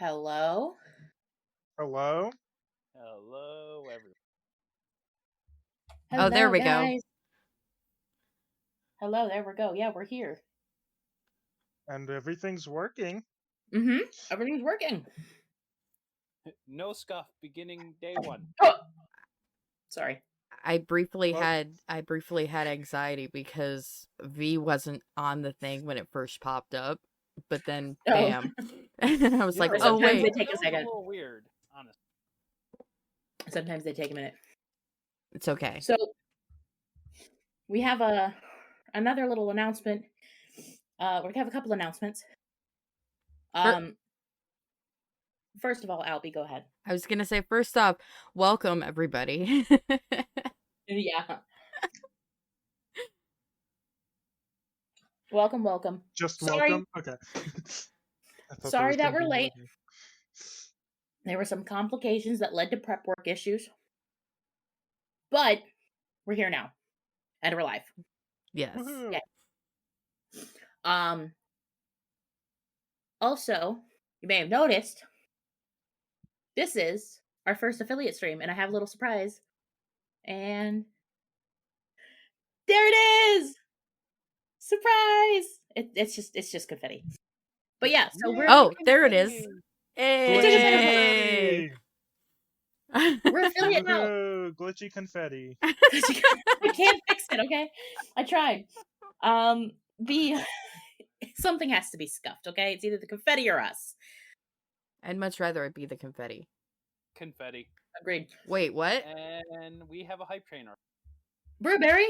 Hello? Hello? Hello, everyone. Hello, there we go. guys. Hello, there we go. Yeah, we're here. And everything's working. Everything's working. No scuff beginning day one. Oh! Sorry. I briefly Well- had anxiety because V wasn't on the thing when it first popped up, but then Oh. bam. And I was like, But oh sometimes wait. they take a That was second. a little weird, honestly. Sometimes they take a minute. It's okay. So, we have another little announcement. We're going to have a couple announcements. First of all, Albie, go ahead. I was gonna say, first off, welcome everybody. Yeah. Welcome. Just Sorry. welcome? Okay. Sorry that we're late. There were some complications that led to prep work issues. But we're here now. And we're live. Yes. Woohoo. Yeah. Also, you may have noticed, this is our first affiliate stream, and I have a little surprise. And there it is! Surprise! It's just confetti. But yeah, so we're Oh, there it is. Glitchy confetti! we're affiliate now. Woohoo. Glitchy confetti. I can't fix it, okay? I tried. Something has to be scuffed, okay? It's either the confetti or us. I'd much rather it be the confetti. Confetti. Agreed. Wait, what? And we have a hype train already. Brewberry,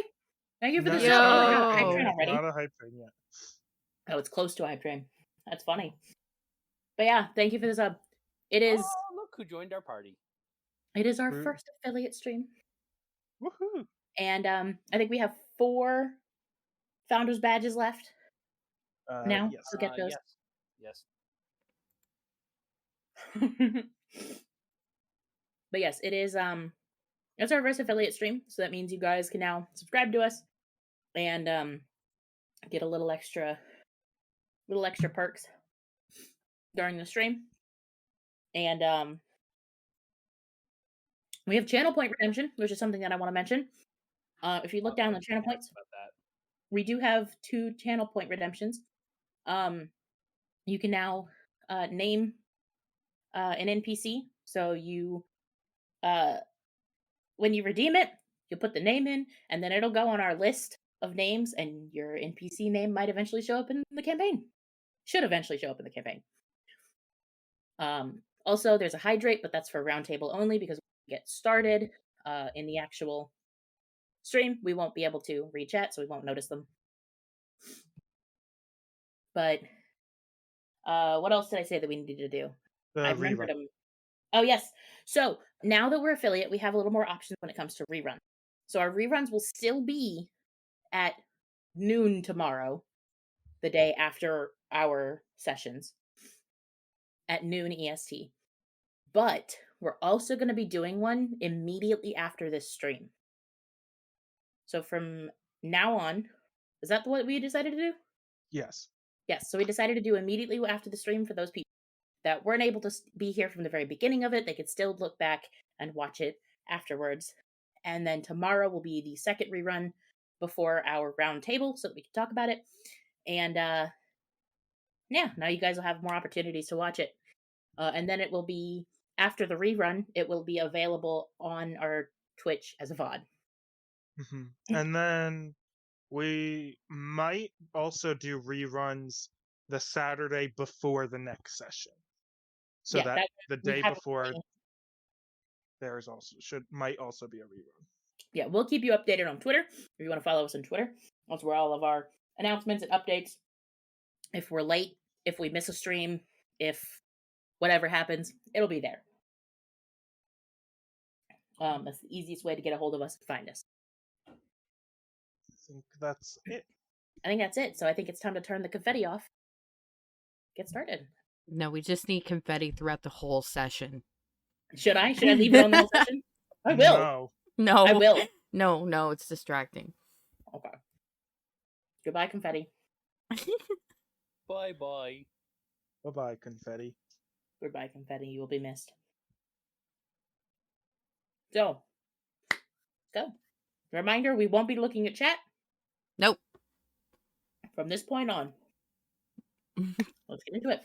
thank you for the No, sub. Oh, we got a Yo. hype train already. Not a hype train yet. Oh, it's close to a hype train. That's funny. But yeah, thank you for the sub. It is Oh, look who joined our party. our Rude. first affiliate stream. Woohoo! And I think we have 4 founders badges left. Now Yes. to get those. Yes. But yes, it is it's our first affiliate stream, so that means you guys can now subscribe to us and get a little extra perks during the stream. And we have channel point redemption, which is something that I want to mention. If you look down the channel points, About that. we do have 2 channel point redemptions. You can now name an NPC. So you when you redeem it, you put the name in, and then it'll go on our list of names, and your NPC name might eventually show up in the campaign. Should eventually show up in the campaign. Also, there's a hydrate, but that's for roundtable only because when we get started in the actual stream, we won't be able to read chat, so we won't notice them. But what else did I say that we needed to do? I remembered them. Oh, yes. So now that we're affiliate, we have a little more options when it comes to rerun. So our reruns will still be at noon tomorrow, the day after our sessions, at noon EST. But we're also going to be doing one immediately after this stream. So from now on, is that what we decided to do? Yes. Yes, so we decided to do immediately after the stream for those people that weren't able to be here from the very beginning of it. They could still look back and watch it afterwards. And then tomorrow will be the second rerun before our round table so that we can talk about it. And yeah, now you guys will have more opportunities to watch it. And then it will be, after the rerun, it will be available on our Twitch as a VOD. Mm-hmm. And then we might also do reruns the Saturday before the next session. So Yeah, that the we day haven't before really- there is also might also be a rerun. Yeah, we'll keep you updated on Twitter if you want to follow us on Twitter. That's where all of our announcements and updates. If we're late, if we miss a stream, if whatever happens, it'll be there. That's the easiest way to get a hold of us and find us. I think that's it. I think that's it. So I think it's time to turn the confetti off. Get started. No, we just need confetti throughout the whole session. Should I? Should I leave it on the whole session? I will. No. No. I will. No, it's distracting. Okay. Goodbye, confetti. Bye-bye. Bye-bye, confetti. Goodbye, Confetti. You will be missed. So, go. Reminder, we won't be looking at chat. Nope. From this point on. Let's get into it.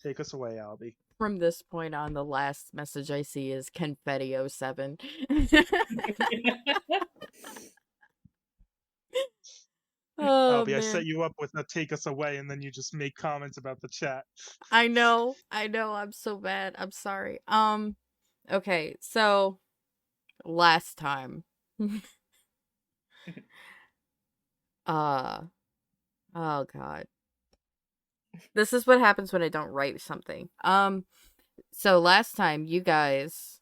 Take us away, Albie. From this point on, the last message I see is Confetti 07. Oh, Albie, I set man. you up with a take us away, and then you just make comments about the chat. I know. I'm so bad. I'm sorry. Okay, so last time. Oh god. This is what happens when I don't write something. So last time you guys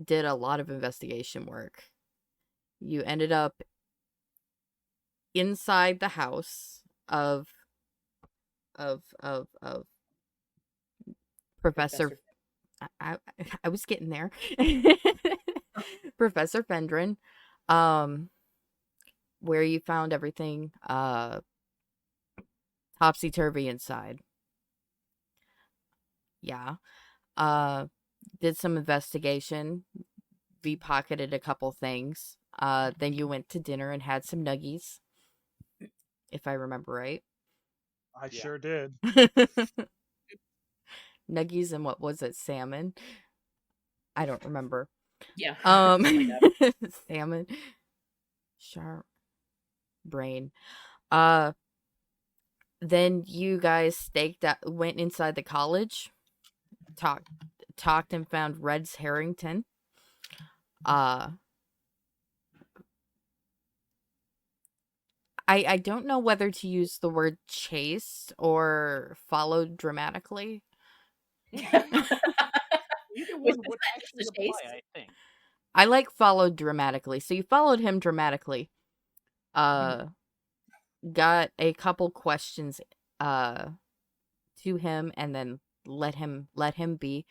did a lot of investigation work. You ended up inside the house of Professor I was getting there. Professor Fendran, where you found everything topsy-turvy inside. Yeah. Did some investigation. We pocketed a couple things. Then you went to dinner and had some nuggies, if I remember right. I sure did. Nuggies and what was it? Salmon? I don't remember. Yeah. Salmon. Sharp brain. Then you guys went inside the college, talked and found Red's Harrington. I don't know whether to use the word chased or followed dramatically. Either one would actually apply, I think. I like followed dramatically. So you followed him dramatically. Got a couple questions to him and then let him be,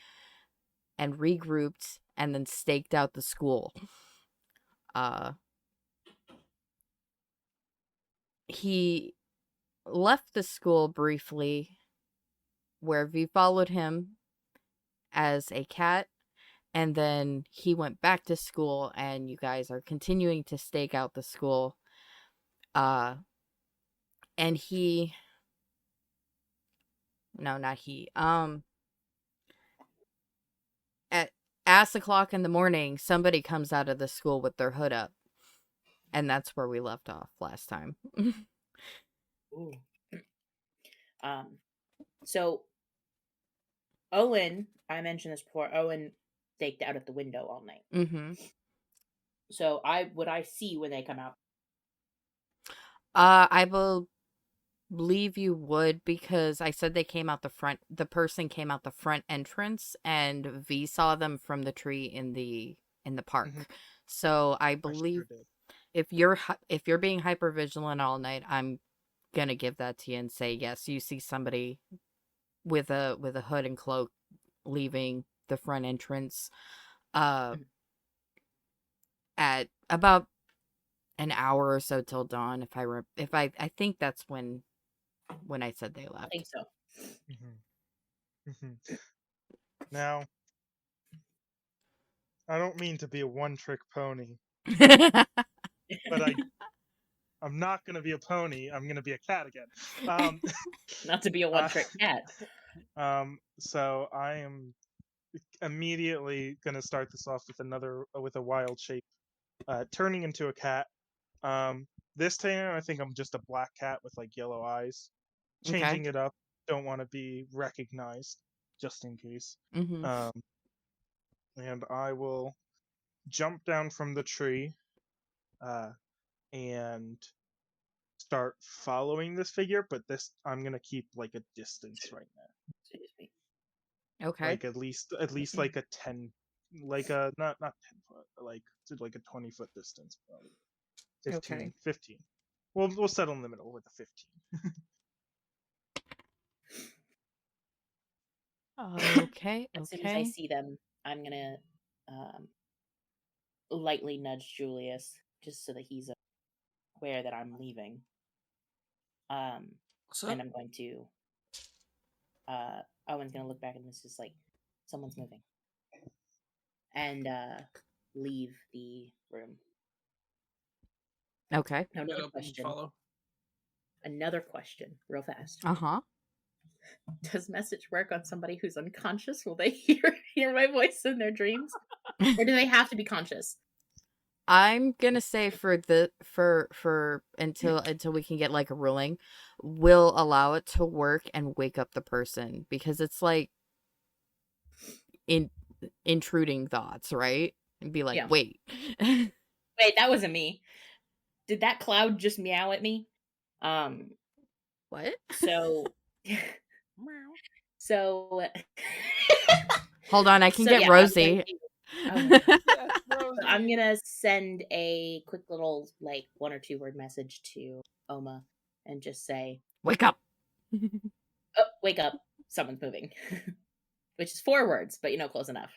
and regrouped and then staked out the school. He left the school briefly, where we followed him as a cat, and then he went back to school, and you guys are continuing to stake out the school. And he... No, not he. At ass o'clock in the morning, somebody comes out of the school with their hood up. And that's where we left off last time. Ooh. So Owen, I mentioned this before, Owen staked out at the window all night. Mm-hmm. So would I see when they come out? I believe you would, because I said they came out the front. The person came out the front entrance, and V saw them from the tree in the park. Mm-hmm. So I believe if you're being hyper vigilant all night, I'm gonna give that to you and say yes. You see somebody with a hood and cloak leaving the front entrance at about an hour or so till dawn. If I think that's when I said they left. I think so. Now, I don't mean to be a one-trick pony, but I'm not going to be a pony. I'm going to be a cat again. Not to be a one-trick cat. So I am immediately going to start this off with a wild shape, turning into a cat. This time I think I'm just a black cat with like yellow eyes. Changing it up. Don't want to be recognized, just in case. Mm-hmm. And I will jump down from the tree, and start following this figure. But I'm gonna keep like a distance right now. Excuse me. Okay. Like at least like a 10, like a not 10 foot, like a 20-foot distance, probably. 15. Okay. 15. We'll settle in the middle with a 15. Okay. As soon as I see them, I'm gonna lightly nudge Julius just so that he's aware that I'm leaving. And I'm going to Owen's gonna look back and it's just like someone's moving, and leave the room. Okay. Now, Get another up and question. follow. Another question, real fast. Uh-huh. Does message work on somebody who's unconscious? Will they hear my voice in their dreams, or do they have to be conscious? I'm gonna say for until we can get like a ruling, we'll allow it to work and wake up the person because it's like intruding thoughts, right? And be like, Yeah. wait. Wait, that wasn't me. Did that cloud just meow at me? What? So so Hold on, I can so, get yeah, Rosie. Yes, Rosie. I'm gonna send a quick little like 1 or 2 word message to Oma and just say, Wake up. "Oh, wake up! Someone's moving," which is 4 words, but close enough.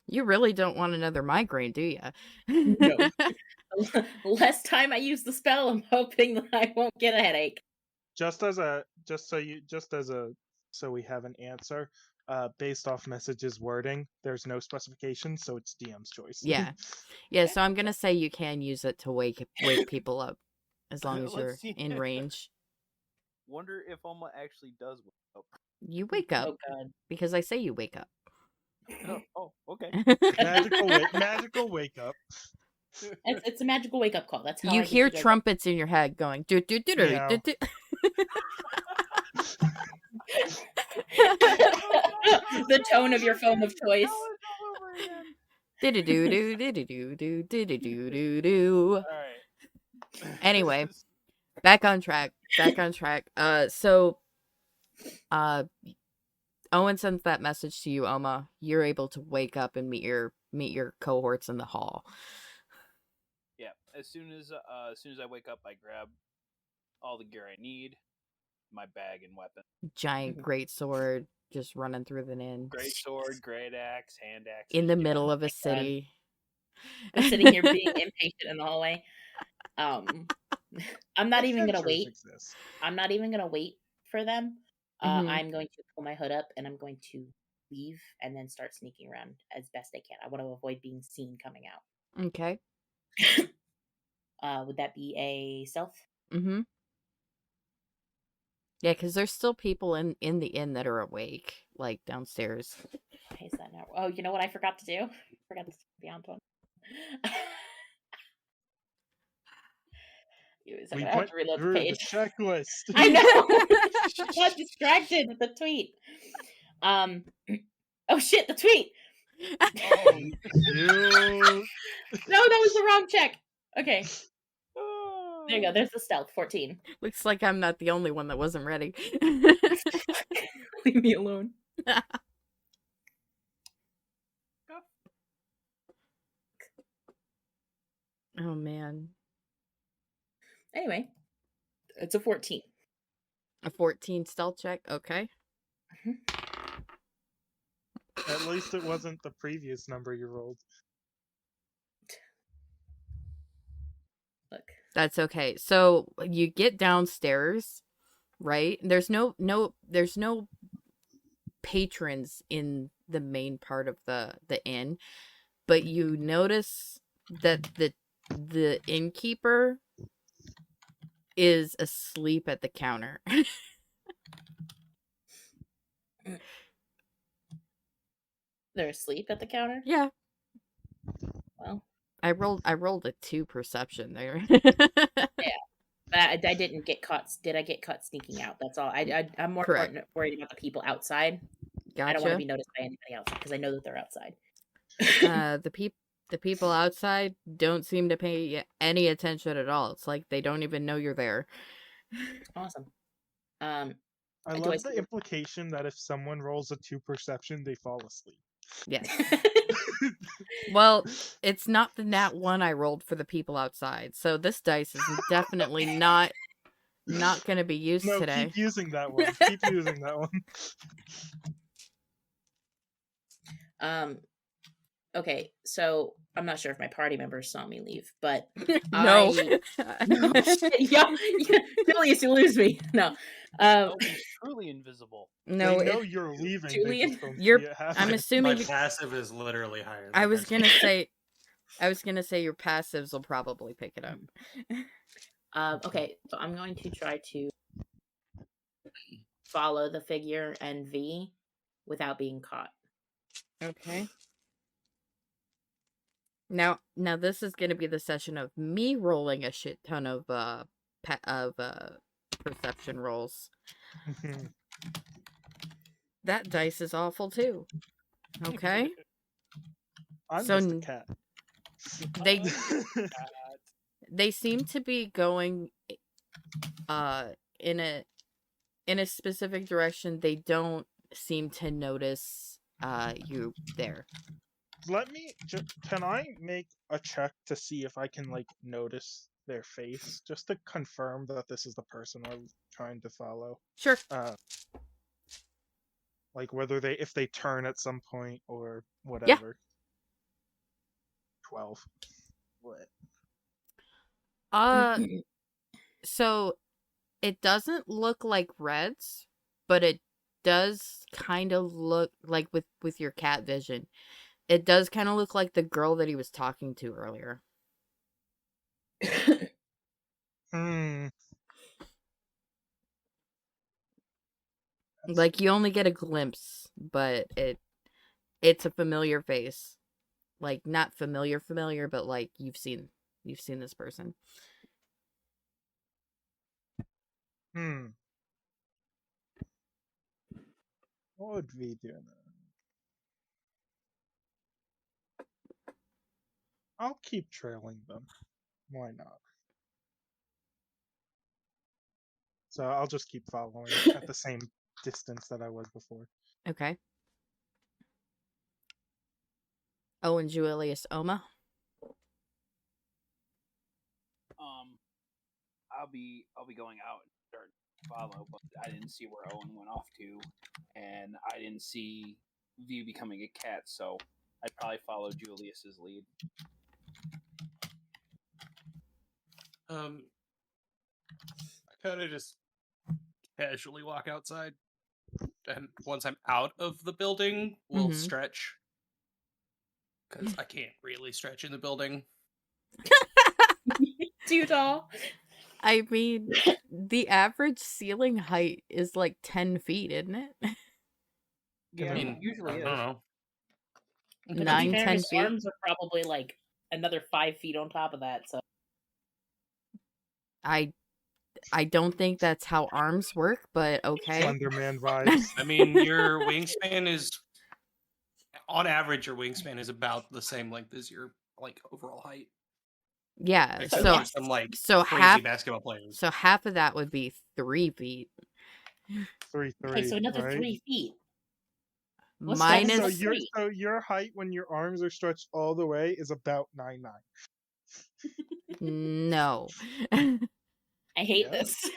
You really don't want another migraine, do you? No. Less time I use the spell, I'm hoping that I won't get a headache. So we have an answer. Based off messages wording, there's no specification, so it's DM's choice. Yeah. So I'm gonna say you can use it to wake people up as long as you're Let's see. in range. Wonder if Oma actually does wake up. You wake up Oh god. because I say you wake up. Oh, okay. Magical wake up. It's a magical wake up call. That's how You I get hear you guys up. trumpets in your head going do do do do Meow. do do. The tone of your phone of choice. Do do do do do do do do do do do. All right. Anyway, back on track. So Owen sends that message to you, Oma. You're able to wake up and meet your cohorts in the hall. Yeah. As soon as I wake up, I grab all the gear I need, my bag and weapon. Giant great sword just running through the inn. Great sword, great axe, hand axe. In the middle of a city. I'm sitting here being impatient in the hallway. I'm not even gonna wait. Exist. I'm not even gonna wait for them. Mhm. I'm going to pull my hood up and I'm going to leave and then start sneaking around as best I can. I want to avoid being seen coming out. Okay. Would that be a stealth? Mm-hmm. Yeah, because there's still people in the inn that are awake, like downstairs. Okay, is that now? Oh, you know what I forgot to do? I forgot to be on one. We I have went to reload the through the page. checklist. I know. I got distracted with the tweet. Oh shit, the tweet. Oh, you. No, that was the wrong check. Okay. There you go. There's the stealth. 14. Looks like I'm not the only one that wasn't ready. Leave me alone. Oh man. Anyway, it's a 14. A 14 stealth check. Okay. At least it wasn't the previous number you rolled. Look. That's okay. So you get downstairs, right? There's no patrons in the main part of the inn, but you notice that the innkeeper is asleep at the counter. They're asleep at the counter? Yeah. Well, I rolled a 2 perception there. yeah. I didn't get caught. Did I get caught sneaking out? That's all. I'm more worried about the people outside. Gotcha. I don't want to be noticed by anybody else because I know that they're outside. The people outside don't seem to pay any attention at all. It's like they don't even know you're there. Awesome. I love the implication that if someone rolls a 2 perception, they fall asleep. Yes. Well, it's not the nat 1 I rolled for the people outside, so this dice is definitely not going to be used today. Keep using that one. Keep using that one. Okay, so I'm not sure if my party members saw me leave, but No. Julius, you lose me. No. Elvin's truly invisible. No, they know you're leaving. They Julian? just don't You're- see it happen. I'm My assuming. passive is literally higher. I than was theirs. gonna say. I was gonna say your passives will probably pick it up. Okay, so I'm going to try to follow the figure and V without being caught. Okay. Now this is gonna be the session of me rolling a shit ton of perception rolls. That dice is awful too. Okay. I'm So just a cat. they seem to be going in a specific direction. They don't seem to notice you there. Can I make a check to see if I can like notice their face, just to confirm that this is the person I'm trying to follow? Sure. Like whether if they turn at some point or whatever. 12. What? So it doesn't look like reds, but it does kind of look like with your cat vision. It does kind of look like the girl that he was talking to earlier. Like you only get a glimpse, but it's a familiar face. Like not familiar, but like you've seen this person. What would we do now? I'll keep trailing them. Why not? So I'll just keep following at the same distance that I was before. Okay. Oh, and Julius Oma? I'll be going out and start to follow, but I didn't see where Owen went off to, and I didn't see V becoming a cat, so I'd probably follow Julius's lead. I kind of just casually walk outside, and once I'm out of the building, we'll stretch. Because I can't really stretch in the building. Too tall. I mean, the average ceiling height is like 10 feet, isn't it? Yeah, I mean, usually I don't know. 9, 10 His feet. arms are probably like another 5 feet on top of that. So I don't think that's how arms work, but okay. Slenderman vibes. I mean, your wingspan is, on average, your wingspan is about the same length as your like overall height. Yeah, Except so for some like so crazy basketball players. So half of that would be 3 feet. 3, okay, so another right? 3 feet. What's Minus so your height when your arms are stretched all the way is about 9'9". No. I hate this.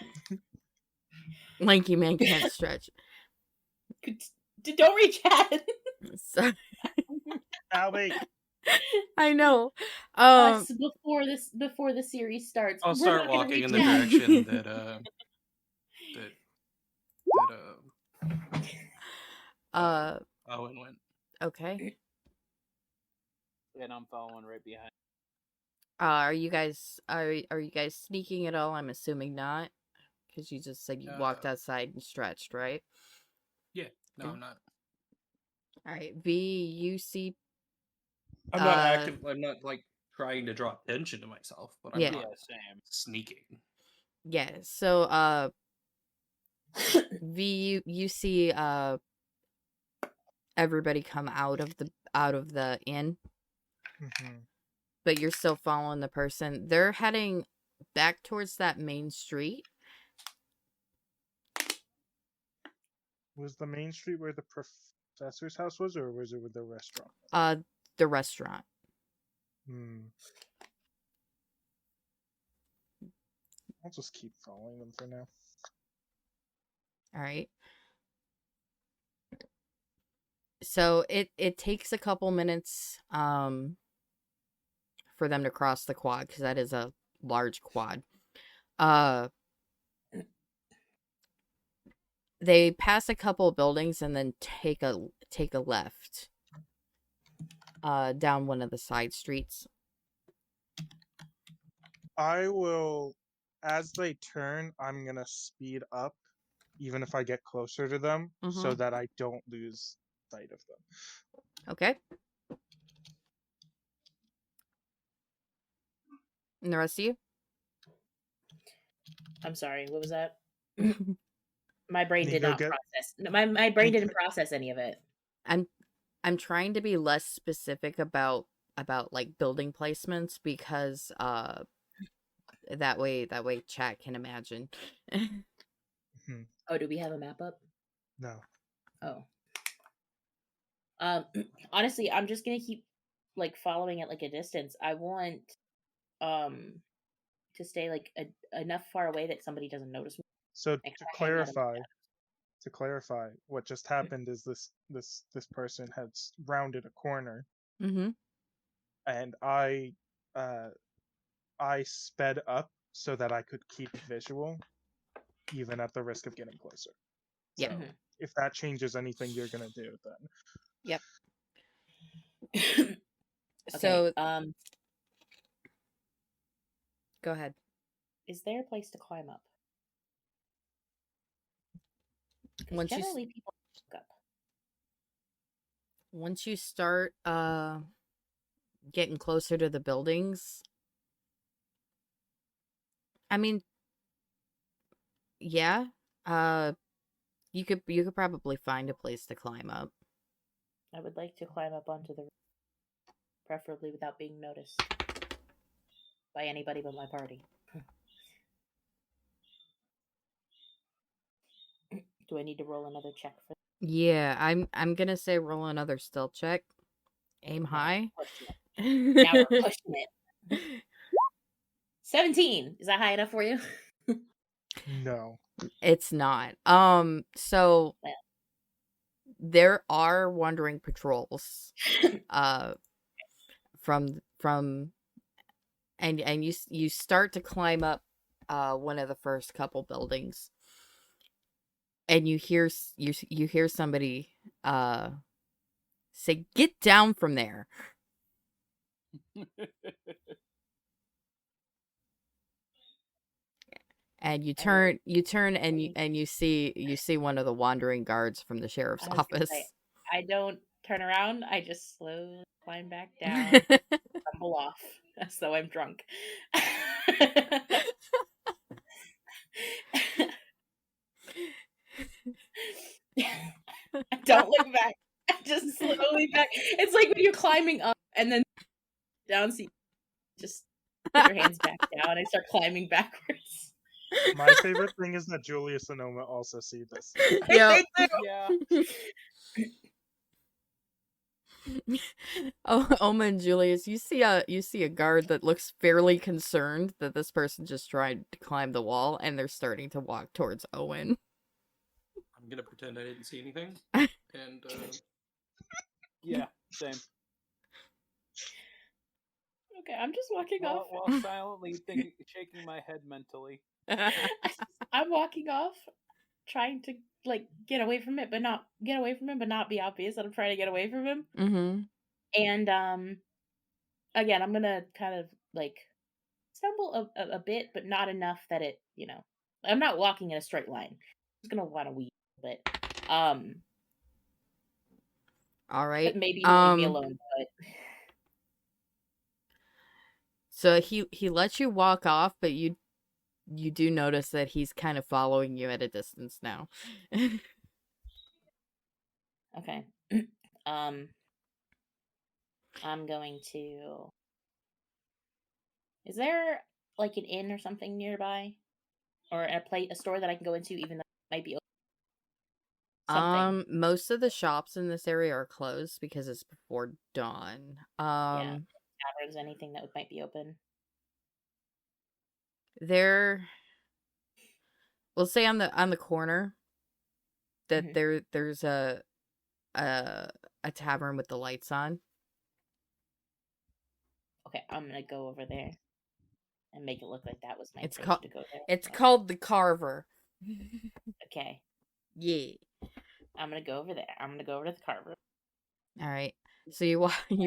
Lanky man can't stretch. Don't reach out. So... Albie. I know. Before the series starts, I'll we're start not gonna walking in reach the out. direction that Owen went. Okay. And I'm following right behind. Are you guys sneaking at all? I'm assuming not, because you just said you walked outside and stretched, right? Yeah. No, I'm not. All right, V, you see. I'm not active. I'm not like trying to draw attention to myself, but I'm not same. sneaking. Yeah. So, V, you see everybody come out of the inn, but you're still following the person. They're heading back towards that main street. Was the main street where the professor's house was, or was it with the restaurant? The restaurant. I'll just keep following them for now. All right. So it takes a couple minutes for them to cross the quad, because that is a large quad. They pass a couple buildings and then take a left down one of the side streets. I will, as they turn, I'm gonna speed up, even if I get closer to them, so that I don't lose sight of them. Okay. And the rest of you? I'm sorry, what was that? My brain You did go not get- process. My brain didn't process any of it. I'm trying to be less specific about like building placements because that way chat can imagine. Oh, do we have a map up? No. Oh. Honestly, I'm just gonna keep like following at like a distance. I want to stay like enough far away that somebody doesn't notice me. So and to kinda hang out in the clarify, what just happened is this person has rounded a corner, and I sped up so that I could keep visual, even at the risk of getting closer. Yeah. So if that changes anything you're gonna do, then Yep. Okay, So go ahead. is there a place to climb up? Once generally people look up. Once you start getting closer to the buildings, I mean, yeah, you could probably find a place to climb up. I would like to climb up onto the roof, preferably without being noticed by anybody but my party. Do I need to roll another check for that? Yeah, I'm gonna say roll another stealth check. Aim high. Now we're pushing it. 17. Is that high enough for you? no. It's not. So there are wandering patrols from and you start to climb up one of the first couple buildings, and you hear somebody say, "Get down from there." And you turn and you see one of the wandering guards from the sheriff's office. I don't turn around. I just slowly climb back down, stumble off as though I'm drunk. Don't look back. Just slowly back. It's like when you're climbing up and then down, so you just put your hands back down and start climbing backwards. My favorite thing is that Julius and Oma also see this. Yeah. Yeah. Oh, Oma and Julius, you see a guard that looks fairly concerned that this person just tried to climb the wall, and they're starting to walk towards Owen. I'm gonna pretend I didn't see anything, and yeah, same. Okay, I'm just walking off while silently shaking my head mentally. I'm walking off, trying to like get away from it, but not be obvious that I'm trying to get away from him. And again, I'm gonna kind of like stumble a bit, but not enough that it, I'm not walking in a straight line. I'm just gonna want to weave a bit. All right. Maybe leave me alone, but. So he lets you walk off, but you do notice that he's kind of following you at a distance now. Okay. I'm going to. Is there like an inn or something nearby, or a store that I can go into, even though it might be open? Something. Most of the shops in this area are closed because it's before dawn. Yeah. Taverns, anything that might be open. We'll say on the corner that there's a tavern with the lights on. Okay, I'm gonna go over there and make it look like that was my approach to go there. It's called the Carver. Okay. Yeah. I'm gonna go over there. I'm gonna go over to the cart room. All right. So you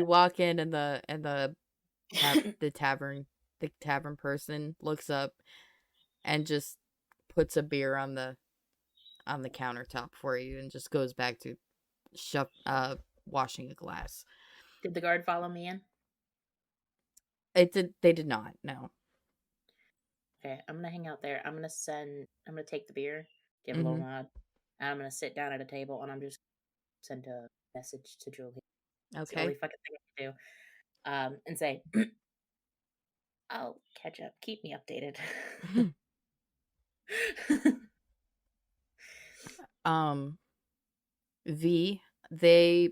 walk in, and the tavern person looks up and just puts a beer on the countertop for you, and just goes back to washing a glass. Did the guard follow me in? They did not, no. Okay, I'm gonna hang out there. I'm gonna take the beer, give a little nod, and I'm gonna sit down at a table, and I'm just send a message to Julie. It's the only Okay. fucking thing I can do. And say, I'll catch up. Keep me updated. V, they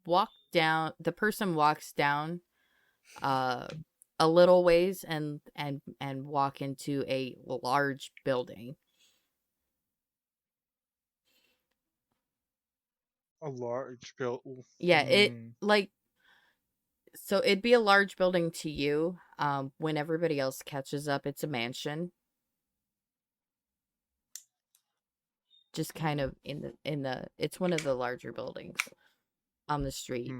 walk down, the person walks down a little ways and walk into a large building. A large building. Yeah, it like, so it'd be a large building to you. When everybody else catches up, it's a mansion. Just kind of in the it's one of the larger buildings on the street.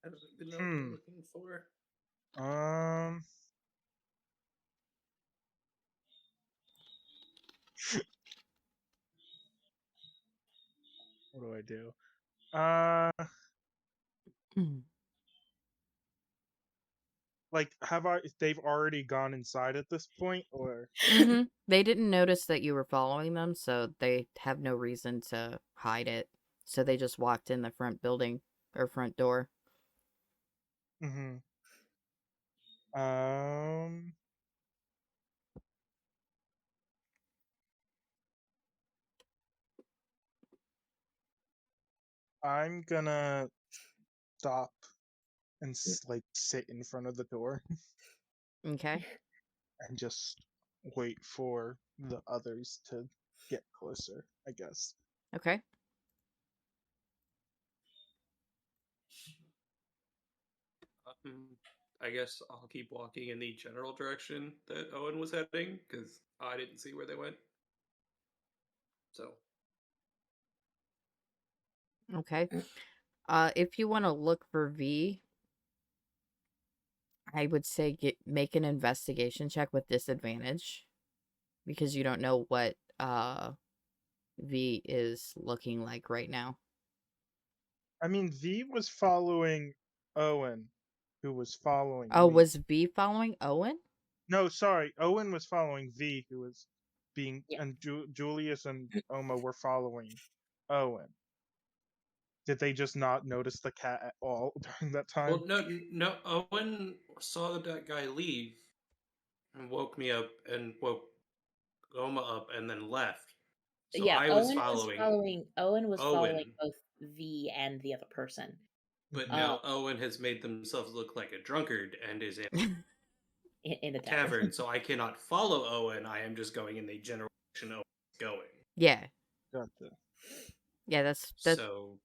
I don't even know what I'm looking for. What do I do? Like, they've already gone inside at this point, or? They didn't notice that you were following them, so they have no reason to hide it. So they just walked in the front building or front door. I'm gonna stop and like sit in front of the door. Okay. And just wait for the others to get closer, I guess. Okay. I guess I'll keep walking in the general direction that Owen was heading, because I didn't see where they went. So. Okay. If you want to look for V, I would say make an investigation check with disadvantage, because you don't know what V is looking like right now. I mean, V was following Owen, who was following Oh, me. was V following Owen? No, sorry. Owen was following V, who was being... Yeah. And Julius and Oma were following Owen. Did they just not notice the cat at all during that time? Well, no. Owen saw that guy leave and woke me up and woke Oma up and then left. So yeah, I was following. Owen was following both V and the other person. But now Owen has made themselves look like a drunkard and is in a tavern. So I cannot follow Owen. I am just going in the general direction Owen's going. Yeah. Gotcha. Yeah, that's so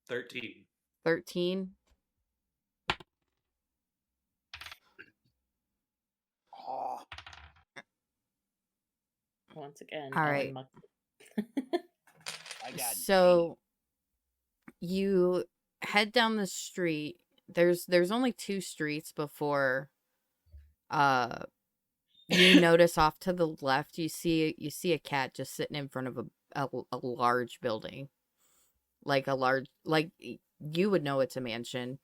13. 13. Oh. Once again, all right. I got so you head down the street. There's only 2 streets before you notice off to the left you see a cat just sitting in front of a large building. Like you would know it's a mansion.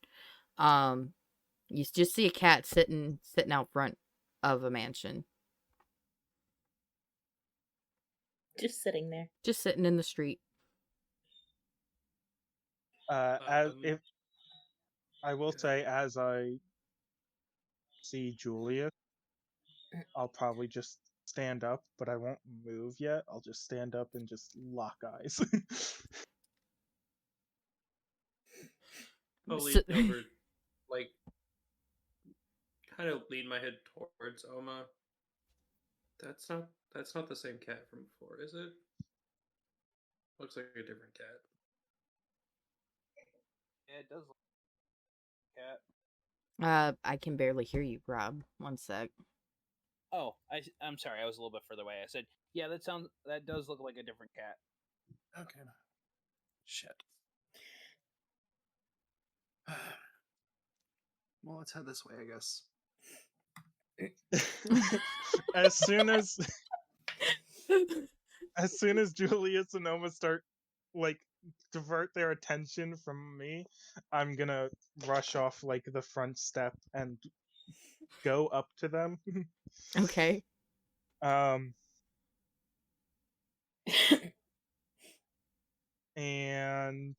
You just see a cat sitting out front of a mansion. Just sitting there. Just sitting in the street. As if I will say, as I see Julia, I'll probably just stand up, but I won't move yet. I'll just stand up and just lock eyes. I'll lean over, like, kind of lean my head towards Oma. That's not the same cat from before, is it? Looks like a different cat. Yeah, it does look like a cat. I can barely hear you, Rob. One sec. Oh, I'm sorry. I was a little bit further away. I said, yeah, that does look like a different cat. Okay. Shit. Well, let's head this way, I guess. as soon as Julius and Oma start like divert their attention from me, I'm gonna rush off like the front step and go up to them. Okay. And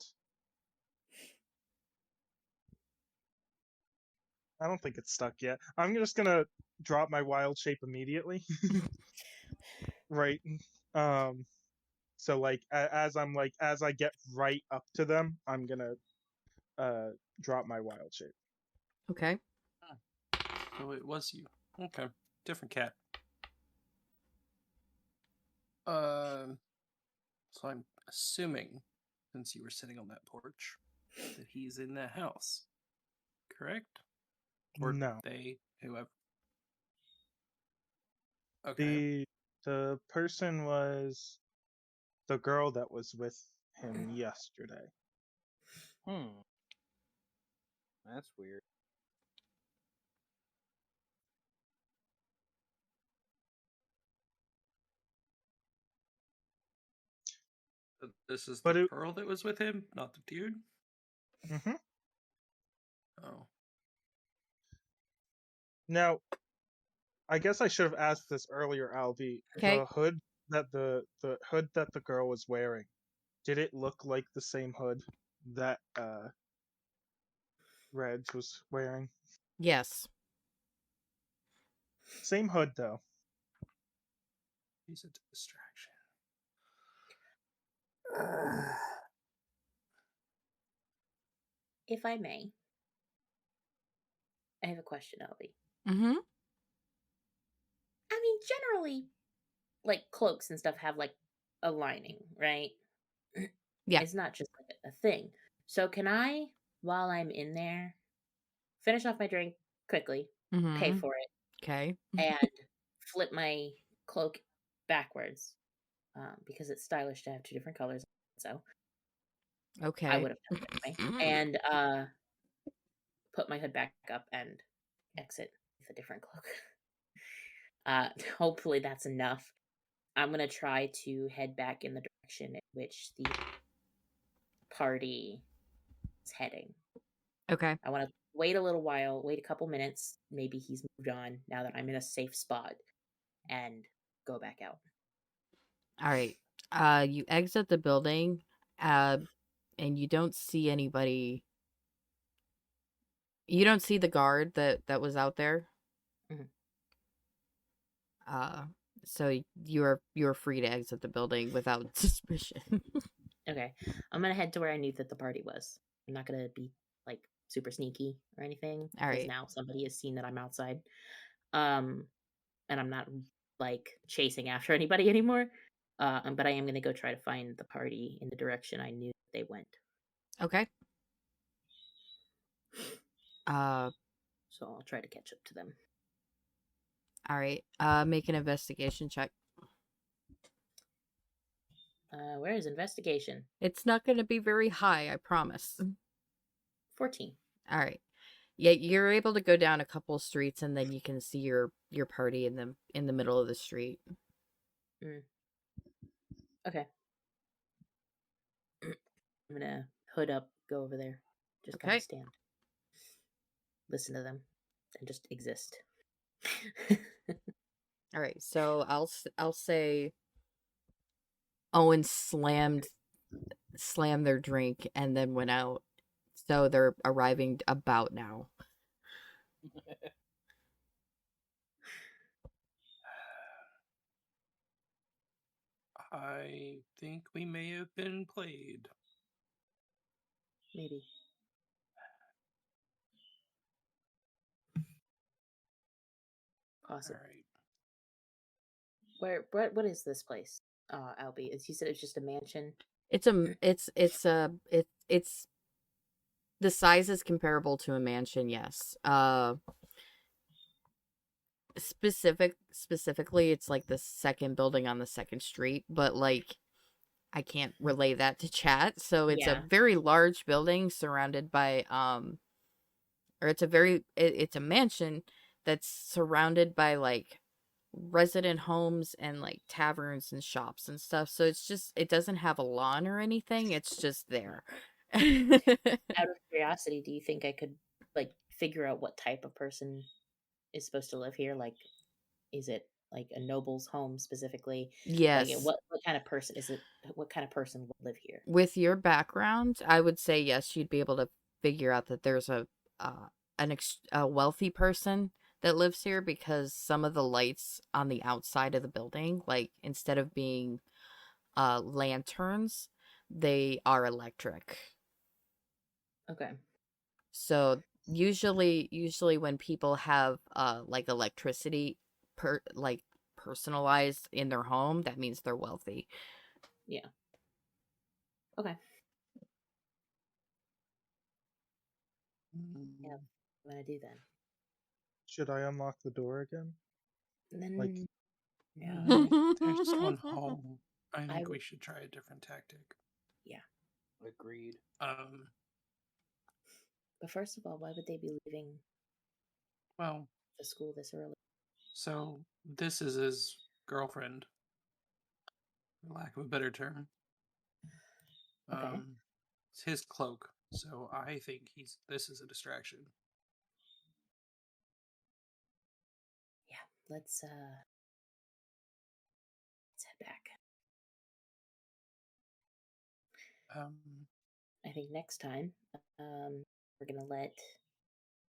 I don't think it's stuck yet. I'm just gonna drop my wild shape immediately. Right. So like as I get right up to them, I'm gonna drop my wild shape. Okay. So it was you. Okay. Different cat. So I'm assuming, since you were sitting on that porch, that he's in that house. Correct? Or No. they, whoever. Okay. The person was the girl that was with him yesterday. That's weird. This is But the girl that was with him, not the dude? Mm-hmm. Oh. Now, I guess I should have asked this earlier, Albie. Okay. The hood that the hood that the girl was wearing, did it look like the same hood that Reg was wearing? Yes. Same hood though. He's a distraction. If I may, I have a question, Albie. Mm-hmm. I mean, generally, like cloaks and stuff have like a lining, right? Yeah. It's not just like a thing. So can I, while I'm in there, finish off my drink quickly, pay Mm-hmm. for it, Okay. and flip my cloak backwards because it's stylish to have two different colors. So Okay. I would have done it anyway. And put my hood back up and exit with a different cloak. Hopefully that's enough. I'm going to try to head back in the direction in which the party is heading. Okay. I want to wait a little while, wait a couple minutes. Maybe he's moved on now that I'm in a safe spot, and go back out. All right. You exit the building, and you don't see anybody. You don't see the guard that was out there. Mhm. So you're free to exit the building without suspicion. Okay. I'm going to head to where I knew that the party was. I'm not going to be like super sneaky or anything All because right. now somebody has seen that I'm outside. And I'm not like chasing after anybody anymore. But I am going to go try to find the party in the direction I knew they went. Okay. So I'll try to catch up to them. All right. Make an investigation check. Where is investigation? It's not going to be very high, I promise. 14. All right. Yeah, you're able to go down a couple streets, and then you can see your party in the middle of the street. Okay. I'm gonna hood up, go over there, just kind Okay. of stand, listen to them, and just exist. All right. So I'll say Owen slammed their drink and then went out. So they're arriving about now. I think we may have been played. Maybe. Possibly. All right. What is this place? Albie, you said it's just a mansion. It's the size is comparable to a mansion, yes. Specifically, it's like the second building on the second street, but like I can't relay that to chat. So it's a Yeah. very large building surrounded by or it's a mansion that's surrounded by like resident homes and like taverns and shops and stuff. So it doesn't have a lawn or anything. It's just there. Out of curiosity, do you think I could like figure out what type of person is supposed to live here? Like, is it like a noble's home specifically? Like, Yes. what kind of person is it? What kind of person will live here? With your background, I would say yes, you'd be able to figure out that there's a wealthy person that lives here, because some of the lights on the outside of the building, like instead of being lanterns, they are electric. Okay. So usually when people have like electricity personalized in their home, that means they're wealthy. Yeah. Okay. Yeah. What am I gonna do then? Should I unlock the door again? And then Like, yeah, There's just one home. I think would- we should try a different tactic. Agreed. but first of all, why would they be leaving Well, the school this early? so this is his girlfriend, for lack of a better term. Okay. It's his cloak, so I think this is a distraction. Yeah. Let's head back. I think next time, we're gonna let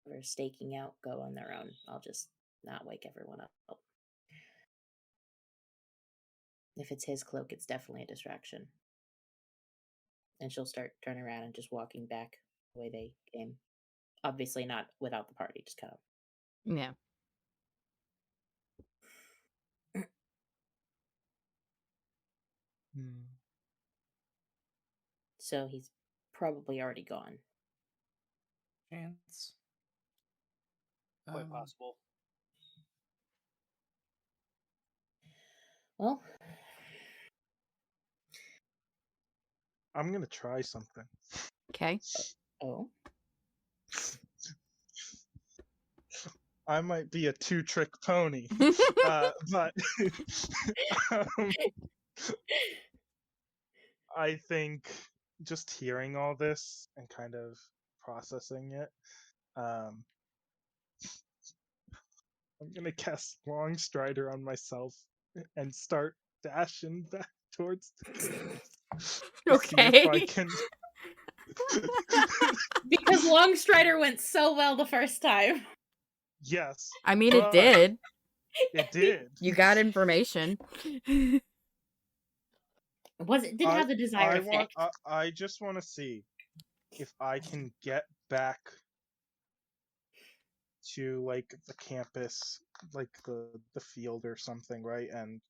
whoever's staking out go on their own. I'll just not wake everyone up. If it's his cloak, it's definitely a distraction. And she'll start turning around and just walking back the way they came. Obviously not without the party, just kind of. Yeah. So he's probably already gone. Chance. Quite possible. Well, I'm gonna try something. Okay. oh. I might be a two-trick pony, but I think just hearing all this and kind of processing it, I'm gonna cast Long Strider on myself and start dashing back towards the campus. See if I can. Because Long Strider went so well the first time. Yes. I mean, it did. It did. You got information. Didn't have the desired effect. I just want to see if I can get back to like the campus, like the field or something, right? And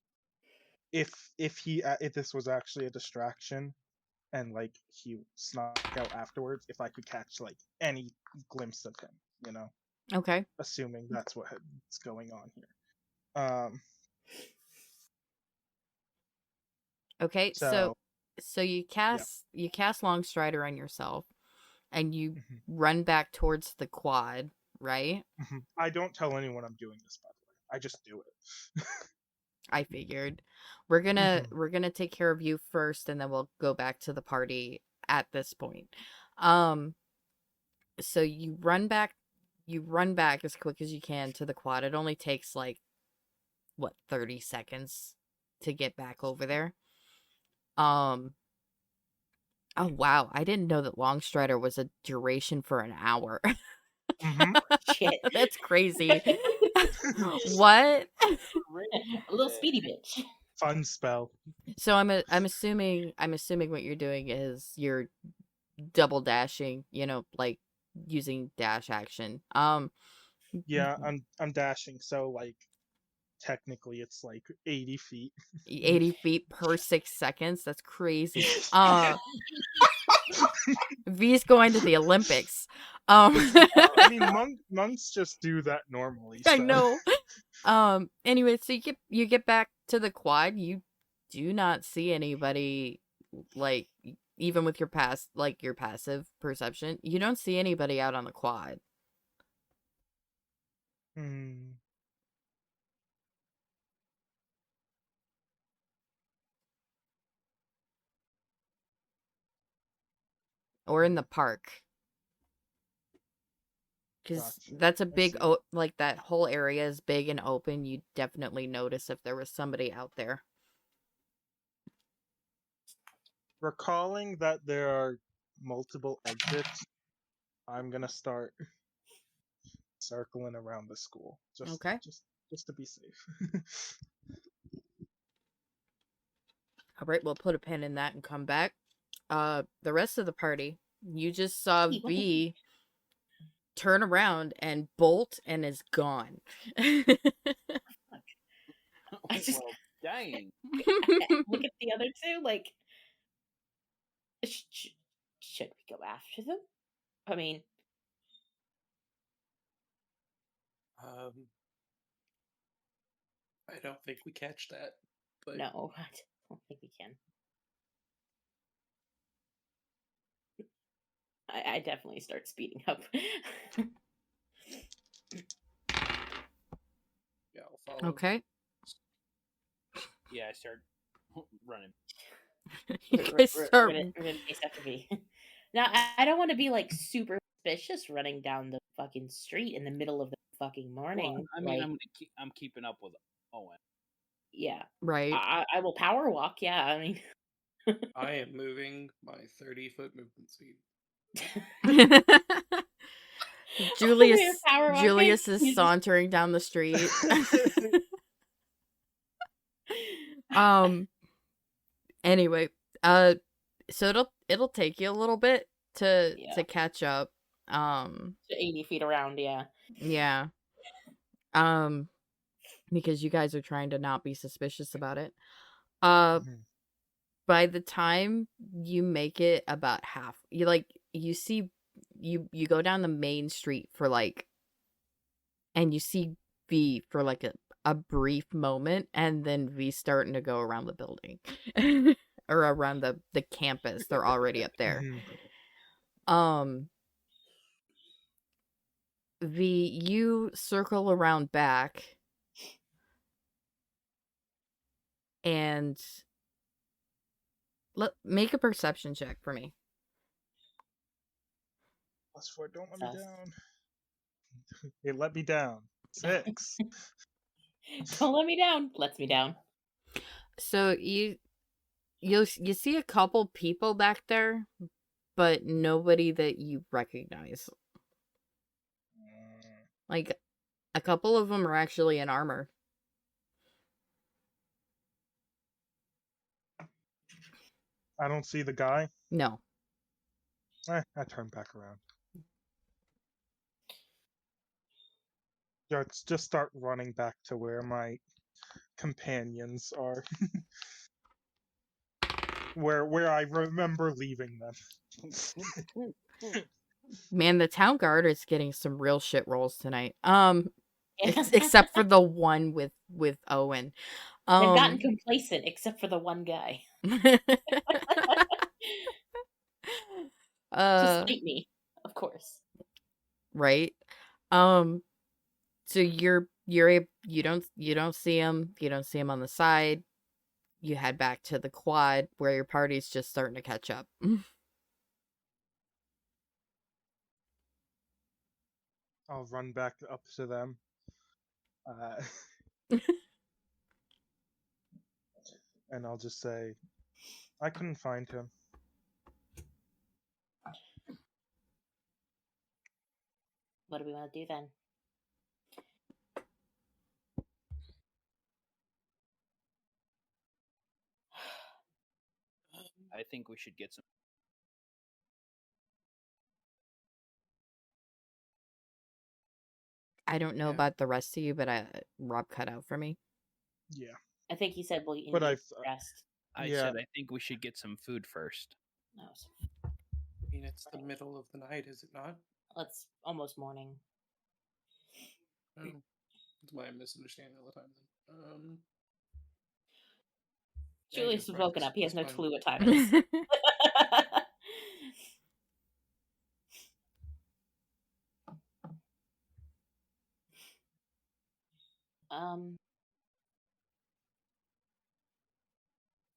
if this was actually a distraction, and like he snuck out afterwards, if I could catch like any glimpse of him, you know. Okay. Assuming that's what's going on here. Okay, so you cast Long Strider on yourself, and you run back towards the quad, right? I don't tell anyone I'm doing this, by the way. I just do it. I figured. We're gonna take care of you first, and then we'll go back to the party at this point. So you run back as quick as you can to the quad. It only takes like 30 seconds to get back over there. Oh wow, I didn't know that Long Strider was a duration for an hour. Shit. That's crazy. What? A little speedy bitch. Fun spell. So I'm assuming what you're doing is you're double dashing, like using dash action. Yeah, I'm dashing, so like technically it's like 80 feet. 80 feet per 6 seconds. That's crazy. V's going to the Olympics. I mean, monks just do that normally. So. I know. Anyway, so you get back to the quad. You do not see anybody, like, even with your your passive perception, you don't see anybody out on the quad. Or in the park. Because Gotcha. that's a I big, see. like, that whole area is big and open. You'd definitely notice if there was somebody out there. Recalling that there are multiple exits, I'm gonna start circling around the school. Okay. Just to be safe. All right, we'll put a pin in that and come back. The rest of the party, you just saw V turn around and bolt and is gone. I just Well, dang. look at the other two, like, should we go after them? I mean, I don't think we catch that. But no, I don't think we can. I definitely start speeding up. yeah, I'll follow. Okay. Yeah, I start running. You guys start. We're gonna chase after me. Now, I don't want to be like super suspicious running down the fucking street in the middle of the fucking morning. Well, I mean, like, I'm keeping up with Owen. yeah, Right. I will power walk. Yeah, I mean, I am moving my 30-foot movement speed. Julius is sauntering down the street. Anyway, so it'll take you a little bit to catch up. 80 feet around, yeah. Yeah. Because you guys are trying to not be suspicious about it. By the time you make it about half, you see you go down the main street for and you see V for a brief moment, and then V starting to go around the building. Or around the campus. They're already up there. You circle around back and make a perception check for me. +4, don't let me down. It let me down. 6. Don't let me down. Lets me down. So you see a couple people back there, but nobody that you recognize. Like, a couple of them are actually in armor. I don't see the guy. No. I turn back around. Let's just start running back to where my companions are. where I remember leaving them. Man, the town guard is getting some real shit rolls tonight. Except for the one with Owen. They've gotten complacent, except for the one guy. Just fight me, of course. Right. So you don't see him. You don't see him on the side. You head back to the quad where your party's just starting to catch up. I'll run back up to them. And I'll just say, I couldn't find him. What do we want to do then? I think we should get some. I don't know about the rest of you, but Rob cut out for me. Yeah. I think he said, well, you But need rest. I said I think we should get some food first. No. I mean, it's the middle of the night, is it not? It's almost morning. Oh. That's my misunderstanding all the time. Julius has woken up. He has no fine. clue what time it is.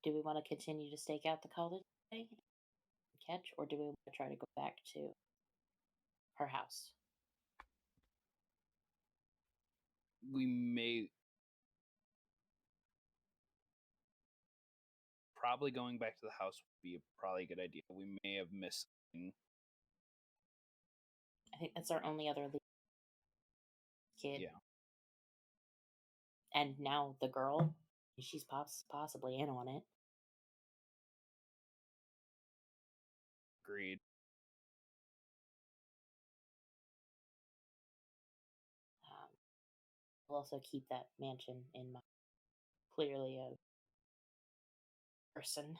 Do we want to continue to stake out the college today? Catch, or do we want to try to go back to her house? We may probably going back to the house would be probably a good idea. We may have missed something. I think that's our only other kid. Yeah. And now the girl, she's possibly in on it. Agreed. I'll also keep that mansion in mind. Clearly a person.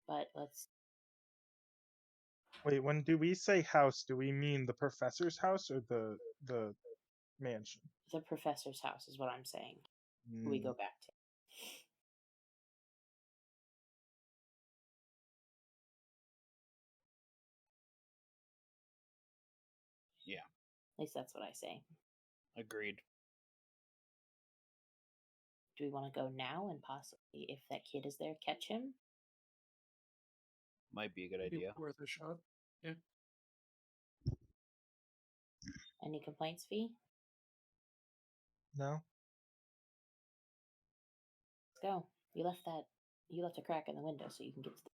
But let's... Wait, when do we say house, do we mean the professor's house or the mansion? The professor's house is what I'm saying. We go back to. Yeah. At least that's what I say. Agreed. Do we want to go now and possibly, if that kid is there, catch him? Might be a good idea. Worth a shot. Yeah. Any complaints, Fee? No. Let's go. You left a crack in the window so you can get to the...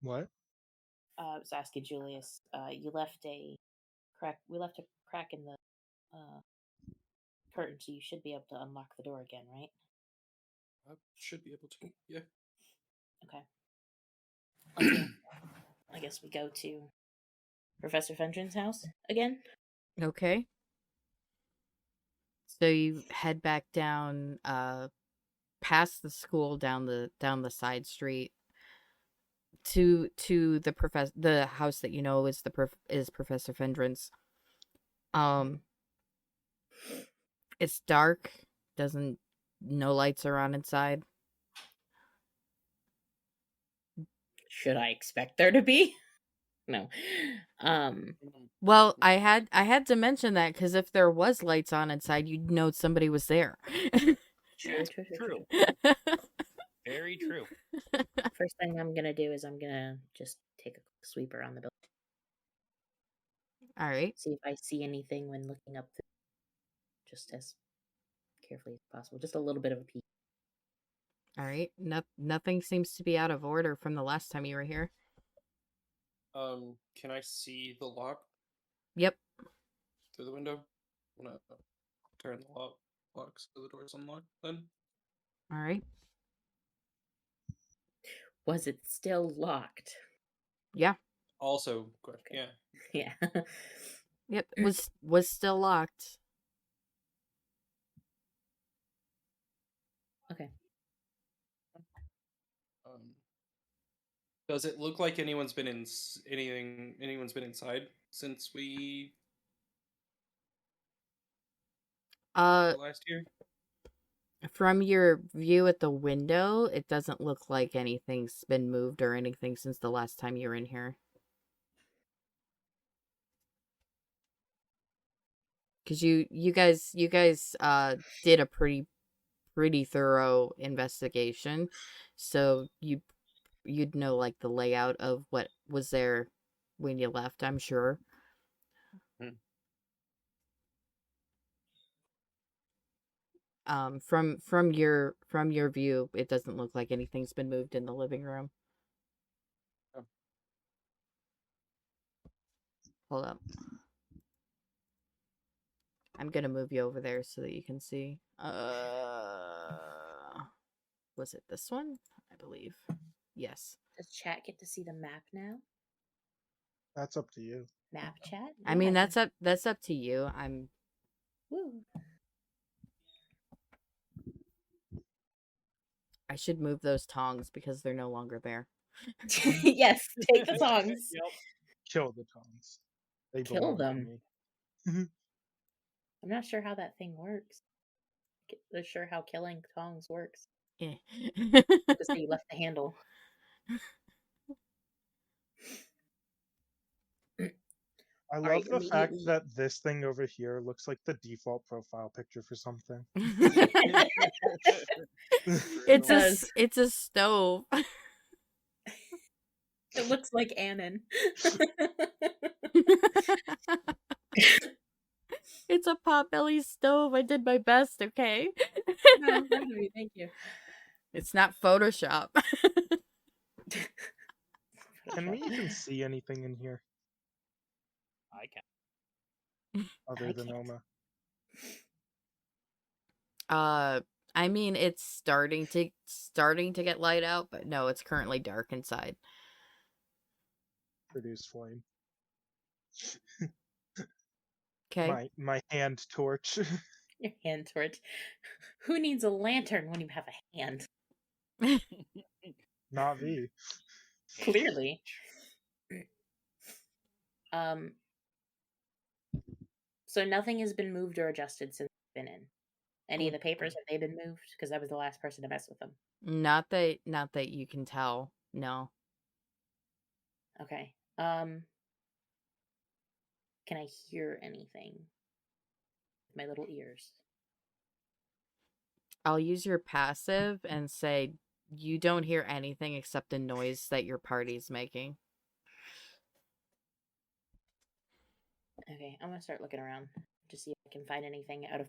What? I was asking Julius. You left a crack. We left a crack in the curtain, so you should be able to unlock the door again, right? I should be able to. Yeah. Okay. I guess we go to Professor Fendran's house again. Okay. So you head back down, past the school, down the side street to the house that you know is is Professor Fendran's. It's dark. No lights are on inside. Should I expect there to be? No. Well, I had to mention that because if there was lights on inside, you'd know somebody was there. True. Very true. First thing I'm gonna do is I'm gonna just take a quick sweep around the building. All right. See if I see anything when looking up, just as carefully as possible. Just a little bit of a peek. All right. Nothing seems to be out of order from the last time you were here. Can I see the lock? Yep. Through the window? I'm gonna turn the lock so the door's unlocked then. All right. Was it still locked? Yeah. Also, okay. Yeah. Yep. Was still locked. Okay. Does it look like anyone's been inside since we last year? From your view at the window, it doesn't look like anything's been moved or anything since the last time you were in here. Because you guys did a pretty thorough investigation, so you'd know like the layout of what was there when you left, I'm sure. From your view, it doesn't look like anything's been moved in the living room. Oh. Hold up. I'm gonna move you over there so that you can see. Was it this one? I believe. Yes. Does chat get to see the map now? That's up to you. Map chat? I mean, that's up to you. Woo. I should move those tongs because they're no longer there. Yes, take the tongs. Kill the tongs. They Kill belong to them. me. I'm not sure how that thing works. Not sure how killing tongs works. Yeah. Just say you left the handle. I love the fact that this thing over here looks like the default profile picture for something. It's a stove. It looks like Annan. It's a potbelly stove. I did my best, okay? No, thank you. It's not Photoshop. Can we even see anything in here I can. other than Oma? I mean, it's starting to get light out, but no, it's currently dark inside. Produce flame. Okay. My hand torch. Your hand torch. Who needs a lantern when you have a hand? Not V. Clearly. So nothing has been moved or adjusted since I've been in. Any of the papers, have they been moved? Because I was the last person to mess with them. Not that you can tell. No. Okay. Can I hear anything? My little ears. I'll use your passive and say you don't hear anything except the noise that your party's making. Okay, I'm gonna start looking around to see if I can find anything out of.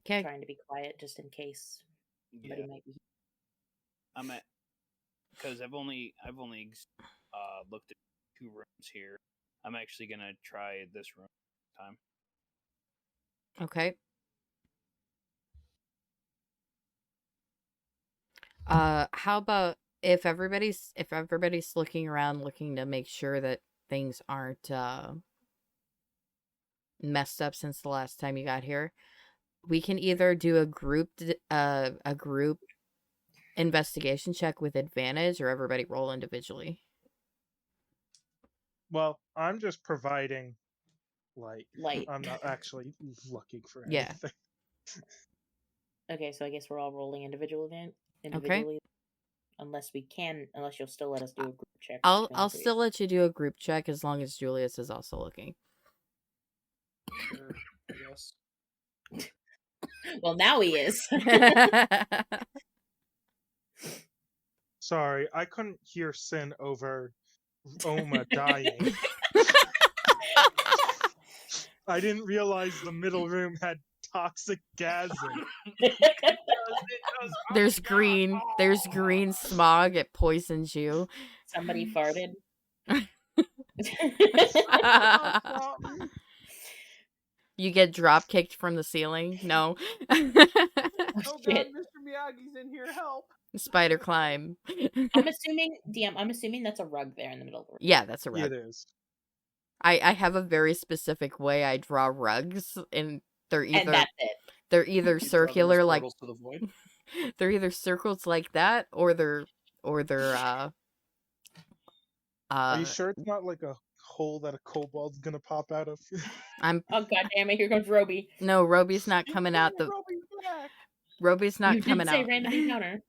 Okay. Trying to be quiet just in case somebody might be. I'm at because I've only looked at 2 rooms here. I'm actually gonna try this room this time. Okay. How about if everybody's looking around looking to make sure that things aren't messed up since the last time you got here, we can either do a group investigation check with advantage or everybody roll individually. Well, I'm just providing light. Light. I'm not actually looking for Yeah. anything. Okay, so I guess we're all rolling individually. Okay. Unless you'll still let us do a group check. I'll still let you do a group check as long as Julius is also looking. Sure, I guess. Well, now he is. Sorry, I couldn't hear Sin over Oma dying. I didn't realize the middle room had toxic gas in it. There's green smog. It poisons you. Somebody farted. You get drop kicked from the ceiling. No. Oh God, Mr. Miyagi's in here. Help! Spider climb. I'm assuming that's a rug there in the middle of the room. Yeah, that's a rug. It is. I have a very specific way I draw rugs, and they're either And that's it. they're either You draw them as circular like portals to the void? they're either circles like that or they're Are you sure it's not like a hole that a kobold's gonna pop out of? Oh God damn it! Here comes Roby. No, Roby's not coming out the. Roby's not You coming did say out. random encounter.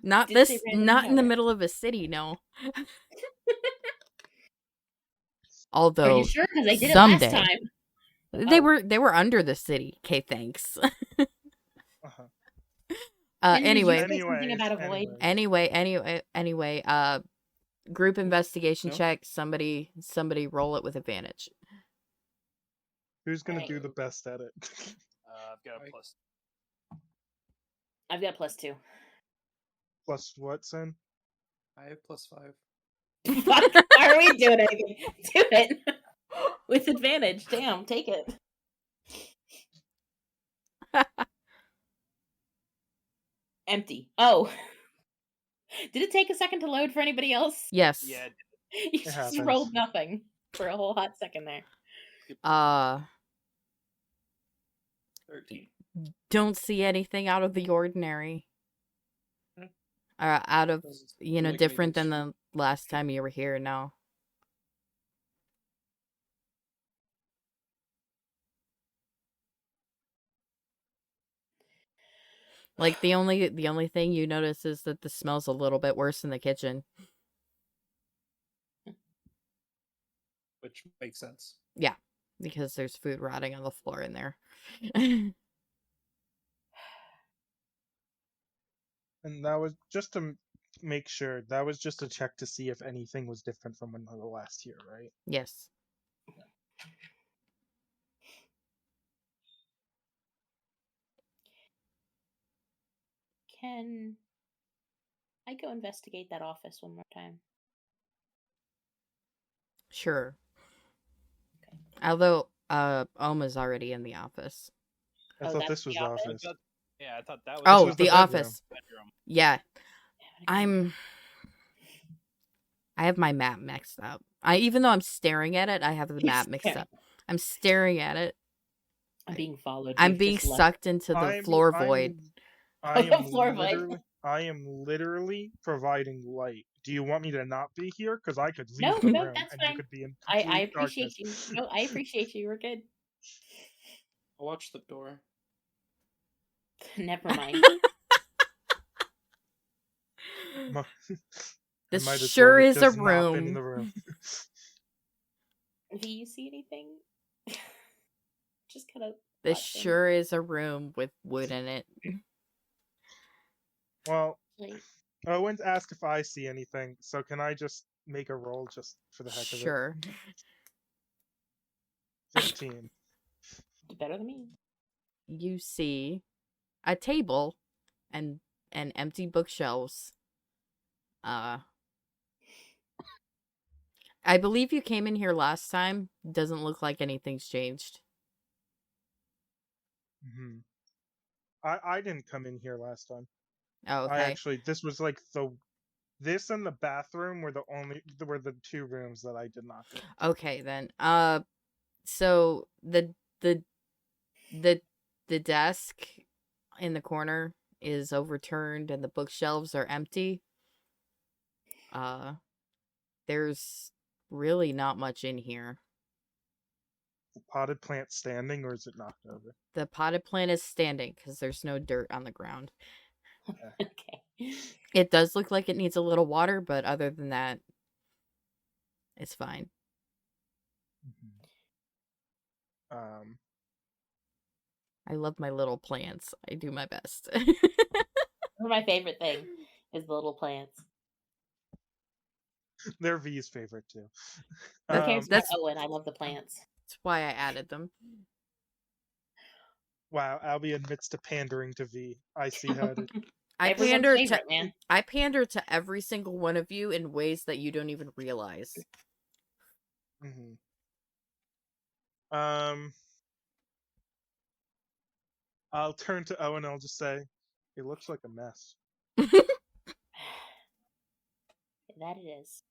Not Did this. say random Not in the encounter. middle of a city. No. Are Although you sure? Because I did someday it last time. they were under the city. Okay, thanks. Uh-huh. Anyway. Did you say something about a void? Anyway. Group investigation No? check. Somebody roll it with advantage. Who's gonna do the best at it? I've got a plus. I've got +2. Plus what, Sin? I have +5. Fuck! Why are we doing anything? Do it with advantage. Damn, take it. Empty. Oh, did it take a second to load for anybody else? Yes. Yeah. You just rolled nothing for a whole hot second there. 13. Don't see anything out of the ordinary. Out of different than the last time you were here. No. Like the only thing you notice is that the smell's a little bit worse in the kitchen. Which makes sense. Yeah, because there's food rotting on the floor in there. And that was just to make sure. That was just a check to see if anything was different from when the last year, right? Yes. Can I go investigate that office one more time? Sure. Okay. Although Oma's already in the office. I Oh, thought that's this was the the office? office. Yeah, I thought that was. Oh, was the the bedroom. office. Yeah. I have my map mixed up. Even though I'm staring at it, I have the map mixed up. I'm staring at it. I'm being followed. I'm We've being just left. sucked into the floor void. I The am floor void. I am literally providing light. Do you want me to not be here? Because I could leave No, the no, room that's and you fine. could be in I complete appreciate darkness. you. No, I appreciate you. We're good. I'll watch the door. Never mind. This might as sure well is a just not been in the room. room. Do you see anything? Just kind of. This sure is a room with wood in it. Well, Like, Owen's asked if I see anything, so can I just make a roll just for the heck of it? Sure. 15. better than me. You see a table and empty bookshelves. I believe you came in here last time. Doesn't look like anything's changed. Mm-hmm. I didn't come in here last time. Oh, okay. This was like this and the bathroom were the two rooms that I did not go into. Okay then. So the desk in the corner is overturned and the bookshelves are empty. There's really not much in here. The potted plant standing, or is it knocked over? The potted plant is standing because there's no dirt on the ground. Okay. It does look like it needs a little water, but other than that, it's fine. Mm-hmm. I love my little plants. I do my best. My favorite thing is the little plants. They're V's favorite too. That's Owen. I love the plants. That's why I added them. Wow, Albie admits to pandering to V. I see how it is. I man. I pander to every single one of you in ways that you don't even realize. Mm-hmm. I'll turn to Owen and I'll just say, it looks like a mess. That it is.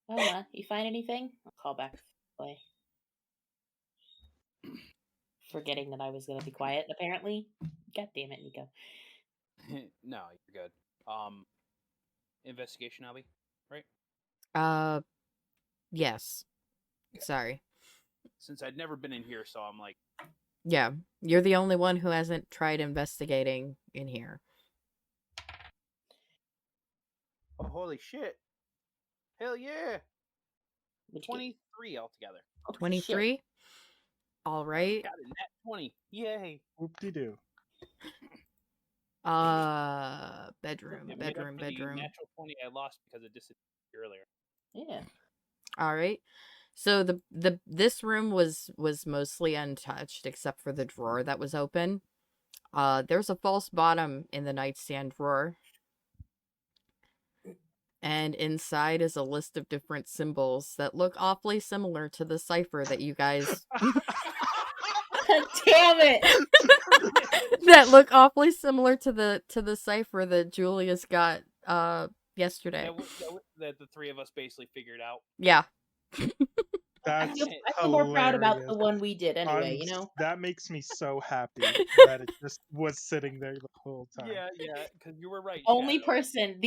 Oma, you find anything? I'll call back. Play. Forgetting that I was going to be quiet, apparently. God damn it, Nico. No, you're good. Investigation, Albie, right? Yes. Okay. Sorry. Since I'd never been in here, so I'm like... Yeah, you're the only one who hasn't tried investigating in here. Oh, holy shit. Hell yeah. 23 altogether. 23? All right. Got it, nat 20. Yay. Whoop-de-doo. Bedroom. Natural 20 I lost because it disappeared earlier. Yeah. All right. So this room was mostly untouched except for the drawer that was open. There's a false bottom in the nightstand drawer. And inside is a list of different symbols that look awfully similar to the cipher that you guys Damn it. that look awfully similar to the cipher that Julius got yesterday. That the three of us basically figured out. Yeah. I feel more proud about the one we did anyway, you know? That makes me so happy that it just was sitting there the whole time. Yeah, because you were right. The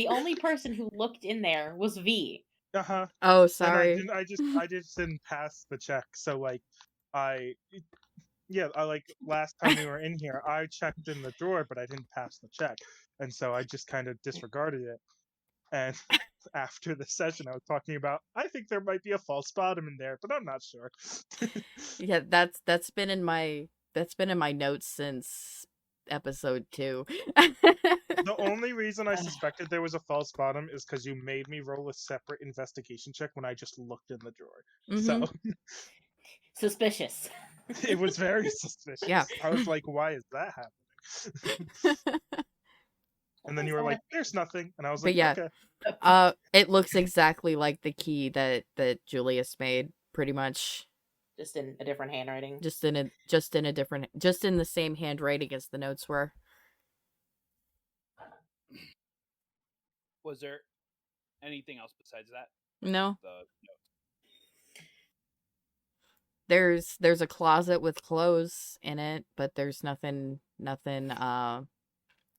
only person who looked in there was V. Uh-huh. Oh, sorry. And I just didn't pass the check, so like Yeah, last time we were in here, I checked in the drawer, but I didn't pass the check, and so I just kind of disregarded it. And after the session, I was talking about, I think there might be a false bottom in there, but I'm not sure. Yeah, that's been in my notes since episode 2. The only reason I suspected there was a false bottom is because you made me roll a separate investigation check when I just looked in the drawer. So Suspicious. it was very suspicious. Yeah. I was like, why is that happening? And then you were like, there's nothing. And I was But like, yeah, okay. it looks exactly like the key that Julius made, pretty much. Just in a different handwriting. Just in the same handwriting as the notes were. Was there anything else besides that? No. The notes. There's a closet with clothes in it, but there's nothing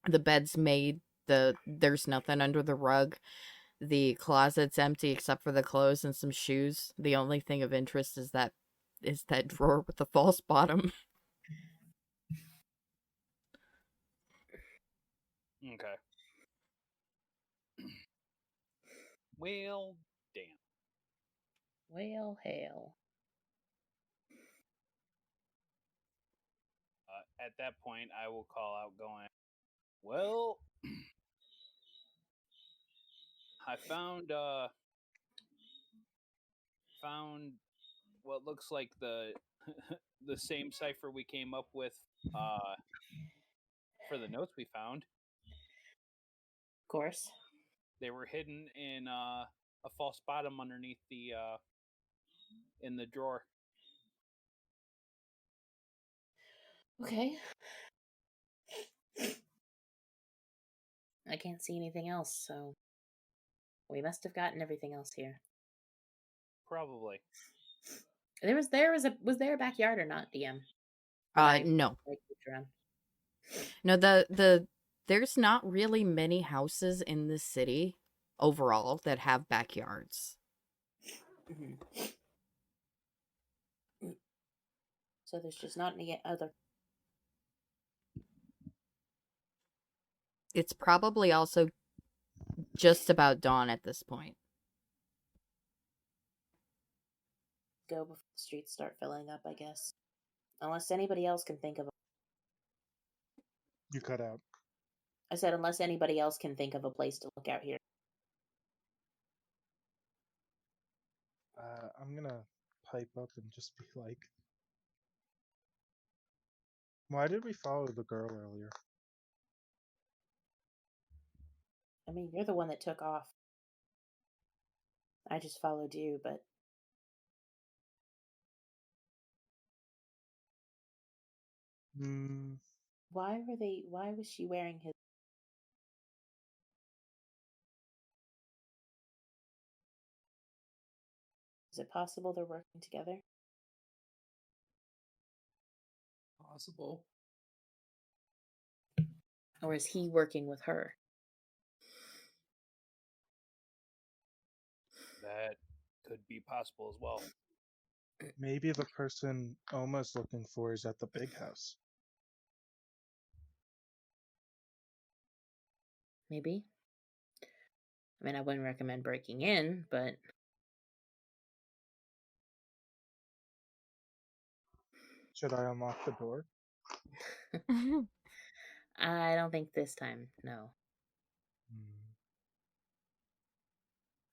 the bed's made, there's nothing under the rug. The closet's empty except for the clothes and some shoes. The only thing of interest is that drawer with the false bottom. Okay. Well, damn. Well, hell. At that point, I will call out, going, "Well, I found what looks like the the same cipher we came up with for the notes we found. Of course. They were hidden in a false bottom underneath the in the drawer." Okay. I can't see anything else, so we must have gotten everything else here. Probably. Was there a backyard or not, DM? No. No, there's not really many houses in the city overall that have backyards. Mm-hmm. So there's just not any other. It's probably also just about dawn at this point. Go before the streets start filling up, I guess. Unless anybody else can think of. You cut out. I said, unless anybody else can think of a place to look out here. I'm gonna pipe up and just be like, why did we follow the girl earlier? I mean, you're the one that took off. I just followed you, but... Why was she wearing his... Is it possible they're working together? Possible. Or is he working with her? That could be possible as well. Maybe the person Oma's looking for is at the big house. Maybe. I mean, I wouldn't recommend breaking in, but... Should I unlock the door? I don't think this time, no.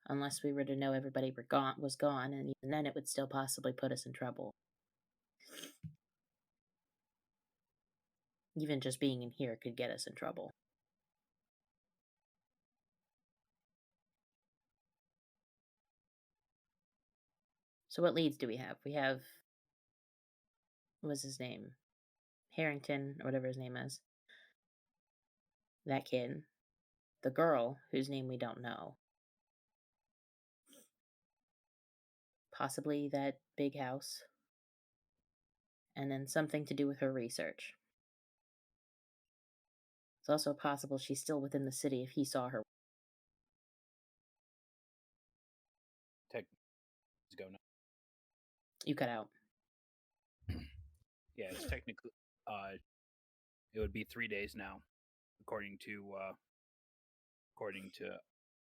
Unless we were to know everybody was gone, and even then it would still possibly put us in trouble. Even just being in here could get us in trouble. So what leads do we have? We have... What was his name? Harrington, or whatever his name is. That kid. The girl, whose name we don't know. Possibly that big house. And then something to do with her research. It's also possible she's still within the city if he saw her. Let's go now. You cut out. Yeah, it's technically it would be 3 days now, according to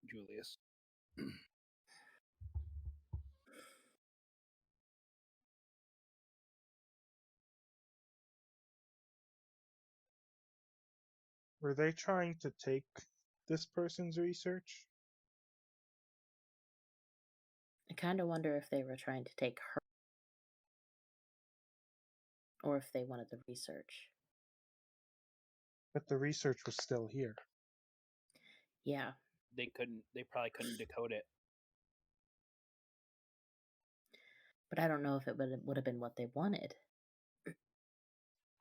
Julius. Were they trying to take this person's research? I kind of wonder if they were trying to take her or if they wanted the research. But the research was still here. Yeah. They probably couldn't decode it. But I don't know if it would have been what they wanted.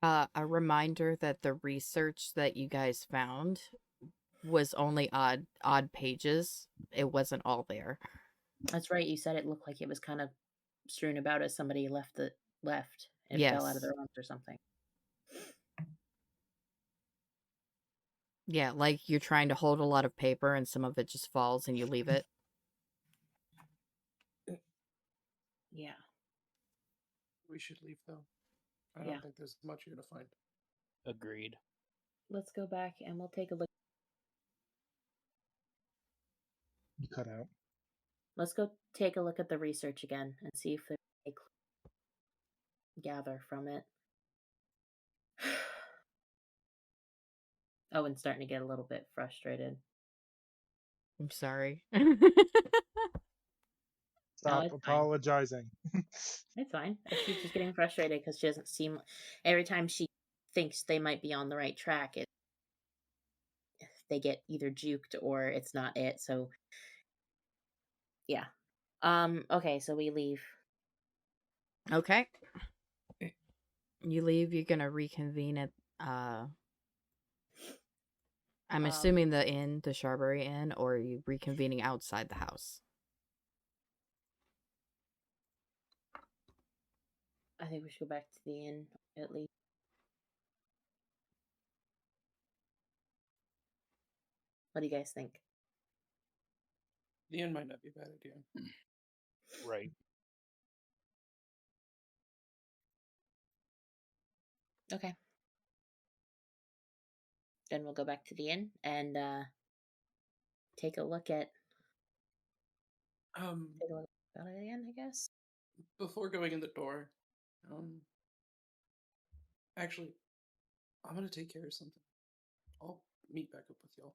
A reminder that the research that you guys found was only odd pages. It wasn't all there. That's right. You said it looked like it was kind of strewn about as somebody left and fell out of their arms or something. Yeah, like you're trying to hold a lot of paper and some of it just falls and you leave it. Yeah. We should leave, though. I Yeah. don't think there's much here to find. Agreed. Let's go back and we'll take a look. You cut out. Let's go take a look at the research again and see if there's any gather from it. Owen's starting to get a little bit frustrated. I'm sorry. Stop it's apologizing. It's fine. She's just getting frustrated because she doesn't seem. Every time she thinks they might be on the right track, they get either juked or it's not it. So, yeah. Okay, so we leave. Okay. You leave, you're gonna reconvene at I'm assuming the inn, the Sharberry Inn, or are you reconvening outside the house? I think we should go back to the inn at least. What do you guys think? The inn might not be a bad idea. Right. Okay. Then we'll go back to the inn and take a look at it again, I guess. Before going in the door, actually, I'm gonna take care of something. I'll meet back up with y'all.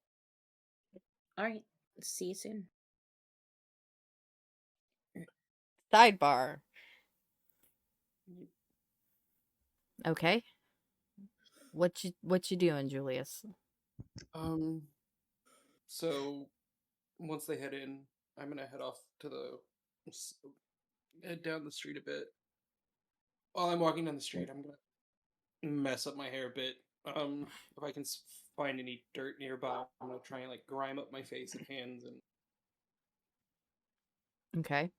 All right. See you soon. Sidebar. Okay. What you doing, Julius? So once they head in, I'm gonna head off to head down the street a bit. While I'm walking down the street, I'm gonna mess up my hair a bit. If I can find any dirt nearby, I'm gonna try and like grime up my face and hands and Okay.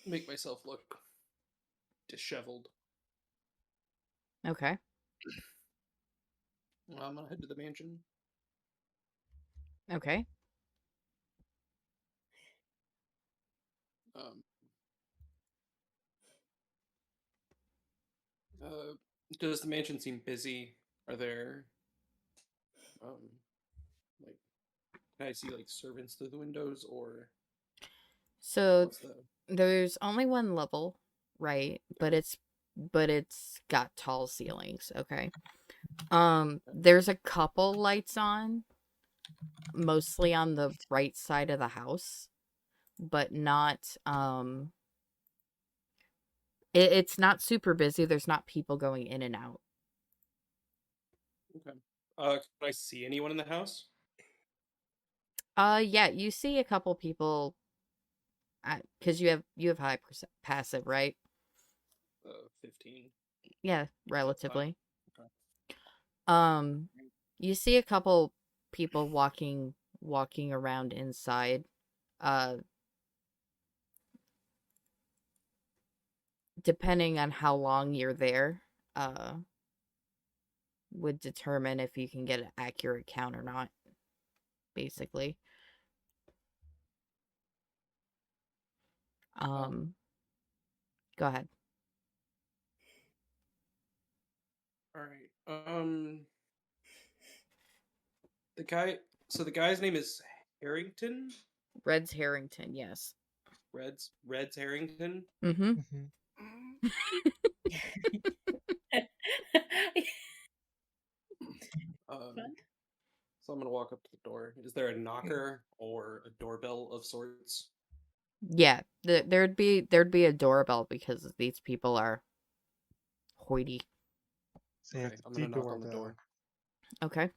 make myself look disheveled. Okay. I'm gonna head to the mansion. Okay. Does the mansion seem busy? Are there, like, can I see like servants through the windows or? So there's only one level, right? But it's got tall ceilings. Okay. There's a couple lights on, mostly on the right side of the house, but not it's not super busy. There's not people going in and out. Okay. Can I see anyone in the house? Yeah, you see a couple people because you have high passive, right? 15. Yeah, relatively. Okay. You see a couple people walking around inside. Depending on how long you're there, would determine if you can get an accurate count or not, basically. Go ahead. All right. The guy. So the guy's name is Harrington. Red's Harrington, yes. Red's Harrington. Mm-hmm. So I'm gonna walk up to the door. Is there a knocker or a doorbell of sorts? Yeah, there'd be a doorbell because these people are hoity. Okay, I'm gonna knock on the door. Okay.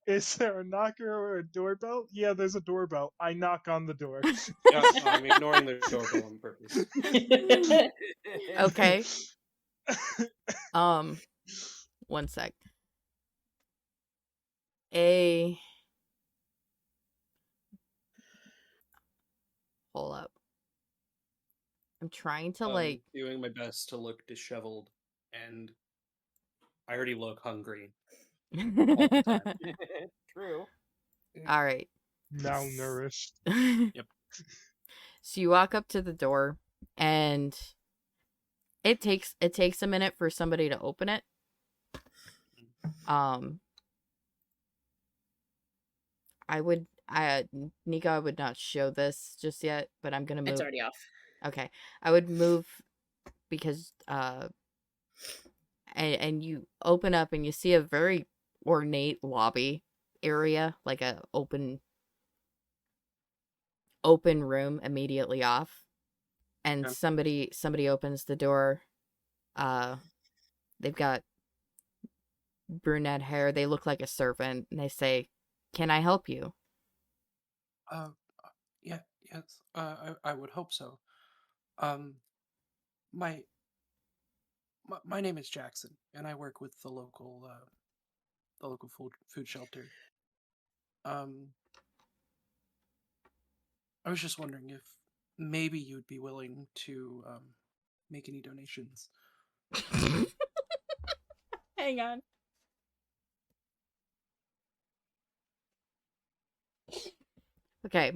Is there a knocker or a doorbell? Yeah, there's a doorbell. I knock on the door. Yeah, I'm ignoring the doorbell on purpose. Okay. 1 sec. Hold up. I'm trying to doing my best to look disheveled, and I already look hungry. True. All right. Malnourished. Yep. So you walk up to the door, and it takes a minute for somebody to open it. Nico, I would not show this just yet, but I'm gonna move. It's already off. Okay, I would move because and you open up and you see a very ornate lobby area, like a open room immediately off, and Okay. somebody opens the door. They've got brunette hair. They look like a servant, and they say, "Can I help you?" Yeah, yes. I would hope so. My name is Jackson, and I work with the local food shelter. I was just wondering if maybe you'd be willing to make any donations. Hang on. Okay.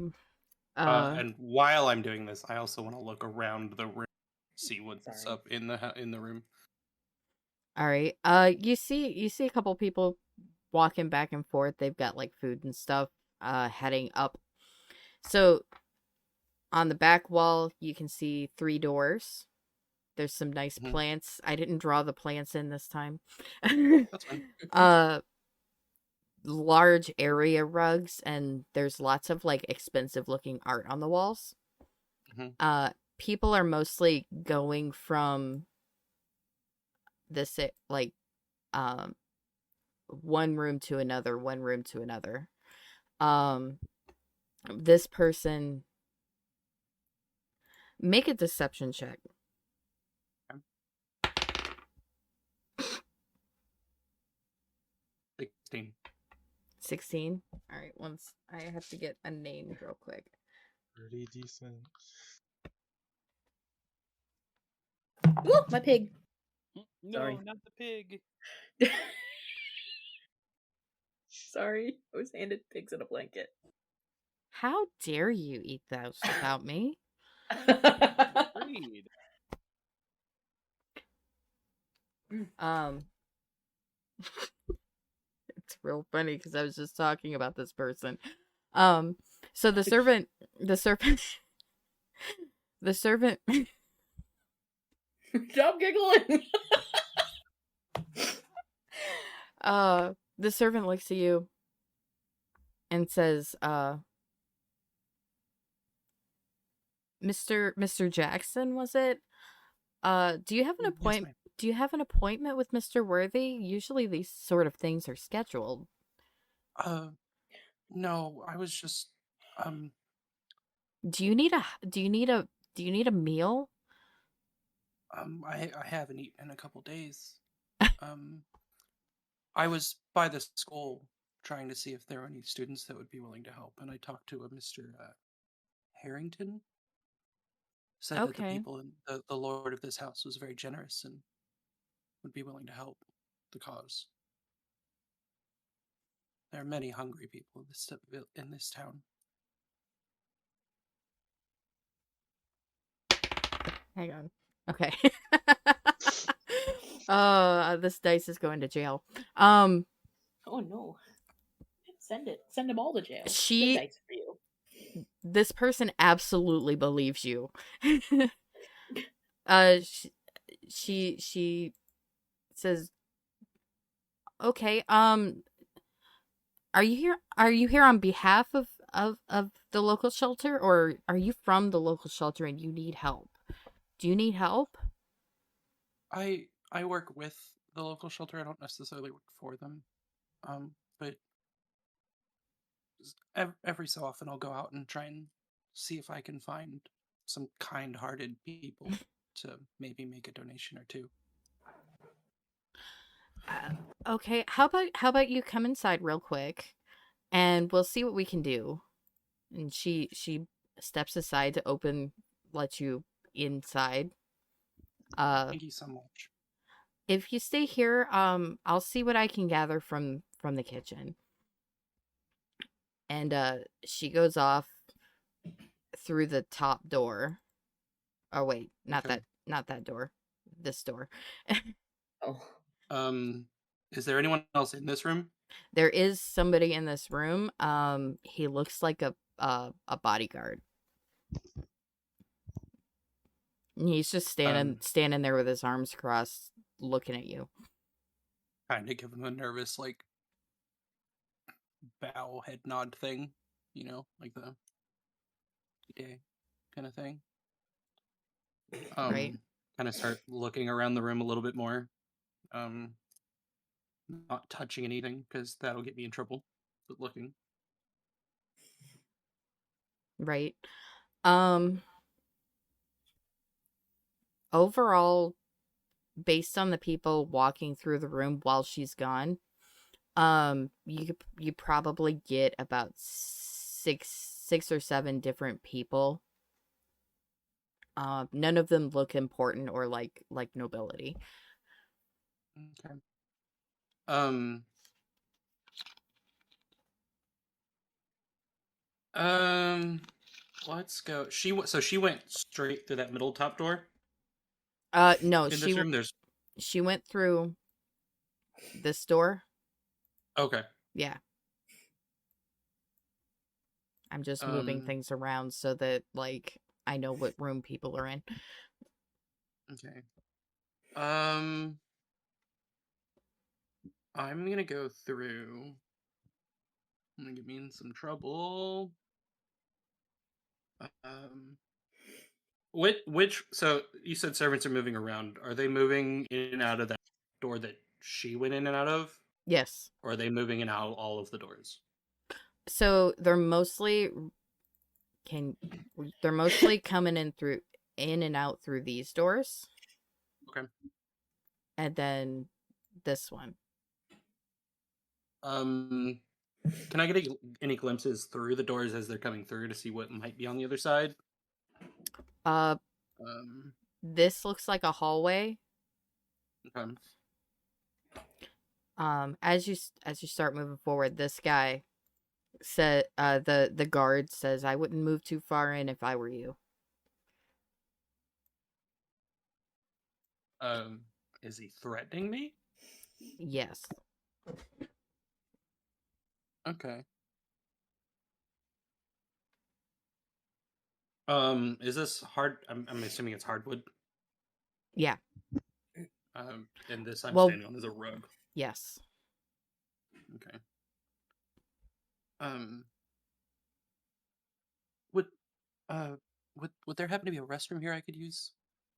And while I'm doing this, I also want to look around the room, see what's up in the room. All right. You see a couple people walking back and forth. They've got like food and stuff heading up. So on the back wall, you can see 3 doors. There's some nice plants. I didn't draw the plants in this time. That's fine. Large area rugs, and there's lots of like expensive looking art on the walls. People are mostly going from this like one room to another. This person, make a deception check. 16. All right, once I have to get a name real quick. Pretty decent. Ooh, my pig. No, Sorry. not the pig. Sorry, I was handed pigs in a blanket. How dare you eat those without me? Agreed. It's real funny because I was just talking about this person. So the servant Stop giggling. The servant looks at you and says, Mr. Jackson, was it? Do you have an appointment? Yes, do you have an appointment with Mr. Worthy? Usually these sort of things are scheduled. No, I was just Do you need a meal? I haven't eaten in a couple days. I was by the school trying to see if there were any students that would be willing to help, and I talked to a Mr. Harrington. Said that the people and the lord of this house was very generous and would be willing to help the cause. There are many hungry people in this town. Hang on. Okay. This dice is going to jail. Oh no. Send it. Send them all to jail. Good She dice for you. this person absolutely believes you. uh she says, "Okay, are you here on behalf of the local shelter, or are you from the local shelter and you need help? Do you need help?" I work with the local shelter. I don't necessarily work for them. But every so often I'll go out and try and see if I can find some kind-hearted people to maybe make a donation or two. Okay, how about you come inside real quick and we'll see what we can do. And she steps aside to let you inside. Thank you so much. If you stay here, I'll see what I can gather from the kitchen. And she goes off through the top door. Oh wait, Okay. not that door. This door. Oh. Is there anyone else in this room? There is somebody in this room. He looks like a bodyguard. And he's just standing there with his arms crossed, looking at you. Kind of give him a nervous, like, bow head nod thing, like the day kind of thing. Right. Kind of start looking around the room a little bit more. Not touching anything because that'll get me in trouble. But looking. Right. Overall, based on the people walking through the room while she's gone, you probably get about six or seven different people. None of them look important or like nobility. Okay. Let's go. She went straight through that middle top door. No, in this room, she went through this door. Okay. Yeah. I'm just moving things around so that, like, I know what room people are in. Okay. I'm gonna go through. I'm gonna get me in some trouble. So you said servants are moving around. Are they moving in and out of that door that she went in and out of? Yes. Or are they moving in out all of the doors? So they're mostly coming in and out through these doors. Okay. And then this one. Can I get any glimpses through the doors as they're coming through to see what might be on the other side? This looks like a hallway. Okay. As you start moving forward, this guy said, the guard says, "I wouldn't move too far in if I were you." Is he threatening me? Yes. Okay. Is this hard? I'm assuming it's hardwood. Yeah. And this I'm standing on is a rug. Yes. Okay. Would there happen to be a restroom here I could use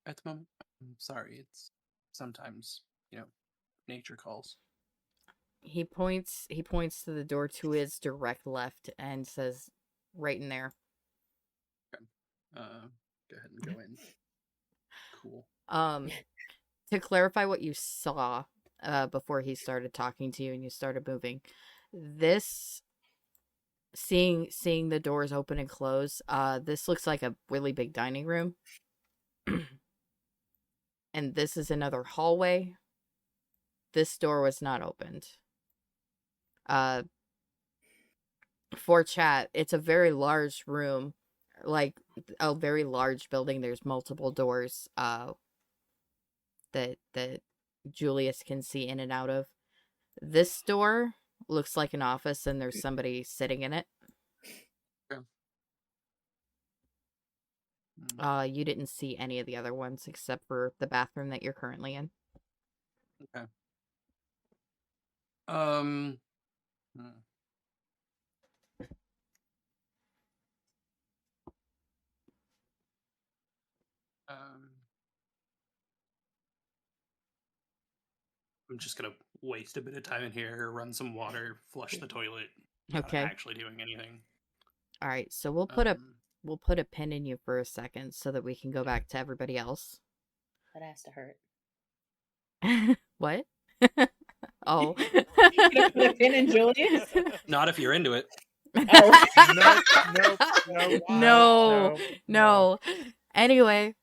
at the moment? I'm sorry, it's sometimes, nature calls. He points to the door to his direct left and says, "Right in there." Okay. Go ahead and go in. Cool. To clarify what you saw before he started talking to you and you started moving, this seeing the doors open and close, this looks like a really big dining room. And this is another hallway. This door was not opened. For chat, it's a very large room, like a very large building. There's multiple doors that Julius can see in and out of. This door looks like an office and there's somebody sitting in it. You didn't see any of the other ones except for the bathroom that you're currently in. Okay. I'm just gonna waste a bit of time in here, run some water, flush the toilet. Not Okay. actually doing anything. All right, so we'll put a pin in you for a second so that we can go back to everybody else. That has to hurt. What? Oh. Put a pin in Julius? Not if you're into it. Oh. No. Anyway,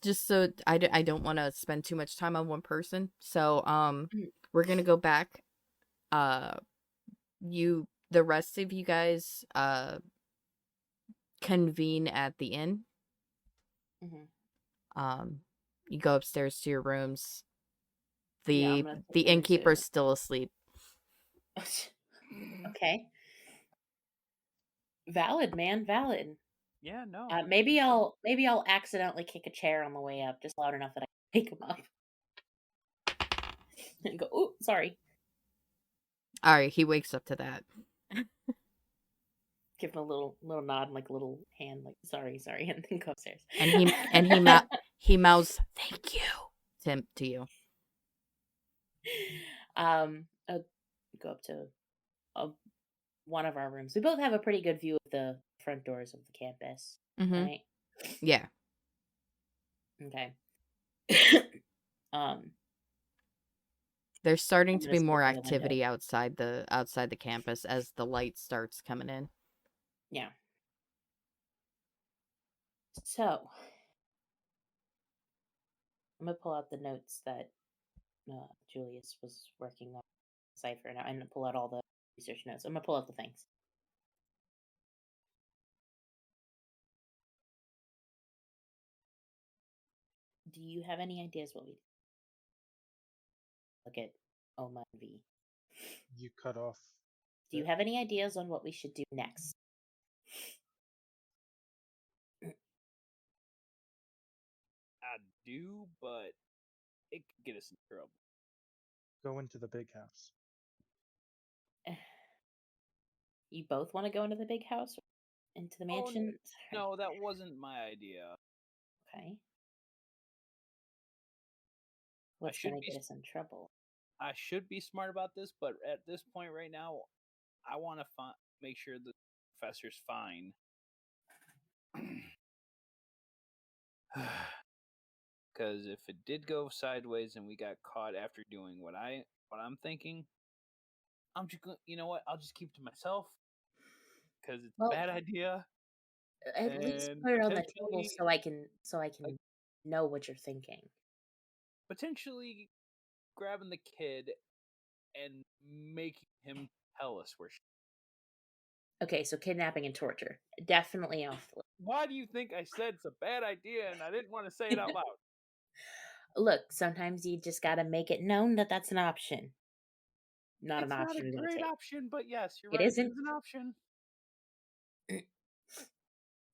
just so I don't want to spend too much time on one person, so we're gonna go back. The rest of you guys convene at the inn. You go upstairs to your rooms. The innkeeper's still asleep. Okay. Valid, man. Valid. Yeah, no. Maybe I'll accidentally kick a chair on the way up, just loud enough that I can wake him up. And go, "Ooh, sorry." All right, he wakes up to that. Give him a little nod, and like a little hand, like sorry, and then go upstairs. And he mouths "Thank you" to you. I'll go up to one of our rooms. We both have a pretty good view of the front doors of the campus, right? Yeah. Okay. There's starting to be more activity outside the campus as the light starts coming in. Yeah. So I'm gonna pull out the notes that Julius was working on Cipher now, and pull out all the research notes. I'm gonna pull out the things. Do you have any ideas what we look at Oma and V? You cut off. Do you have any ideas on what we should do next? I do, but it could get us in trouble. Go into the big house. You both want to go into the big house? Into the mansion? No, that wasn't my idea. Okay. What's going to get us in trouble? I should be smart about this, but at this point right now, I want to make sure the professor's fine. Because if it did go sideways and we got caught after doing what I'm thinking, I'm just gonna, you know what? I'll just keep it to myself because it's a bad idea. At least put it on the table so I can know what you're thinking. Potentially grabbing the kid and making him tell us where she. Okay, so kidnapping and torture. Definitely off the list. Why do you think I said it's a bad idea and I didn't want to say it out loud? Look, sometimes you just gotta make it known that that's an option. Not an option. It's not a great option, but yes, you're right. It isn't. It's an option.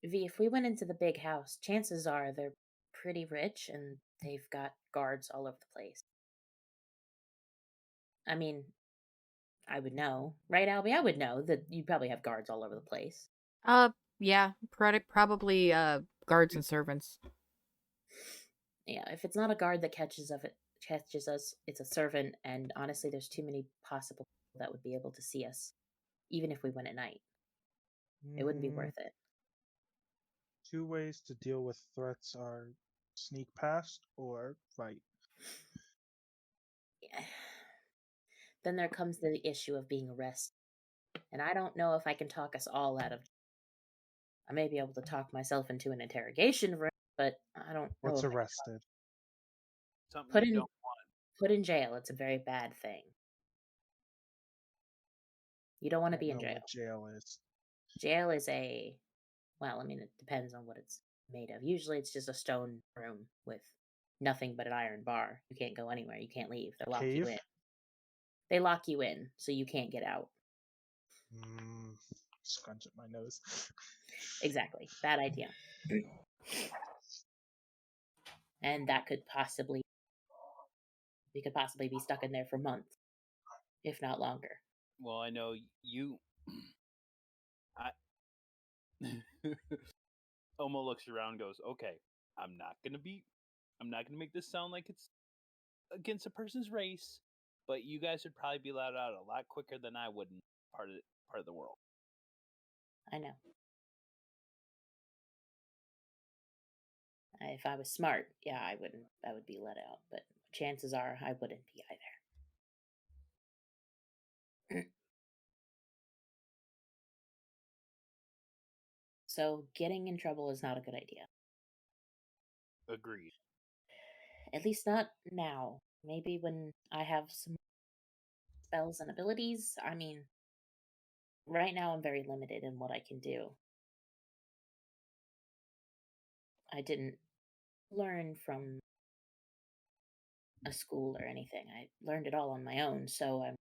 V, if we went into the big house, chances are they're pretty rich and they've got guards all over the place. I mean, I would know, right, Albie? I would know that you probably have guards all over the place. Yeah, probably guards and servants. Yeah, if it's not a guard that catches us, it's a servant, and honestly, there's too many possible people that would be able to see us, even if we went at night. It wouldn't be worth it. 2 ways to deal with threats are sneak past or fight. Yeah. Then there comes the issue of being arrested. And I don't know if I can talk us all out of. I may be able to talk myself into an interrogation room, but I don't know. What's arrested? Something you don't want. Put in jail. It's a very bad thing. You don't want to be in jail. What jail is. Jail is it depends on what it's. made of. Usually it's just a stone room with nothing but an iron bar. You can't go anywhere. You can't leave. They lock you Cave? in. They lock you in, so you can't get out. Scrunch at my nose. Exactly. Bad idea. And that could possibly, we could possibly be stuck in there for months, if not longer. Well, I know you. Oma looks around and goes, okay, I'm not gonna make this sound like it's against a person's race, but you guys would probably be let out a lot quicker than I would in part of the world. I know. If I was smart, yeah, I would be let out, but chances are I wouldn't be either. So getting in trouble is not a good idea. Agreed. At least not now. Maybe when I have some spells and abilities. I mean, right now I'm very limited in what I can do. I didn't learn from a school or anything. I learned it all on my own, so I'm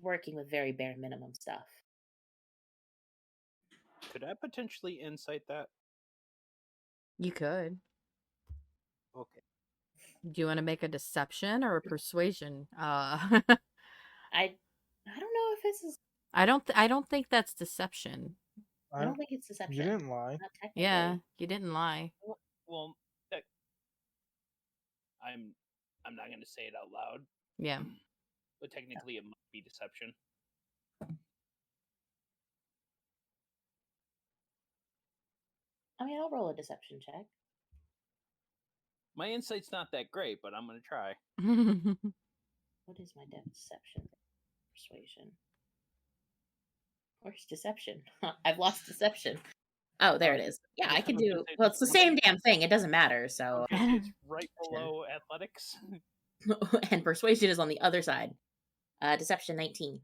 working with very bare minimum stuff. Could I potentially insight that? You could. Okay. Do you want to make a deception or a persuasion? I don't know if this is. I don't think that's deception. I don't think it's deception. You didn't lie. Not technically. Yeah, you didn't lie. Well, I'm not going to say it out loud. Yeah. But technically, it might be deception. I mean, I'll roll a deception check. My insight's not that great, but I'm going to try. What is my deception? Persuasion. Where's deception? I've lost deception. Oh, there it is. Yeah, I can do. Well, it's the same damn thing. It doesn't matter. So it's right below athletics. And persuasion is on the other side. Deception 19. Ooh,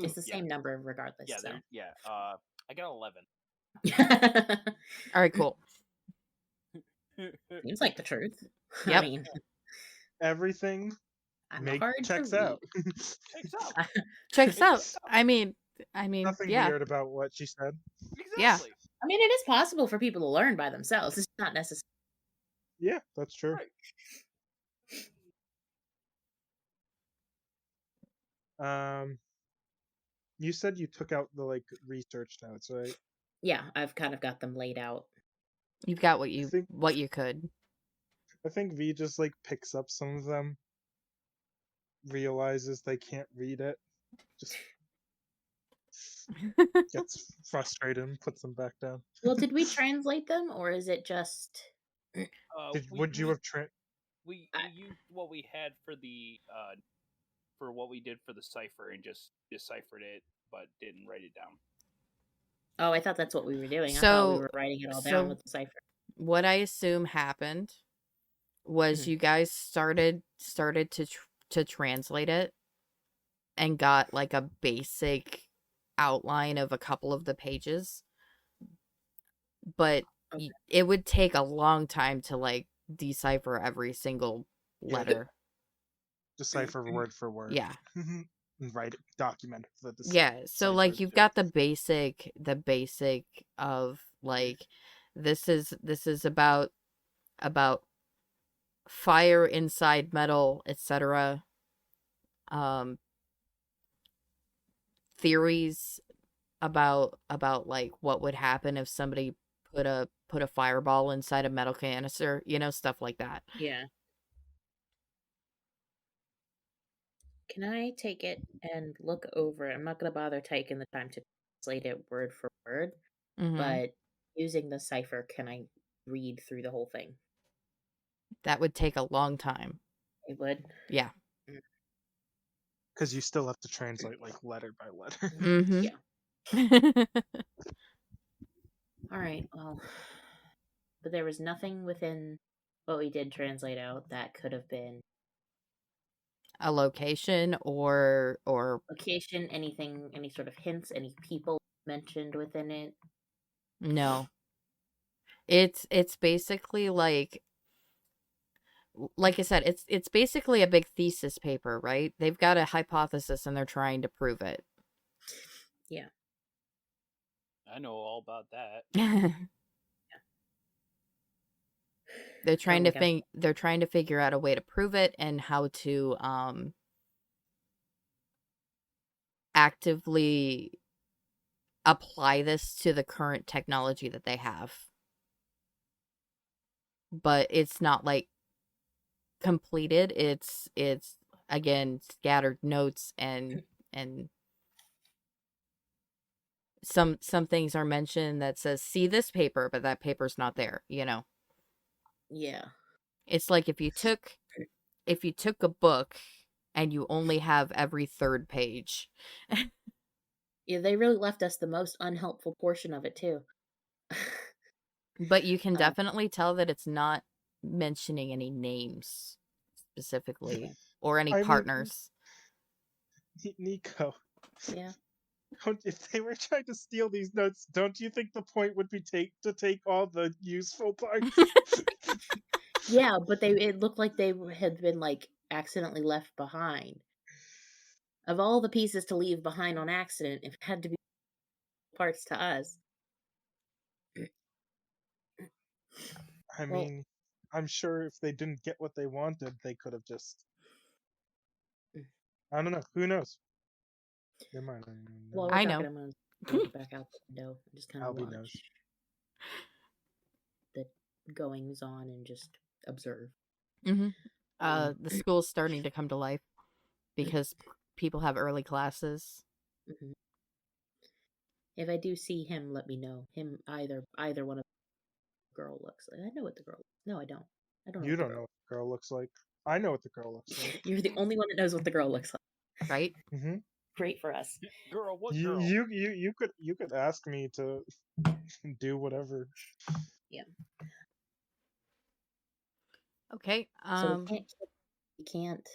it's the same number regardless. Yeah, so. I got 11. All right, cool. Seems like the truth. Yep. I mean, everything checks out. Checks out. I mean, nothing yeah. weird about what she said. Exactly. Yeah. I mean, it is possible for people to learn by themselves. It's not necessary. Yeah, that's true. Right. You said you took out the research notes, right? Yeah, I've kind of got them laid out. You've got what you could. I think V just picks up some of them, realizes they can't read it, just gets frustrated and puts them back down. Well, did we translate them, or is it just? Would you have We used what we had for what we did for the cipher and just deciphered it, but didn't write it down. Oh, I thought that's what we were doing. So, I thought we were writing it all down with the cipher. What I assume happened was you guys started to translate it and got a basic outline of a couple of the pages, but it would take a long time to decipher every single letter. Decipher word for word. Yeah. And write it, document the so you've got the basic of this is about fire inside metal, etc. Theories about what would happen if somebody put a fireball inside a metal canister, stuff like that. Yeah. Can I take it and look over it? I'm not going to bother taking the time to translate it word for word, but using the cipher, can I read through the whole thing? That would take a long time. It would? Yeah. Because you still have to translate letter by letter. Yeah. All right. Well, but there was nothing within what we did translate out that could have been a location or location, anything, any sort of hints, any people mentioned within it. No. It's basically like I said, it's basically a big thesis paper, right? They've got a hypothesis and they're trying to prove it. Yeah. I know all about that. They're trying Oh my to gosh. they're trying to figure out a way to prove it and how to actively apply this to the current technology that they have. But it's not like completed. It's again scattered notes and some things are mentioned that says see this paper, but that paper's not there, you know. Yeah. It's like if you took a book and you only have every third page. Yeah, they really left us the most unhelpful portion of it too. But you can definitely tell that it's not mentioning any names specifically or any I mean, partners. Nico, Yeah. if they were trying to steal these notes, don't you think the point would be to take all the useful parts? Yeah, but it looked like they had been like accidentally left behind. Of all the pieces to leave behind on accident, it had to be parts to us. I Well, mean, I'm sure if they didn't get what they wanted, they could have just. I don't know. Who knows? Never mind. while we're I talking, know. I'm gonna look back out the window and just kind of Albie knows. watch the goings on and just observe. Mm-hmm. The school's starting to come to life because people have early classes. Mm-hmm. If I do see him, let me know. Him, either one of the girl looks like. I know what the girl. No, I don't. I don't know. You don't know what the girl looks like. I know what the girl looks like. You're the only one that knows what the girl looks like. Right? Mm-hmm. Great for us. Girl, what You, girl? you could ask me to do whatever. Yeah. Okay. So we can't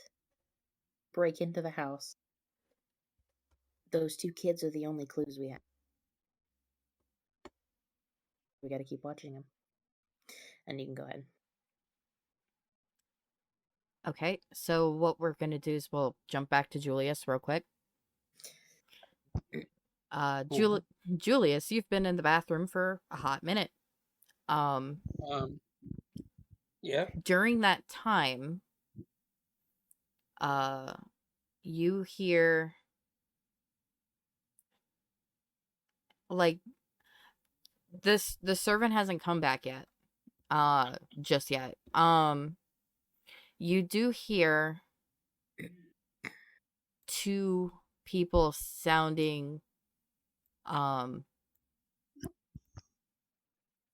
break into the house. Those two kids are the only clues we have. We got to keep watching them. And you can go ahead. Okay. So what we're gonna do is we'll jump back to Julius real quick. Julius, you've been in the bathroom for a hot minute. Yeah. During that time, you hear like the servant hasn't come back yet. Just yet. You do hear two people sounding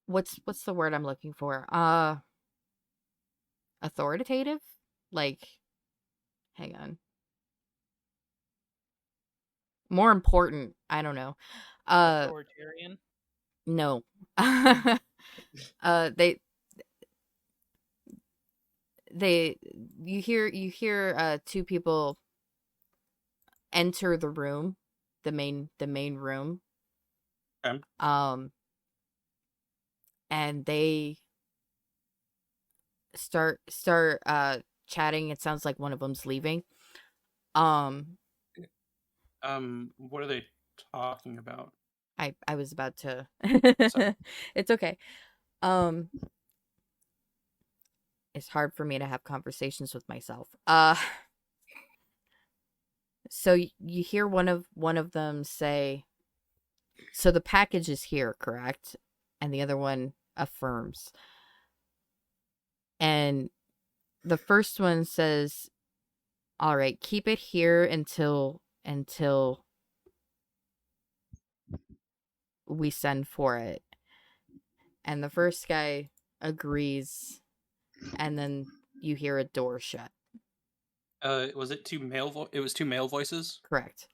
what's the word I'm looking for? Authoritative? Like, hang on. More important, I don't know. Authoritarian? No. They you hear two people enter the room, the main room. Okay. And they start chatting. It sounds like one of them's leaving. What are they talking about? I was about to. Sorry. It's okay. It's hard for me to have conversations with myself. So you hear one of them say, "So the package is here, correct?" And the other one affirms. And the first one says, "All right, keep it here until we send for it." And the first guy agrees, and then you hear a door shut. Was it two male? It was two male voices. Correct.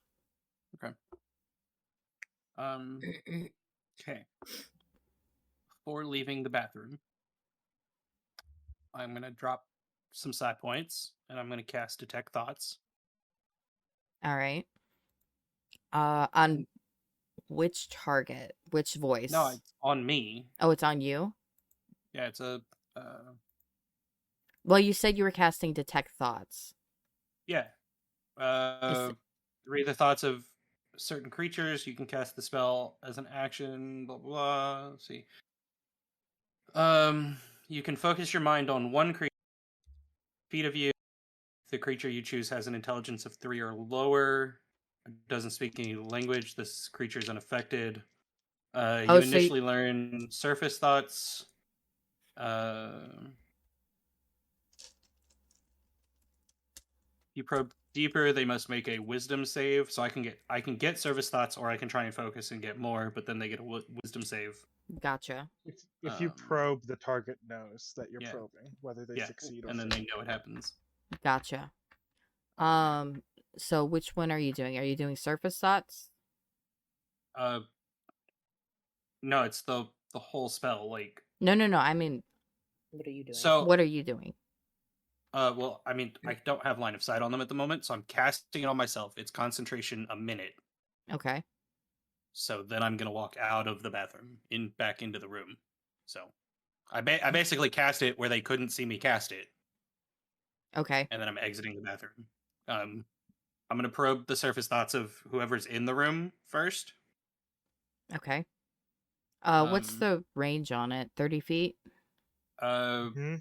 Okay. Okay. Before leaving the bathroom, I'm gonna drop some side points, and I'm gonna cast Detect Thoughts. All right. On which target? Which voice? No, it's on me. Oh, it's on you? Yeah, it's a. Well, you said you were casting Detect Thoughts. Yeah. Read the thoughts of certain creatures. You can cast the spell as an action. Blah blah. Let's see. You can focus your mind on one creature feet of you. The creature you choose has an intelligence of 3 or lower. Doesn't speak any language. This creature is unaffected. You initially learn surface thoughts. You probe deeper, they must make a wisdom save. So I can get surface thoughts, or I can try and focus and get more, but then they get a wisdom save. Gotcha. If you probe, the target knows that you're probing, whether they succeed or and then fail. they know what happens. Gotcha. So which one are you doing? Are you doing surface thoughts? No, it's the whole spell. Like No. I mean, what are you doing? So what are you doing? Well, I mean, I don't have line of sight on them at the moment, so I'm casting it on myself. It's concentration a minute. Okay. So then I'm gonna walk out of the bathroom back into the room. So I basically cast it where they couldn't see me cast it. Okay. And then I'm exiting the bathroom. I'm gonna probe the surface thoughts of whoever's in the room first. Okay. What's the range on it? 30 feet? 30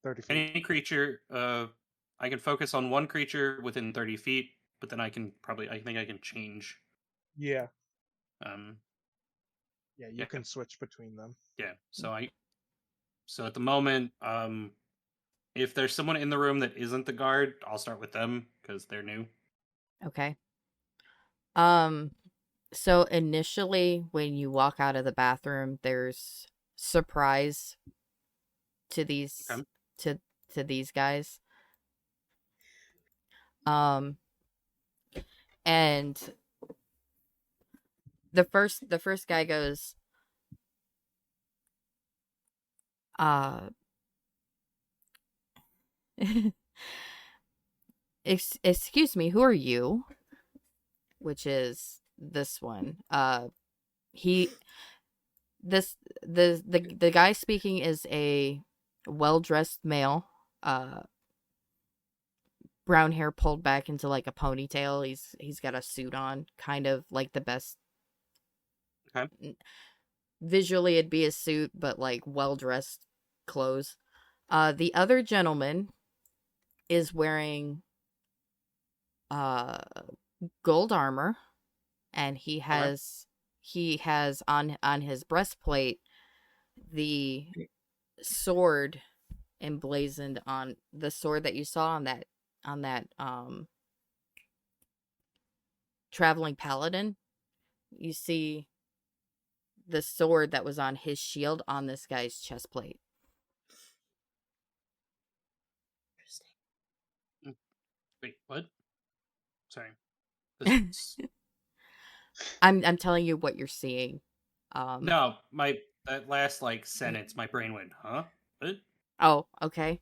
feet. Any creature, I can focus on one creature within 30 feet, but then I think I can change. Yeah. Yeah, you can switch between them. Yeah, so at the moment, if there's someone in the room that isn't the guard, I'll start with them because they're new. Okay. So initially when you walk out of the bathroom, there's surprise to these to these guys. And the first guy goes, excuse me, who are you? Which is this one. The guy speaking is a well-dressed male, brown hair pulled back into like a ponytail. He's got a suit on, kind of like the best. Okay. Visually it'd be a suit, but like well-dressed clothes. The other gentleman is wearing gold armor, and he has on his breastplate the sword emblazoned on the sword that you saw on that traveling paladin. You see the sword that was on his shield on this guy's chest plate. Interesting. Wait, what? Sorry. I'm telling you what you're seeing. No, that last sentence, my brain went, huh? What? Oh, okay.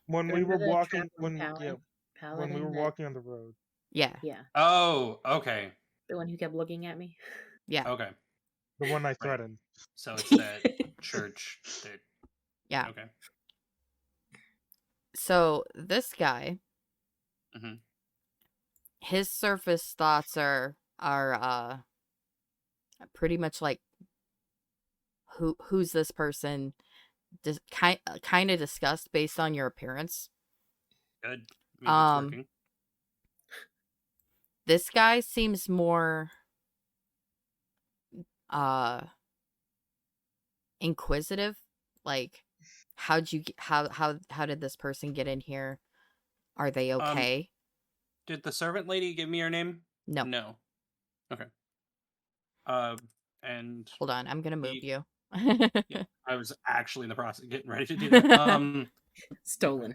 When we were walking when we were walking on the road. Yeah. Oh, okay. The one who kept looking at me. Yeah. Okay. The one I threatened. So it's that church that. Yeah. Okay. So this guy, his surface thoughts are pretty much like who's this person? Kind of discussed based on your appearance. Good. Maybe it's working. This guy seems more inquisitive. Like, how did this person get in here? Are they okay? Did the servant lady give me her name? No. Okay. And hold on, I'm gonna move you. Yeah, I was actually in the process of getting ready to do that. Stolen.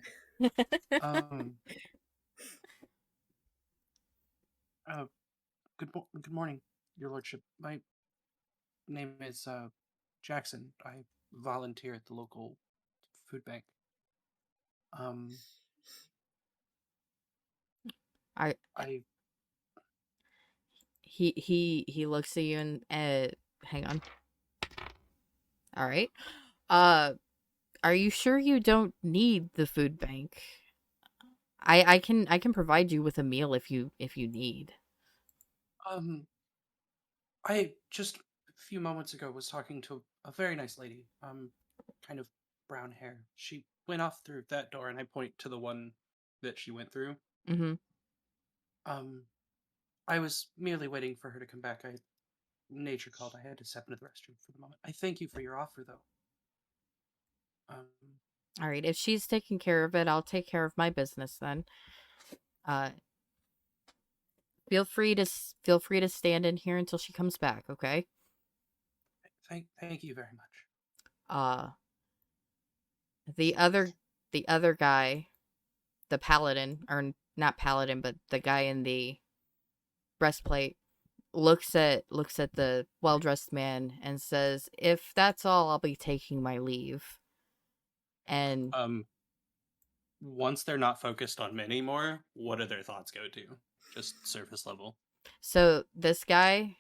Good morning, Your Lordship. My name is Jackson. I volunteer at the local food bank. He looks at you and hang on. All right. Are you sure you don't need the food bank? I can provide you with a meal if you need. I just a few moments ago was talking to a very nice lady. Kind of brown hair. She went off through that door, and I point to the one that she went through. Mm-hmm. I was merely waiting for her to come back. Nature called. I had to step into the restroom for the moment. I thank you for your offer, though. All right. If she's taking care of it, I'll take care of my business then. Feel free to stand in here until she comes back. Okay. Thank you very much. The other guy, the paladin, or not paladin, but the guy in the breastplate, looks at the well-dressed man and says, "If that's all, I'll be taking my leave." And once they're not focused on me anymore, what do their thoughts go to? Just surface level. So this guy,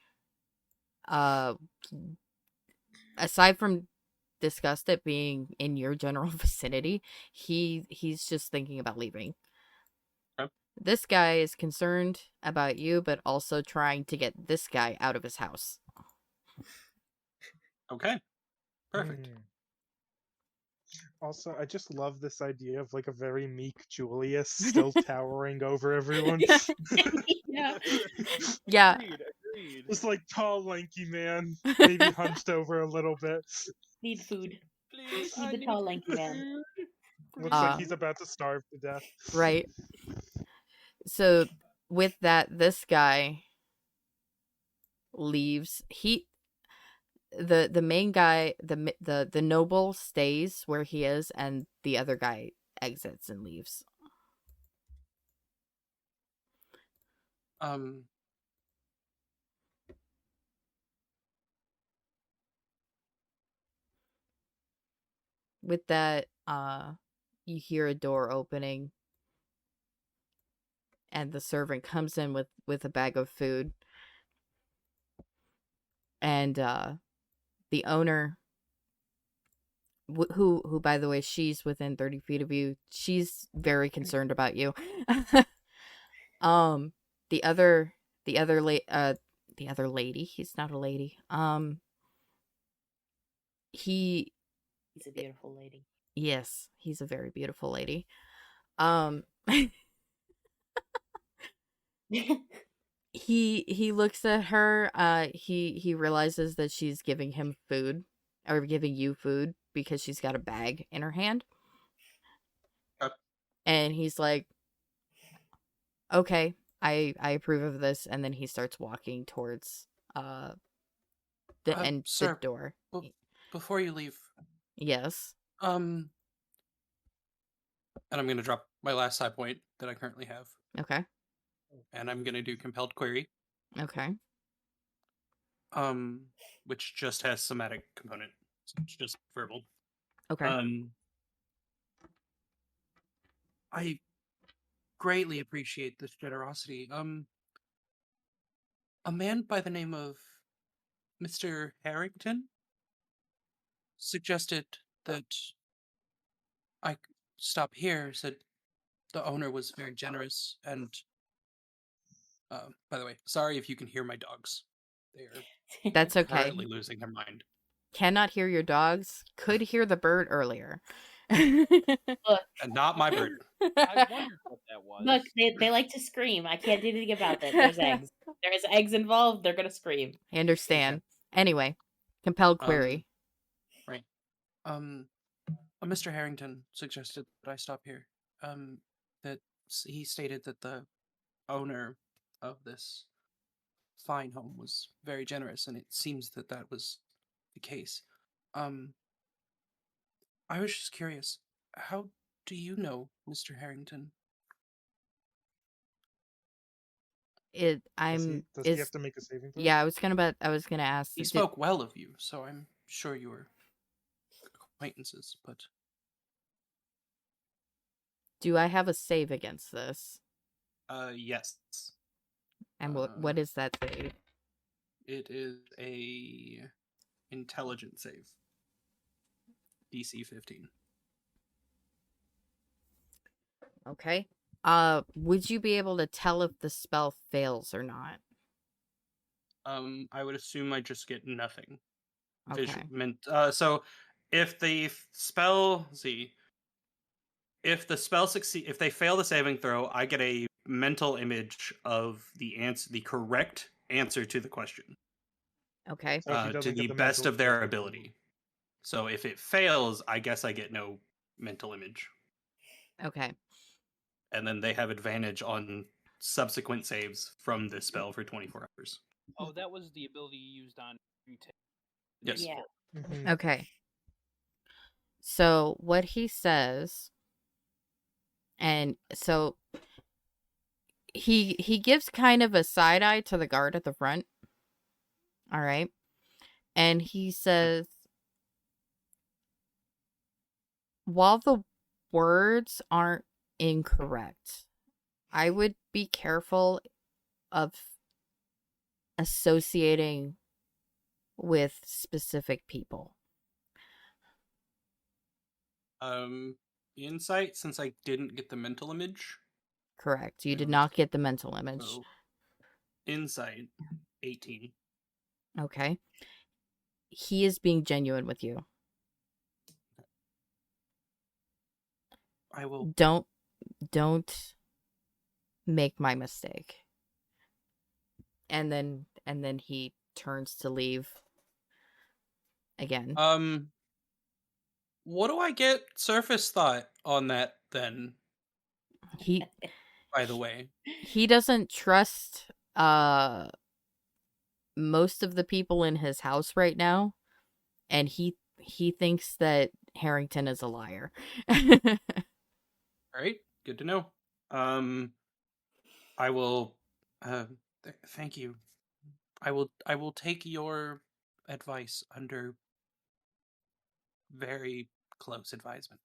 aside from disgust at being in your general vicinity, he's just thinking about leaving. Okay. This guy is concerned about you, but also trying to get this guy out of his house. Okay. Perfect. Also, I just love this idea of like a very meek Julius still towering over everyone. Yeah. Yeah. Agreed. Just like tall, lanky man, maybe hunched over a little bit. Need food. Please, Need I the need tall, lanky man. food. Looks like he's about to starve to death. Right. So with that, this guy leaves. The main guy, the noble stays where he is, and the other guy exits and leaves. With that, you hear a door opening, and the servant comes in with a bag of food, and the owner, who by the way, she's within 30 feet of you. She's very concerned about you. The other lady. He's not a lady. He's a beautiful lady. Yes, he's a very beautiful lady. He looks at her. He realizes that she's giving him food, or giving you food, because she's got a bag in her hand. And he's like, "Okay, I approve of this." And then he starts walking towards Sir, the door. Before you leave, Yes. and I'm gonna drop my last side point that I currently have. Okay. And I'm gonna do compelled query. Okay. Which just has somatic component. So it's just verbal. Okay. I greatly appreciate this generosity. A man by the name of Mr. Harrington suggested that I stop here, said the owner was very generous, and by the way, sorry if you can hear my dogs. They are That's okay. currently losing their mind. Cannot hear your dogs. Could hear the bird earlier. Look, And not my bird. I wondered what that was. look, they like to scream. I can't do anything about that. There's eggs. There's eggs involved. They're gonna scream. I understand. Anyway, compelled query. Right. Mr. Harrington suggested that I stop here. That he stated that the owner of this fine home was very generous, and it seems that that was the case. I was just curious, how do you know Mr. Harrington? Does he have to make a saving throw? Yeah, I was gonna ask. He spoke well of you, so I'm sure you were acquaintances, but do I have a save against this? yes. And what is that save? It is a intelligence save. DC 15. Okay. Would you be able to tell if the spell fails or not? I would assume I just get nothing. Okay. So if the spell, if the spell succeed, if they fail the saving throw, I get a mental image of the correct answer to the question. Okay. So if he To doesn't the get the best mental of their image. ability. So if it fails, I guess I get no mental image. Okay. And then they have advantage on subsequent saves from this spell for 24 hours. Oh, that was the ability you used on retake. Yes. Yeah. Mhm. Okay. So what he says, and so he gives kind of a side eye to the guard at the front. All right. And he says, while the words aren't incorrect, I would be careful of associating with specific people. Insight, since I didn't get the mental image. Correct. You did not get the mental image. So, insight, 18. Okay. He is being genuine with you. I will. Don't make my mistake. And then he turns to leave again. What do I get surface thought on that then? He By the way, he doesn't trust most of the people in his house right now, and he thinks that Harrington is a liar. all right, good to know. I will. Thank you. I will take your advice under very close advisement,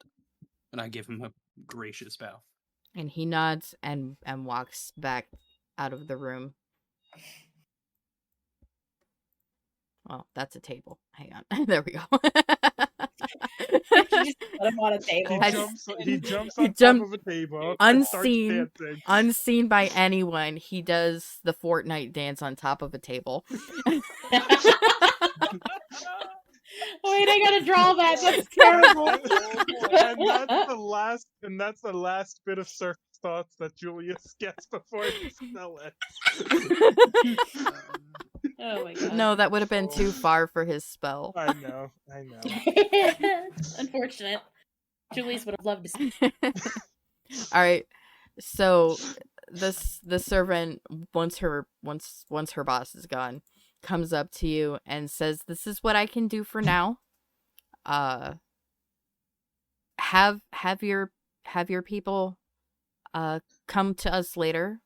and I give him a gracious bow. And he nods and walks back out of the room. Well, that's a table. Hang on. There we go. You just put him on a table. He jumps on top of a table. Unseen, and unseen by anyone. He does the Fortnite dance on top of a table. Wait, I gotta draw that. That's terrible. and that's the last bit of surface thoughts that Julius gets before the spell ends. Oh my god. No, that would have been too far for his spell. I know. Unfortunate. Julius would have loved to see. All right. So the servant, once her boss is gone, comes up to you and says, "This is what I can do for now. Have your people come to us later.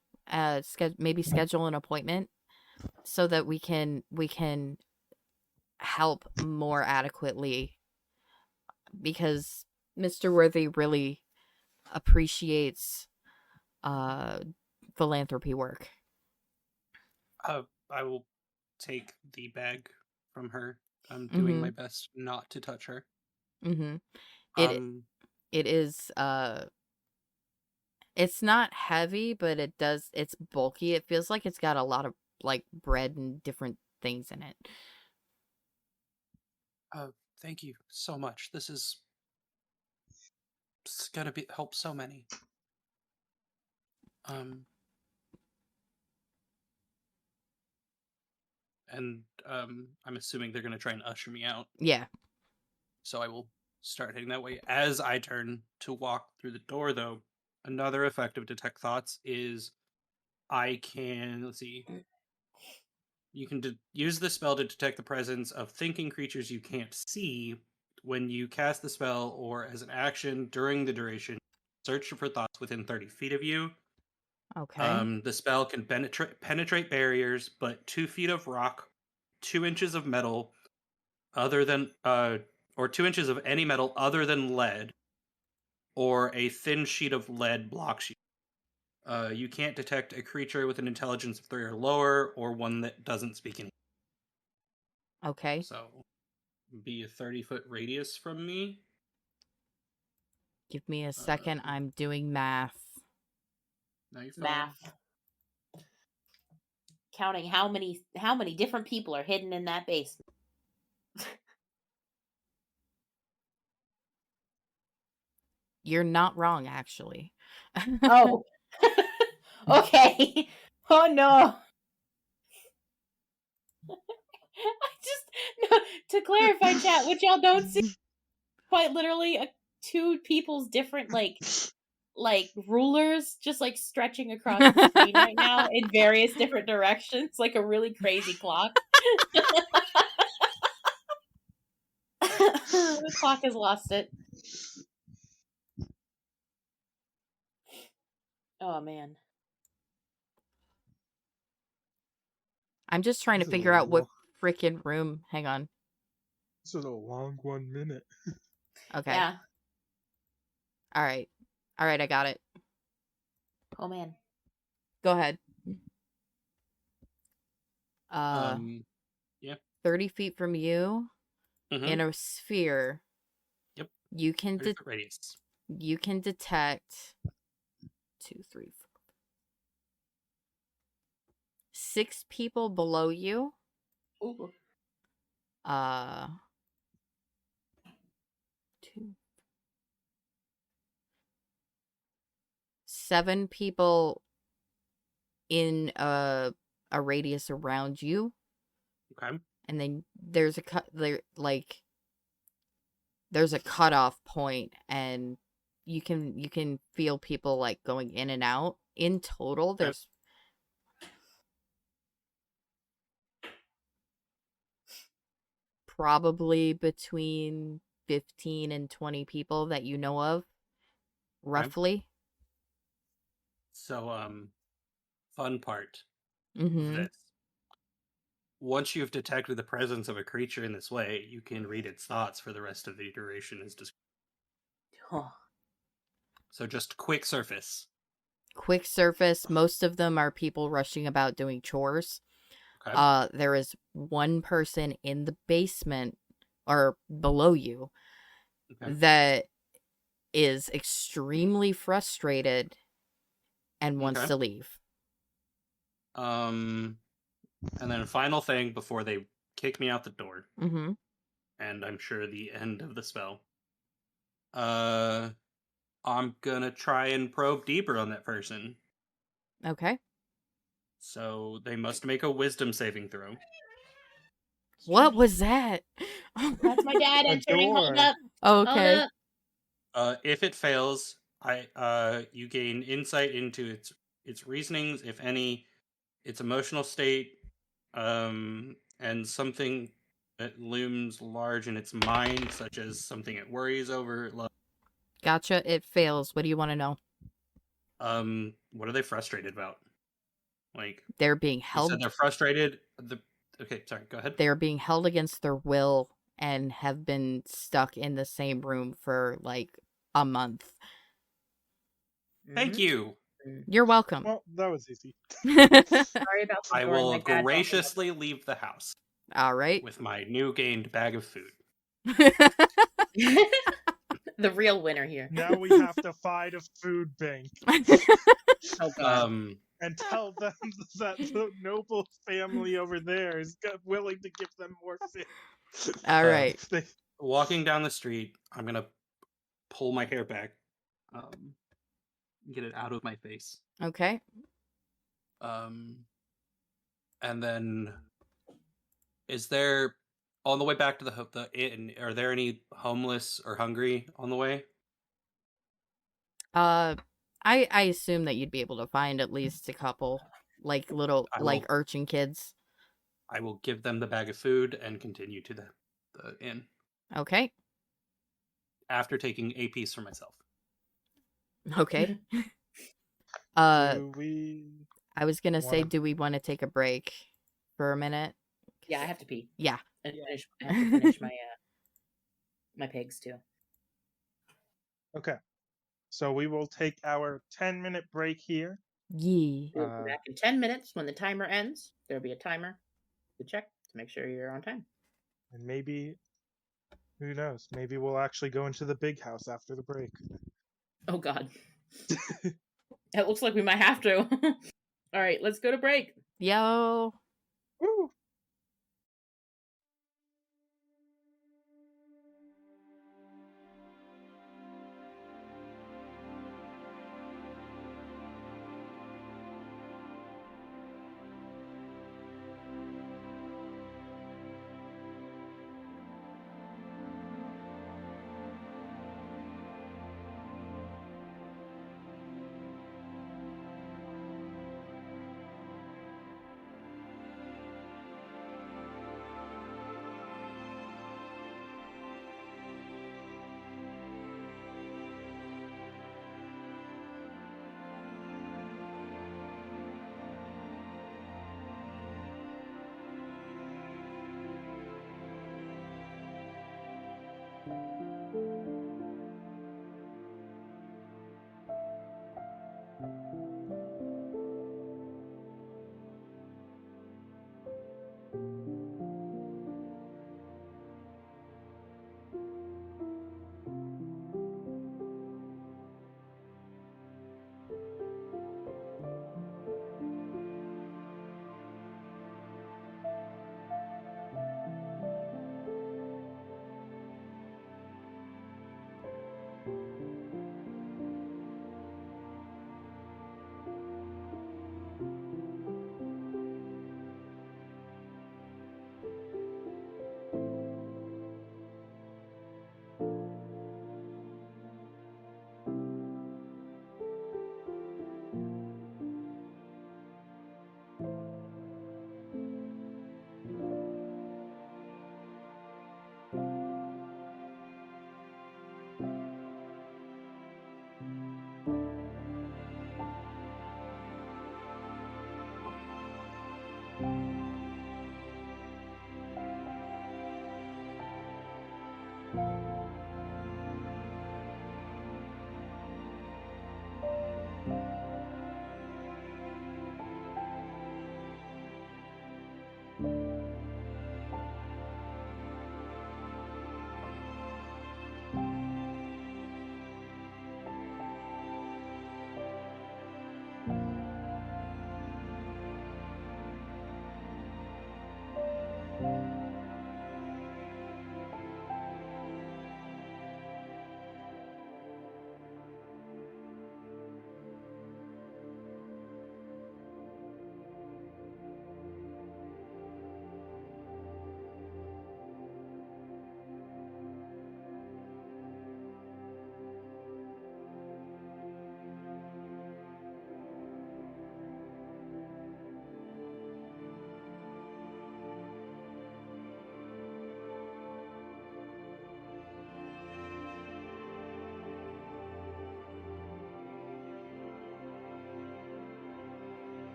Maybe schedule an appointment so that we can help more adequately, because Mr. Worthy really appreciates philanthropy work." I will take the bag from her. I'm doing my best not to touch her. Mm-hmm. It is it's not heavy, but it's bulky. It feels like it's got a lot of like bread and different things in it. Thank you so much. This is gonna help so many. And I'm assuming they're gonna try and usher me out. Yeah. So I will start heading that way. As I turn to walk through the door, though, another effect of Detect Thoughts is I can, let's see, you can use the spell to detect the presence of thinking creatures you can't see when you cast the spell, or as an action during the duration, search for thoughts within 30 feet of you. Okay. The spell can penetrate barriers, but 2 feet of rock, 2 inches of metal, other than or 2 inches of any metal other than lead, or a thin sheet of lead blocks you. You can't detect a creature with an intelligence of 3 or lower, or one that doesn't speak English. Okay. So, be a 30-foot radius from me. Give me a second. I'm doing math. No, you're fine. Math. Counting how many different people are hidden in that basement. You're not wrong, actually. Oh. Okay. Oh no. To clarify, chat, what y'all don't see, quite literally two people's different like rulers just like stretching across the screen right now in various different directions, like a really crazy clock. The clock has lost it. Oh man. I'm just trying to figure out what freaking room. Hang on. This is a long 1 minute. Okay. Yeah. All right, I got it. Oh man. Go ahead. Yeah. 30 feet from you, Mhm. in a sphere. Yep. You can 30 foot radius. you can detect 2, 3, 4, 6 people below you. Ooh. 2, 7 people in a radius around you. Okay. And then there's a there's a cutoff point, and you can feel people like going in and out. In total, there's probably between 15 and 20 people that you know of, roughly. So, fun part Mm-hmm. of this. Once you've detected the presence of a creature in this way, you can read its thoughts for the rest of the duration as described. Huh. So just quick surface. Quick surface. Most of them are people rushing about doing chores. Okay. There is one person in the basement or below you that is extremely frustrated and wants to leave. And then final thing before they kick me out the door. Mm-hmm. And I'm sure the end of the spell. I'm gonna try and probe deeper on that person. Okay. So they must make a wisdom saving throw. What was that? That's my dad entering. Hold up. Okay. Hold up. If it fails, you gain insight into its reasonings, if any, its emotional state, and something that looms large in its mind, such as something it worries over. Gotcha. It fails. What do you want to know? What are they frustrated about? Like, They're being you held. said they're frustrated. Okay, sorry. Go ahead. They're being held against their will and have been stuck in the same room for like a month. Thank you. You're welcome. Well, that was easy. Sorry about the I door, will my dad graciously leave the house. All right. With my new gained bag of food. The real winner here. Now we have to find a food bank. Oh god. And tell them that the noble family over there is willing to give them more food. All right. Walking down the street, I'm gonna pull my hair back, get it out of my face. Okay. And then, is there, on the way back to the inn, are there any homeless or hungry on the way? I assume that you'd be able to find at least a couple, like little urchin kids. I will give them the bag of food and continue to the inn. Okay. After taking a piece for myself. Okay. Do we? I was gonna say, do we want to take a break for a minute? Yeah, I have to pee. Yeah. And I have to finish my my pigs too. Okay. So we will take our 10-minute break here. Yeah. We'll be back in 10 minutes. When the timer ends, there'll be a timer to check to make sure you're on time. And maybe, who knows? Maybe we'll actually go into the big house after the break. Oh God. It looks like we might have to. All right, let's go to break. Yo. Woo.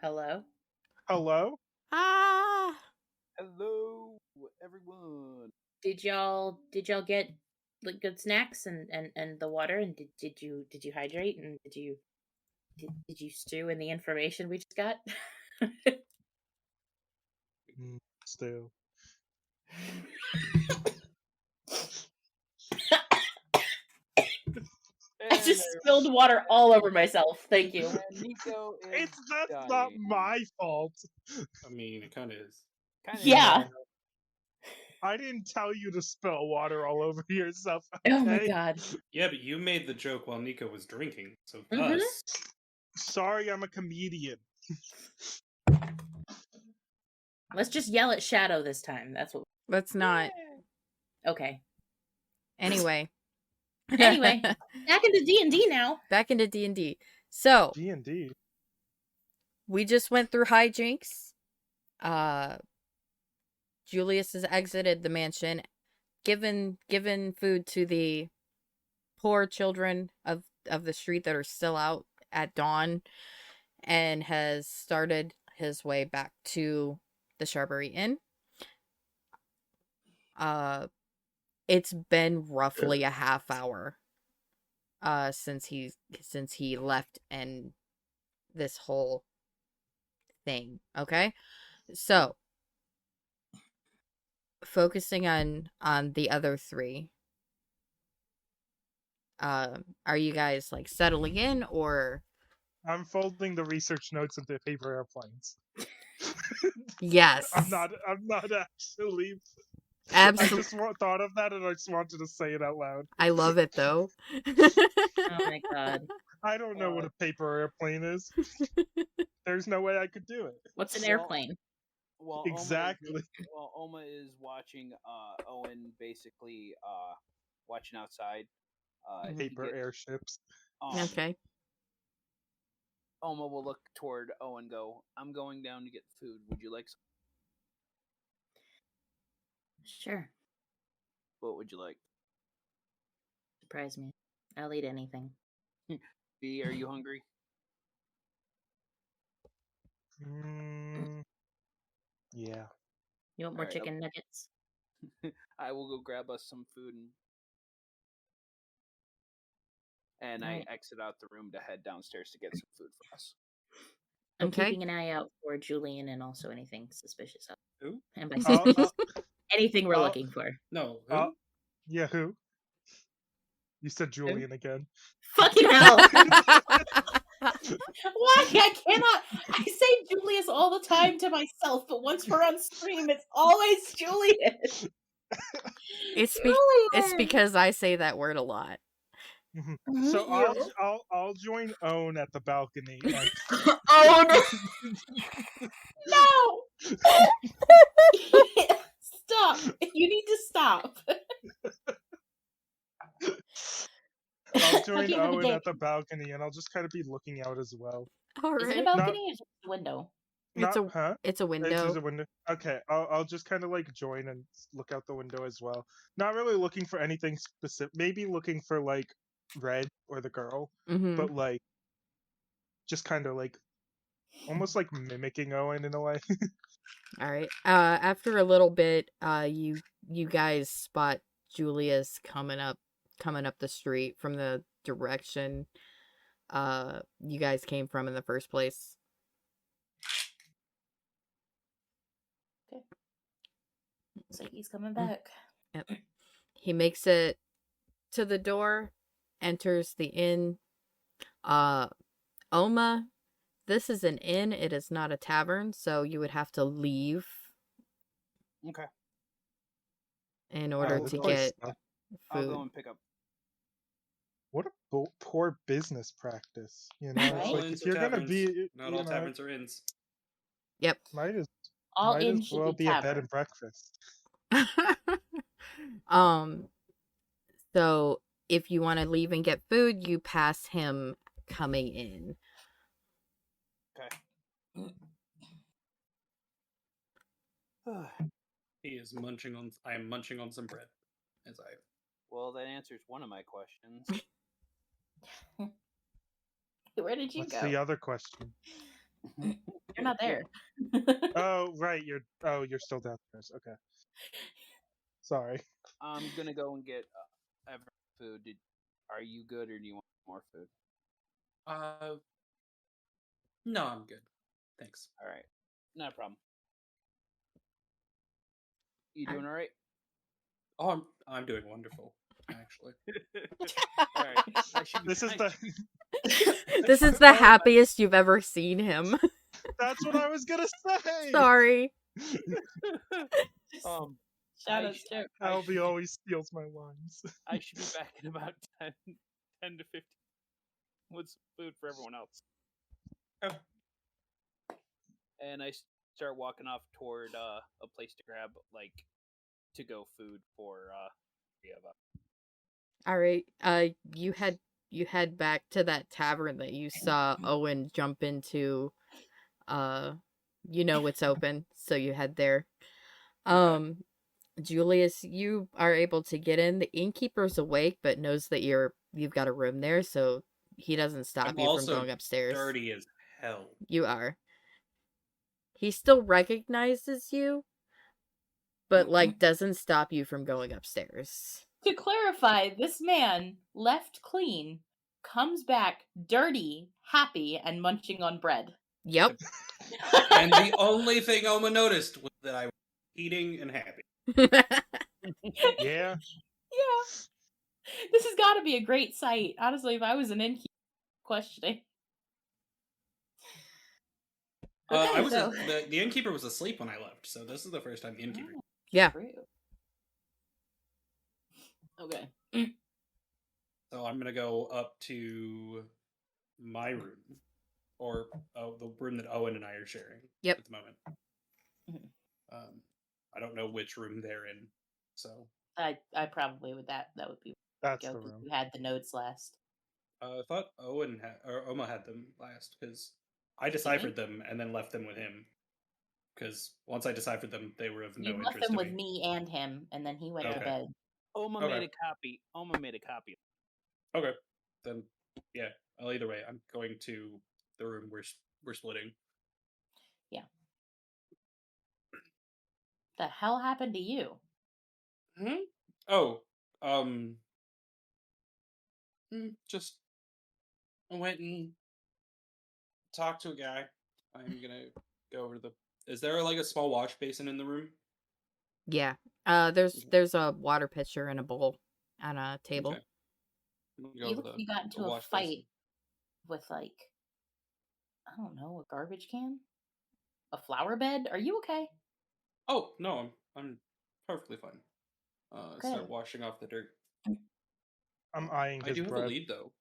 Hello? Hello? Ah! Hello, everyone. Did y'all get like good snacks and the water, and did you hydrate, and did you stew in the information we just got? Still. I just spilled water all over myself. Thank you. And Nico is That's not dying. my fault. I mean, it kind of is. Kinda Yeah. I didn't tell you to spill water all over yourself. Oh my okay? god. Yeah, but you made the joke while Nico was drinking, so Mhm. thus. Sorry, I'm a comedian. Let's just yell at Shadow this time. That's what. Let's not. Okay. Anyway. Anyway, back into D&D now. Back into D&D. So, D&D. we just went through hijinks. Julius has exited the mansion, given food to the poor children of the street that are still out at dawn, and has started his way back to the Shrubbery Inn. It's been roughly a half hour since he left, and this whole thing. Okay, so focusing on the other three. Are you guys like settling in, or? I'm folding the research notes into paper airplanes. Yes. I'm not actually. Absolutely. I just thought of that, and I just wanted to say it out loud. I love it though. Oh my god. I don't know what a paper airplane is. There's no way I could do it. What's an airplane? Well, Exactly. Oma is watching Owen basically watching outside. Paper airships. Okay. Oma will look toward Owen and go, I'm going down to get food. Would you like some? Sure. What would you like? Surprise me. I'll eat anything. B, are you hungry? Yeah. You want more Alright, chicken nuggets? I will go grab us some food and I Right. exit out the room to head downstairs to get some food for us. I'm Okay. keeping an eye out for Julian and also anything suspicious. Who? And by I'll- suspicious, anything we're I'll- looking for. No, who? Yeah, who? You said Julian again. Fucking hell! Why? I cannot. I say Julius all the time to myself, but once we're on stream, it's always Julius. It's because I say that word a lot. So I'll join Owen at the balcony. And... Oh no! No! Stop! You need to stop. I'll join Owen at the balcony, and I'll just kind of be looking out as well. All Is it a right. balcony or just a window? It's a Huh? it's a window. It's just a window. Okay, I'll just kind of like join and look out the window as well. Not really looking for anything specific. Maybe looking for like Red or the girl, Mhm. but like just kind of like almost like mimicking Owen in a way. All right. After a little bit, you guys spot Julius coming up the street from the direction you guys came from in the first place. Okay. Looks like he's coming back. Yep. He makes it to the door, enters the inn. Oma, this is an inn, it is not a tavern, so you would have to leave. Okay. In order to get food. I'll go and pick up. What a poor business practice, you know? Right? It's All like inns if are you're gonna taverns. be, Not all taverns are inns. Yep. might as All might inns as should well be be a bed tavern. and breakfast. So if you want to leave and get food, you pass him coming in. Okay. He is munching on. I am munching on some bread. As I. Well, that answers one of my questions. Where did you What's go? the other question? You're not there. Oh, right. You're still downstairs. Okay. Sorry. I'm gonna go and get food. Are you good, or do you want more food? No, I'm good. Thanks. All right, not a problem. You doing all right? Oh, I'm doing wonderful, actually. All right. This is the. This is the happiest you've ever seen him. That's what I was gonna say. Sorry. Shout out joke. Albie always steals my lines. I should be back in about 10 to 15 with food for everyone else. Oh. And I start walking off toward a place to grab to-go food for 3 of us. All right. You head back to that tavern that you saw Owen jump into. You know it's open, so you head there. Julius, you are able to get in. The innkeeper's awake, but knows that you've got a room there, so he doesn't stop you from going upstairs. Dirty as hell. You are. He still recognizes you, but doesn't stop you from going upstairs. To clarify, this man left clean, comes back dirty, happy, and munching on bread. Yep. And the only thing Oma noticed was that I was eating and happy. Yeah. Yeah. This has got to be a great sight. Honestly, if I was an innkeeper, questioning. The innkeeper was asleep when I left, so this is the first time the innkeeper. Yeah. True. Okay. So I'm gonna go up to my room, or the room that Owen and I are sharing. Yep. At the moment. I don't know which room they're in, so I probably would that would be. That's the room. You had the notes last. I thought Oma had them last because I deciphered them and then left them with him. Because once I deciphered them, they were of no interest. You left them with me and him, and then he went to bed. Oma made a copy. Oma made a copy. Okay, then yeah. Well, either way, I'm going to the room we're splitting. Yeah. The hell happened to you? Oh, just I went and talked to a guy. I'm gonna go over to the. Is there a small wash basin in the room? Yeah. There's a water pitcher and a bowl on a table. Okay. You got into a fight with I don't know, a garbage can, a flower bed. Are you okay? Oh no, I'm perfectly fine. Start washing off the dirt. I'm eyeing his bread. I do have a lead though.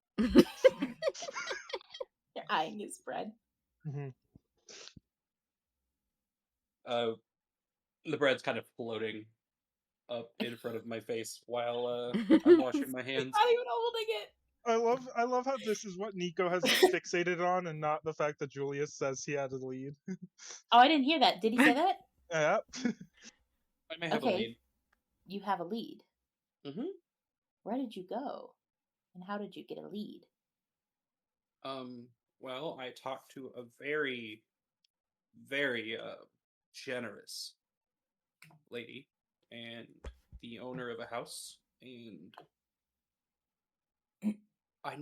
You're eyeing his bread. Mm-hmm. The bread's kind of floating up in front of my face while I'm washing my hands. Not even holding it. I love how this is what Nico has fixated on, and not the fact that Julius says he had a lead. Oh, I didn't hear that. Did he say that? Yep. I may have a lead. You have a lead. Mm-hmm. Where did you go, and how did you get a lead? Well, I talked to a very, very generous lady and the owner of a house, and I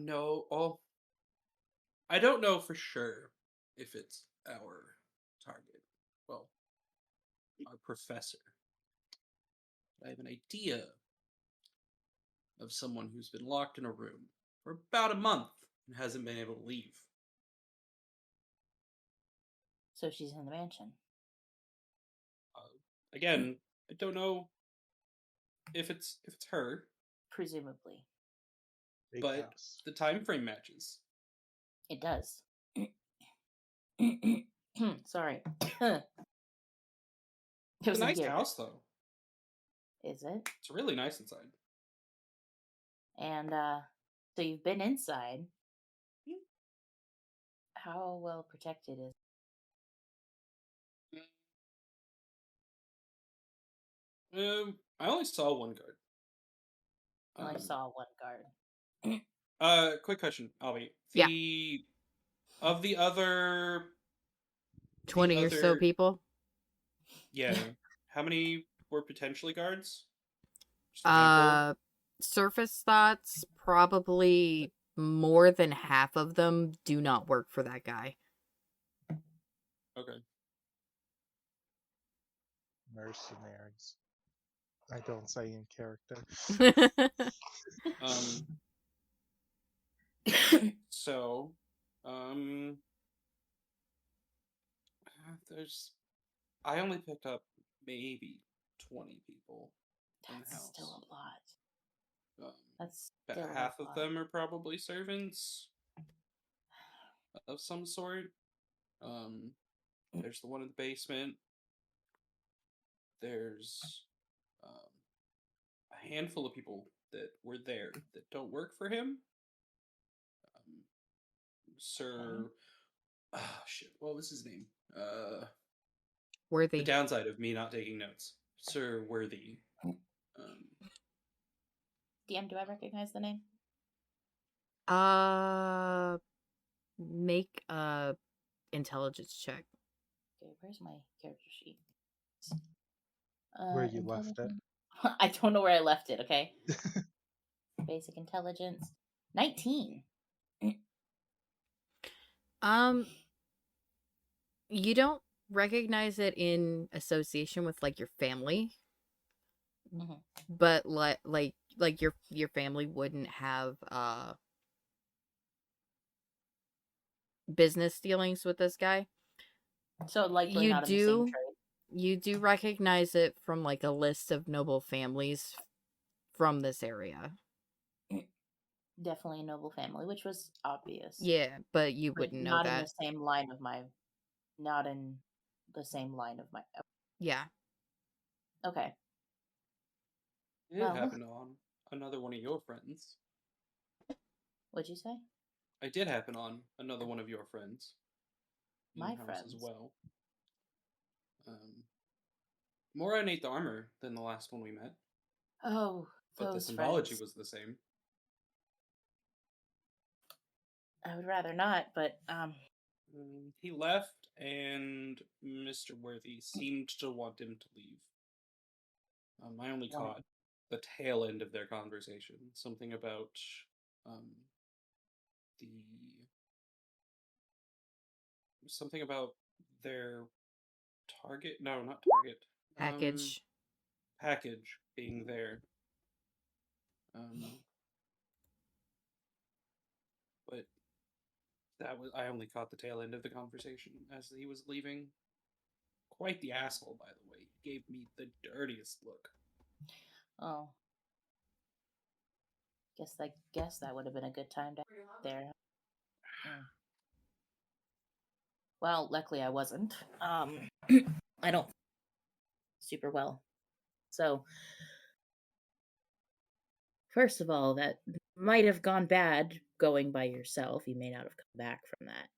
don't know for sure if it's our target. Well, our professor. I have an idea of someone who's been locked in a room for about a month and hasn't been able to leave. So she's in the mansion. Again, I don't know if it's her. Presumably. But the time frame matches. It does. Sorry. It's a nice house, though. Is it? It's really nice inside. And so you've been inside. How well protected is it? I only saw one guard. I saw one guard. Quick question, Albie. Yeah. Of the other 20 or so people. Yeah. How many were potentially guards? Just a handful? Surface thoughts, probably more than half of them do not work for that guy. Okay. Mercenaries. I don't say in character. So, there's. I only picked up maybe 20 people in the That's house. still a lot. That's About still half a of lot. them are probably servants of some sort. There's the one in the basement. There's a handful of people that were there that don't work for him. Sir, shit, what was his name? Worthy. The downside of me not taking notes. Sir Worthy. DM, do I recognize the name? Make a intelligence check. Okay, where's my character sheet? Where you left it. I don't know where I left it, okay? Basic intelligence. 19. You don't recognize it in association with like your family. Mm-hmm. But like your family wouldn't have business dealings with this guy. So likely not in the same trade. You do recognize it from like a list of noble families from this area. Definitely a noble family, which was obvious. Yeah, but you wouldn't know that. Not in the same line of my. Not in the same line of my. Yeah. Okay. It happened on another one of your friends. What'd you say? I did happen on another one of your friends. My friends as well. More innate armor than the last one we met. Oh, but the symbology was the same. I would rather not, but he left, and Mr. Worthy seemed to want him to leave. I only caught the tail end of their conversation. Something about something about their target. No, not target. Package. Package being there. But I only caught the tail end of the conversation as he was leaving. Quite the asshole, by the way. He gave me the dirtiest look. Oh. Guess that would have been a good time to there. Well, luckily I wasn't. I don't super well. So first of all, that might have gone bad going by yourself. You may not have come back from that.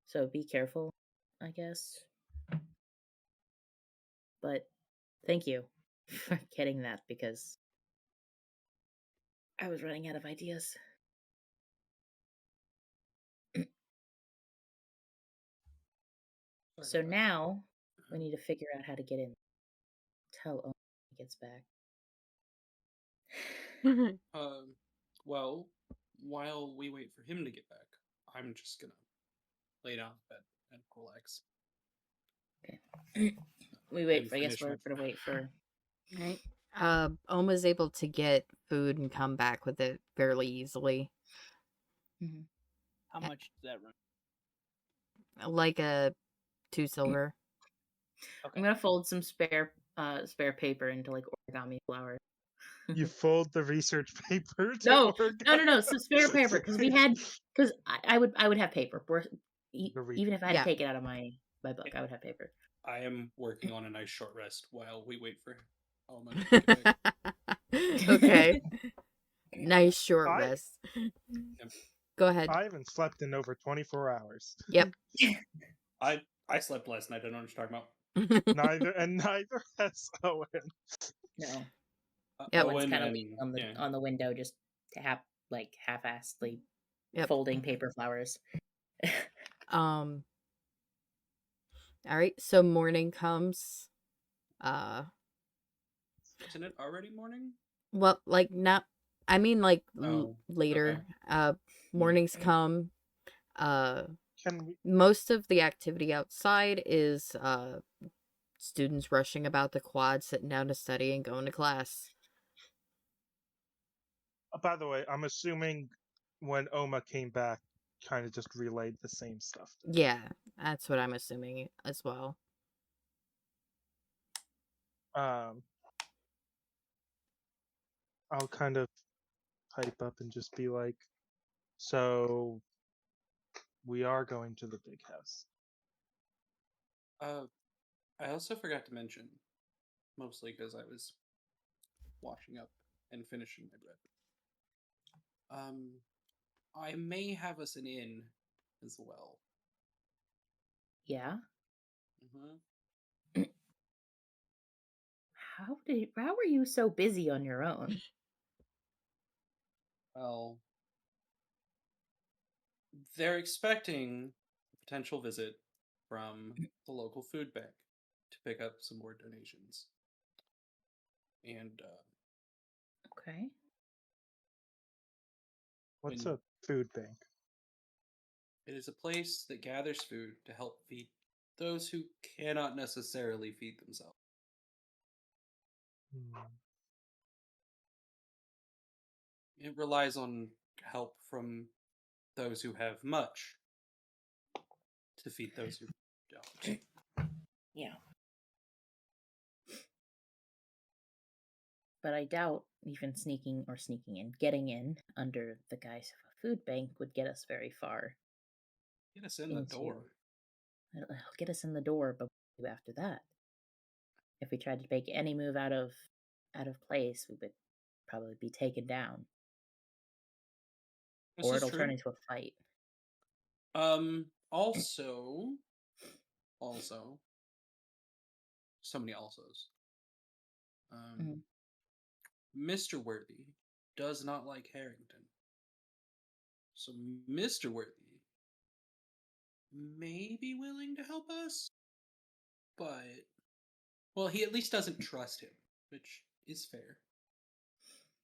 So be careful, I guess. But thank you for getting that, because I was running out of ideas. So now we need to figure out how to get in. Tell Owen when he gets back. Well, while we wait for him to get back, I'm just gonna lay down in bed and relax. Okay. We wait for. I guess we're gonna wait for. Right. Oma's able to get food and come back with it fairly easily. Mm-hmm. How much does that run? Like 2 silver. Okay. I'm gonna fold some spare paper into like origami flower. You fold the research paper. No, some spare paper, because I would have paper. Even if I had to take it out of my book, I would have paper. I am working on a nice short rest while we wait for Alma to get back. Okay. Nice short rest. Go ahead. I haven't slept in over 24 hours. Yep. I slept last night. I don't know what you're talking about. Neither has Owen. No. Yep. Owen's kind of on the window, just to have half-assed sleep. folding paper flowers. All right, so morning comes. Isn't it already morning? Well, like not. I mean, like later. Okay. Mornings come. Most of the activity outside is students rushing about the quad, sitting down to study and going to class. By the way, I'm assuming when Oma came back, kind of just relayed the same stuff. Yeah, that's what I'm assuming as well. I'll kind of pipe up and just be like, so we are going to the big house. I also forgot to mention, mostly because I was washing up and finishing my bread. I may have us an inn as well. Yeah. Mm-hmm. How were you so busy on your own? Well, they're expecting a potential visit from the local food bank to pick up some more donations. And okay. What's a food bank? It is a place that gathers food to help feed those who cannot necessarily feed themselves. It relies on help from those who have much to feed those who don't. Yeah. But I doubt even getting in under the guise of a food bank would get us very far. Get us in the door. It'll get us in the door, but what do we do after that? If we tried to make any move out of place, we would probably be taken down. Or it'll turn into a fight. Also, so many alsos. Mr. Worthy does not like Harrington. So Mr. Worthy may be willing to help us, but, well, he at least doesn't trust him, which is fair.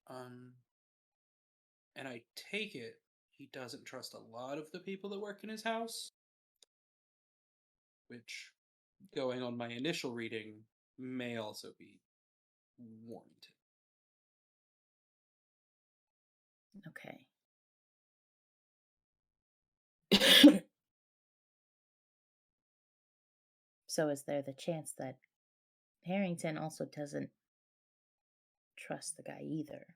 And I take it he doesn't trust a lot of the people that work in his house, which, going on my initial reading, may also be warranted. Okay. So is there the chance that Harrington also doesn't trust the guy either?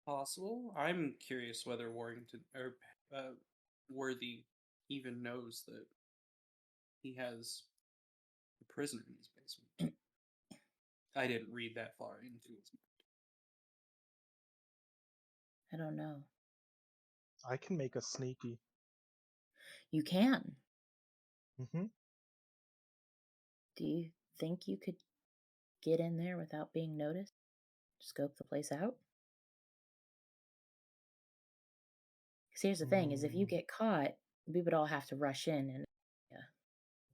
Possible. I'm curious whether Warrington or Worthy even knows that he has a prisoner in his basement. I didn't read that far into his mind. I don't know. I can make us sneaky. You can. Mm-hmm. Do you think you could get in there without being noticed? Scope the place out? Because here's the thing, is if you get caught, we would all have to rush in and a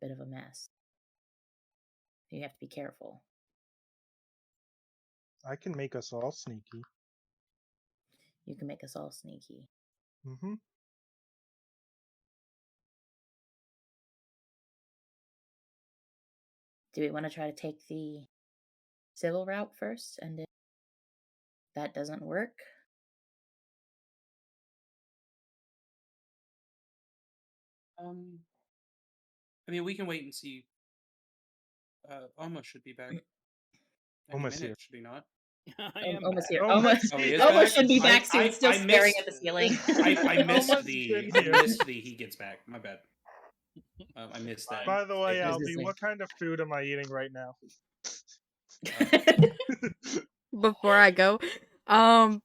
bit of a mess. You have to be careful. I can make us all sneaky. You can make us all sneaky. Mm-hmm. Do we want to try to take the civil route first? And if that doesn't work, I mean, we can wait and see. Oma should be back. Oma's here. Should he not? Almost here. He is Almost back? should be back soon. Still staring at the ceiling. I missed Almost the. been here. I missed the. He gets back. My bad. I missed that. By the way, Albie, what kind of food am I eating right now? Before I go, My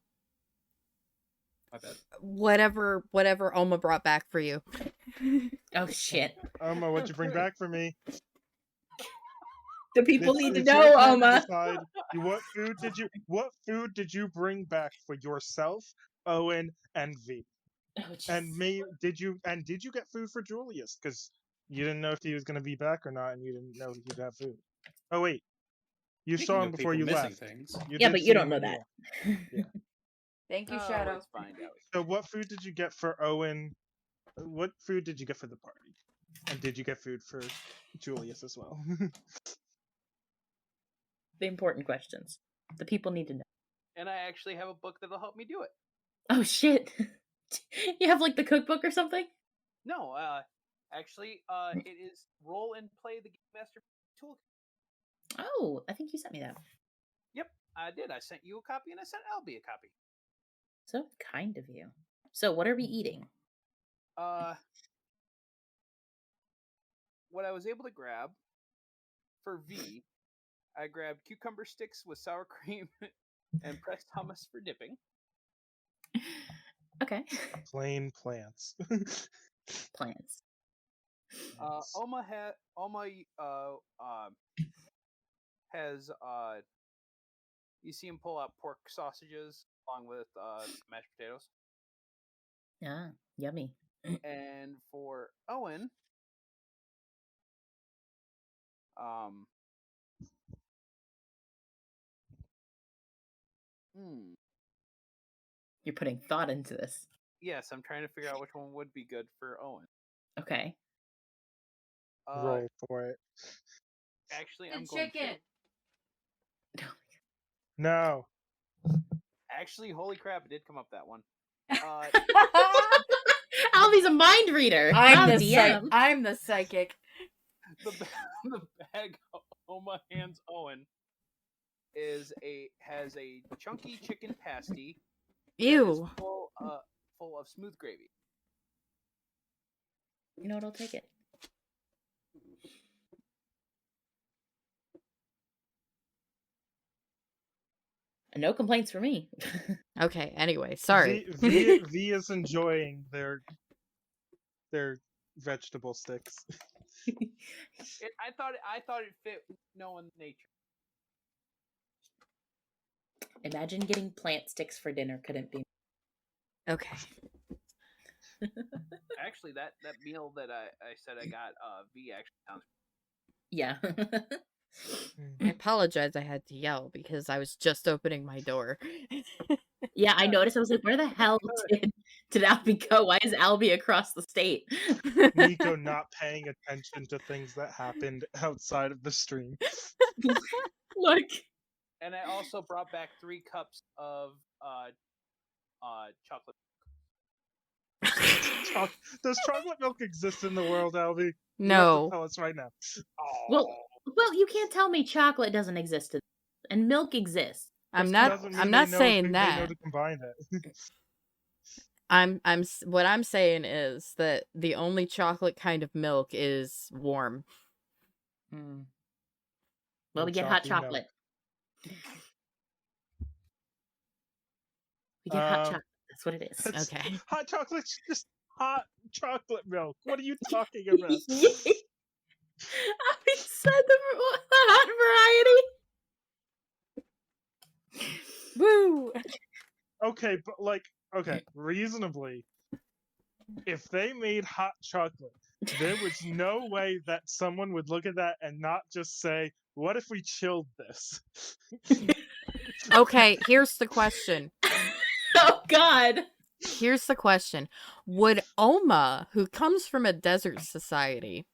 bad. whatever Oma brought back for you. Oh shit. Oma, what'd you bring back for me? The people need to It's know, your time to Oma. decide. What food did you bring back for yourself Owen, and V. Oh, And did you get food for Julius? Because you didn't know if he was going to be back or not, and you didn't know he'd have food. Oh wait, you Speaking saw him of before people you missing left. things. Yeah, did but see you don't him know when you that. left. Yeah. Thank you, Oh, Shadow. let's find out. So what food did you get for Owen? What food did you get for the party? And did you get food for Julius as well? The important questions. The people need to know. And I actually have a book that'll help me do it. Oh shit! You have like the cookbook or something? No, actually, it is Roll and Play the Game Master Tool. Oh, I think you sent me that. Yep, I did. I sent you a copy, and I sent Albie a copy. So kind of you. So what are we eating? What I was able to grab for V, I grabbed cucumber sticks with sour cream and pressed hummus for dipping. Okay. Plain plants. Plants. Oma has you see him pull out pork sausages along with mashed potatoes. Ah, yummy. And for Owen, You're putting thought into this. yes, I'm trying to figure out which one would be good for Owen. Okay. Roll for it. Actually, I'm chicken. going to... No. Actually, holy crap, it did come up that one. Albie's a mind reader. I'm not the a DM. I'm the psychic. The bag Oma hands Owen has a chunky chicken pasty. Ew. Full of smooth gravy. You know what? I'll take it. No complaints for me. Okay, anyway, sorry. V is enjoying their vegetable sticks. I thought it fit knowing nature. Imagine getting plant sticks for dinner. Couldn't be. Okay. Actually, that meal that I said I got V actually sounds. Yeah. I apologize I had to yell because I was just opening my door. Yeah, I noticed. I was like, where the hell did Albie go? Why is Albie across the state? Nico not paying attention to things that happened outside of the stream. Look. And I also brought back 3 cups of chocolate. Does chocolate milk exist in the world, Albie? No. You have to tell us right now. Well, you can't tell me chocolate doesn't exist and milk exists. I'm not saying that. They know to combine it. What I'm saying is that the only chocolate kind of milk is warm. Well, we get hot chocolate. We get hot chocolate. That's what it is. Okay. Hot chocolate's just hot chocolate milk. What are you talking about? I said the hot variety. Woo! Okay, but reasonably, if they made hot chocolate, there was no way that someone would look at that and not just say, what if we chilled this? Okay, here's the question. Oh, God. Here's the question. Would Oma, who comes from a desert society,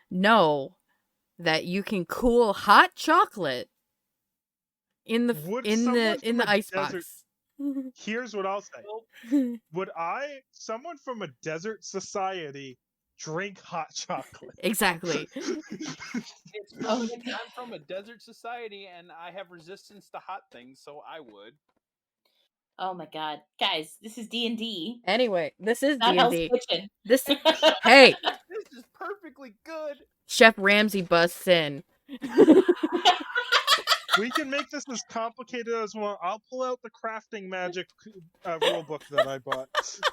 know that you can cool hot chocolate in the icebox? Here's what I'll say. Would someone from a desert society, drink hot chocolate? Exactly. I'm from a desert society and I have resistance to hot things, so I would. Oh my God, guys, this is D&D. Anyway, this is D&D. This Hey, is perfectly good. Chef Ramsay busts in. We can make this as complicated as well. I'll pull out the crafting magic rulebook that I bought.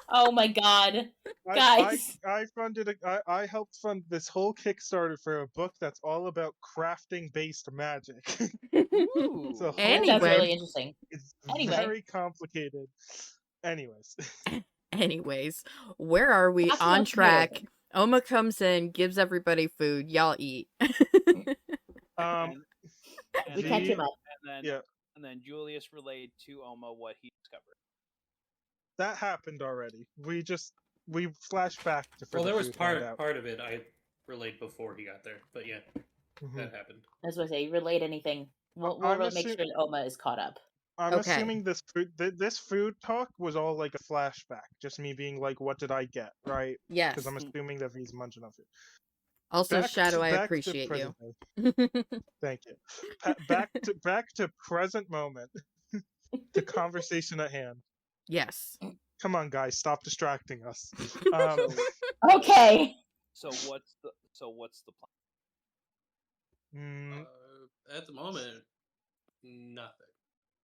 Oh my God, guys! I helped fund this whole Kickstarter for a book that's all about crafting based magic. Anyway, that's really interesting. It's very complicated, Anyways, where are we? Talking On about track. food. Oma comes in, gives everybody food. Y'all eat. And We catch him up. And then Julius relayed to Oma what he discovered. that happened already. We flash back to Well, there was food handout. part of it I relayed before he got there, but yeah, that happened. As I say, relate anything. We'll make sure that Oma is caught up. I'm assuming this food talk was all like a flashback, just me being like, "What did I get?" Right? Yes. Because I'm assuming that he's munching on food. Also, Shadow, I appreciate you. Thank you. Back to present moment. The conversation at hand. Yes. Come on, guys, stop distracting us. Okay. So what's the plan? At the moment, nothing.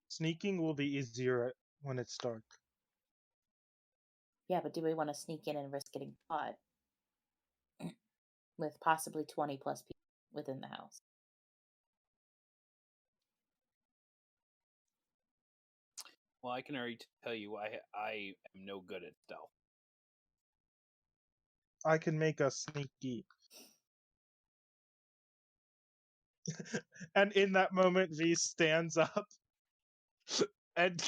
Sneaking will be easier when it's dark. Yeah, but do we want to sneak in and risk getting caught with possibly 20 plus people within the house? Well, I can already tell you I am no good at stealth. I can make us sneaky. And in that moment, V stands up and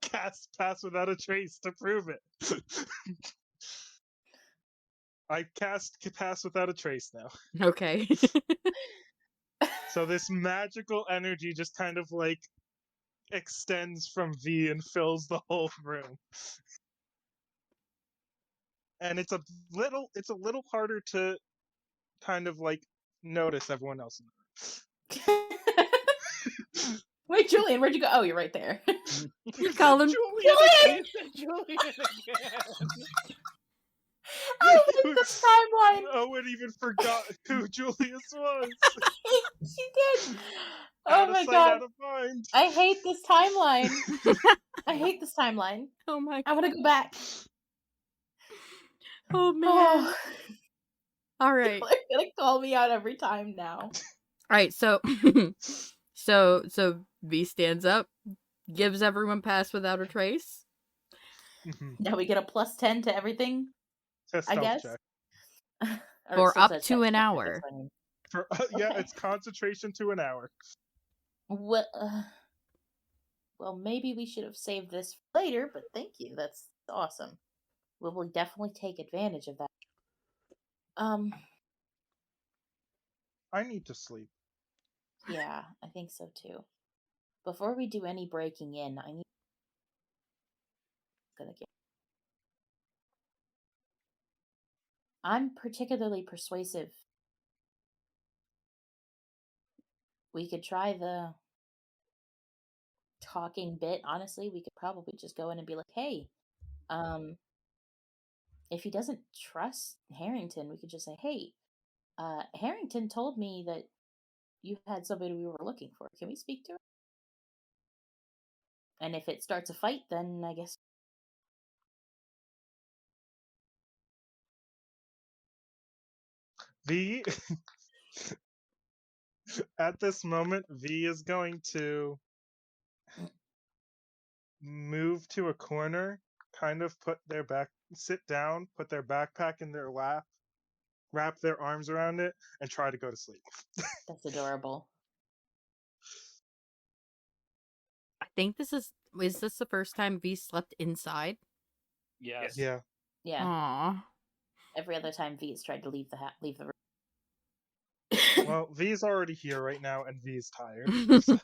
casts Pass Without a Trace to prove it. I cast Pass Without a Trace now. Okay. So this magical energy just kind of like extends from V and fills the whole room. And it's a little harder to kind of like notice everyone else in the room. Wait, Julian, where'd you go? Oh, you're right there. You called him Julian! Julian again. I hate this timeline. Owen even forgot who Julius was. She did. Out Oh of my sight, god. out of mind. I hate this timeline. I hate this timeline. Oh my god. I want to go back. Oh man. All right. They're gonna call me out every time now. All right, so so V stands up, gives everyone Pass Without a Trace. Now we get a +10 to everything. I guess. For up to an hour. Yeah, it's concentration to an hour. Well, maybe we should have saved this for later, but thank you. That's awesome. We will definitely take advantage of that. I need to sleep. Yeah, I think so too. Before we do any breaking in, I need I'm particularly persuasive. We could try the talking bit. Honestly, we could probably just go in and be like, "Hey, if he doesn't trust Harrington, we could just say, "Hey, Harrington told me that you had somebody we were looking for. Can we speak to her?" And if it starts a fight, then I guess. V, at this moment, V is going to move to a corner, kind of sit down, put their backpack in their lap, wrap their arms around it, and try to go to sleep. That's adorable. I think is this the first time V slept inside? Yes. Yeah. Yeah. Aww. Every other time V's tried to leave the room. Well, V's already here right now, and V's tired. So.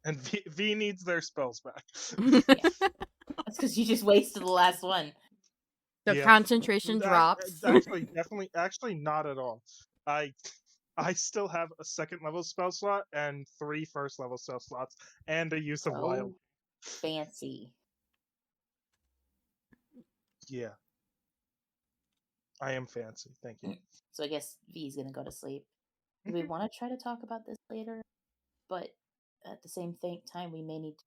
And V needs their spells back. Yeah. That's because you just wasted the last one. The concentration drops. Actually, not at all. I still have a second level spell slot and 3 first level spell slots, and a use of wild. Fancy. Yeah. I am fancy. Thank you. So I guess V's gonna go to sleep. Do we want to try to talk about this later? But at the same time, we may need to.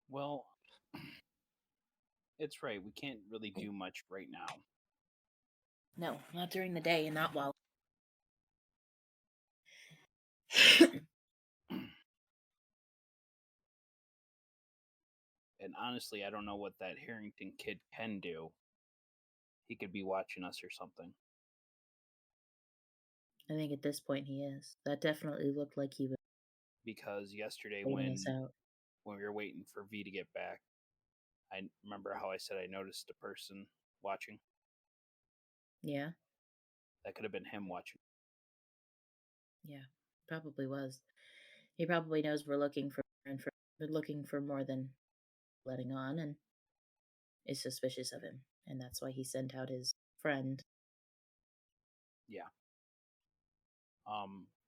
Well, it's right. We can't really do much right now. No, not during the day and not while. And honestly, I don't know what that Harrington kid can do. He could be watching us or something. I think at this point he is. That definitely looked like he was. Because yesterday waiting us out. when we were waiting for V to get back, I remember how I said I noticed a person watching. Yeah. That could have been him watching. Yeah, probably was. He probably knows we're looking for more than letting on, and is suspicious of him, and that's why he sent out his friend. Yeah.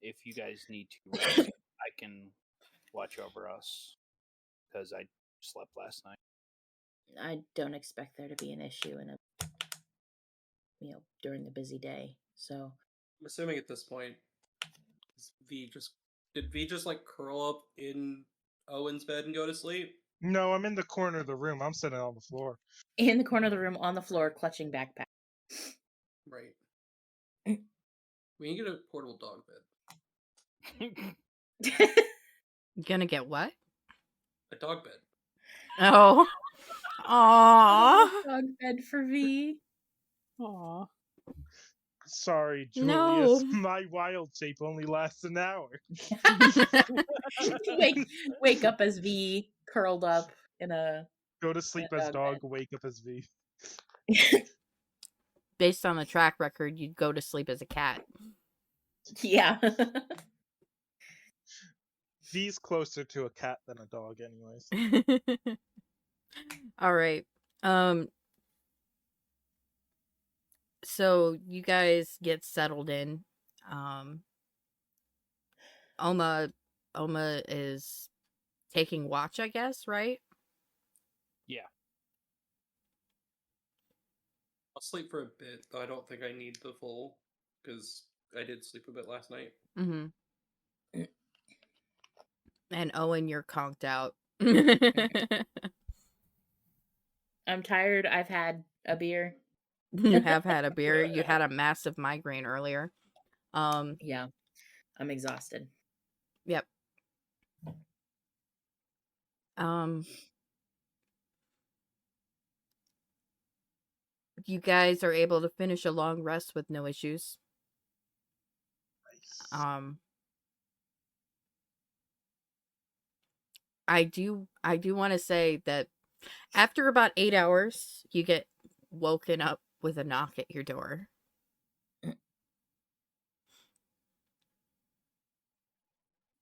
If you guys need to rest, I can watch over us because I slept last night. I don't expect there to be an issue during the busy day. So I'm assuming at this point, did V just like curl up in Owen's bed and go to sleep? No, I'm in the corner of the room. I'm sitting on the floor. in the corner of the room, on the floor, clutching backpack. Right. We can get a portable dog bed. You gonna get what? A dog bed. Oh. Aww. Dog bed for V. Aww. Sorry, Julius. No. My wild shape only lasts an hour. wake up as V, curled up in a... Go to sleep as dog, wake up as V. Based on the track record, you'd go to sleep as a cat. Yeah. V's closer to a cat than a dog anyways. All right. So you guys get settled in. Oma is taking watch, I guess, right? Yeah. I'll sleep for a bit, though I don't think I need the full, because I did sleep a bit last night. Mm-hmm. And Owen, you're conked out. I'm tired. I've had a beer. You have had a beer. You had a massive migraine earlier. Yeah. I'm exhausted. Yep. You guys are able to finish a long rest with no issues. Nice. I do want to say that after about 8 hours, you get woken up with a knock at your door.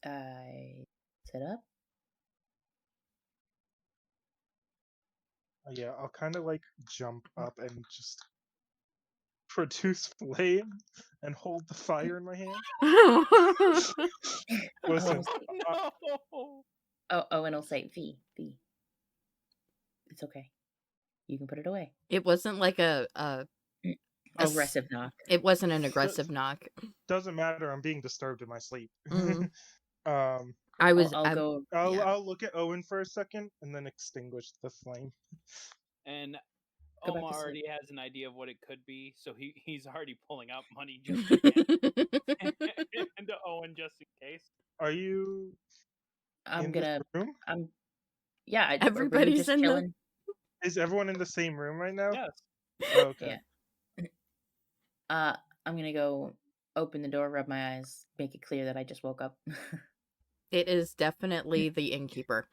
I sit up. Yeah, I'll kind of like jump up and just produce flame and hold the fire in my hand. Listen. Owen will say, V. It's okay. You can put it away. It wasn't like a aggressive knock. It wasn't an aggressive knock. Doesn't matter. I'm being disturbed in my sleep. Mm-hmm. I'll look at Owen for a second and then extinguish the flame. And Oma already has an idea of what it could be, so he's already pulling out money just to into Owen just in case. Are you? This room? Yeah. Everybody's in chilling. Is everyone in the same room right now? Yes. Oh, okay. Yeah. I'm gonna go open the door, rub my eyes, make it clear that I just woke up. It is definitely the innkeeper.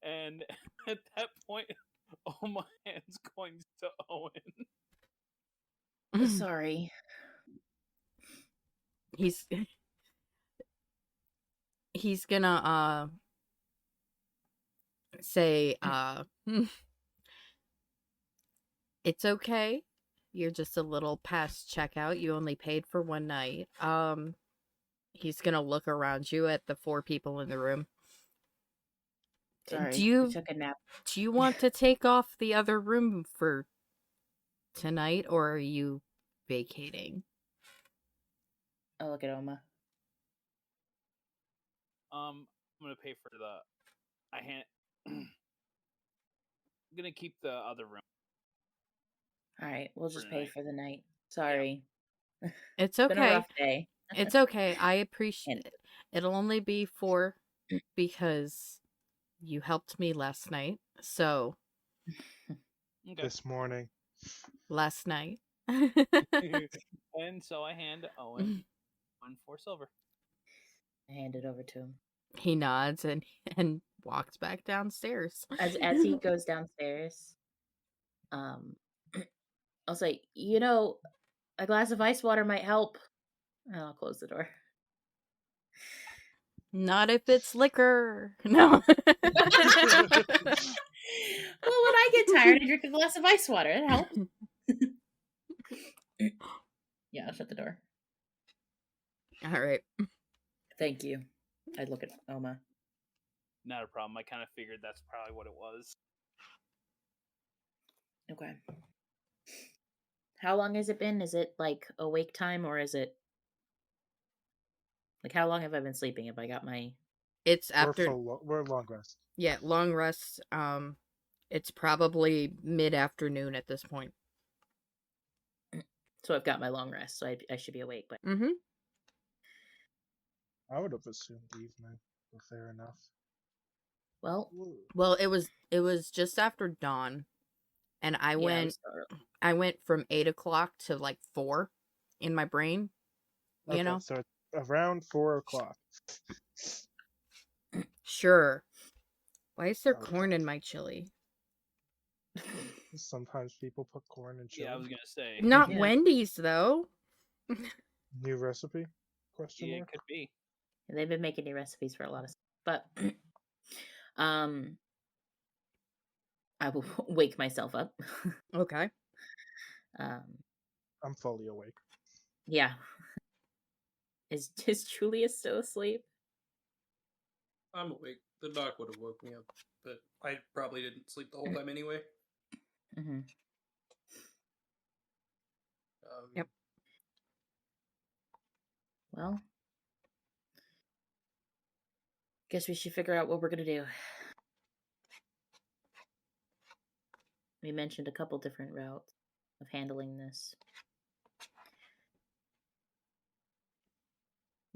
And at that point, Oma hands going to Owen. Sorry. He's gonna say it's okay. You're just a little past checkout. You only paid for one night. He's gonna look around you at the 4 people in the room. Sorry, I took a nap. Do you want to take off the other room for tonight, or are you vacating? I'll look at Oma. I'm gonna pay for I'm gonna keep the other room. All right, we'll just pay for the night. Sorry. Yeah. It's okay. It's been a rough day. It's okay. I appreciate it. It'll only be 4 because you helped me last night, so Okay. This morning. last night. And so I hand Owen 1 silver. I hand it over to him. He nods and walks back downstairs. As he goes downstairs, I'll say, a glass of ice water might help. And I'll close the door. Not if it's liquor. No. Well, when I get tired, I drink a glass of ice water. It helps. Yeah, I'll shut the door. All right. Thank you. I'd look at Oma. Not a problem. I kind of figured that's probably what it was. Okay. How long has it been? Is it like awake time, or is it like how long have I been sleeping? Have I got my? It's after. We're long rest. Yeah, long rest. It's probably mid-afternoon at this point. So I've got my long rest, so I should be awake. But Mm-hmm. I would have assumed evening. But fair enough. well, it was just after dawn, and I went from 8 o'clock to like 4 in my brain. You know, so it's around 4 o'clock. Sure. Why is there corn in my chili? Sometimes people put corn in chili. Yeah, I was gonna say. Not Yeah. Wendy's though. New recipe? Question Yeah, mark? it could be. they've been making new recipes for a lot of stuff. But I will wake myself up. Okay. I'm fully awake. Yeah. Is Julia still asleep? I'm awake. The doc would have woke me up, but I probably didn't sleep the whole time anyway. Mm-hmm. Yep. Well, guess we should figure out what we're gonna do. We mentioned a couple different routes of handling this.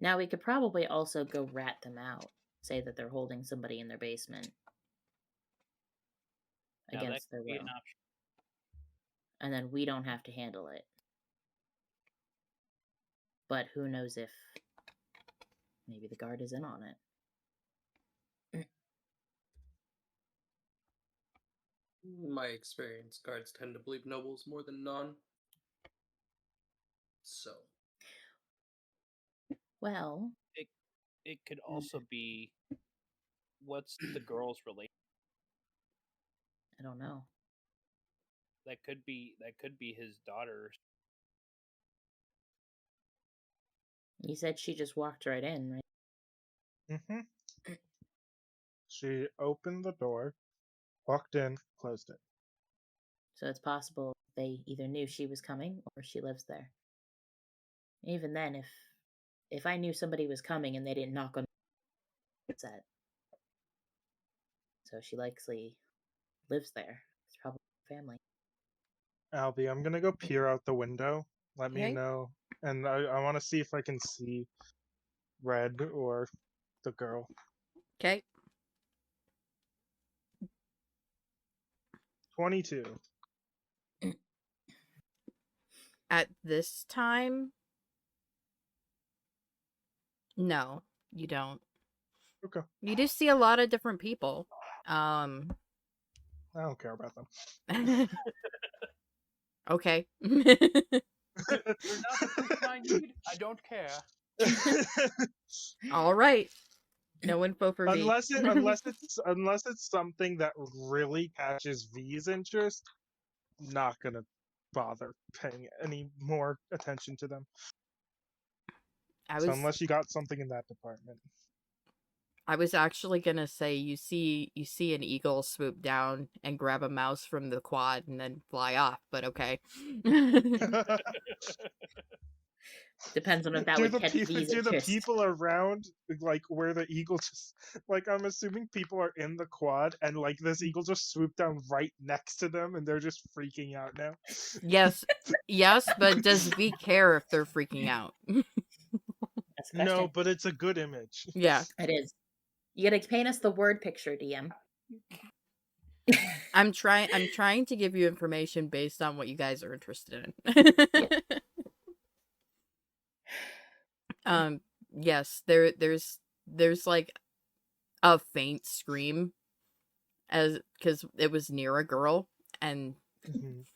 Now we could probably also go rat them out. Say that they're holding somebody in their basement Now, that against their could be will. an option. And then we don't have to handle it. But who knows if maybe the guard is in on it. In my experience, guards tend to believe nobles more than non. So. Well, It could also be what's the girl's relation. I don't know. That could be his daughter. You said she just walked right in, right? Mm-hmm. She opened the door, walked in, closed it. So it's possible they either knew she was coming or she lives there. Even then, if I knew somebody was coming and they didn't knock on the set, so she likely lives there. It's probably family. Albie, I'm gonna go peer out the window. Let me Okay. know. And I want to see if I can see Red or the girl. Okay. 22. At this time, no, you don't. Okay. You do see a lot of different people. I don't care about them. Okay. You're not the person I need. I don't care. All right. No info for V. unless it's something that really catches V's interest, not gonna bother paying any more attention to them. So unless you got something in that department. I was actually gonna say you see an eagle swoop down and grab a mouse from the quad and then fly off, but okay. Depends on if that would catch V's do the interest. people around, like, where the eagle just, like, I'm assuming people are in the quad and, like, this eagle just swooped down right next to them and they're just freaking out now. Yes, but does V care if they're freaking out? That's a question. No, but it's a good image. Yeah. It is. You gotta paint us the word picture, DM. I'm trying to give you information based on what you guys are interested in. Yes, there's like a faint scream as because it was near a girl and It's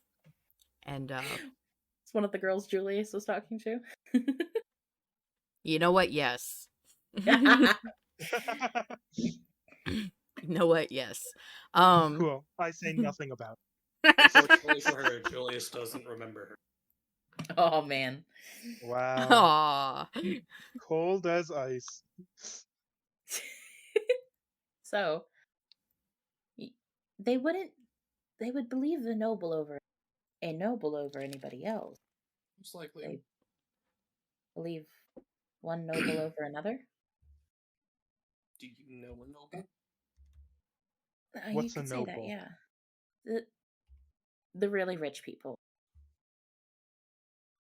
one of the girls Julius was talking to. you know what? Yes. You know what? Yes. Cool. I say nothing about it. Unfortunately for her, Julius doesn't remember her. Oh man. Wow. Aww. Cold as ice. So they would believe a noble over anybody else. Most likely. They believe one noble over another. Do you know a noble? What's You could a say that, noble? yeah. The really rich people.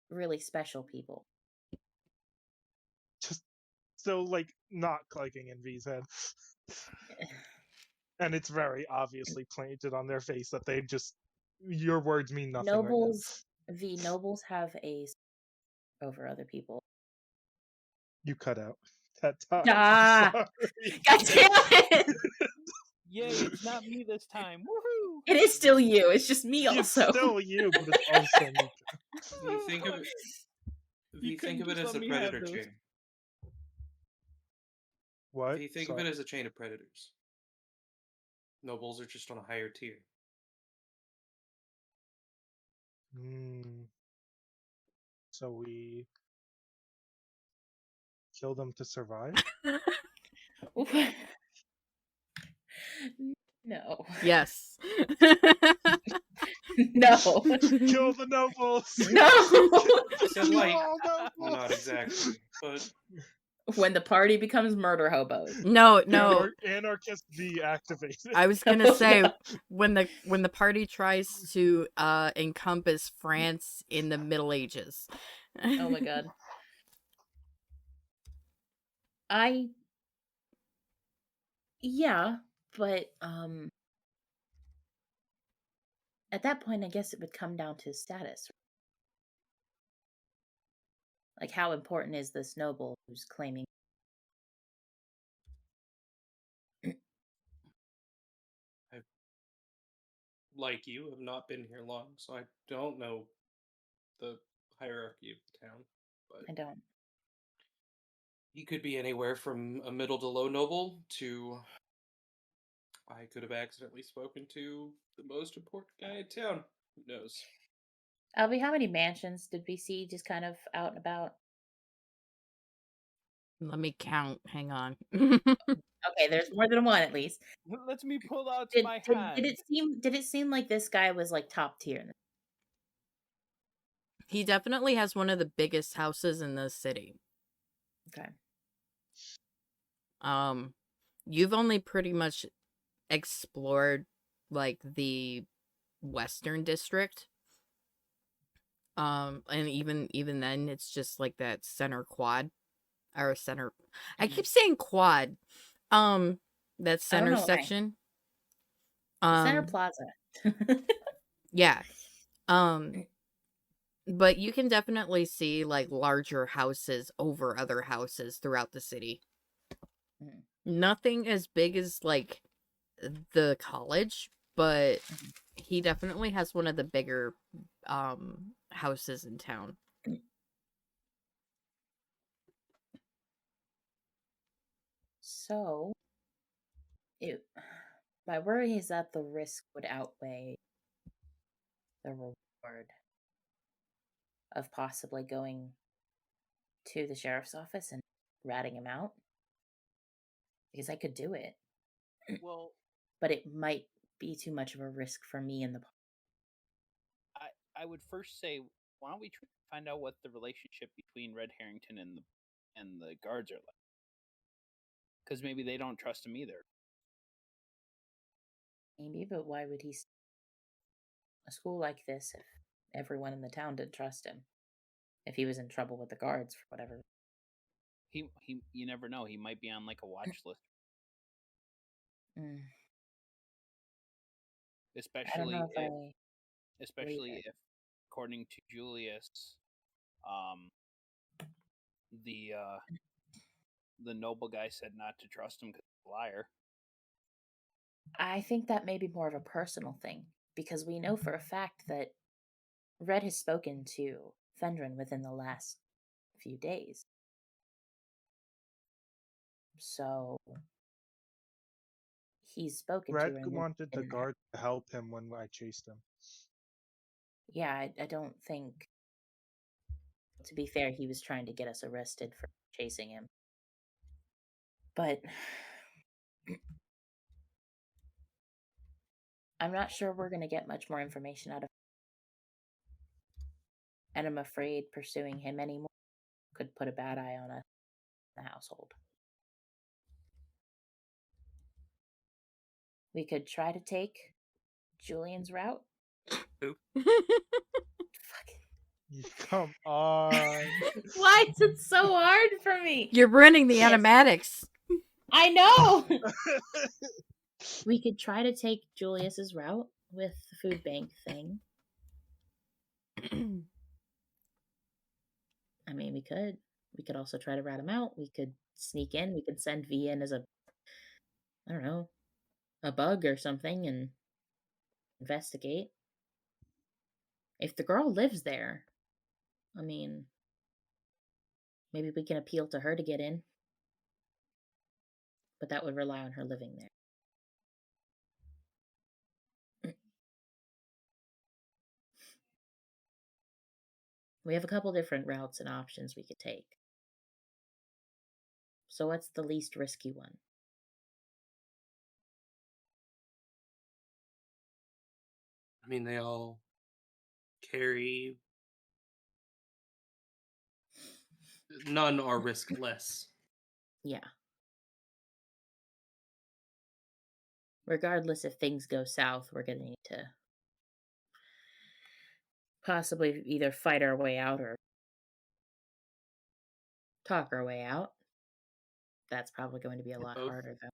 Really special people. Just so like not clicking in V's head. And it's very obviously painted on their face that they just your words mean nothing Nobles right the nobles have a over other people. You cut out that time. Ah! I'm sorry. God damn it! Yay, it's not me this time. Woohoo! It is still you. It's just me It's also. still you, but it's also me. Do you think of it? Do you think of it as a predator chain? What? Do you think of it as a chain of predators? Nobles are just on a higher tier. So we kill them to survive? No. Yes. No. Kill the nobles! No! I said Kill like, all nobles! not exactly, but When the party becomes murder hobos. No. Anarchist V activated. I was gonna say no. when the party tries to encompass France in the Middle Ages. Oh my god. Yeah, but at that point I guess it would come down to status. Like how important is this noble who's claiming like you have not been here long, so I don't know the hierarchy of the town. But I don't. he could be anywhere from a middle to low noble to I could have accidentally spoken to the most important guy in town. Who knows? Albie, how many mansions did we see just kind of out and about? Let me count. Hang on. Okay, there's more than one at least. Let me pull out my Did hand. did it seem like this guy was like top tier? He definitely has one of the biggest houses in the city. Okay. You've only pretty much explored like the Western District. And even then it's just like that center quad or center. I keep saying quad. That center section. Center Plaza. Yeah. But you can definitely see like larger houses over other houses throughout the city. Nothing as big as like the college, but he definitely has one of the bigger houses in town. So, my worry is that the risk would outweigh the reward of possibly going to the sheriff's office and ratting him out. Because I could do it. Well, but it might be too much of a risk for me in the I would first say, why don't we try to find out what the relationship between Red Harrington and the guards are like? Because maybe they don't trust him either. Maybe, but why would he a school like this if everyone in the town did trust him? If he was in trouble with the guards for whatever. He you never know. He might be on like a watch list. Mm. I don't know especially if, according to Julius, the noble guy said not to trust him because he's a liar. I think that may be more of a personal thing, because we know for a fact that Red has spoken to Fendran within the last few days. So he's spoken to Red her. And wanted the guard to help him when I chased him. Yeah, I don't think. To be fair, he was trying to get us arrested for chasing him. But I'm not sure we're going to get much more information out of him. And I'm afraid pursuing him anymore could put a bad eye on us in the household. We could try to take Julian's route. Who? Come on. Why is it so hard for me? You're ruining the animatics. I know! We could try to take Julius's route with the food bank thing. I mean, we could. We could also try to rat him out. We could sneak in. We could send V in as I don't know, a bug or something and investigate. If the girl lives there, I mean, maybe we can appeal to her to get in. But that would rely on her living there. We have a couple different routes and options we could take. So what's the least risky one? I mean, they all carry. None are riskless. Yeah. Regardless if things go south, we're going to need to possibly either fight our way out or talk our way out. That's probably going to be a lot Both. harder, though.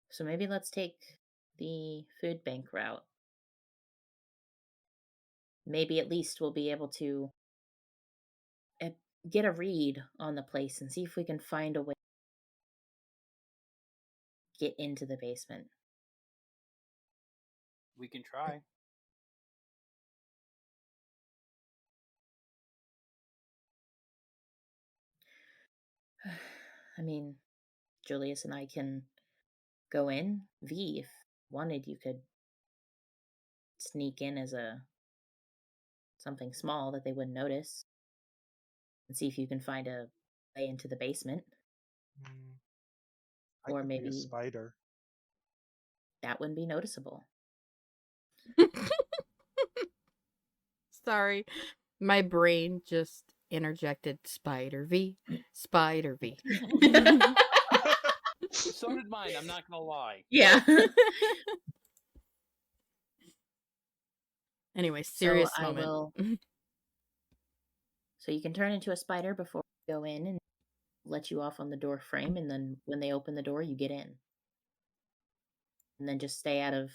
So maybe let's take the food bank route. Maybe at least we'll be able to get a read on the place and see if we can find a way to get into the basement. We can try. I mean, Julius and I can go in. V, if wanted, you could sneak in as something small that they wouldn't notice and see if you can find a way into the basement. I Or could be a maybe spider. that wouldn't be noticeable. Sorry. My brain just interjected Spider V. Spider V. So did mine, I'm not gonna lie. Yeah. Anyway, serious So moment. So you can turn into a spider before you go in and let you off on the door frame, and then when they open the door, you get in. And then just stay out of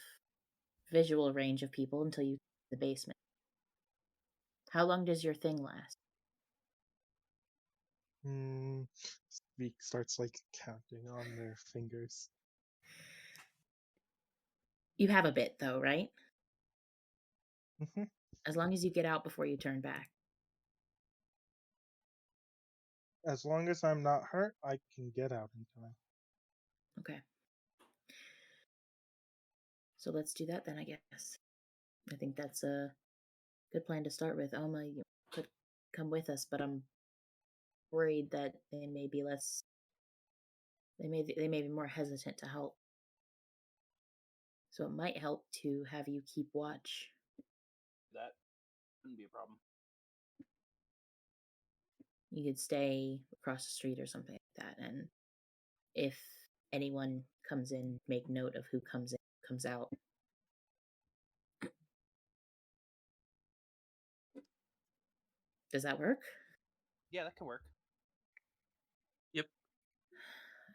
visual range of people until you get to the basement. How long does your thing last? Speak starts like counting on their fingers. You have a bit though, right? Mm-hmm. As long as you get out before you turn back. As long as I'm not hurt, I can get out in time. Okay. So let's do that then, I guess. I think that's a good plan to start with. Oma, you could come with us, but I'm worried that they may be less. They may be more hesitant to help. So it might help to have you keep watch. That wouldn't be a problem. You could stay across the street or something like that, and if anyone comes in, make note of who comes in, comes out. Does that work? Yeah, that can work.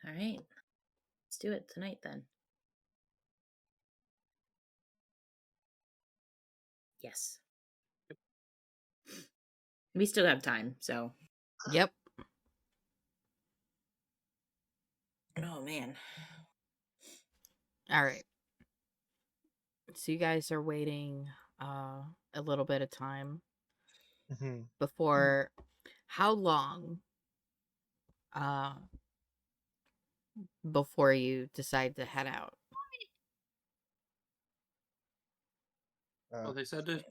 All right. Let's do it tonight then. Yes. We still have time, so. Yep. Oh, man. All right. So you guys are waiting a little bit of time before. How long before you decide to head out? Well, they said to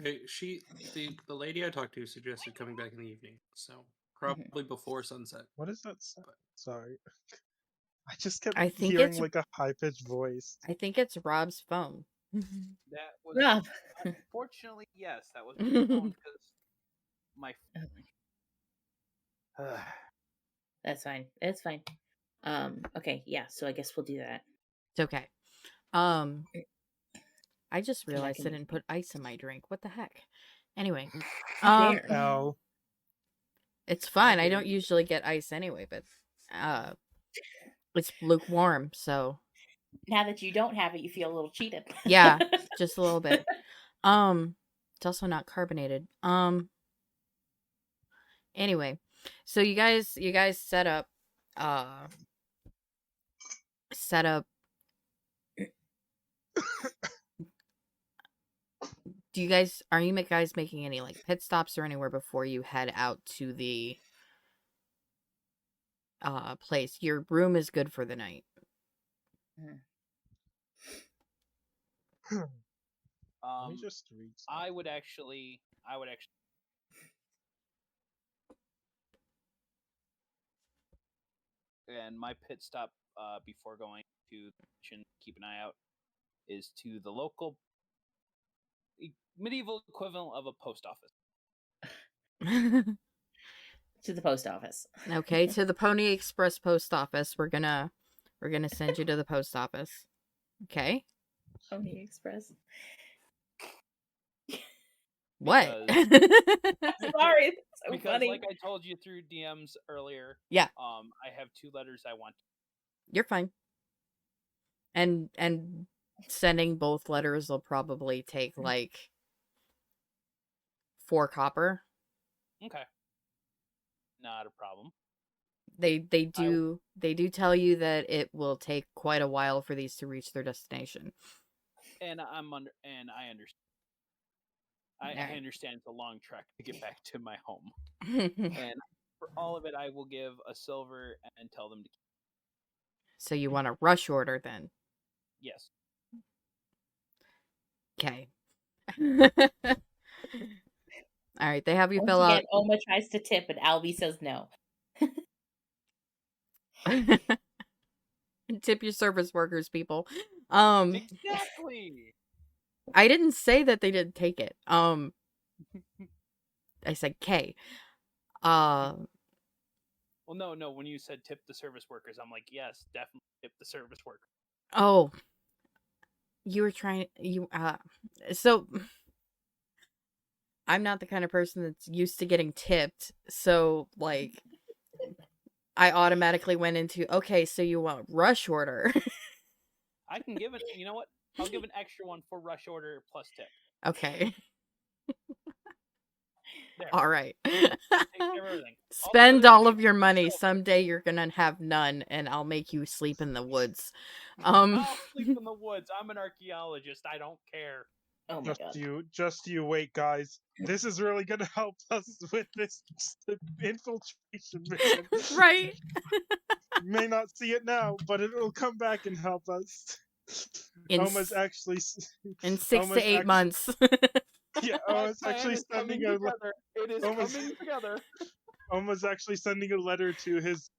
the lady I talked to suggested coming back in the evening, so probably before sunset. What is that sound? Sorry. I just kept I think hearing it's like a high-pitched voice. I think it's Rob's phone. That was Rob. unfortunately, yes, that was my phone because my. That's fine. It's fine. Okay, yeah, so I guess we'll do that. It's okay. I just realized I didn't put ice in my drink. What the heck? Anyway, L. It's fine. I don't usually get ice anyway, but it's lukewarm, so Now that you don't have it, you feel a little cheated. yeah, just a little bit. It's also not carbonated. Anyway, so you guys set up are you guys making any like pit stops or anywhere before you head out to the place? Your room is good for the night. Let me just read something. I would actually and my pit stop before going to keep an eye out is to the local medieval equivalent of a post office. To the post office. Okay, to the Pony Express post office. We're gonna send you to the post office. Okay. Pony Express. What? Sorry, it's so because funny. like I told you through DMs earlier, yeah. I have 2 letters I want. You're fine. And sending both letters will probably take like 4 copper. Okay. Not a problem. They do tell you that it will take quite a while for these to reach their destination. And I understand. I understand it's a long trek to get back to my home. And for all of it, I will give a silver and tell them to keep. So you want a rush order then? Yes. Okay. All right, they have you Once fill again, out. Oma tries to tip, and Albie says no. Tip your service workers, people. Exactly. I didn't say that they didn't take it. I said K. Well, no. When you said tip the service workers, I'm like, yes, definitely tip the service workers. Oh, you were trying. So I'm not the kind of person that's used to getting tipped. So like, I automatically went into okay. So you want rush order? I can give it. You know what? I'll give an extra one for rush order plus tip. Okay. There. All right. Everything. Spend all of your money. Someday you're gonna have none, and I'll make you sleep in the woods. I'll sleep in the woods. I'm an archaeologist. I don't care. Oh my god. Just you wait, guys. This is really gonna help us with this infiltration mission. Right. You may not see it now, but it'll come back and help us. Almost actually. In 6 to 8 months. Yeah, Oma's actually sending a together. It is coming together. Oma's actually sending a letter to his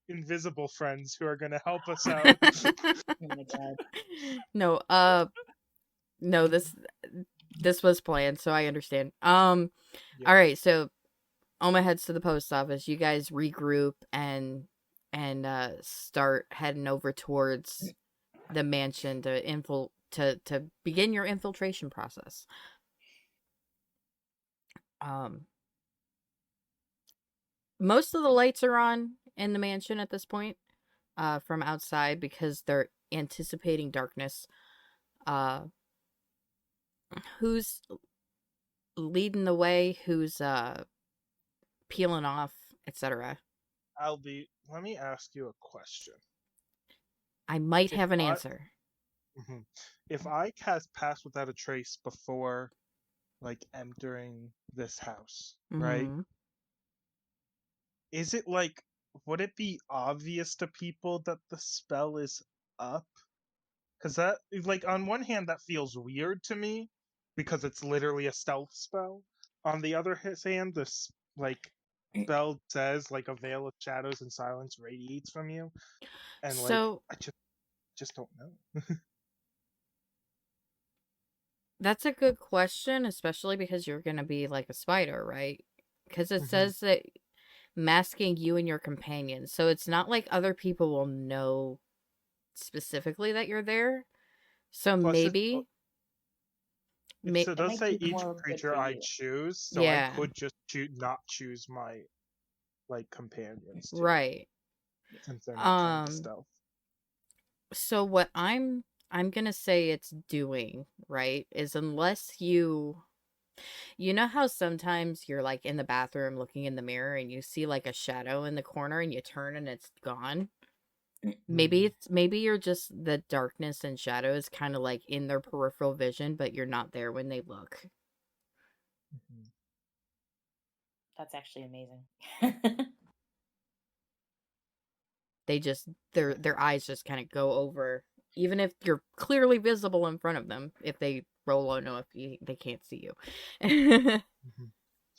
invisible friends who are going to help us out. Oh my god. No, this was planned, so I understand. All right, so Oma heads to the post office. You guys regroup and start heading over towards the mansion to begin your infiltration process. Most of the lights are on in the mansion at this point. from outside because they're anticipating darkness. Who's leading the way? Who's peeling off, etc.? Let me ask you a question. I might have an answer. If I cast Pass Without a Trace before, like, entering this house, right? Is it like, would it be obvious to people that the spell is up? Because that, like, on one hand, that feels weird to me because it's literally a stealth spell. On the other hand, this, like, spell says, like, a veil of shadows and silence radiates from you. And, So, like, I just don't know. That's a good question, especially because you're going to be like a spider, right? Because it says that masking you and your companions. So it's not like other people will know specifically that you're there. So Plus maybe. So it does say each creature I choose, so I could just not choose my, like, companions too. Right. Since they're not trying to stealth. So what I'm gonna say it's doing, right, is unless you know how sometimes you're like in the bathroom looking in the mirror and you see like a shadow in the corner and you turn and it's gone? Maybe you're just the darkness and shadows kind of like in their peripheral vision, but you're not there when they look. That's actually amazing. They just their eyes just kind of go over, even if you're clearly visible in front of them. If they roll low enough, they can't see you.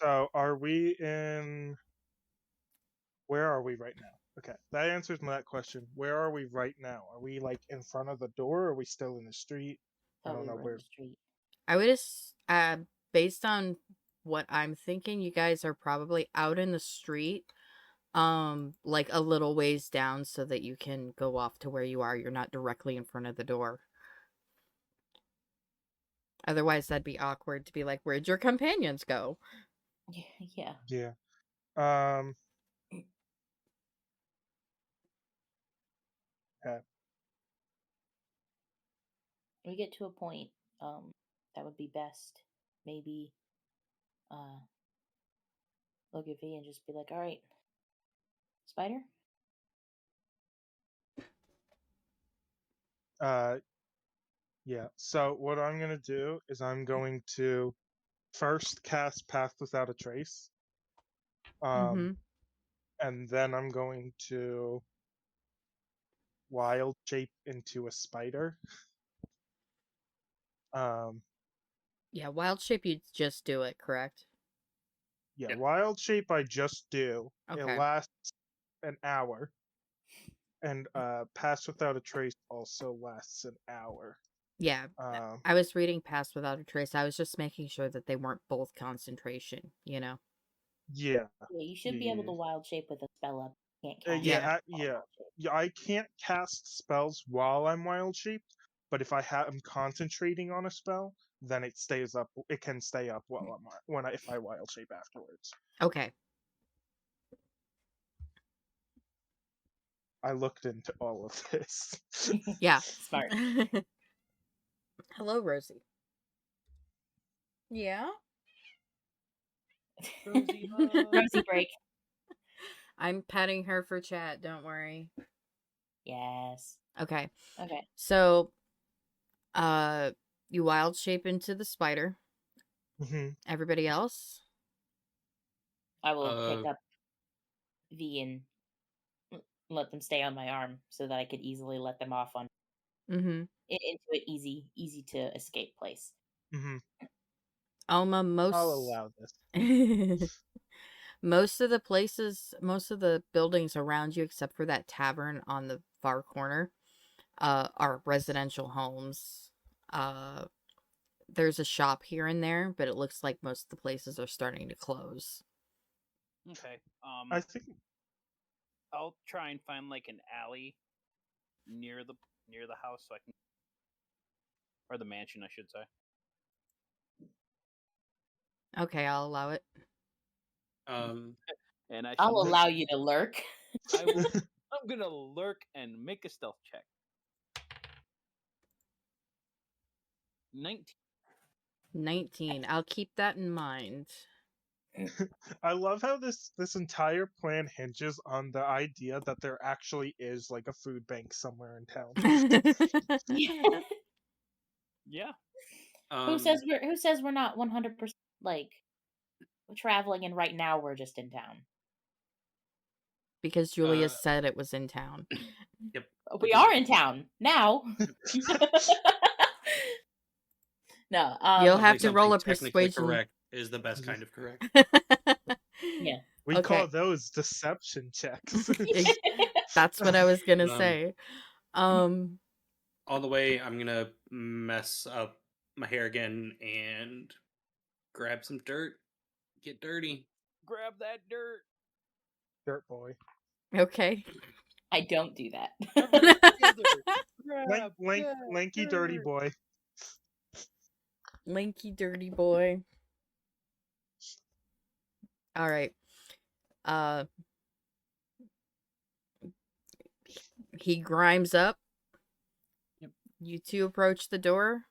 So are we in? Where are we right now? Okay, that answers that question. Where are we right now? Are we like in front of the door? Or are we still in the street? I don't know where. The street. I would based on what I'm thinking, you guys are probably out in the street, like a little ways down so that you can go off to where you are. You're not directly in front of the door. Otherwise, that'd be awkward to be like, where'd your companions go? Yeah. Yeah. Okay. We get to a point, that would be best. Maybe, look at V and just be like, all right, spider? Yeah. So what I'm gonna do is I'm going to first cast Path Without a Trace. And then I'm going to wild shape into a spider. Yeah, wild shape you just do it, correct? Yeah, wild shape I just do. Okay. It lasts an hour. And Pass Without a Trace also lasts an hour. Yeah. I was reading Pass Without a Trace. I was just making sure that they weren't both concentration, you know? Yeah. Yeah, you should be able to wild shape with a spell up. Can't cast yeah, I can't cast spells while I'm wild shaped, but if I'm concentrating on a spell, then it stays up. It can stay up while if I wild shape afterwards. Okay. I looked into all of this. Yeah. Smart. Hello, Rosie. Yeah? Rosie break. I'm petting her for chat, don't worry. Yes. Okay. Okay. So, you wild shape into the spider. Everybody else? I will pick up V and let them stay on my arm so that I could easily let them off on into an easy to escape place. Alma, I'll allow this. most of the buildings around you, except for that tavern on the far corner, are residential homes. There's a shop here and there, but it looks like most of the places are starting to close. Okay. I think I'll try and find like an alley near the house so I can, or the mansion, I should say. Okay, I'll allow it. And I'll allow you to lurk. I'm gonna lurk and make a stealth check. 19. 19. I'll keep that in mind. I love how this entire plan hinges on the idea that there actually is like a food bank somewhere in town. Yeah. Who says we're not 100% like traveling and right now we're just in town? Because Julia said it was in town. Yep. We are in town now. No, you'll have to something roll a technically persuasion. Correct is the best kind of correct. Yeah. We call those deception checks. That's what I was gonna Um, say. On the way, I'm gonna mess up my hair again and grab some dirt. Get dirty. Grab that dirt. Dirt boy. Okay. I don't do that. Lanky dirty boy. Lanky dirty boy. All right. He grimes up. Yep. You two approach the door.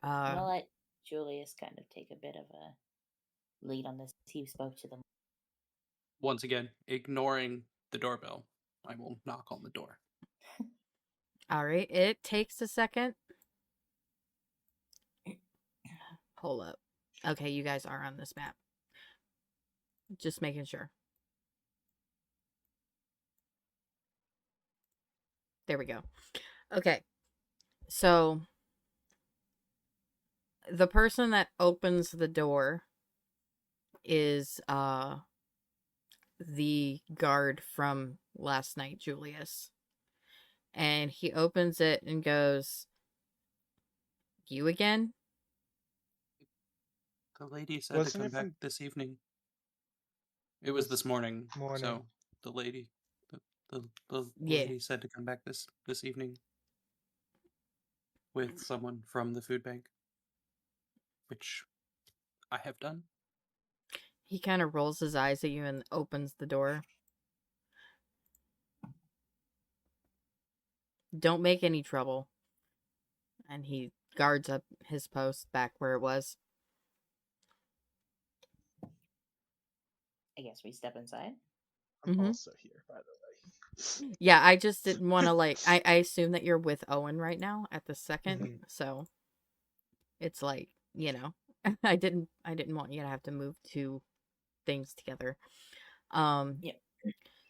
I'm gonna let Julius kind of take a bit of a lead on this. He spoke to them. Once again, ignoring the doorbell, I will knock on the door. All right. It takes a second. Hold up. Okay, you guys are on this map. Just making sure. There we go. Okay. So the person that opens the door is the guard from last night, Julius. And he opens it and goes, "You again?" The lady said to come back this evening. It was this morning. So the lady, the lady said to come back this evening with someone from the food bank, which I have done. He kind of rolls his eyes at you and opens the door. Don't make any trouble. And he guards up his post back where it was. I guess we step inside. I'm also here, by the way. Yeah, I just didn't want to I assume that you're with Owen right now at the second. So it's like, I didn't want you to have to move two things together. Yeah.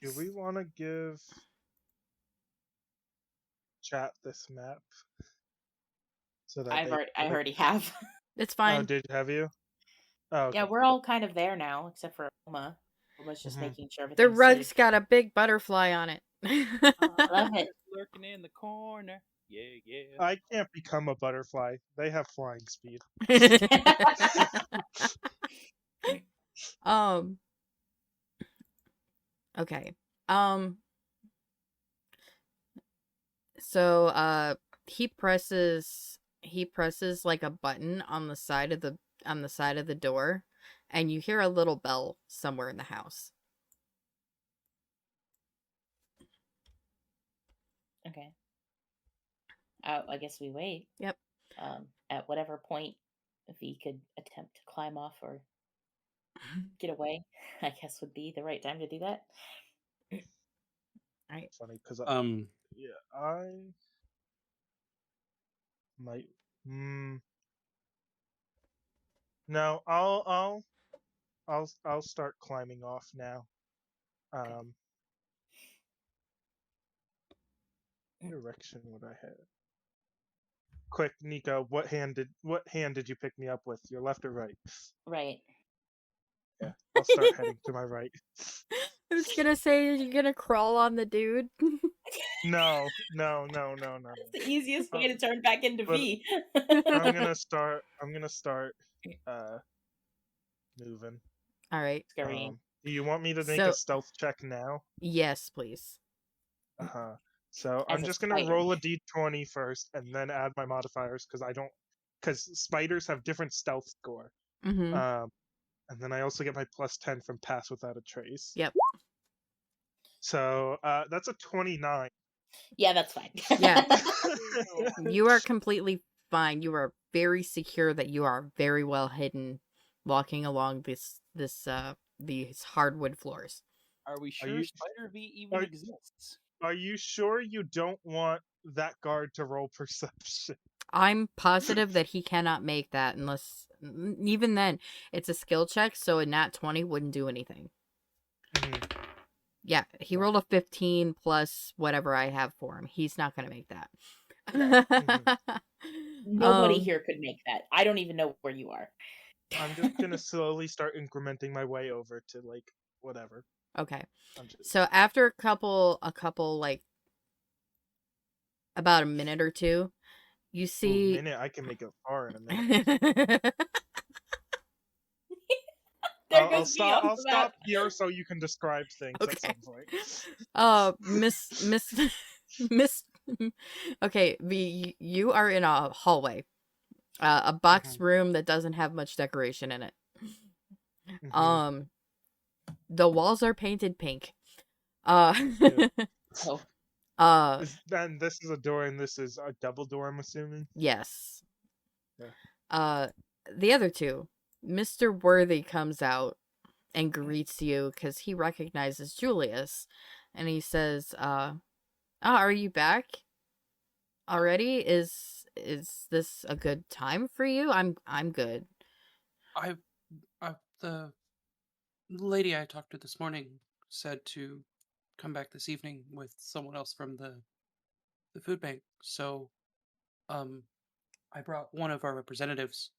Do we want to give chat this map? So that I already have. It's fine. Oh, have you? Oh, okay. Yeah, we're all kind of there now, except for Oma. Oma's just making sure everything's The rug's safe. got a big butterfly on it. I love it. Lurking in the corner. Yeah. I can't become a butterfly. They have flying speed. Okay. So he presses like a button on the side of the door, and you hear a little bell somewhere in the house. Okay. I guess we wait. Yep. At whatever point, if he could attempt to climb off or get away, I guess would be the right time to do that. Right. Funny because I might. No, I'll start climbing off now. What direction would I head? Quick, Nico, what hand did you pick me up with? Your left or right? Right. Yeah, I'll start heading to my right. I was gonna say, are you gonna crawl on the dude? No. It's the easiest way to turn back into V. I'm gonna start moving. All right. Do you want me to make a stealth check now? Yes, please. So I'm just gonna roll a d20 first, and then add my modifiers because spiders have different stealth score. And then I also get my +10 from pass without a trace. Yep. So that's a 29. Yeah, that's fine. Yeah. You are completely fine. You are very secure that you are very well hidden walking along these hardwood floors. Are we Are sure you Spider V even are, exists? are you sure you don't want that guard to roll perception? I'm positive that he cannot make that unless, even then, it's a skill check, so a nat 20 wouldn't do anything. Yeah, he rolled a 15 plus whatever I have for him. He's not going to make that. Nobody here could make that. I don't even know where you are. I'm just gonna slowly start incrementing my way over to like whatever. Okay. So after a couple like about a minute or two, you see a minute. I can make it far in a minute. I'll stop here so you can describe things at some point. Miss. Okay, you are in a hallway, a box room that doesn't have much decoration in it. The walls are painted pink. Yeah. Oh. Then this is a door, and this is a double door, I'm assuming. Yes. Yeah. The other two, Mr. Worthy comes out and greets you because he recognizes Julius, and he says, are you back already? Is this a good time for you? I'm good. The lady I talked to this morning said to come back this evening with someone else from the food bank. So, I brought one of our representatives.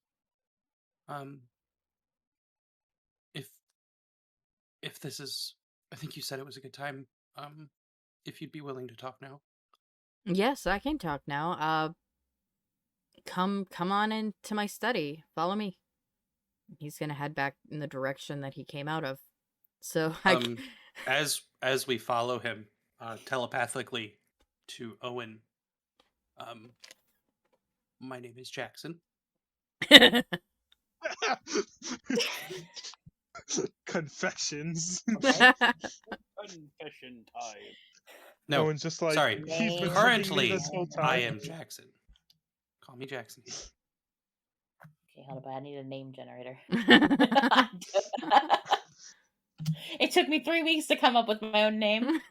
If this is, I think you said it was a good time. If you'd be willing to talk now. Yes, I can talk now. Come on into my study. Follow me. He's gonna head back in the direction that he came out of. So as we follow him telepathically to Owen, my name is Jackson. Confessions. Confession time. No, Owen's just like, sorry. He's been Currently, this whole time. I am Jackson. Call me Jackson. Okay, hold up. I need a name generator. It took me 3 weeks to come up with my own name.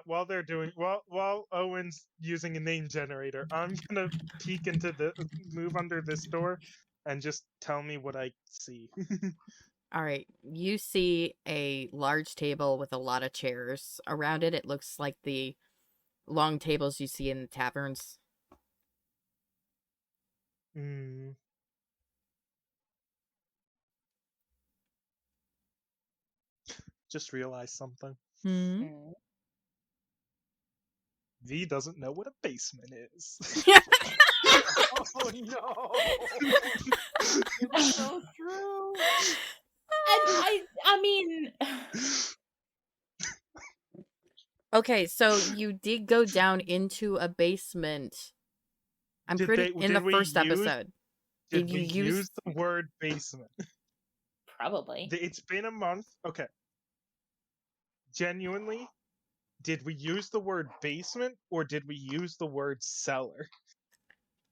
While Owen's using a name generator, I'm gonna move under this door and just tell me what I see. All right, you see a large table with a lot of chairs around it. It looks like the long tables you see in the taverns. Just realized something. V doesn't know what a basement is. Oh no! It's so true. I mean, okay, so you did go down into a basement. In the first episode. Did you use the word basement? Probably. It's been a month. Okay. Genuinely, did we use the word basement or did we use the word cellar?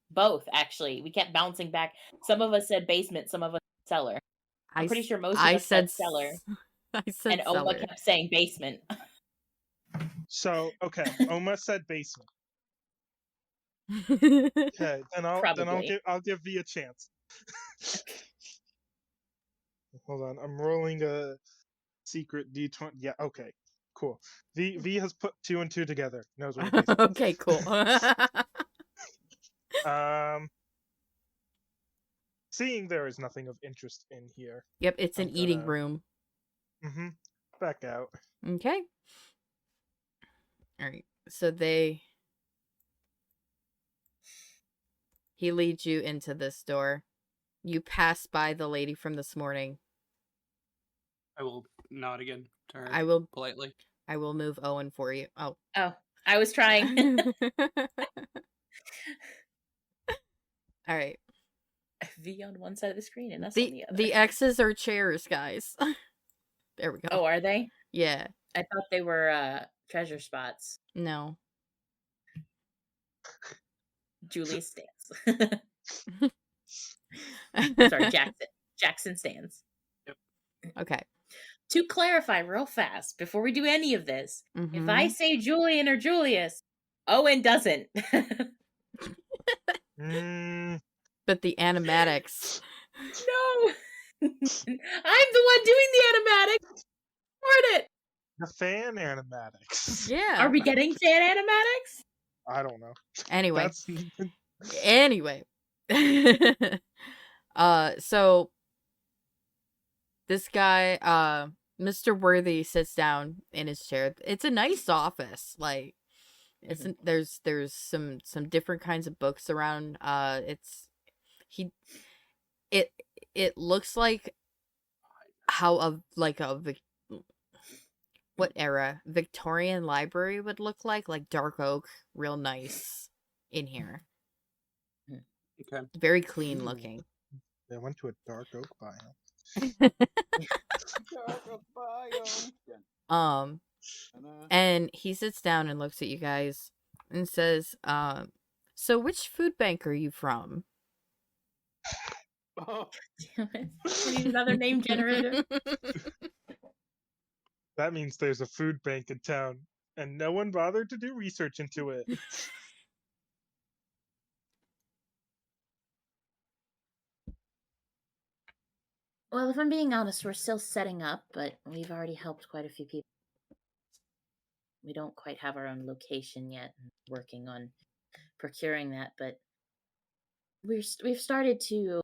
Both, actually. We kept bouncing back. Some of us said basement, some of us said cellar. I'm pretty sure most of us said cellar. I said and cellar. Oma kept saying basement. So, okay, Oma said basement. Okay, then I'll give V a chance. Hold on, I'm rolling a secret D20. Yeah, okay, cool. V has put 2 and 2 together. Knows what a basement is. Okay, cool. Seeing there is nothing of interest in here. Yep, it's an eating room. Back out. Okay. All right. So he leads you into this door. You pass by the lady from this morning. I will nod again to her. I will politely. I will move Owen for you. Oh, I was trying. All right. V on one side of the screen and us on the other. The X's are chairs, guys. There we go. Oh, are they? Yeah. I thought they were treasure spots. No. Julius stands. I'm sorry, Jackson stands. Yep. Okay. To clarify real fast, before we do any of this, if I Mm-hmm. say Julian or Julius, Owen doesn't. But the animatics. No. I'm the one doing the animatics. Record it. The fan animatics. Yeah. Are we getting fan animatics? I don't know. Anyway. That's Anyway. So this guy, Mr. Worthy sits down in his chair. It's a nice office. Like it's there's some different kinds of books around. It looks like how what era Victorian library would look like dark oak, real nice in here. Okay. Very clean looking. They went to a dark oak biome. And he sits down and looks at you guys and says, so which food bank are you from? Oh. Damn it. I need another name generator. That means there's a food bank in town, and no one bothered to do research into it. Well, if I'm being honest, we're still setting up, but we've already helped quite a few people. We don't quite have our own location yet. Working on procuring that, but we've started to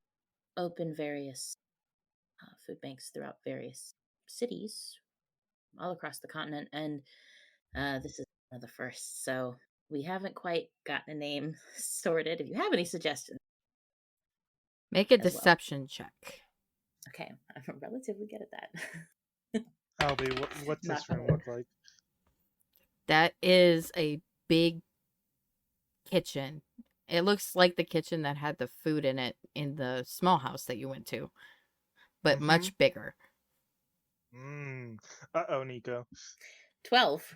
open various food banks throughout various cities all across the continent, and this is one of the first. So we haven't quite gotten a name sorted. If you have any suggestions, Make a deception check. Okay, I'm relatively good at that. Albie, what's this room look like? That is a big kitchen. It looks like the kitchen that had the food in it in the small house that you went to, but much bigger. Uh-oh, Nico. 12.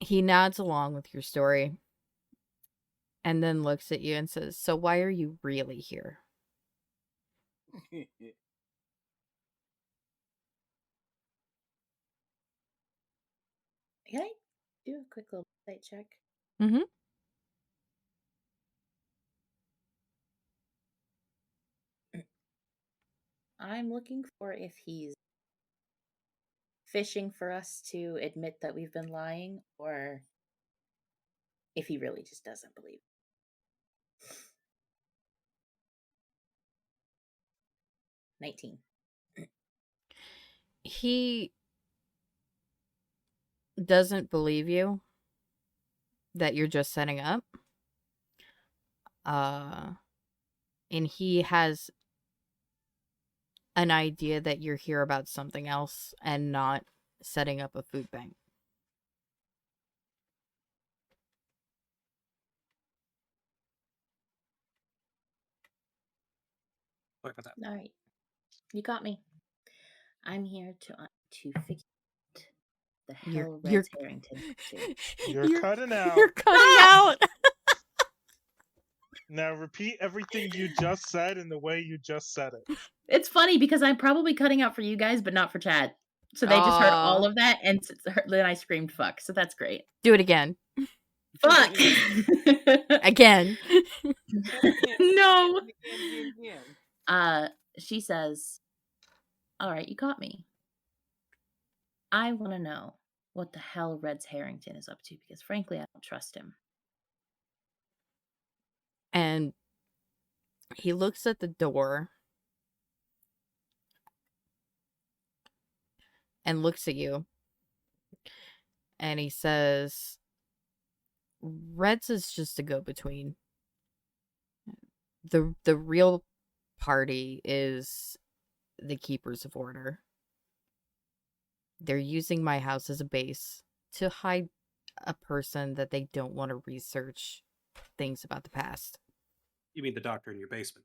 He nods along with your story and then looks at you and says, so why are you really here? Can I do a quick little site check? Mm-hmm. I'm looking for if he's fishing for us to admit that we've been lying, or if he really just doesn't believe. 19. He doesn't believe you that you're just setting up. And he has an idea that you're here about something else and not setting up a food bank. Sorry about that. All right, you got me. I'm here to figure out the hell Red's Harrington. You're cutting out. You're cutting out. Now repeat everything you just said in the way you just said it. It's funny because I'm probably cutting out for you guys, but not for Chad. So they just heard all of that, and then I screamed "fuck." So that's great. Do it again. Fuck. Again. No. She says, "All right, you got me. I want to know what the hell Red's Harrington is up to because, frankly, I don't trust him." And he looks at the door and looks at you. And he says, Red's is just a go-between. The real party is the Keepers of Order. They're using my house as a base to hide a person that they don't want to research things about the past. You mean the doctor in your basement?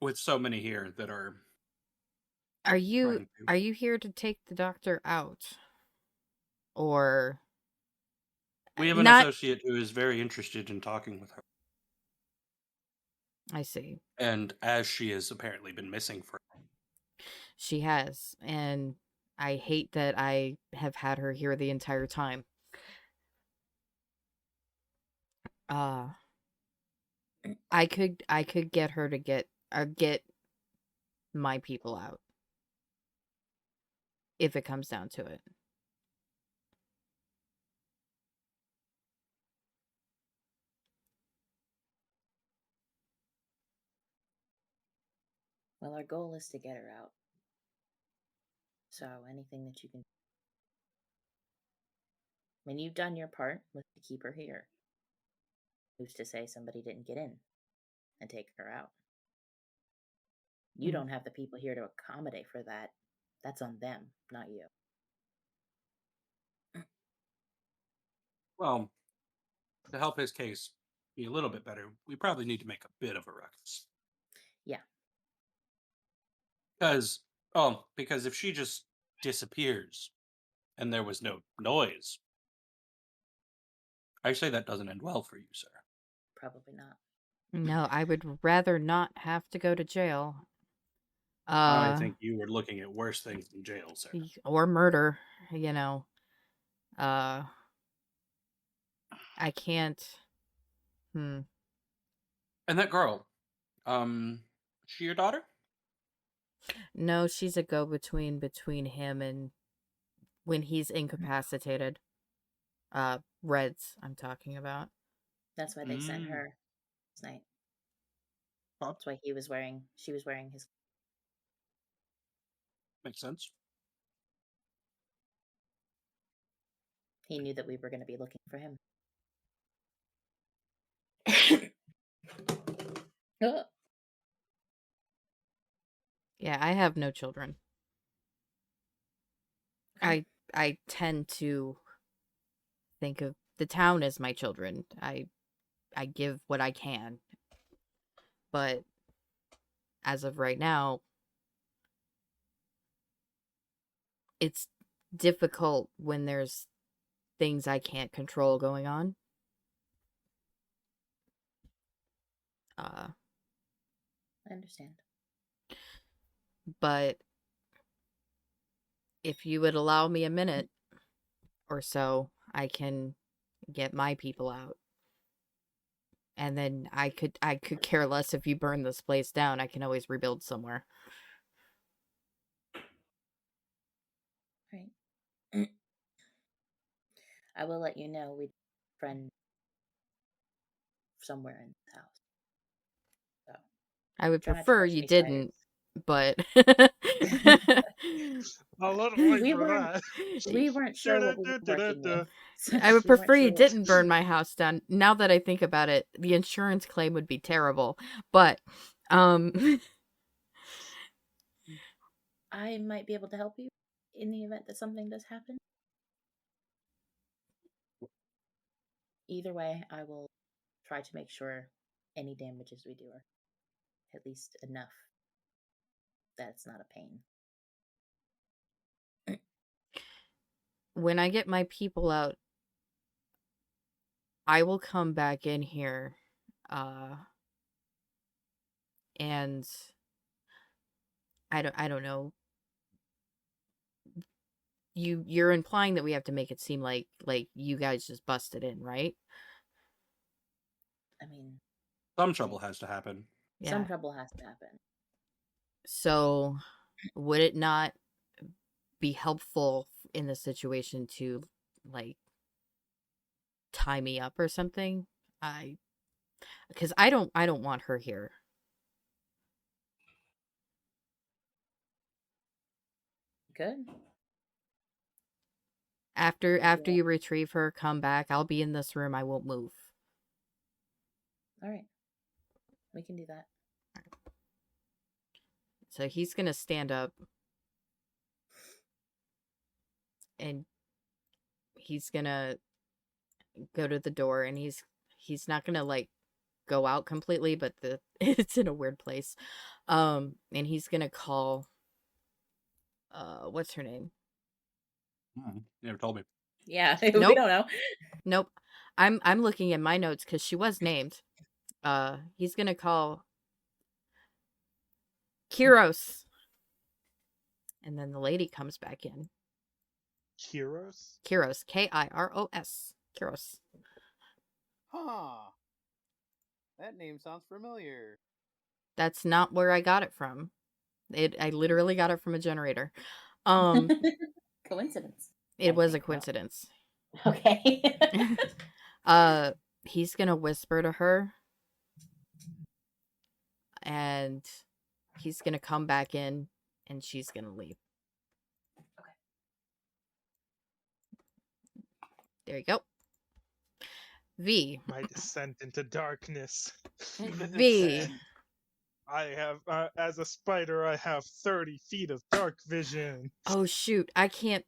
with so many here that are Are you trying to. are you here to take the doctor out? Or We have an not? associate who is very interested in talking with her. I see. And as she has apparently been missing for She has, and I hate that I have had her here the entire time. I could get her to get my people out if it comes down to it. Well, our goal is to get her out. So anything that you can. I mean, you've done your part with to keep her here. Who's to say somebody didn't get in and take her out? You don't have the people here to accommodate for that. That's on them, not you. Well, to help his case be a little bit better, we probably need to make a bit of a ruckus. Yeah. Because if she just disappears and there was no noise, I say that doesn't end well for you, sir. Probably not. No, I would rather not have to go to jail. I think you were looking at worse things than jail, sir. Or murder, you know. I can't. And that girl, she your daughter? No, she's a go-between between him and when he's incapacitated. Reds, I'm talking about. That's why they sent her last night. That's why she was wearing his. Makes sense. He knew that we were going to be looking for him. Yeah, I have no children. I tend to think of the town as my children. I give what I can. But as of right now, it's difficult when there's things I can't control going on. I understand. But if you would allow me a minute or so, I can get my people out. And then I could care less if you burn this place down. I can always rebuild somewhere. Right. I will let you know we friend somewhere in the house. So I would prefer you didn't, but I'll let him wait for that. We weren't sure what we were working with. I would prefer you didn't burn my house down. Now that I think about it, the insurance claim would be terrible. But I might be able to help you in the event that something does happen. Either way, I will try to make sure any damages we do are at least enough that it's not a pain. When I get my people out, I will come back in here and I don't know. You're implying that we have to make it seem like you guys just busted in, right? I mean, some trouble has to happen. Yeah. Some trouble has to happen. So, would it not be helpful in the situation to like tie me up or something? Because I don't want her here. Good. After you retrieve her, come back. I'll be in this room. I won't move. All right. We can do that. So he's going to stand up. And he's going to go to the door. And he's not going to, like, go out completely. But it's in a weird place. And he's going to call... what's her name? You never told me. Yeah, nope. We don't know. Nope. I'm looking at my notes because she was named. He's gonna call Kiros. And then the lady comes back in. Kiros? Kiros. Kiros. Kiros. Huh. That name sounds familiar. That's not where I got it from. I literally got it from a generator. Coincidence. It was a coincidence. Okay. He's gonna whisper to her, and he's gonna come back in, and she's gonna leave. Okay. There you go. V. My descent into darkness. V. I have, as a spider, I have 30 feet of dark vision. Oh shoot! I can't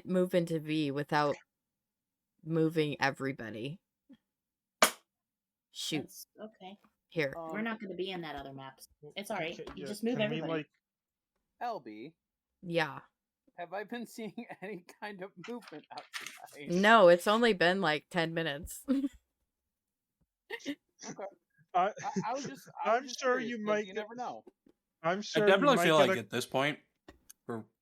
move into V without moving everybody. Shoot. That's okay. Here. We're not going to be in that other map. It's all right. Okay, You yeah, just move can everybody. we, like, LB, Yeah. have I been seeing any kind of movement outside? No, it's only been like 10 minutes. Okay. I was just. I'm just sure curious, you 'cause might You get- never know. I'm sure I you definitely might feel get like a- at this point,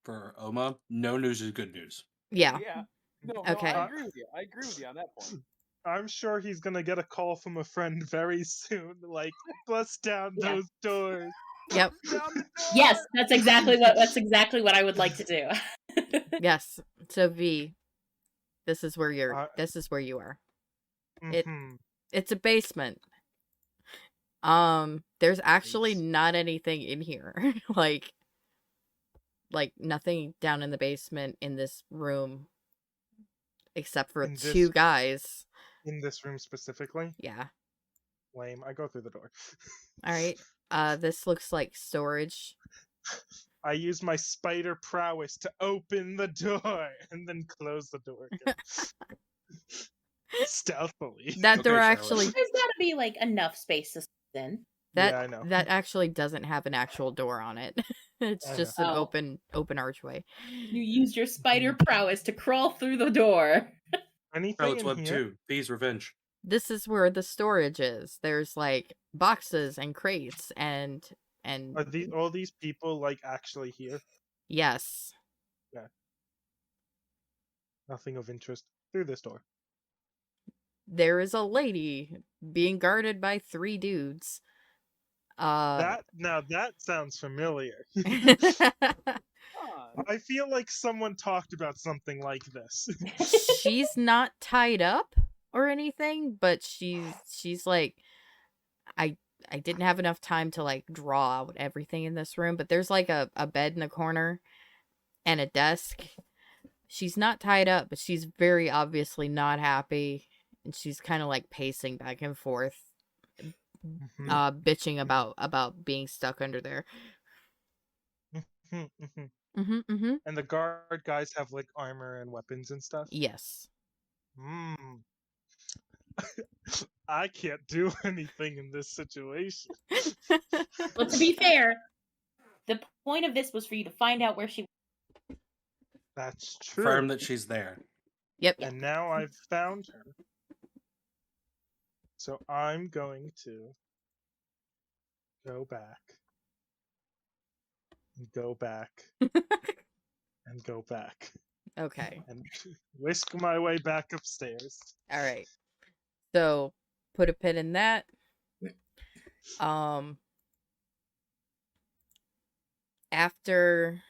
for Oma, no news is good news. Yeah. Yeah. No, Okay. I agree with you. I agree with you on that point. I'm sure he's gonna get a call from a friend very soon, like, bust down Yeah. those doors. Yep. Down the door! Yes, that's exactly what I would like to do. Yes. So V, this is where you are. Mhm. It's a basement. There's actually not anything in here. like nothing down in the basement in this room except for In this- two guys. In this room specifically? Yeah. Lame. I go through the door. All right. This looks like storage. I use my spider prowess to open the door and then close the door again. Stealthily. That Okay, door Charlotte. actually There's got to be like enough space to sit in. that Yeah, I know. that actually doesn't have an actual door on it. It's I just know. an open archway. You used your spider prowess to crawl through the door. Anything Charlotte's in Web here? 2, V's Revenge. This is where the storage is. There's like boxes and crates and Are all these people, like, actually here? yes. Nothing of interest. Through this door. There is a lady being guarded by 3 dudes. That sounds familiar. Huh. I feel like someone talked about something like this. She's not tied up or anything, but she's like I didn't have enough time to like draw out everything in this room, but there's like a bed in the corner and a desk. She's not tied up, but she's very obviously not happy, and she's kind of like pacing back and forth, Mhm. bitching about being stuck under there. Mhm, mhm. Mm-hmm. And the guard guys have, like, armor and weapons and stuff? Yes. I can't do anything in this situation. Well, to be fair, the point of this was for you to find out where she. That's true. Confirm that she's there. Yep. And now I've found her. So I'm going to go back. And go back. And go back. Okay. And whisk my way back upstairs. All right. So put a pin in that. After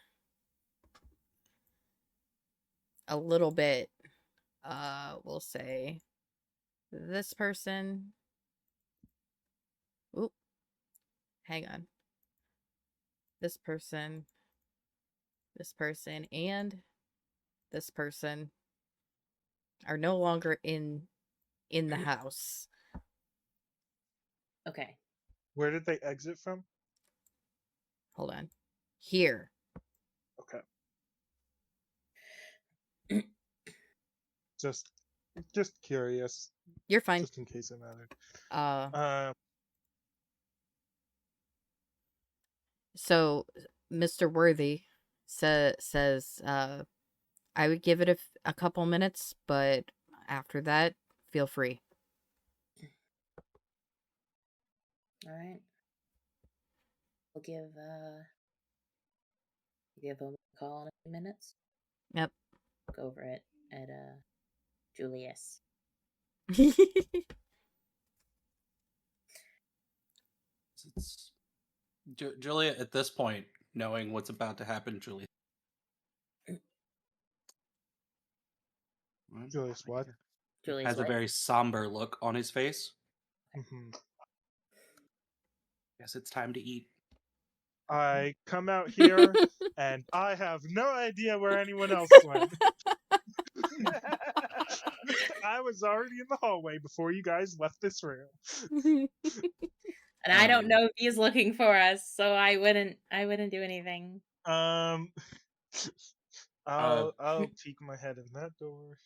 a little bit, we'll say this person. Oop. Hang on. This person, and this person are no longer in the house. Okay. Where did they exit from? Hold on. Here. Okay. Just curious. You're fine. Just in case it mattered. So Mr. Worthy says I would give it a couple minutes, but after that, feel free. All right. We'll give Give him a call in a few minutes. Yep. Go over it at Julius. It's Julia at this point, knowing what's about to happen. Julius, what? Julius Has a what? very somber look on his face. Mm-hmm. Guess it's time to eat. I come out here, and I have no idea where anyone else went. I was already in the hallway before you guys left this room. And I don't know if he's looking for us, so I wouldn't do anything. I'll peek my head in that door.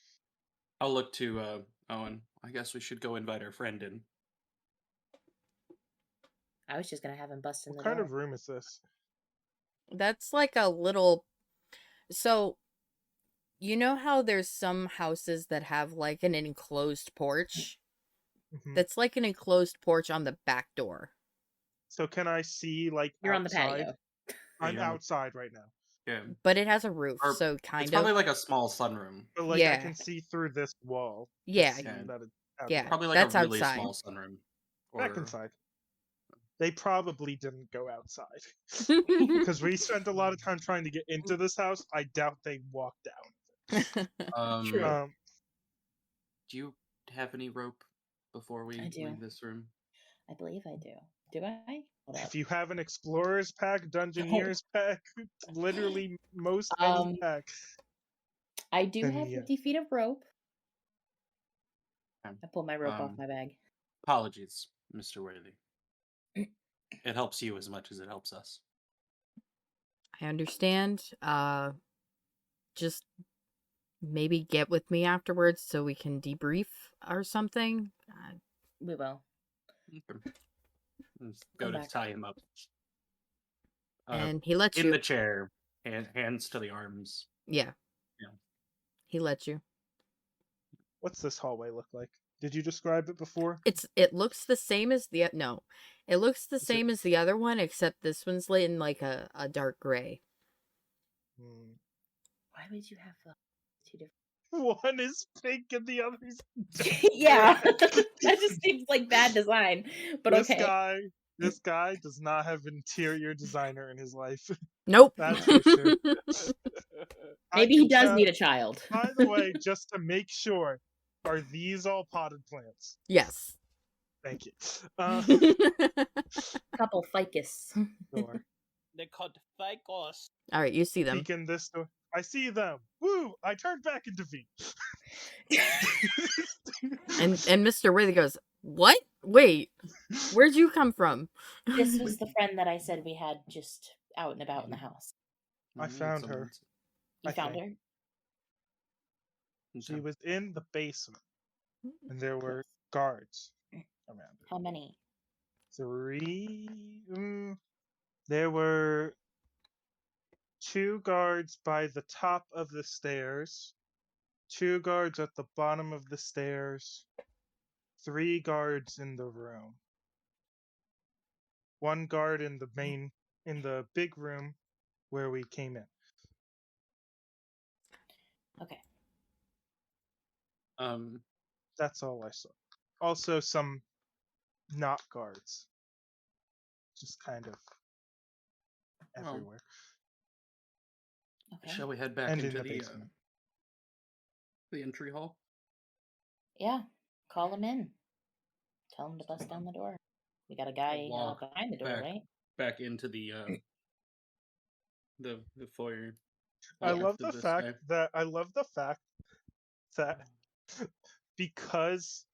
I'll look to Owen. I guess we should go invite our friend in. I was just gonna have him bust in What the kind door. of room is this? That's like a little. So, you know how there's some houses that have like an enclosed porch? Mm-hmm. That's like an enclosed porch on the back door. So can I see, like, You're outside? on the patio. I'm outside right now. Yeah. But it has a roof, Or so kind it's of. probably like a small sunroom. But, like, I Yeah. can see through this wall. to Yeah. see that it's Yeah. outside. Probably like That's a really outside. small sunroom. Back Or inside. They probably didn't go outside. Because we spent a lot of time trying to get into this house. I doubt they walked out. True. Do you have any rope before we I do. leave this room? I believe I do. Do I? Hold up. If you have an explorer's pack, dungeoneer's pack, literally most any pack. I do Then have yeah. 50 feet of rope. Okay. I pulled my rope off my bag. Apologies, Mr. Worthy. It helps you as much as it helps us. I understand. Just maybe get with me afterwards so we can debrief or something. We will. Let's go to tie him up. And he lets in you. the chair, hands to the arms. Yeah. He lets you. What's this hallway look like? Did you describe it before? It looks the same as the no. It looks the same as the other one, except this one's lit in like a dark gray. Why would you have two different? One is pink and the other's yeah, that just seems like bad design. But this okay. This guy does not have interior designer in his life. Nope. That's for sure. Maybe he does need a child. By the way, just to make sure, are these all potted plants? Yes. Thank you. Couple ficus. Door. They're called ficus. All right, you see them. Peek in this door. I see them. Woo! I turned back into V. and Mr. Worthy goes, "What? Wait, where'd you come from?" This was the friend that I said we had just out and about in the house. I found her. You found her? She was in the basement, and there were guards around her. How many? 3. There were 2 guards by the top of the stairs, 2 guards at the bottom of the stairs, 3 guards in the room. 1 guard in the big room where we came in. Okay. That's all I saw. Also some not guards. Just kind of everywhere. Okay. Shall we head back into the entry hall? Yeah. Call him in. Tell him to bust down the door. We got a guy behind the door, right? Back into the foyer. I love the fact that because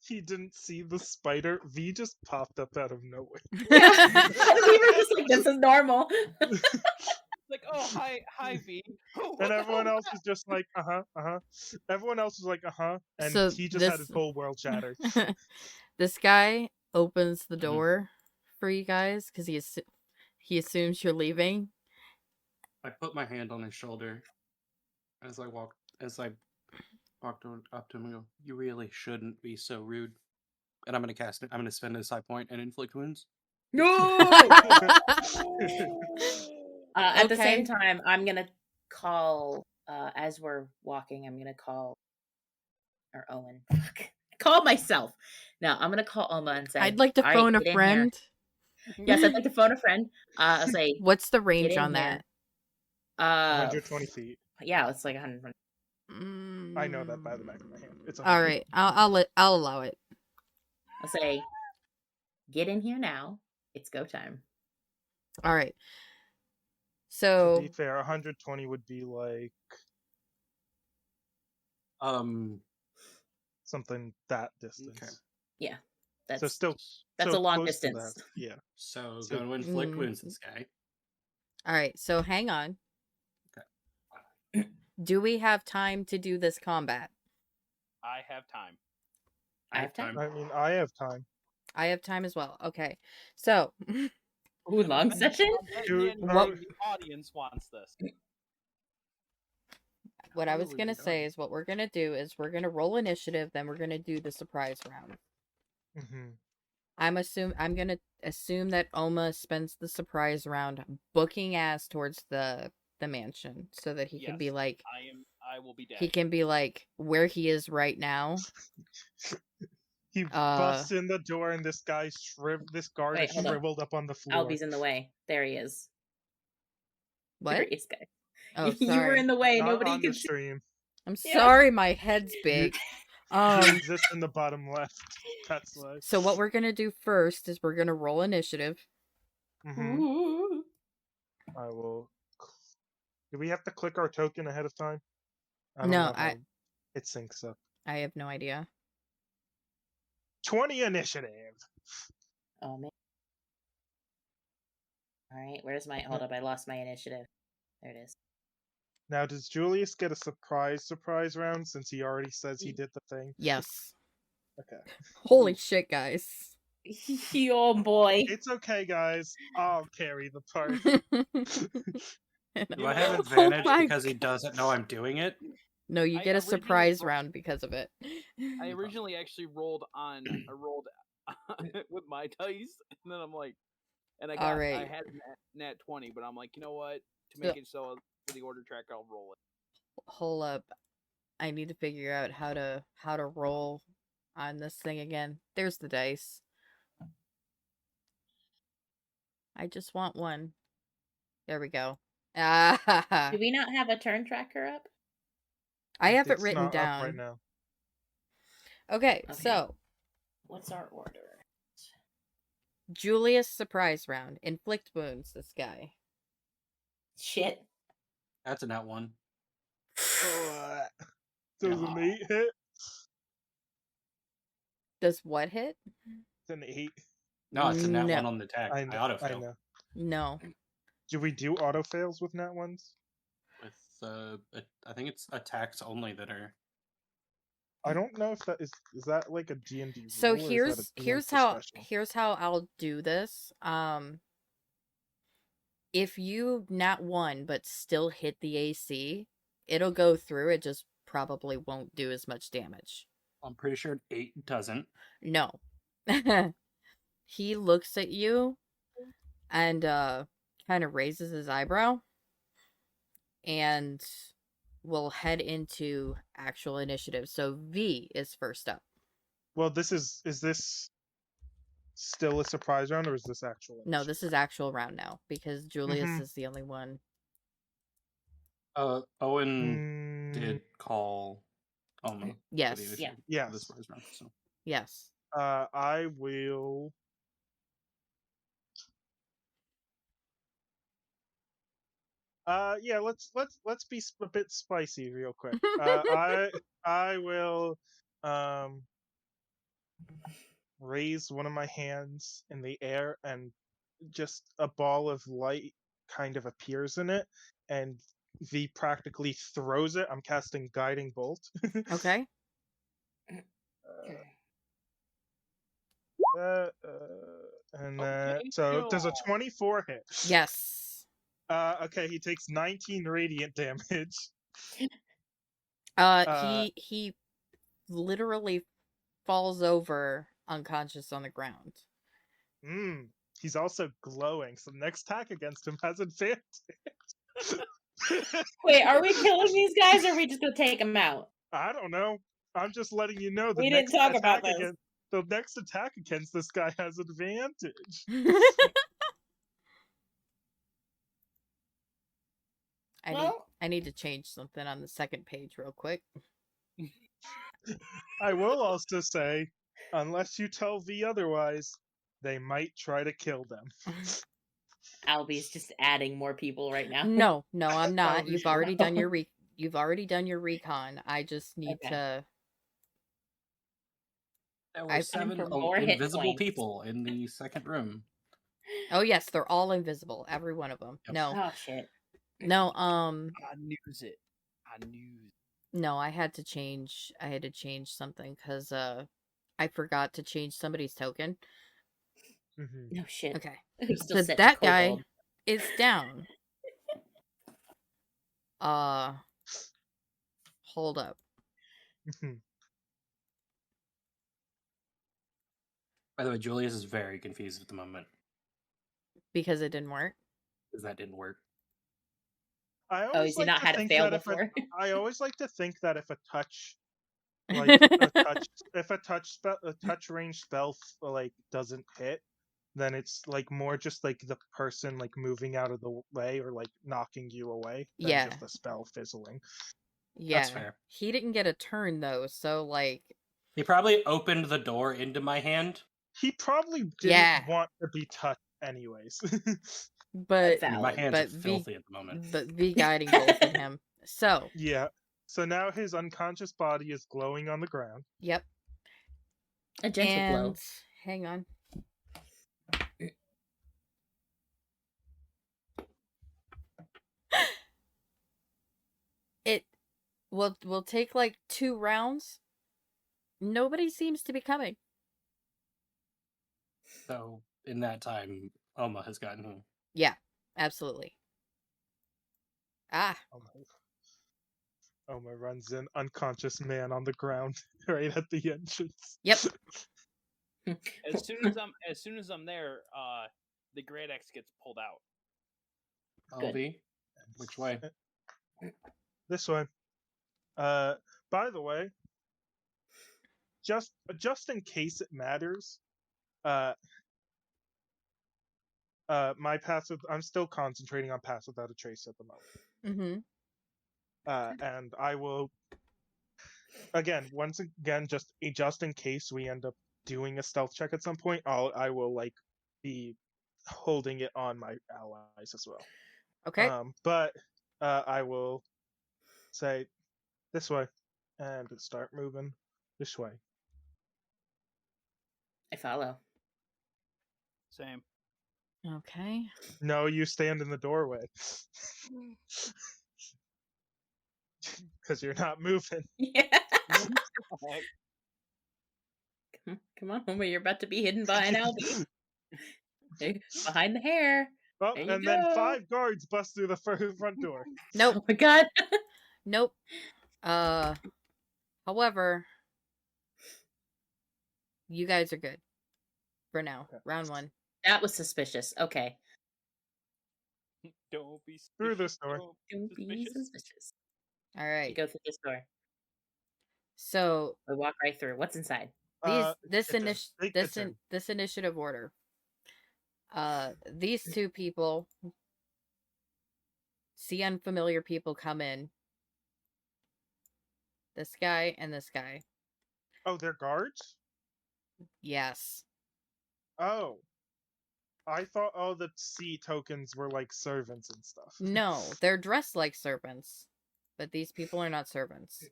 he didn't see the spider, V just popped up out of nowhere. Yeah. We were just like, this is normal. Like, oh, hi, V. And everyone else was just like, Everyone else was like, and So he just had his whole world shattered. This guy opens the door for you guys because he assumes you're leaving. I put my hand on his shoulder as I walked up to him and go, "You really shouldn't be so rude." And I'm gonna cast it. I'm gonna spend a side point and inflict wounds. No. At the same Okay. time, I'm gonna call as we're walking. I'm gonna call or Owen. Call myself. No, I'm gonna call Oma and say, I'd like to "All right, phone a get in here." friend. Yes, I'd like to phone a friend. I'll say, What's the "Get range in on here." that? 120 feet. Yeah, it's like 100. I know that by the back of my hand. It's All 100. right. I'll allow it. I'll say, "Get in here now. It's go time." All right. To So be fair, 120 would be like something that distance. Okay. Yeah, So that's still a so long close to distance. that. Yeah. So, So- going to inflict wounds this guy. all right. So hang on. Okay. Do we have time to do this combat? I have time. I have time. I mean, I have time. I have time as well. Okay. So Ooh, long session. Dude, The audience wants this. what I was Probably gonna be say done. is what we're gonna do is we're gonna roll initiative, then we're gonna do the surprise round. hmm I'm gonna assume that Oma spends the surprise round booking ass towards the mansion so that he can be Yes, like I will be dead. he can be like where he is right now. He busts in the door and this guy this guard Wait, is hold on. shriveled up on the floor. Albie's in the way. There he is. What? Curious guy. Oh, You were sorry. in the way. Not Nobody on can the see. stream. I'm Yeah. sorry, my head's big. You exist in the bottom left. That's why. So what we're gonna do first is we're gonna roll initiative. hmm Ooh. I will. Do we have to click our token ahead of time? I don't No, know how it syncs up. I have no idea. 20 initiative. Oh man. All right, where's my? Hold up, I lost my initiative. There it is. Now, does Julius get a surprise round since he already says he did the thing? Yes. Okay. Holy shit, guys. Oh boy. It's okay, guys. I'll carry the party. Do I have Oh advantage my because he doesn't know I'm doing it? No, you I get a originally surprise ro- round because of it. I originally actually rolled with my dice, and then I'm like, and I got All right. I had nat 20, but I'm like, you know what? To make it so for the order track, I'll roll it. Hold up. I need to figure out how to roll on this thing again. There's the dice. I just want one. There we go. Ah, Do we not have a turn tracker up? I have it It's written not down. up right now. Okay, Okay. so What's our order? Julius surprise round. Inflict wounds, this guy. Shit. That's a nat 1. Does an 8 hit? Does what hit? It's an 8. No, it's a nat No. 1 on the attack. I autofail. I know. No. Do we do auto fails with nat ones? With I think it's attacks only that are. I don't know if that is that like a D&D So rule, or is that a here's DM how special? I'll do this. If you nat 1 but still hit the AC, it'll go through. It just probably won't do as much damage. I'm pretty sure 8 doesn't. No. He looks at you and kind of raises his eyebrow and will head into actual initiative. So V is first up. Well, is this still a surprise round, or is this actual? No, this is actual round now because Julius Mhm. is the only one. Owen did call Oma. Yes. For the Yeah. initiative for Yes. this surprise round, so. Yes. I will. Yeah. Let's be a bit spicy real quick. I will raise one of my hands in the air, and just a ball of light kind of appears in it, and V practically throws it. I'm casting Guiding Bolt. Okay. And Okay, so does a sure. 24 hit? Yes. Okay, he takes 19 radiant damage. He literally falls over unconscious on the ground. He's also glowing, so the next attack against him has advantage. Wait, are we killing these guys, or are we just gonna take them out? I don't know. I'm just letting you know We didn't talk about this. The next attack against this guy has advantage. I need to change something on the second page real quick. I will also say, unless you tell V otherwise, they might try to kill them. Albie's just adding more people right now. No, I'm not. Albie's You've already done your You've already done your recon. I just need to. There were 7 invisible people in the second room. Oh yes, they're all invisible. Every one of them. Yep. No. Oh shit. No. I knew it. No, I had to change something because I forgot to change somebody's token. No shit. Okay. So that guy is down. Hold up. By the way, Julius is very confused at the moment. Because it didn't work? Because that didn't work. I always has he not had it fail before? I always like to think that if a touch touch range spell like doesn't hit, then it's like more just like the person like moving out of the way or like knocking you away than just the spell fizzling. Yeah. That's fair. He didn't get a turn though, so like he probably opened the door into my hand. He probably didn't want to be touched anyways. But my hands are filthy at the moment. But V guiding bolted him. So yeah. So now his unconscious body is glowing on the ground. Yep. A gentle glow. Hang on. It will take like 2 rounds. Nobody seems to be coming. So in that time, Oma has gotten home. Yeah, absolutely. Oma runs in, unconscious man on the ground right at the entrance. Yep. As soon as I'm there, the Great Axe gets pulled out. Albie, which way? This way. By the way, just in case it matters, my pass I'm still concentrating on pass without a trace at the moment. And I will once again just in case we end up doing a stealth check at some point, I will like be holding it on my allies as well. Okay. But I will say this way and start moving this way. I follow. Same. Okay. No, you stand in the doorway. Because you're not moving. Yeah. Come on, Homer, you're about to be hidden by an Albie. Behind the hair. Oh, and then 5 guards bust through the front door. Nope. Oh my god. Nope. However, you guys are good for now. Okay. Round 1. That was suspicious. Okay. Don't be suspicious. Through this door. Don't be suspicious. All right. You go through this door. So we walk right through. What's inside? This initiative order. These 2 people see unfamiliar people come in. This guy and this guy. Oh, they're guards? Yes. Oh. I thought all the C tokens were like servants and stuff. No, they're dressed like servants. But these people are not servants.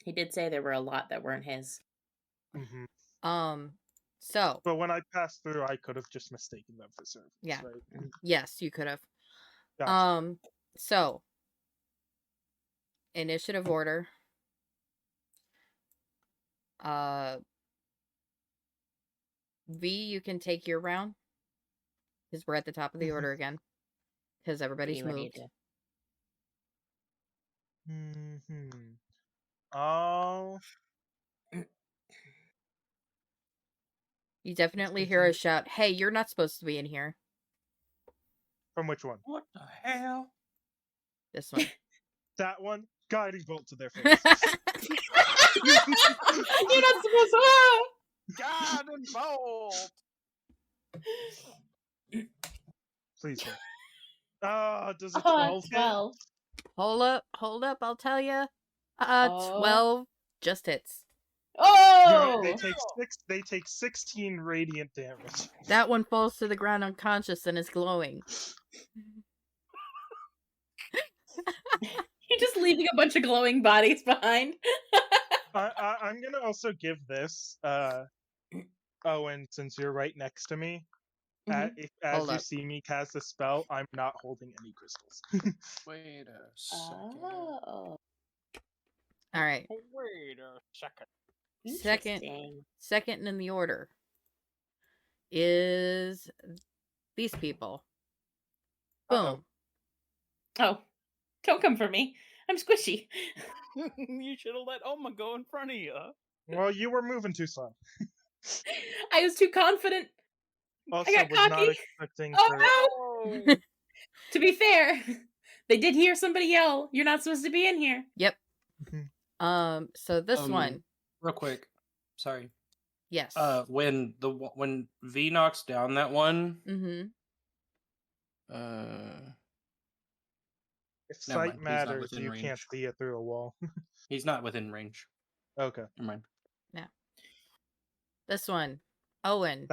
He did say there were a lot that weren't his. So. But when I passed through, I could have just mistaken them for servants. Yeah. Right? Yes, you could have. Gotcha. So. Initiative order. V, you can take your round. Because we're at the top of the order again. Because everybody's moved. You definitely hear a shout, "Hey, you're not supposed to be in here." From which one? What the hell? This one. That one? Guiding bolt to their face. You're not supposed to. Ah! God and bolt. Please go. Oh, does a Oh, 12 hit? 12. Hold up, I'll tell you. Oh. 12 just hits. Oh! They take 16 radiant damage. That one falls to the ground unconscious and is glowing. You're just leaving a bunch of glowing bodies behind. I'm gonna also give this, Owen, since you're right next to me. As Hold you up. see me cast a spell, I'm not holding any crystals. Wait a second. Oh. All right. Wait a second. Second in the order is these people. Boom. Oh. Don't come for me. I'm squishy. You should have let Oma go in front of you. Well, you were moving too slow. I was too confident. Also, I got was cocky. not expecting Oh for... no! To be fair, they did hear somebody yell, "You're not supposed to be in here." Yep. So this one. Real quick. Sorry. Yes. When V knocks down that one. If sight matters, you can't see it through a wall. He's not within range. Okay. Never mind. Yeah. This one. Owen.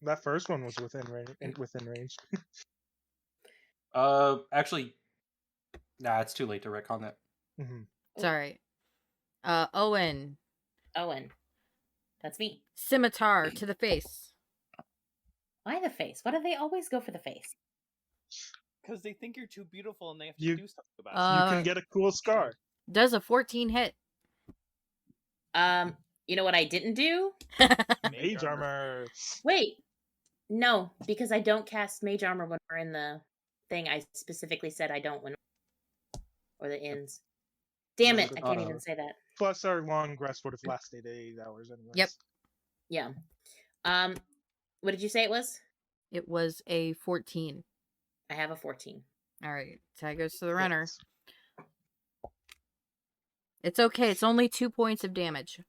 That first one was within range. Actually, nah, it's too late to retcon that. It's alright. Owen. That's me. Scimitar to the face. Why the face? Why do they always go for the face? Because they think you're too beautiful and they have to do something about it. You can get a cool scar. Does a 14 hit? You know what I didn't do? Mage armor. Wait. No, because I don't cast mage armor when we're in the thing. I specifically said I don't when or the inns. Damn it, I can't even say that. Plus our long rest would have lasted 8 hours anyways. Yep. Yeah. What did you say it was? It was a 14. I have a 14. All right. Tag goes to the runner. Yes. It's okay. It's only 2 points of damage.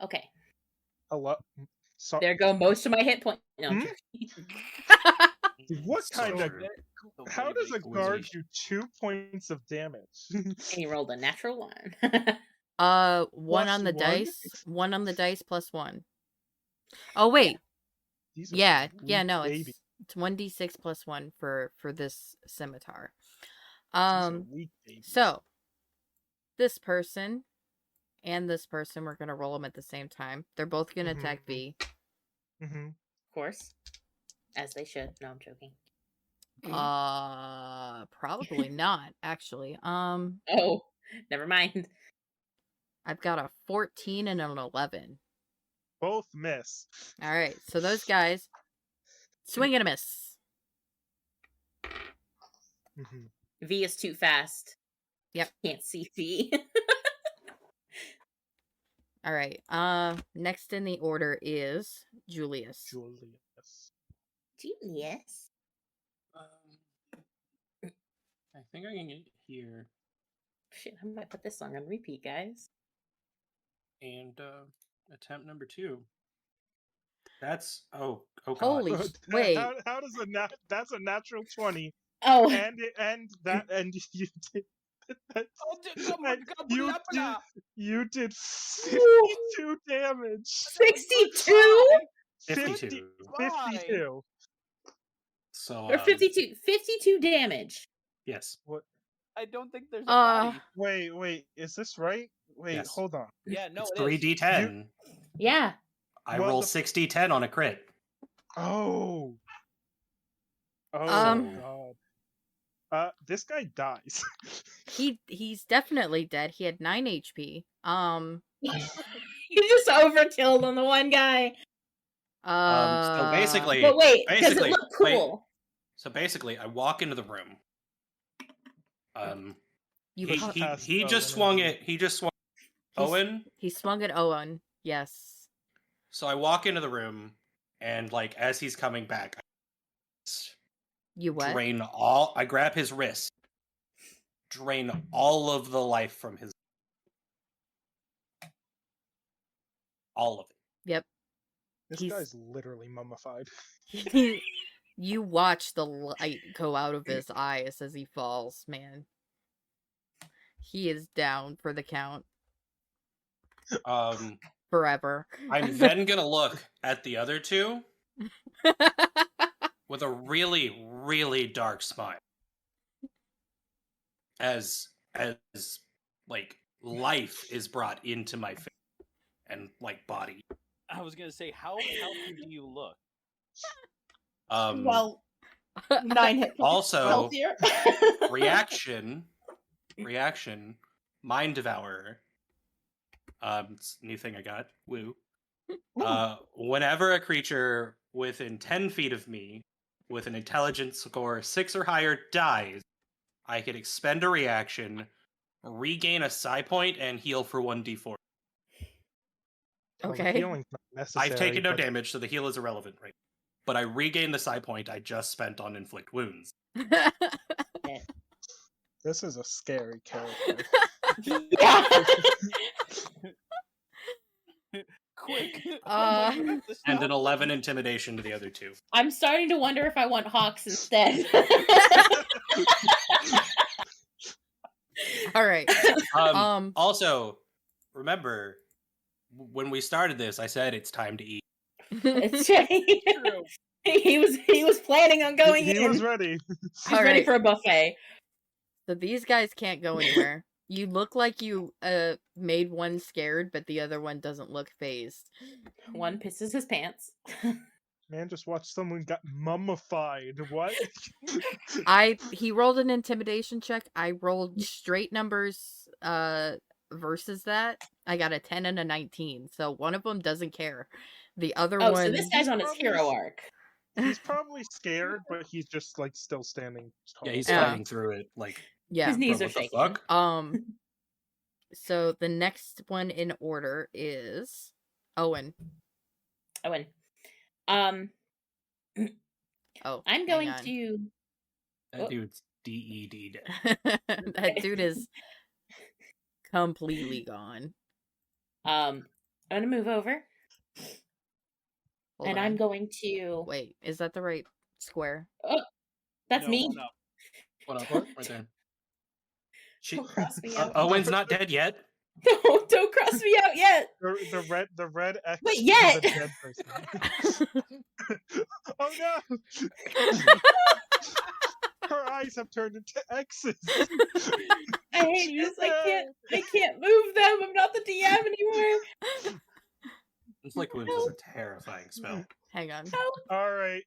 Okay. A lot. There go most of my hit points. No. What kind of... How does a guard do 2 points of damage? And he rolled a natural 1. One on the dice. 1 on the dice plus 1. Oh wait. Yeah. No, it's 1d6 plus 1 for this scimitar. So this person and this person, we're gonna roll them at the same time. They're both gonna attack V. Of course, as they should. No, I'm joking. Probably not actually. Oh, never mind. I've got a 14 and an 11. Both miss. All right, so those guys swing and a miss. V is too fast. Yep. Can't see V. All right. Next in the order is Julius. I think I can get here. Shit, I might put this song on repeat, guys. And attempt number 2. That's oh god. Holy wait! How does that's a natural 20? Oh, and you did. You did 52 damage. 62? 52. So or 52. 52 damage. Yes. What? I don't think there's a body. Wait. Is this right? Wait, yes. Hold on. Yeah, no, it's it 3d10. Yeah. I roll 60-10 on a crit. Oh. God. This guy dies. He's definitely dead. He had 9 HP. You just overkilled on the one guy. So basically, but wait, does it look cool? So basically, I walk into the room. He just swung it. He just swung Owen. He swung at Owen. Yes. So I walk into the room, and like as he's coming back, You what? I grab his wrist, drain all of the life from his, all of it. Yep. This guy's literally mummified. You watch the light go out of his eyes as he falls, man. He is down for the count. Forever. I'm then gonna look at the other two with a really, really dark smile. As like life is brought into my face and like body. I was gonna say, how healthy do you look? Well, 9 hit points. Also, reaction, mind devourer. It's a new thing I got. Woo. Whenever a creature within 10 feet of me with an intelligence score 6 or higher dies, I can expend a reaction, regain a psi point, and heal for 1d4. Okay. Healing's not necessary. I've taken no damage, so the heal is irrelevant, right? But I regain the psi point I just spent on inflict wounds. This is a scary character. Quick. And an 11 intimidation to the other two. I'm starting to wonder if I want Hawks instead. All right. Also, remember when we started this, I said it's time to eat. It's true. He was planning on going in. He was ready. He's ready for a buffet. So these guys can't go anywhere. You look like you made one scared, but the other one doesn't look phased. One pisses his pants. Man, just watch someone got mummified. What? He rolled an intimidation check. I rolled straight numbers versus that. I got a 10 and a 19. So one of them doesn't care. The other one. So this guy's on his hero arc. He's probably scared, but he's just like still standing tall. Yeah, he's fighting through it. Like, yeah, his knees are shaking. So the next one in order is Owen. I'm going on. to. That dude's DED. That dude is completely gone. I'm gonna move over. Hold and on. I'm going to. Wait, is that the right square? Oh, that's me. No. What up? Right there. Don't cross me out. Owen's not dead yet. No, don't cross me out yet. The red X. Wait, yet. Is a dead person. Oh no! Her eyes have turned into X's. I hate this. I can't move them. I'm not the DM anymore. Inflict wounds is a terrifying spell. Hang on. All right,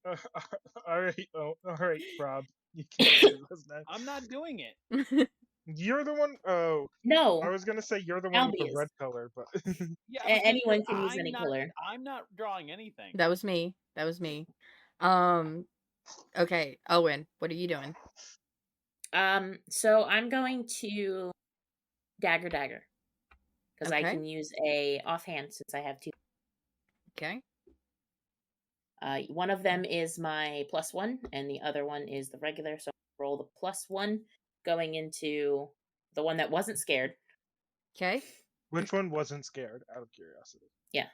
Rob. You can't do this now. I'm not doing it. You're the one. Oh no! I was gonna say you're the one with the red color, but yeah, anyone can use any color. I'm not drawing anything. That was me. Okay, Owen, what are you doing? So I'm going to dagger because I can use a offhand since I have 2. Okay. One of them is my +1, and the other one is the regular. So I roll the +1 going into the one that wasn't scared. Okay. Which one wasn't scared? Out of curiosity. Yeah.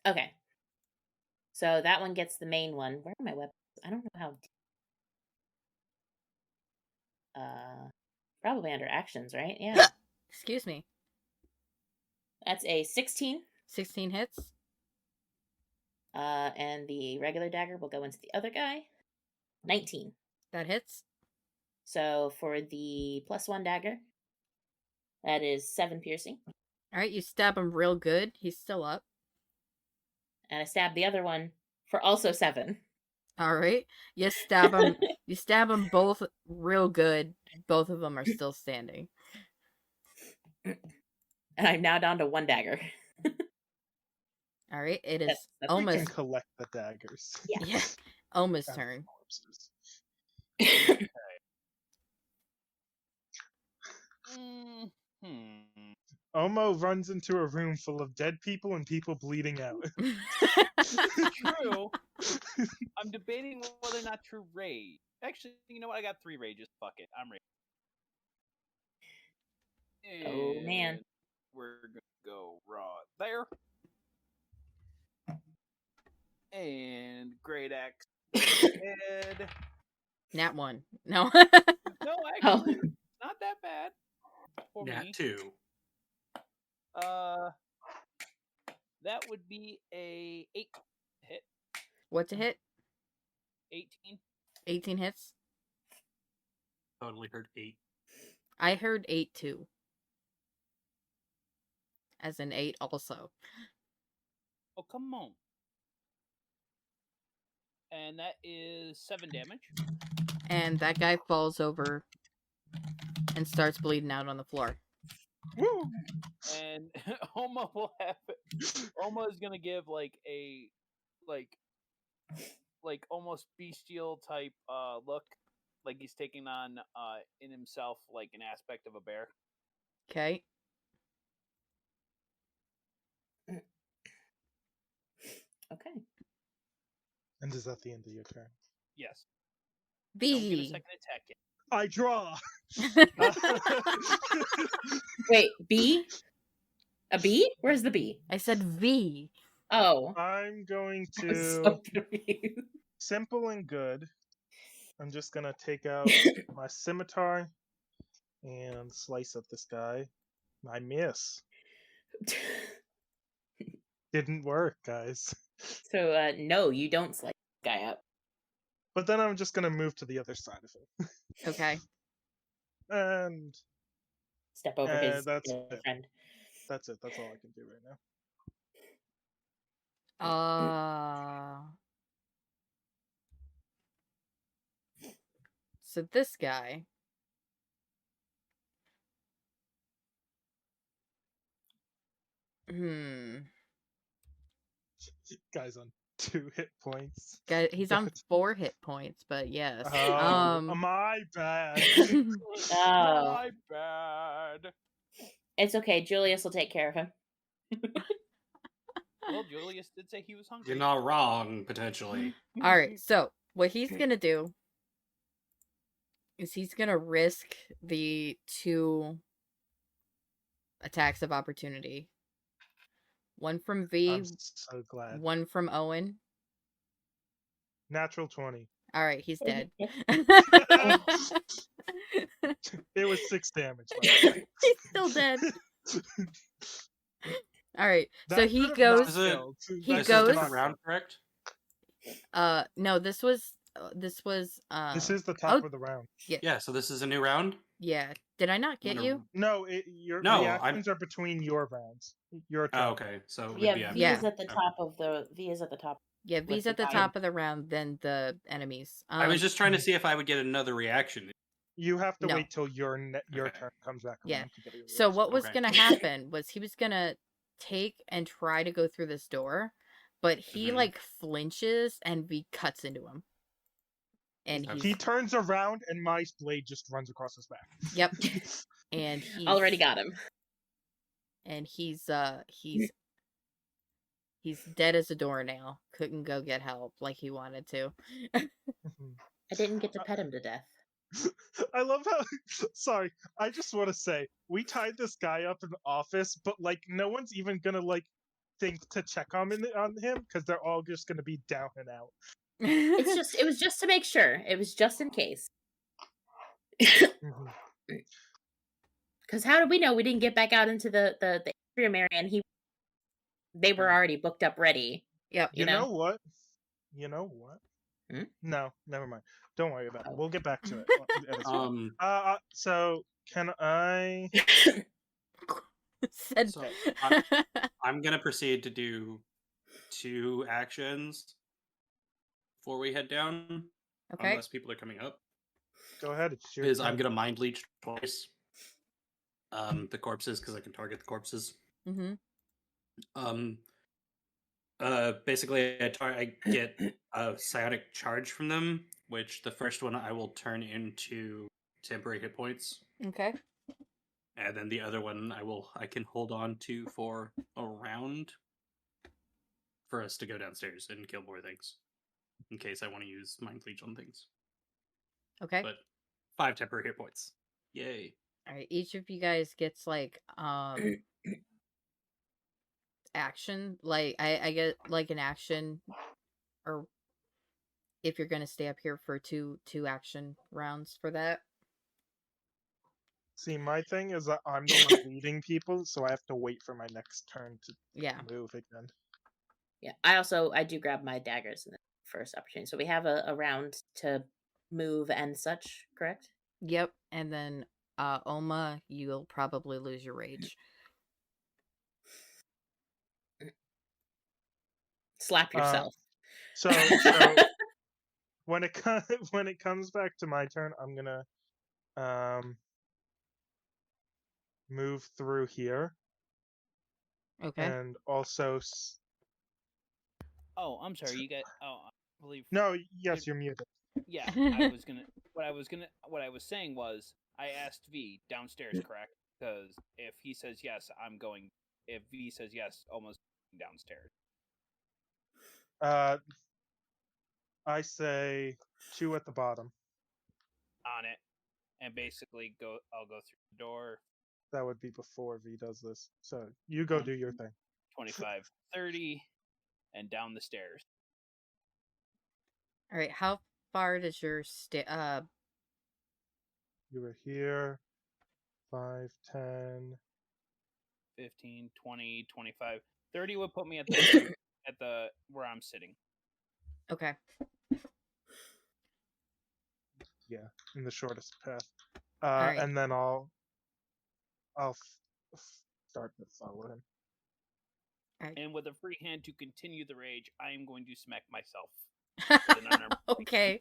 Okay. So that one gets the main one. Where are my weapons? I don't know how. Probably under actions, right? Yeah. Excuse me. That's a 16. 16 hits. And the regular dagger will go into the other guy. 19. That hits. So for the +1 dagger, that is 7 piercing. All right, you stab him real good. He's still up. And I stab the other one for also 7. All right, you stab him. You stab them both real good. Both of them are still standing. And I'm now down to 1 dagger. All right, it is that's almost. We can collect the daggers. Yeah. Almost turn. Omo runs into a room full of dead people and people bleeding out. True. I'm debating whether or not to rage. Actually, you know what? I got 3 rages. Fuck it. I'm raging. Oh, man. We're gonna go raw there. And great axe head. Nat 1. No. No, Oh. actually, not that bad for Nat me. 2. That would be a 8 hit. What's a hit? 18. 18 hits. Totally heard 8. I heard 8 too. As an 8 also. Oh, come on. And that is 7 damage. And that guy falls over and starts bleeding out on the floor. Woo! And Oma will have Oma is gonna give like a like almost bestial type look, like he's taking on in himself like an aspect of a bear. Okay. Okay. And is that the end of your turn? Yes. Don't get a B. second attack yet. I draw. Wait, B? A B? Where's the B? I said V. Oh. I'm going I was to so confused. simple and good. I'm just gonna take out my scimitar and slice up this guy. I miss. Didn't work, guys. So, no, you don't slice this guy up. But then I'm just gonna move to the other side of it. Okay. And Step over his that's it. friend. That's it. That's all I can do right now. So this guy. Guy's on 2 hit points. Guy, he's on 4 hit points, but yes. Oh, my bad. Oh. My bad. It's okay. Julius will take care of him. Well, Julius did say he was hungry. You're not wrong, potentially. Alright, so what he's gonna do is he's gonna risk the 2 attacks of opportunity. One from V, I'm so glad. one from Owen. Natural 20. Alright, he's dead. It was 6 damage. He's still dead. Alright, so he goes... This is a different round, correct? No, this was... This is the top of the round. Yeah, so this is a new round? Yeah. Did I not get you? No, your No, reactions are between your rounds. Your turn. Oh, okay. So it would Yeah, be V is at the top of the... V is at the top. Yeah, V's at the top of the round, then the enemies. I was just trying to see if I would get another reaction. You have to wait till your turn comes back around. Yeah. To get a reaction. So what was going to happen was he was going to take and try to go through this door, but he like flinches and V cuts into him. And he turns around and my blade just runs across his back. Yep. And he already got him. And he's dead as a doornail. Couldn't go get help like he wanted to. I didn't get to pet him to death. I love how... Sorry, I just want to say, we tied this guy up in the office, but, like, no one's even gonna, like, think to check on him, because they're all just gonna be down and out. It was just to make sure. It was just in case. Because how did we know we didn't get back out into the atrium area and they were already booked up ready? Yep. You know what? No, never mind. Don't worry about it. We'll get back to it. So can I? So I'm gonna proceed to do 2 actions before we head down. Okay. Unless people are coming up. Go ahead. Because I'm gonna mind leech twice. The corpses, because I can target the corpses. Basically, I get a psionic charge from them, which the first one I will turn into temporary hit points. Okay. And then the other one I can hold on to for a round for us to go downstairs and kill more things. In case I want to use Mind Leech on things. Okay. But 5 temporary hit points. Yay. Alright, each of you guys gets like action. Like I get like an action, or if you're gonna stay up here for two action rounds for that. See, my thing is that I'm the one leading people, so I have to wait for my next turn to move again. Yeah, I do grab my daggers in the first opportunity. So we have a round to move and such, correct? Yep, and then Oma, you'll probably lose your rage. Slap yourself. So when it comes back to my turn, I'm gonna move through here. Okay. And also. Oh, I'm sorry. You got. Oh, I believe. No. Yes, you're muted. Yeah, I was gonna. What I was saying was, I asked V downstairs, correct? Because if he says yes, I'm going. If V says yes, almost downstairs. I say 2 at the bottom. On it, and basically I'll go through the door. That would be before V does this. So you go do your thing. 25, 30, and down the stairs. All right. How far does your You were here. 5, 10, 15, 20, 25, 30 would put me at the at the where I'm sitting. Okay. Yeah, in the shortest path. Right. And then I'll start to follow him. Right. And with a free hand to continue the rage, I am going to smack myself. Okay.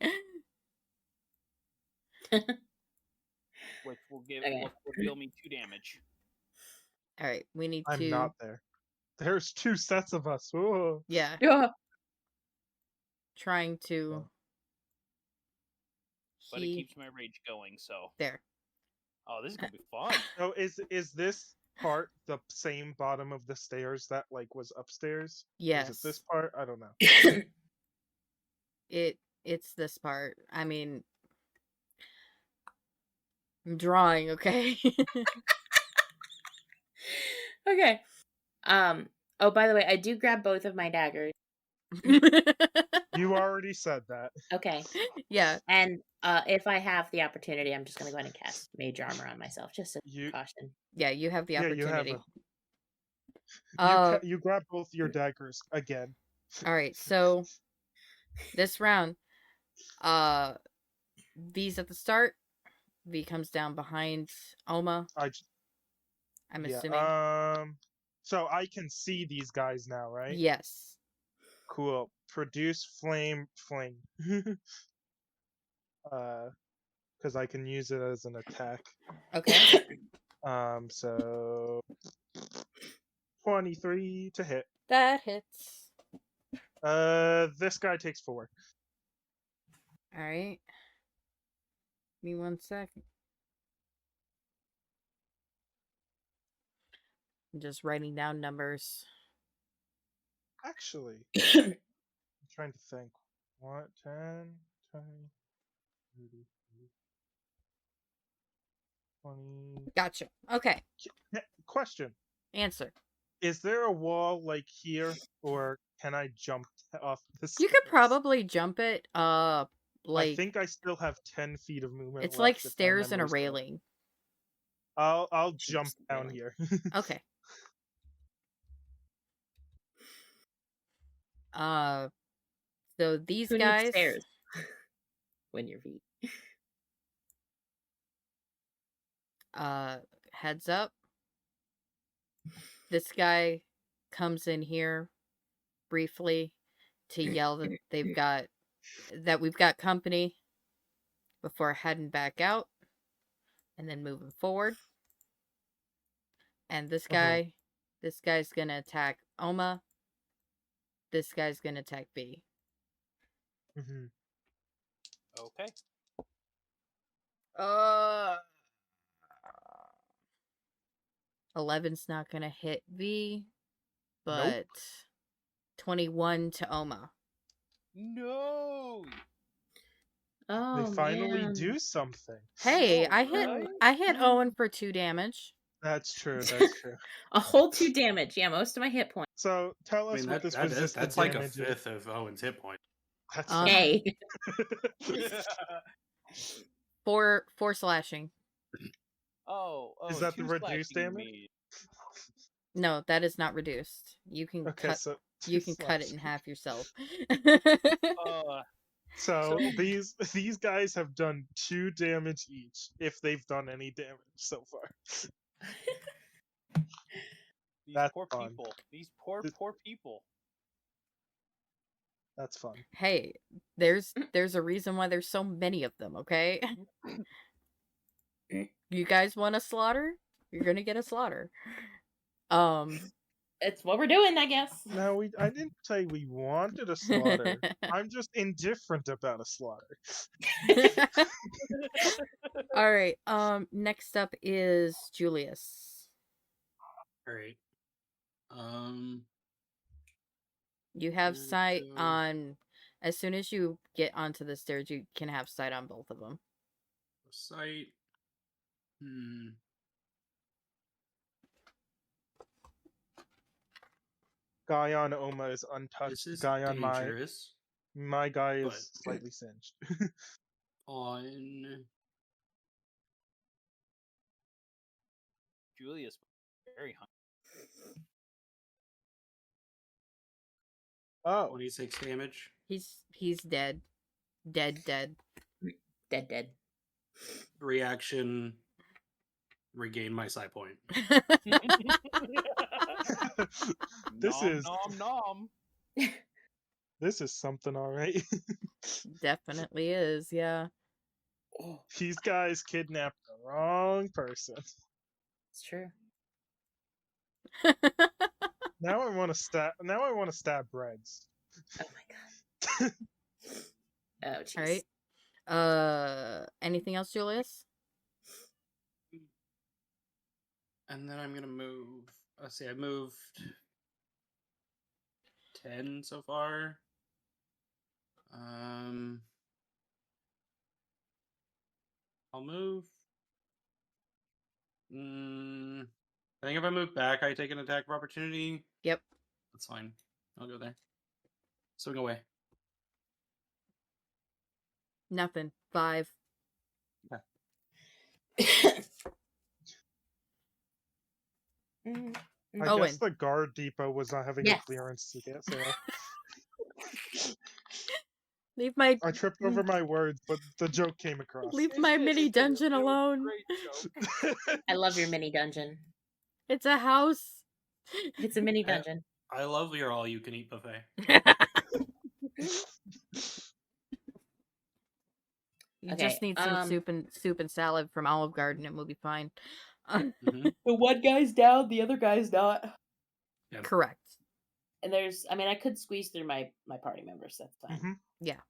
Which will deal me 2 damage. All right, we need to. I'm not there. There's 2 sets of us. Whoa. Yeah. Trying to. But it keeps my rage going, so. There. Oh, this is gonna be fun. So is this part the same bottom of the stairs that like was upstairs? Yes. Is it this part? I don't know. It's this part. I mean, I'm drawing, okay? Okay. Oh, by the way, I do grab both of my daggers. You already said that. Okay. Yeah. And if I have the opportunity, I'm just gonna go ahead and cast Mage Armor on myself, just as caution. Yeah, you have the opportunity. You grab both your daggers again. All right, so this round, V's at the start. V comes down behind Oma. I'm assuming. So I can see these guys now, right? Yes. Cool. Produce flame. Because I can use it as an attack. Okay. So 23 to hit. That hits. This guy takes 4. All right. Give me 1 second. I'm just writing down numbers. Actually, I'm trying to think. What? 10, 20, 30, 20. Gotcha. Okay. Question. Answer. Is there a wall like here, or can I jump off this? You could probably jump it. I think I still have 10 feet of movement. It's like stairs and a railing. I'll jump down here. Okay. So these Who guys. needs stairs when you're V. Heads up. This guy comes in here briefly to yell that we've got company before heading back out and then moving forward. And this guy's gonna attack Oma. This guy's gonna attack B. Mm-hmm. Okay. 11's not gonna hit V, but Nope. 21 to Oma. No. Oh, They finally man. do something. Hey, No, I hit right? Owen for 2 damage. That's true. That's true. A whole 2 damage. Yeah, most of my hit points. So tell I us mean, what this resisted that's like a damage is. fifth of Owen's hit point. That's Hey. 4 slashing. Is that the 2 reduced slashing damage? me. No, that is not reduced. You can Okay, cut so you can cut it in half yourself. So So- these guys have done 2 damage each, if they've done any damage so far. These That's poor fun. people. These poor people. That's fun. Hey, there's a reason why there's so many of them, okay? You guys want a slaughter? You're gonna get a slaughter. It's what we're doing, I guess. No, I didn't say we wanted a slaughter. I'm just indifferent about a slaughter. All right. Next up is Julius. All right. You have And sight so- on. As soon as you get onto the stairs, you can have sight on both of them. Sight. Guy on Oma is untouched. This is Guy on dangerous. my guy is but- slightly singed. On Julius, very hungry. Oh, 26 damage. He's dead. Dead. Dead. Reaction. Regain my sight point. this nom, is nom nom. this is something, all right. Definitely is, yeah. These guys kidnapped the wrong person. It's true. Now I want to stab Breads. Oh my god. Oh jeez. Alright. Anything else, Julius? And then I'm gonna move. Let's see, I moved 10 so far. I'll move. I think if I move back, I take an attack of opportunity. Yep. That's fine. I'll go there. Swing away. Nothing. 5. I Owen. guess the guard depot was not having Yes. a clearance to get there. Leave my I tripped over my words, but the joke came across. leave my mini dungeon It was a alone. great joke. I love your mini dungeon. It's a house. It's a mini dungeon. I love your all-you-can-eat buffet. You Okay, just need some soup and salad from Olive Garden and we'll be fine. Mhm. The one guy's down, the other guy's not. Correct. And I could squeeze through my party members. That's fine. Mhm. Yeah.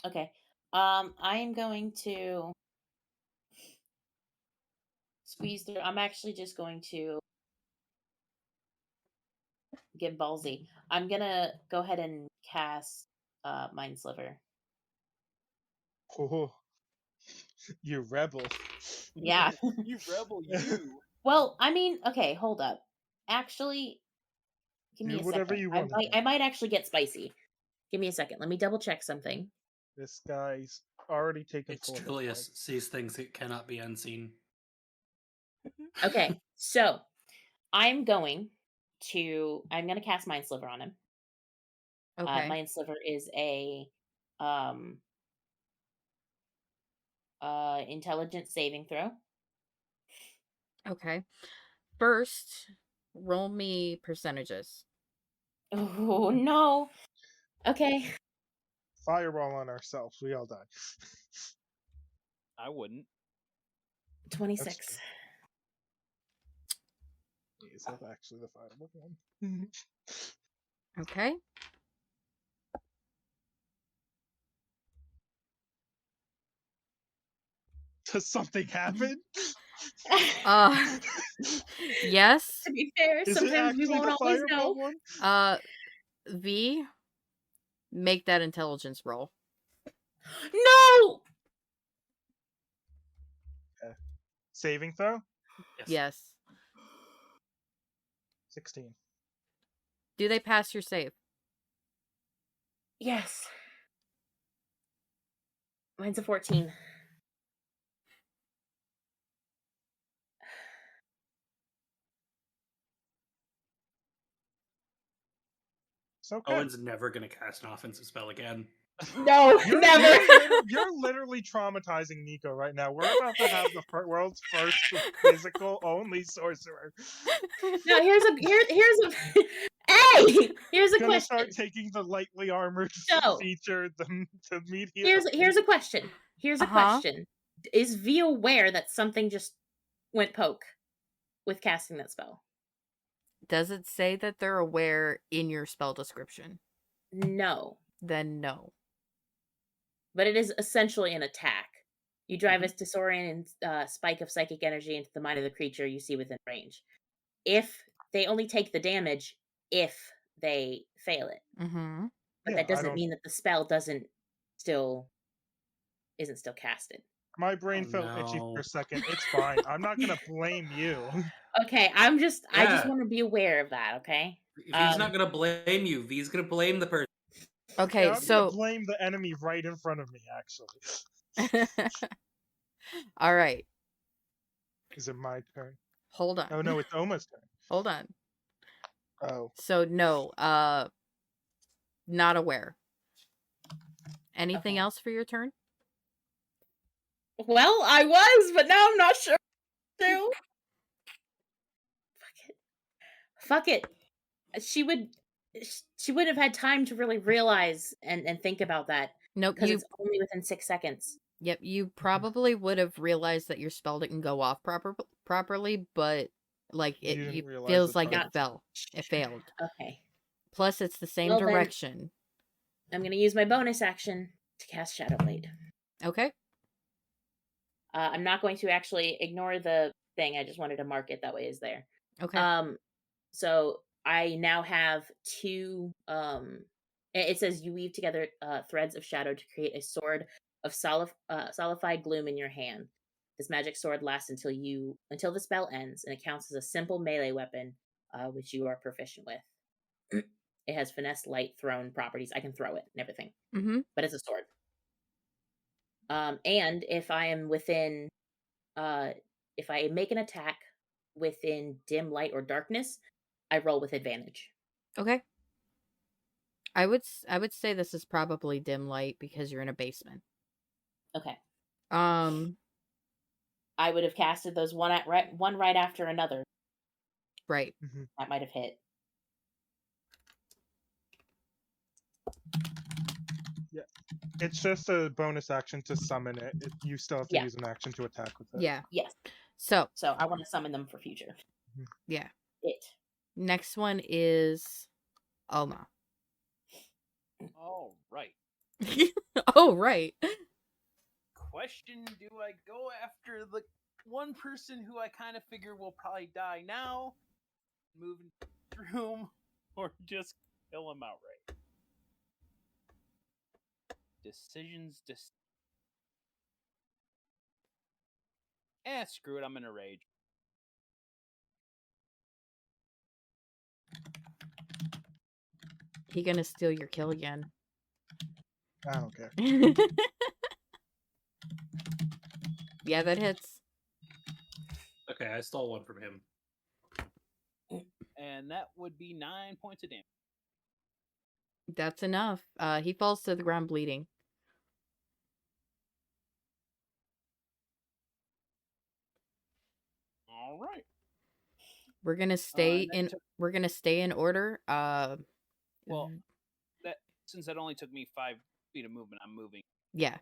Okay. I'm going to squeeze through. I'm actually just going to get ballsy. I'm gonna go ahead and cast Mind Sliver. Oh, you rebel. Yeah. You rebel, you. Well, I mean, okay, hold up. Actually, give me Do a whatever second. you want. I might actually get spicy. Give me a second. Let me double check something. This guy's already taken It's full hit Julius points. sees things that cannot be unseen. Okay, so I'm gonna cast Mind Sliver on him. Okay. Mind Sliver is a intelligence saving throw. Okay. First, roll me percentages. Oh no. Okay. Fireball on ourselves. We all die. I wouldn't. 26. Is that actually the fireball one? Okay. Does something happen? Yes. To be fair, Is it sometimes we actually won't the always fireball know. one? V, make that intelligence roll. No! Okay. Saving throw? Yes. 16. Do they pass your save? Yes. Mine's a 14. It's okay. Owen's never gonna cast an offensive spell again. No, never. You're literally traumatizing Nico right now. We're about to have the world's first physical only sorcerer. No, here's a hey, here's a Gonna question. start taking the lightly armored So, feature, the medium. Here's a question. Here's a question. Is V aware that something just went poke with casting that spell? Does it say that they're aware in your spell description? No. Then no. But it is essentially an attack. You drive a Tesorian spike of psychic energy into the mind of the creature you see within range. If they only take the damage if they fail it. Mm-hmm. But that doesn't mean that the spell isn't still casted. My brain felt itchy for a second. It's fine. I'm not gonna blame you. Okay, I just want to be aware of that, okay? V's not gonna blame you. V's gonna blame the person. Okay, I'm gonna blame the enemy right in front of me, actually. All right. Is it my turn? Hold on. Oh no, it's Oma's turn. Hold on. Oh. So no, not aware. Anything else for your turn? Well, I was, but now I'm not sure. Fuck it. She would have had time to really realize and think about that. Nope, because it's only within 6 seconds. Yep, you probably would have realized that your spell didn't go off properly, but like it feels like it failed. Okay. Plus, it's the same direction. I'm gonna use my bonus action to cast Shadow Blade. Okay. I'm not going to actually ignore the thing. I just wanted to mark it that way. Is there? Okay. So I now have 2. It says you weave together threads of shadow to create a sword of solidified gloom in your hand. This magic sword lasts until the spell ends, and it counts as a simple melee weapon, which you are proficient with. It has finesse, light, thrown properties. I can throw it and everything, but it's a sword. And if I am within, if I make an attack within dim light or darkness, I roll with advantage. Okay. I would say this is probably dim light because you're in a basement. Okay. I would have casted those one right after another. Right. That might have hit. Yeah. It's just a bonus action to summon it. You still have to use an action to attack with it. Yeah. Yes. So I want to summon them for future. Yeah. Next one is Oma. All right. Oh, right. Question, do I go after the one person who I kind of figure will probably die now, move into the room, or just kill him outright? Decisions. Screw it, I'm in a rage. He gonna steal your kill again. I don't care. Yeah, that hits. Okay, I stole one from him. And that would be 9 points of damage. That's enough. He falls to the ground bleeding. All right. We're gonna stay in order. Well, since that only took me 5 feet of movement, I'm moving. Yeah.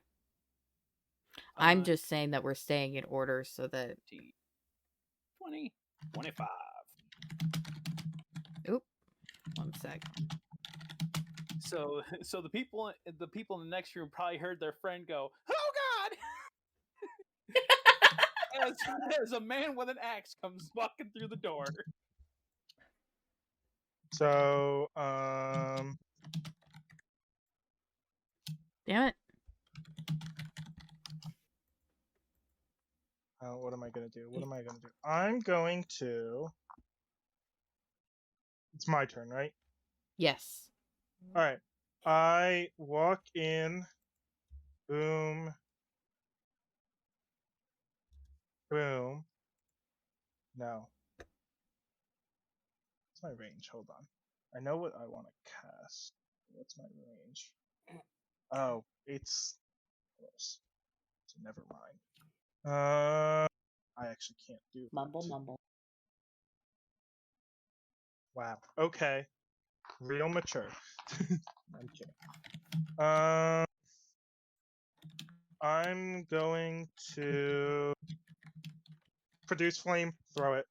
I'm just saying that we're staying in order so that 20, 25. Oop. 1 sec. So the people in the next room probably heard their friend go, "Oh God!" as a man with an axe comes walking through the door. So, Damn it. what am I gonna do? What am I gonna do? I'm going to. It's my turn, right? Yes. All right. I walk in. Boom. Boom. No. What's my range? Hold on. I know what I want to cast. What's my range? Oh, it's close. So never mind. I actually can't do that. Mumble. Wow. Okay. Real mature. I'm kidding. I'm going to produce flame. Throw it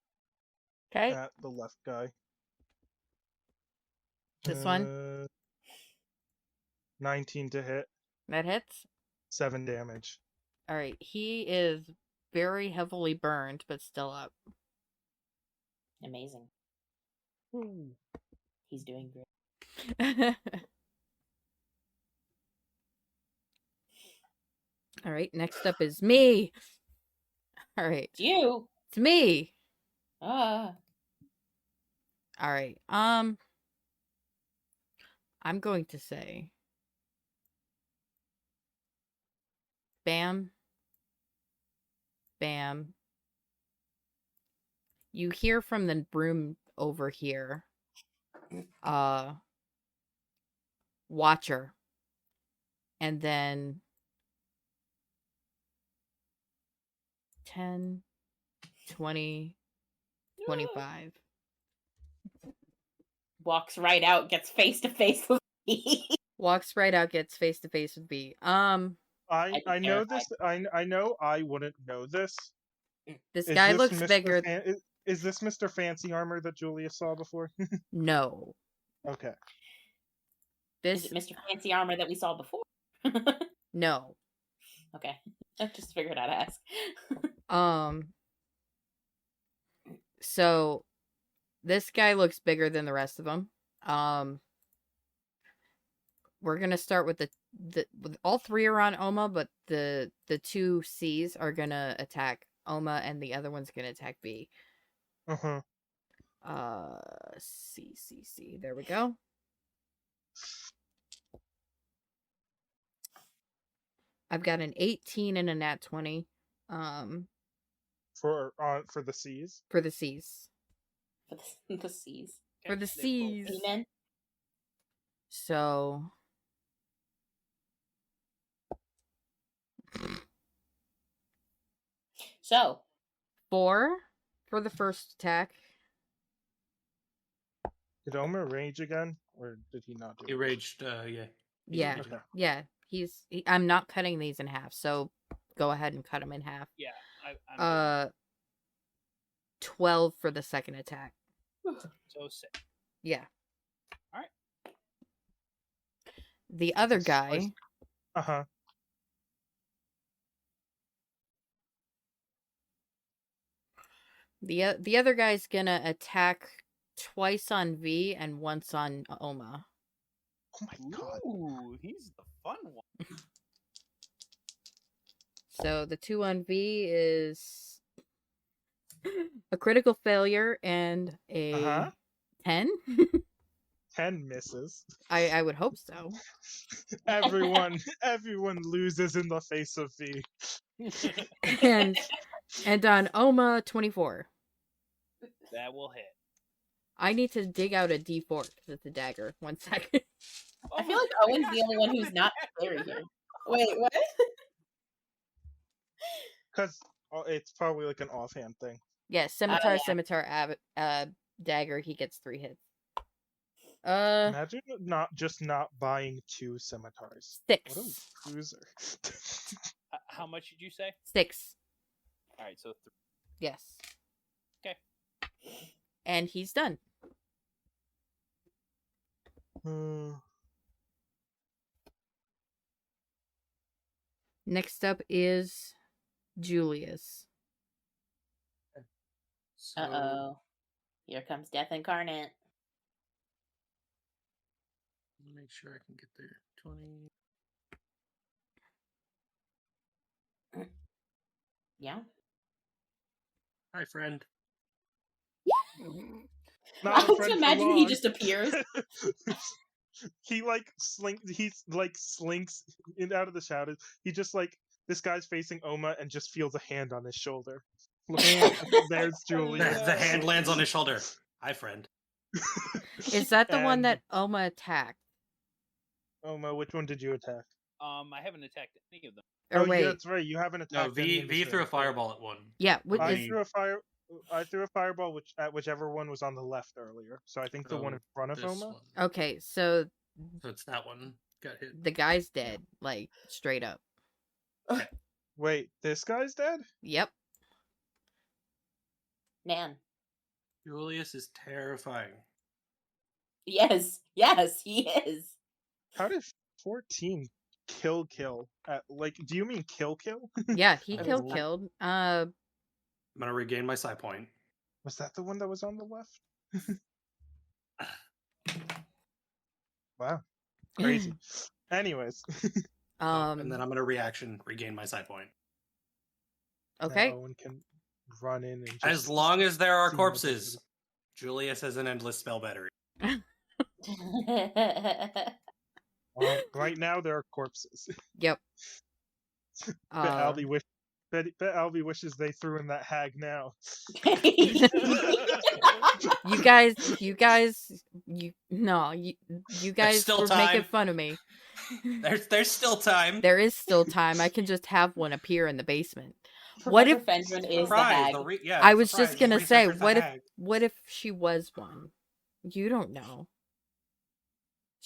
Okay. at the left guy. This one? 19 to hit. That hits? 7 damage. Alright, he is very heavily burned, but still up. Amazing. He's doing great. Alright, next up is me. Alright. It's you. It's me. Ah. Alright, I'm going to say bam. Bam. You hear from the broom over here. Watcher. And then 10, 20, 25. Walks right out, gets face to face with me. Walks right out, gets face to face with me. I know this. I know I wouldn't know this. This guy looks Mr. bigger. Is this Mr. Fancy Armor that Julia saw before? No. Okay. Is it Mr. Fancy Armor that we saw before? No. Okay. I just figured I'd ask. So this guy looks bigger than the rest of them. We're gonna start with with all three are on Oma, but the two C's are gonna attack Oma, and the other one's gonna attack B. C. There we go. I've got an 18 and a nat 20. For the C's. For the C's. For the C's. For the C's. Amen. So. So. 4 for the first attack. Did Omer rage again, or did he not do it? He raged, yeah. Yeah. Okay. Yeah. I'm not cutting these in half, so go ahead and cut them in half. Yeah. I'm 12 for the second attack. So 6. Yeah. All right. The other guy. The other guy's gonna attack twice on V and once on Oma. Oh my god. Ooh, he's the fun one. So the 2 on V is a critical failure and a 10. 10 misses. I would hope so. Everyone loses in the face of V. and on Oma 24. That will hit. I need to dig out a D4 because it's a dagger. 1 second. I feel like Owen's the only one who's not scary here. Wait, what? Because it's probably like an offhand thing. Yeah, scimitar, dagger. He gets 3 hits. Imagine not buying 2 scimitars. 6. What a loser. How much did you say? 6. All right, so 3. Yes. Okay. And he's done. Next up is Julius. So Uh-oh. Here comes Death Incarnate. make sure I can get there. 20. Yeah. Hi, friend. Not a I friend for imagine he long. just appears. He slinks in out of the shadows. He just this guy's facing Oma and just feels a hand on his shoulder. Look, there's Julius. The hand lands on his shoulder. Hi, friend. Is that the one And- that Oma attacked? Oma, which one did you attack? I haven't attacked any of them. Or Yeah, wait, that's right. You haven't No, attacked any in V this threw a room. fireball at one. yeah, I is- threw a fireball at whichever one was on the left earlier. So I think the one in front of This Oma. one. okay, so So it's that one. Got hit. the guy's dead, like straight up. Wait, this guy's dead? Yep. Man. Julius is terrifying. Yes, he is. How did 14 kill at do you mean kill? Yeah, he Oh. killed. I'm gonna regain my side point. Was that the one that was on the left? Wow. Crazy. Anyways. And then I'm gonna regain my side point. Okay. Now Owen can run in and just As long as there are see what corpses, Julius has an endless spell battery. Well, right now there are corpses. Yep. Bet Albie wishes they threw in that hag now. You guys, you guys still were time. making fun of me. There's still time. There is still time. I can just have one appear in the basement. Professor What if Fendran is the Surprise, hag? I was just surprise, gonna the say, researcher's the what hag. if she was one? You don't know.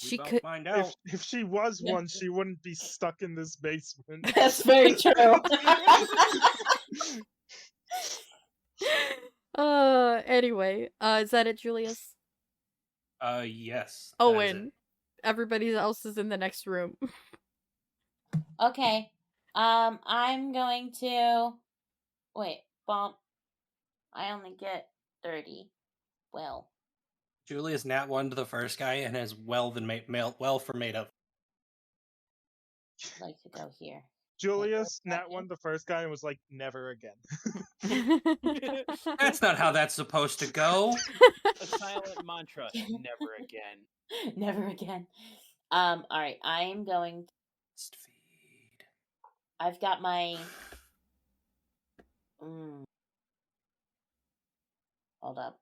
We She about could. find out. If she was one, she wouldn't be stuck in this basement. That's very true. Anyway, is that it, Julius? Yes. that is it. Owen. Everybody else is in the next room. Okay. I'm going to wait, bump. I only get 30. Well. Julius nat one to the first guy and has well for made up. I'd like to go here. Julius nat one the first guy and was like, never again. That's not how that's supposed to go. A silent mantra. Never again. Never again. Alright, I'm going Feed. I've got my hold up.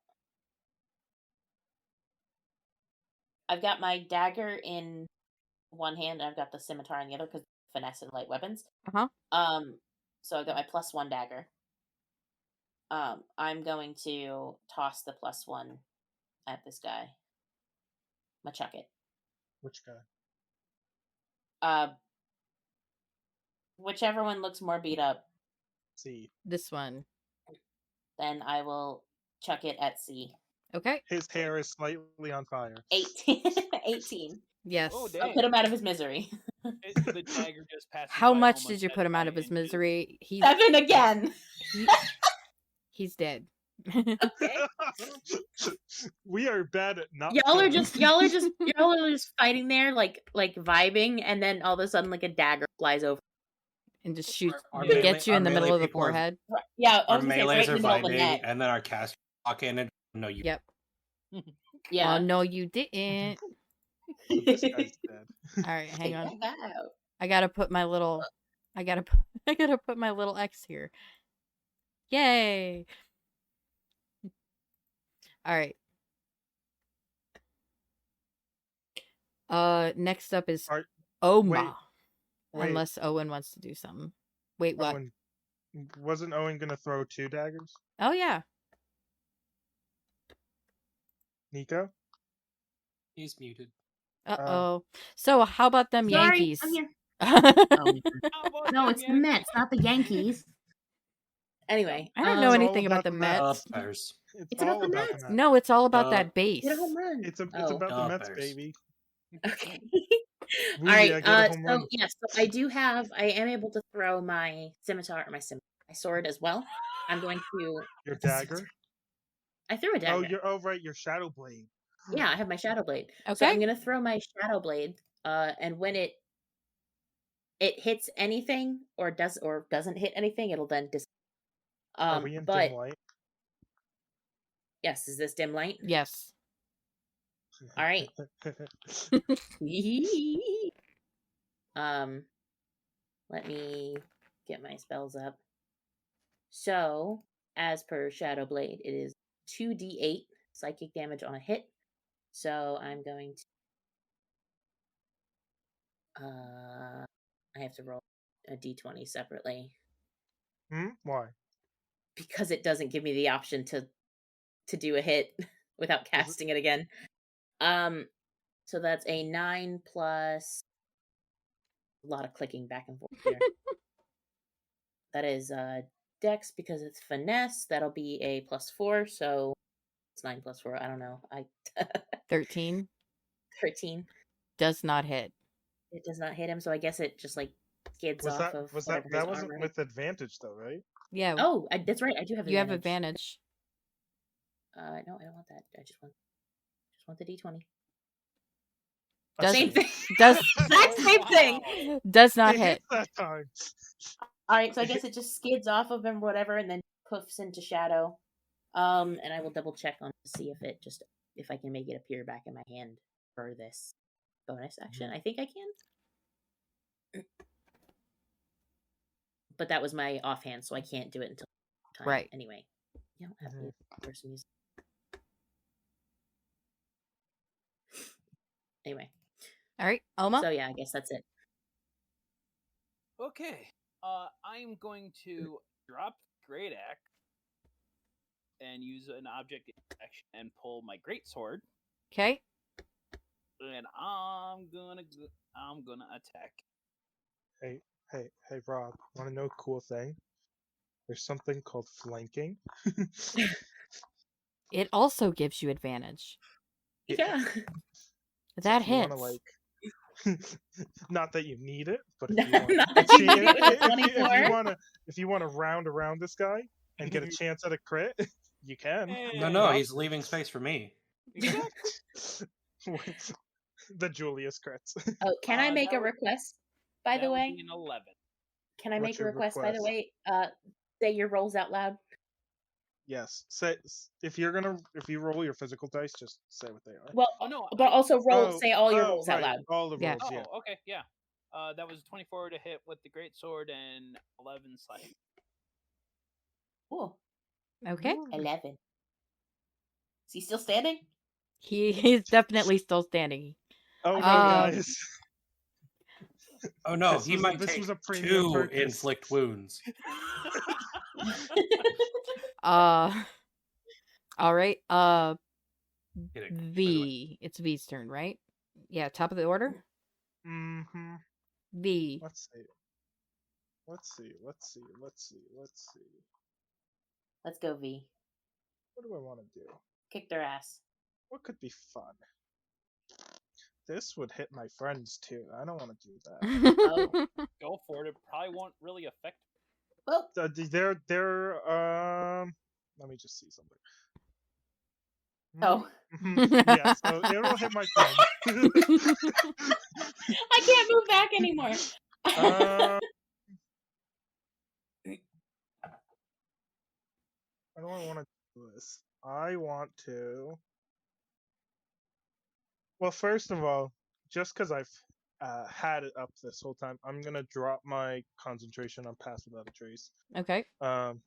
I've got my dagger in one hand and I've got the scimitar in the other because finesse and light weapons. Uh-huh. So I've got my +1 dagger. I'm going to toss the +1 at this guy. I'm gonna chuck it. Which guy? Whichever one looks more beat up, C. This one. then I will chuck it at C. Okay. His hair is slightly on fire. 18. 18. Yes. Oh, I'll dang. put him out of his misery. The dagger just passes How by much almost did you at put him out 9 of his inches. misery? He's 7 again. he's dead. Okay. We are bad at not. Y'all are killing. just fighting there, like vibing, and then all of a sudden, like a dagger flies over. And just shoots, Our gets you melee- in the our middle melee of the people are- forehead. Yeah, I Our was gonna say, melees right in are the middle of the vibing, neck. and then our cast walk in and no, you. Yep. Yeah. Oh no, you didn't. This guy's dead. All right, hang on. Check that out. I gotta put my little. I gotta put my little X here. Yay! All right. Next up is Are- Oma. Wait, Unless Owen wants to do something. Wait, what? Owen, wasn't Owen gonna throw 2 daggers? Oh yeah. Nico? He's muted. Uh-oh. So how about them Sorry, Yankees? I'm here. How about No, them it's the Yankees? Mets, not the Yankees. Anyway, I don't know It's anything all about the Mets. Uppers. It's about the Mets. Mets. No, it's all about Duh. that base. Get a home run. It's Oh. about the Mets, Uppers. baby. Okay. Ooh, All right. yeah, get a home run. So yes, so I am able to throw my scimitar or my sword as well. I'm going to Your dagger? I threw a dagger. Right, your Shadow Blade. Yeah, I have my Shadow Blade. So Okay. I'm gonna throw my Shadow Blade, and when it hits anything or doesn't hit anything, it'll then Are we in but dim light? yes, is this dim light? Yes. All right. Let me get my spells up. So, as per Shadow Blade, it is 2d8 psychic damage on a hit. So I'm going to I have to roll a d20 separately. Why? Because it doesn't give me the option to do a hit without casting it again. So that's a 9 plus a lot of clicking back and forth here. That is Dex because it's finesse. That'll be a +4, so it's 9 plus 4. I don't know. 13 13. does not hit. It does not hit him, so I guess it just like skids off of whatever his that wasn't armor. with advantage though, right? Yeah. Oh, that's right. I do have advantage. You have advantage. No, I don't want that. I just want the d20. Does Same thing. Does Exact same thing. Does not It hit. hits that time. All right, so I guess it just skids off of him, whatever, and then poofs into shadow. And I will double check on to see if I can make it appear back in my hand for this bonus action. I think I can. But that was my offhand, so I can't do it until time. Right. Anyway, you don't have to for some music. Anyway. All right, Oma. So yeah, I guess that's it. Okay. I'm going to drop Great Axe and use an object action and pull my great sword. Okay. And I'm gonna attack. Hey, Rob. Want to know a cool thing? There's something called flanking. It also gives you advantage. Yeah. That hits. Wanna, like, not that you need it, but if you want, Not that you need it with a 24. if you want to round around this guy and get a chance at a crit, you can. No, he's leaving space for me. The Julius crits. Oh, can I make a request? By the way, an 11. Can I What's make a your request? By the request? way, say your rolls out loud. Yes. Say if you roll your physical dice, just say what they are. Well, but also say all your rolls out right. loud. All the Yeah. rolls, yeah. Oh, okay, yeah. That was 24 to hit with the great sword and 11 slashing. Cool. Okay. 11. Is he still standing? He's definitely still standing. Oh no, Um, guys. Oh no, This he was- might this take was a premium 2 purchase. inflict wounds. All right. Get it, V. It's V's turn, right? Yeah, top of the order. Mm-hmm. V. Let's see. Let's go, V. What do I want to do? Kick their ass. What could be fun? This would hit my friends too. I don't want to do that. Go for it. It probably won't really affect. Well, They're let me just see something. oh. Yeah, so it'll hit my friends. I can't move back anymore. I don't want to do this. I want to. Well, first of all, just because I've had it up this whole time, I'm gonna drop my concentration on Pass Without a Trace. Okay. I'm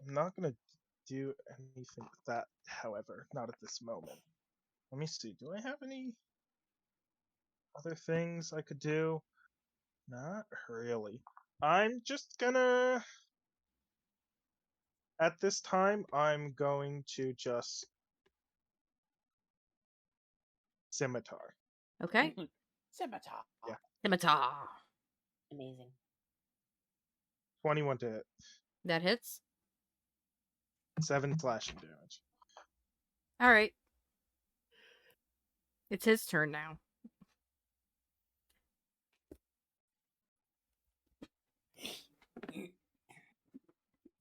not gonna do anything with that, however, not at this moment. Let me see. Do I have any other things I could do? Not really. I'm just gonna. At this time, I'm going to just scimitar. Okay. Scimitar. Yeah. Scimitar. Amazing. 21 to hit. That hits. 7 slashing damage. All right. It's his turn now.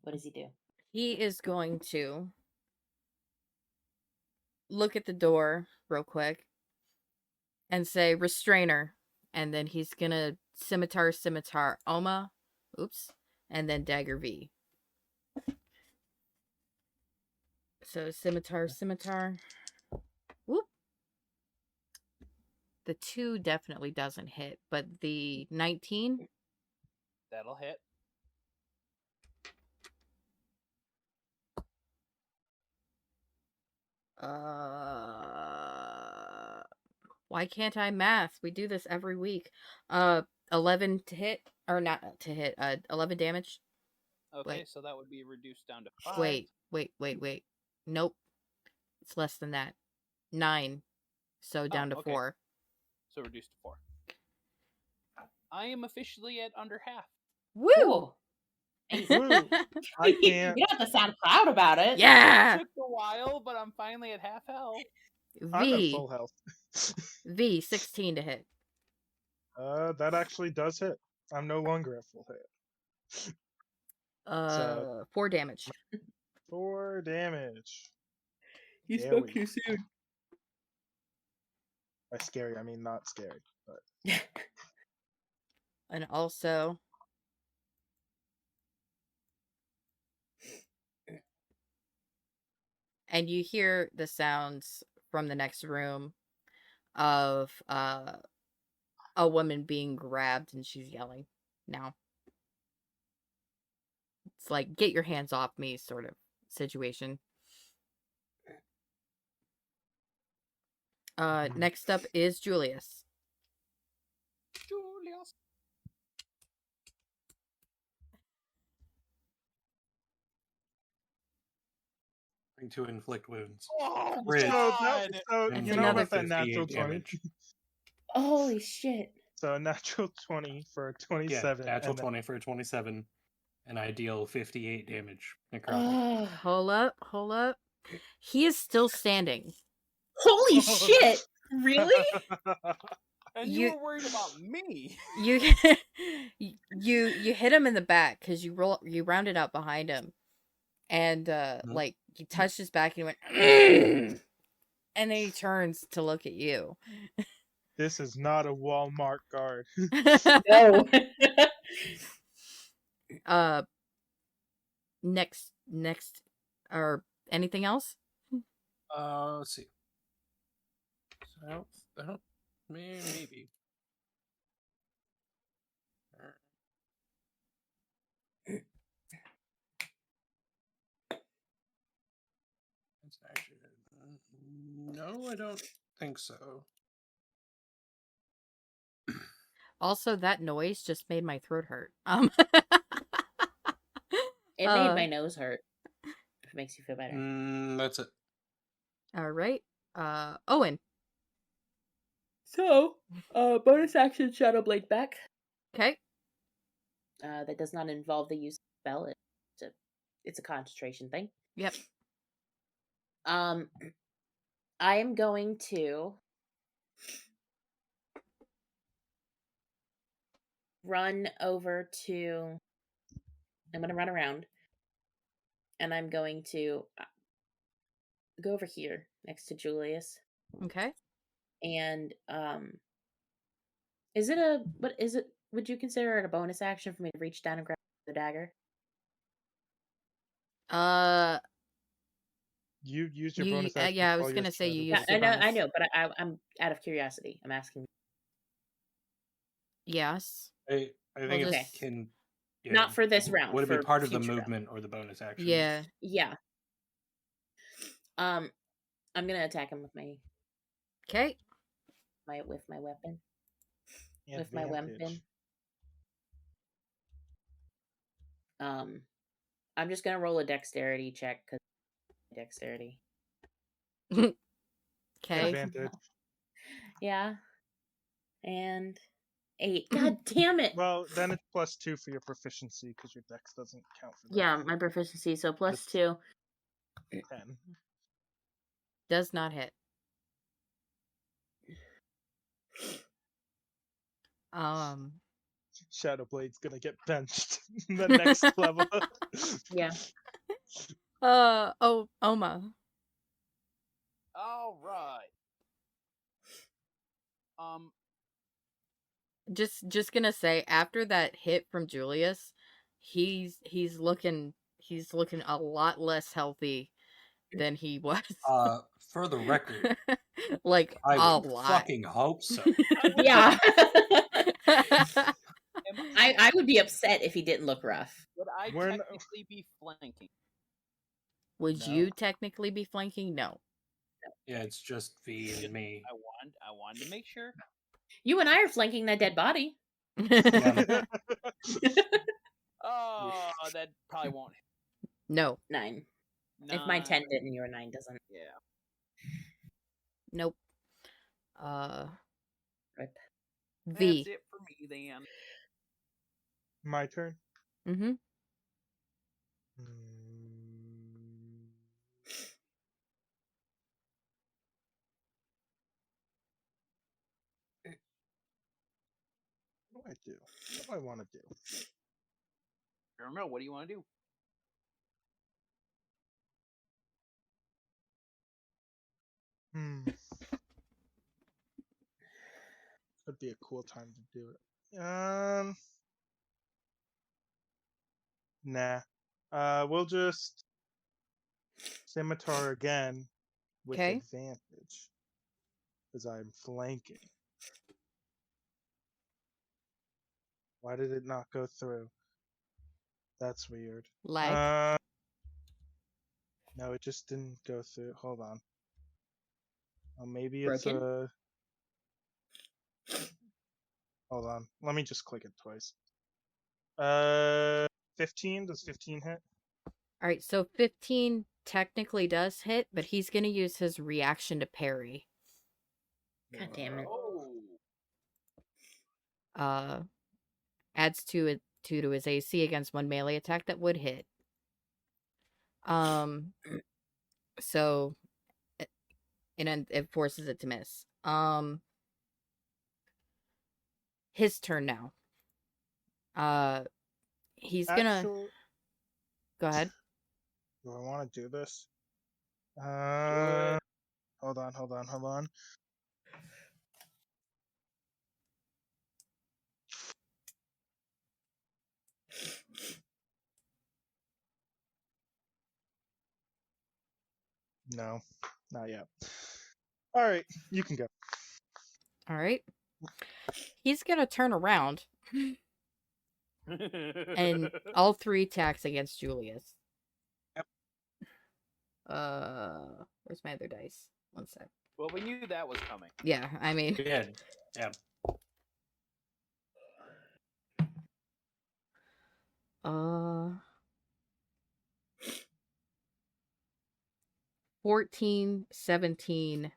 What does he do? He is going to look at the door real quick and say restrainer, and then he's gonna scimitar Oma, oops, and then dagger V. So scimitar. Whoop. The 2 definitely doesn't hit, but the 19, That'll hit. why can't I math? We do this every week. 11 to hit, or not to hit, 11 damage. Okay, Wait. so that would be reduced down to 5. Wait. Nope. It's less than that. 9. So down to 4. So reduced to 4. I am officially at under half. Woo! Cool. Woo. I can't. You don't have to sound proud about it. Yeah! It took a while, but I'm finally at half health. I'm at full health. V, 16 to hit. That actually does hit. I'm no longer at full hit. 4 damage. 4 damage. You There spoke we too soon. By scary, I mean not scary. But And also, and you hear the sounds from the next room of a woman being grabbed, and she's yelling now. It's like, get your hands off me sort of situation. Next up is Julius. To inflict wounds. Oh, Crit. God! so That's you know another about that natural 20? damage. Holy shit. So a natural 20 for a 27. Yeah, natural and then 20 for a 27, and I deal 58 damage necrotic. Hold up. He is still standing. Holy shit. Really? And You- you were worried about me. You you hit him in the back because you rounded out behind him, and like you touched his back and he went, and then he turns to look at you. This is not a Walmart guard. No. Next, or anything else? Let's see. So I don't maybe. It's actually no, I don't think so. Also, that noise just made my throat hurt. It made my nose hurt. If it makes you feel better. That's it. All right. Owen. So, bonus action Shadow Blade back. Okay. That does not involve the use of spell. It's a concentration thing. Yep. I am going to run over to. I'm going to run around, and I'm going to go over here next to Julius. Okay. And would you consider it a bonus action for me to reach down and grab the dagger? You use your bonus action. Yeah, I to was call gonna your say you shadow used blade. your I bonus. know, but I'm out of curiosity. I'm asking. Yes. I think Okay. it can. Yeah, Not for this round. Would it be for part of the future movement or the bonus action? Yeah. Yeah. I'm gonna attack him with my Okay. with my weapon. Advantage. With my weapon. I'm just gonna roll a dexterity check because dexterity. Okay. Advantage. Yeah. And 8. God damn it. Well, then it's +2 for your proficiency because your dex doesn't count for that. Yeah, my proficiency, so +2. 10. Does not hit. Shadow Blade's gonna get benched the next level. Yeah. Oma. All right. Just gonna say, after that hit from Julius, he's looking a lot less healthy than he was. For the record, like I a would lot. fucking hope so. Yeah. I would be upset if he didn't look rough. Would I technically be flanking? Would No. you technically be flanking? No. Yeah, it's just V and me. I wanted to make sure. You and I are flanking that dead body. Yeah. Oh, that probably won't hit. No. 9. If my 10 did and your 9 doesn't. Yeah. Nope. Rip. V. That's it for me then. My turn. Mm-hmm. What do I do? What do I want to do? I don't know. What do you want to do? Would be a cool time to do it. Nah. We'll just scimitar again with advantage because I'm flanking. Why did it not go through? That's weird. Lag. No, it just didn't go through. Hold on. Oh, maybe Broken? it's a. Hold on. Let me just click it twice. 15. Does 15 hit? All right, so 15 technically does hit, but he's going to use his reaction to parry. God damn it. Adds 2 to his AC against one melee attack that would hit. So it forces it to miss. His turn now. He's gonna go ahead. Do I want to do this? Hold on. No, not yet. All right, you can go. All right. He's gonna turn around and all 3 attacks against Julius. Yep. Where's my other dice? One sec. Well, we knew that was coming. Yeah, I mean. Yeah. 14, 17.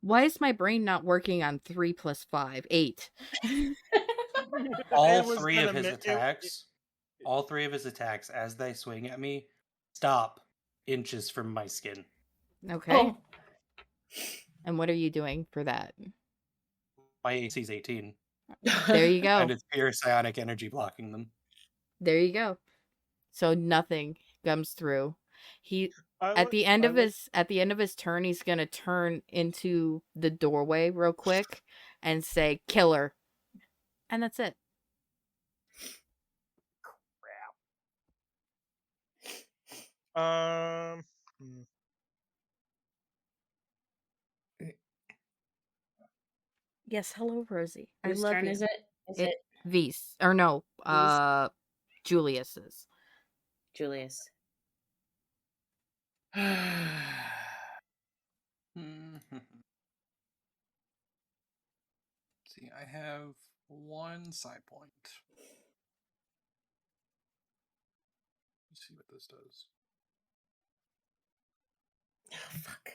Why is my brain not working on 3 plus 5? 8. All 3 of his attacks, as they swing at me, stop inches from my skin. Okay. Oh. And what are you doing for that? My AC is 18. There you go. And it's pure psionic energy blocking them. There you go. So nothing comes through. At the end of his turn, he's gonna turn into the doorway real quick and say "killer," and that's it. Crap. Yes, hello, Rosie. Whose turn is it? Is it V's or no? Julius's. Julius. See, I have 1 side point. Let's see what this does. Oh, fuck.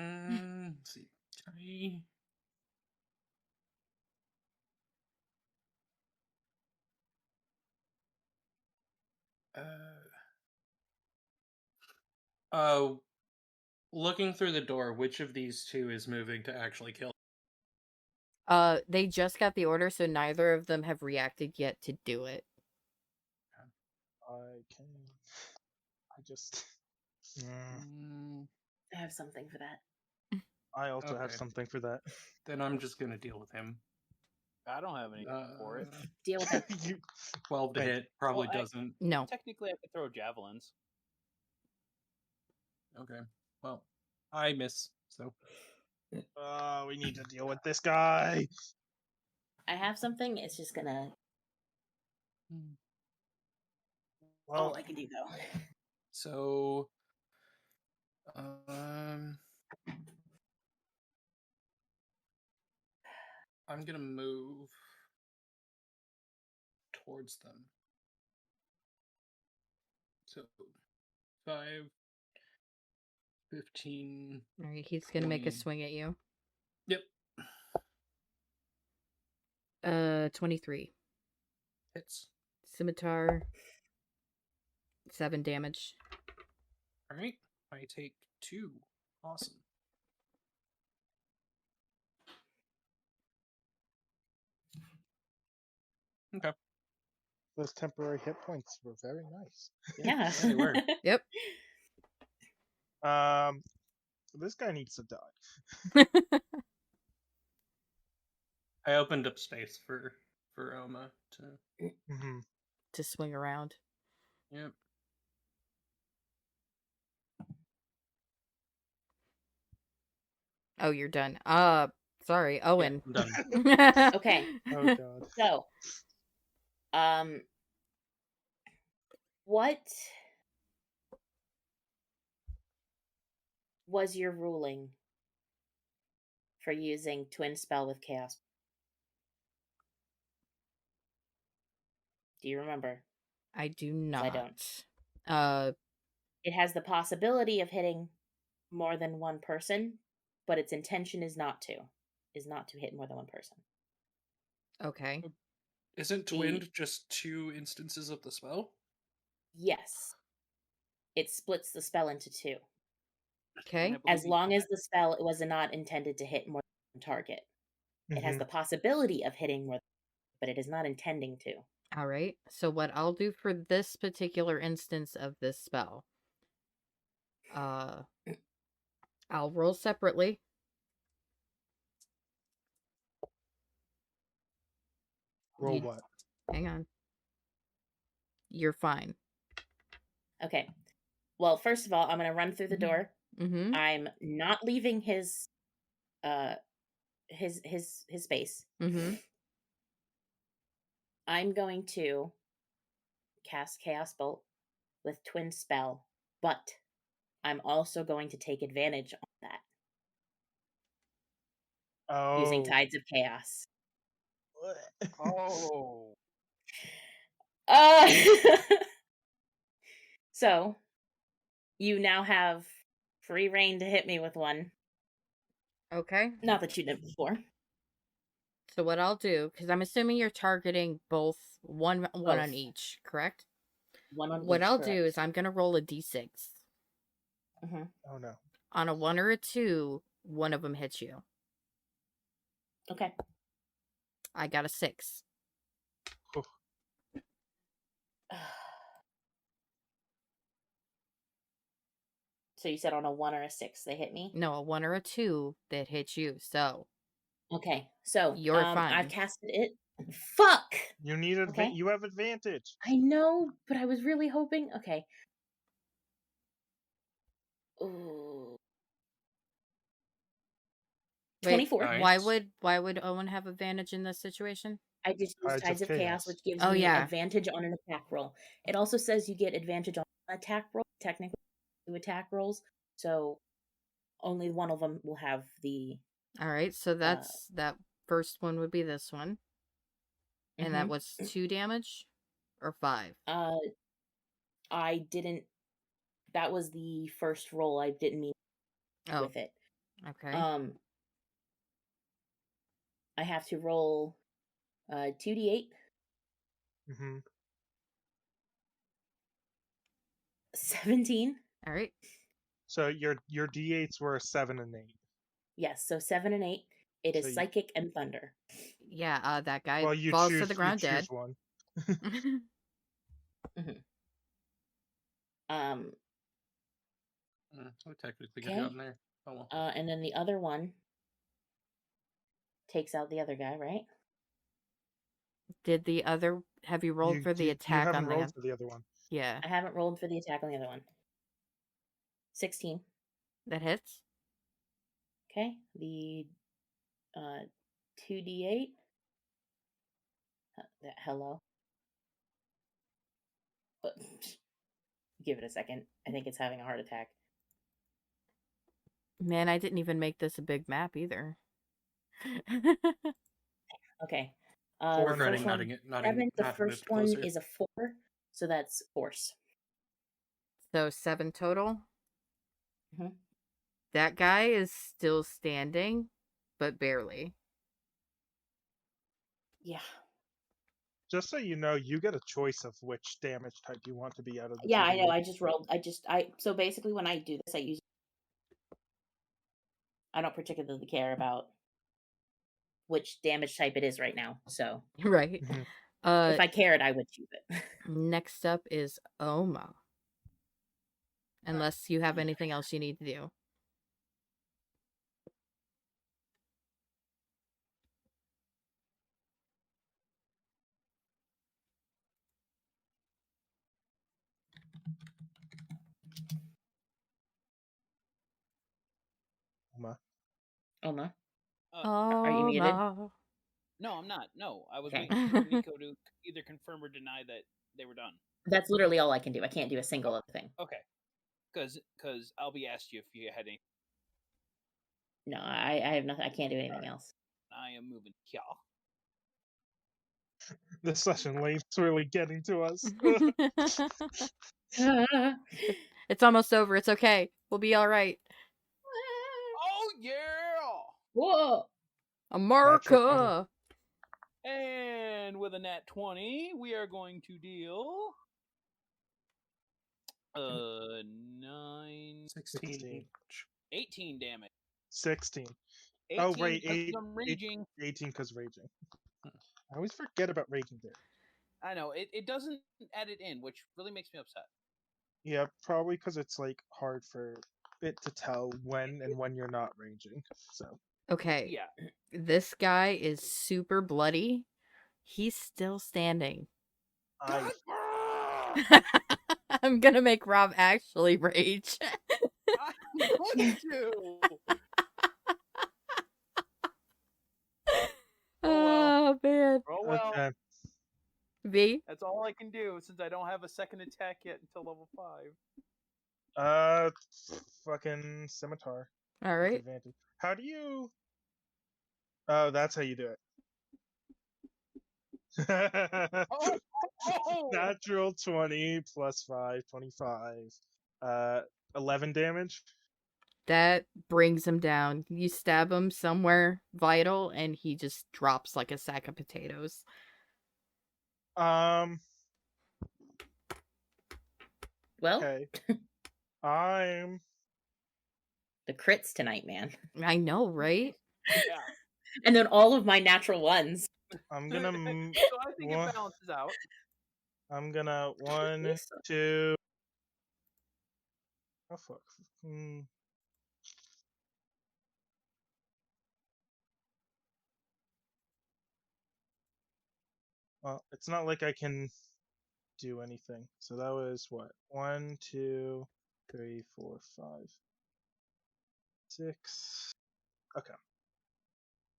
Let's see. Looking through the door, which of these two is moving to actually kill? They just got the order, so neither of them have reacted yet to do it. I just. I have something for that. I also have Okay. something for that. Then I'm just gonna deal with him. I don't have anything for it. Deal with him. 12 to Wait. hit probably Well, doesn't. No. Technically, I could throw javelins. Okay. Well, I miss. So. We need to deal with this guy. I have something. It's just gonna. Well, All I can do though. So. I'm gonna move towards them. So 5, 15. All right, he's gonna make a swing at you. Yep. 23. Hits. Scimitar. 7 damage. Alright. I take 2. Awesome. Okay. Those temporary hit points were very nice. Yeah. They were. Yep. This guy needs to die. I opened up space for Oma to. To swing around. Yep. Oh, you're done. Sorry, Owen. Yeah, I'm done. Okay. Oh god. So, what was your ruling for using twin spell with chaos? Do you remember? I do not. I don't. It has the possibility of hitting more than one person, but its intention is not to hit more than one person. Okay. Isn't twinned just 2 instances of the spell? Yes. It splits the spell into 2. Okay. As long as the spell was not intended to hit more than one target. It has the possibility of hitting more, but it is not intending to. All right. So what I'll do for this particular instance of this spell, I'll roll separately. Roll what? Hang on. You're fine. Okay. Well, first of all, I'm going to run through the door. Mm-hmm. I'm not leaving his space. Mm-hmm. I'm going to cast Chaos Bolt with Twin Spell, but I'm also going to take advantage on that. Oh. Using Tides of Chaos. Oh. So, you now have free reign to hit me with one. Okay. Not that you did before. So what I'll do, because I'm assuming you're targeting both one on each, correct? One on each. What I'll do is I'm gonna roll a d6. Mm-hmm. Oh no. On a 1 or a 2, one of them hits you. Okay. I got a 6. So you said on a 1 or a 6 they hit me? No, a 1 or a 2 that hits you. So okay, so you're fine. I've casted it. Fuck. You need you have advantage. I know, but I was really hoping. Okay. Ooh. 24. Nice. Why would Owen have advantage in this situation? I just use Tides of Chaos, which gives me advantage on an attack roll. It also says you get advantage on an attack roll, technically 2 attack rolls. So only one of them will have the. All right, so that's that first one would be this one. And that was 2 damage or 5? I didn't. That was the first roll. I didn't mean with it. Okay. I have to roll 2d8. 17. All right. So your D8s were a 7 and 8. Yes, so 7 and 8. It So is psychic and thunder. Yeah, that guy well, you falls to choose the ground you dead. choose one. We technically could have gotten there. Oh well. And then the other one takes out the other guy, right? Did the other? Have you rolled for the You attack haven't on rolled the? for the other one. Yeah, I haven't rolled for the attack on the other one. 16. that hits. Okay, the 2d8. Hello. Give it a second. I think it's having a heart attack. Man, I didn't even make this a big map either. Okay. We're The first one, nodding 7. The not to move first one closer. is a 4, so that's force. So 7 total. Mhm. That guy is still standing, but barely. Yeah. Just so you know, you get a choice of which damage type you want to be out of the Yeah, I know. 2d8. I just rolled. So basically when I do this, I don't particularly care about which damage type it is right now. So Right. Mhm. if I cared, I would choose it. Next up is Oma. Unless you have anything else you need to do. Oma, are you muted? Oma. No, I'm not. No, I was Okay. waiting for Rico to either confirm or deny that they were done. That's literally all I can do. I can't do a single other thing. Okay, because I'll be asked you if you had any. No, I have nothing. I can't do anything else. I am moving here. The session length's really getting to us. It's almost over. It's okay. We'll be all right. Oh yeah! Whoa! America. And with a nat 20, we are going to deal 9, 16. 18 damage. 16. 18 Oh, right. 'cause I'm raging. 18 because raging. I always forget about raging there. I know, it doesn't add it in, which really makes me upset. Yeah, probably because it's like hard for it to tell when and when you're not raging. So Okay. Yeah. This guy is super bloody. He's still standing. I I'm gonna make Rob actually rage. I'm going to. Oh man. Oh well. okay. V? That's all I can do since I don't have a second attack yet until level 5. Fucking scimitar. All with right. advantage. How do you? Oh, that's how you do it. Oh! Natural 20 plus 5, 25. 11 damage. That brings him down. You stab him somewhere vital and he just drops like a sack of potatoes. Well, Okay. I'm the crits tonight, man. I know, right? Yeah. And then all of my natural ones. I'm gonna So I think it balances out. I'm gonna 1, 2. Oh fuck. Well, it's not like I can do anything. So that was what? 1, 2, 3, 4, 5, 6. Okay.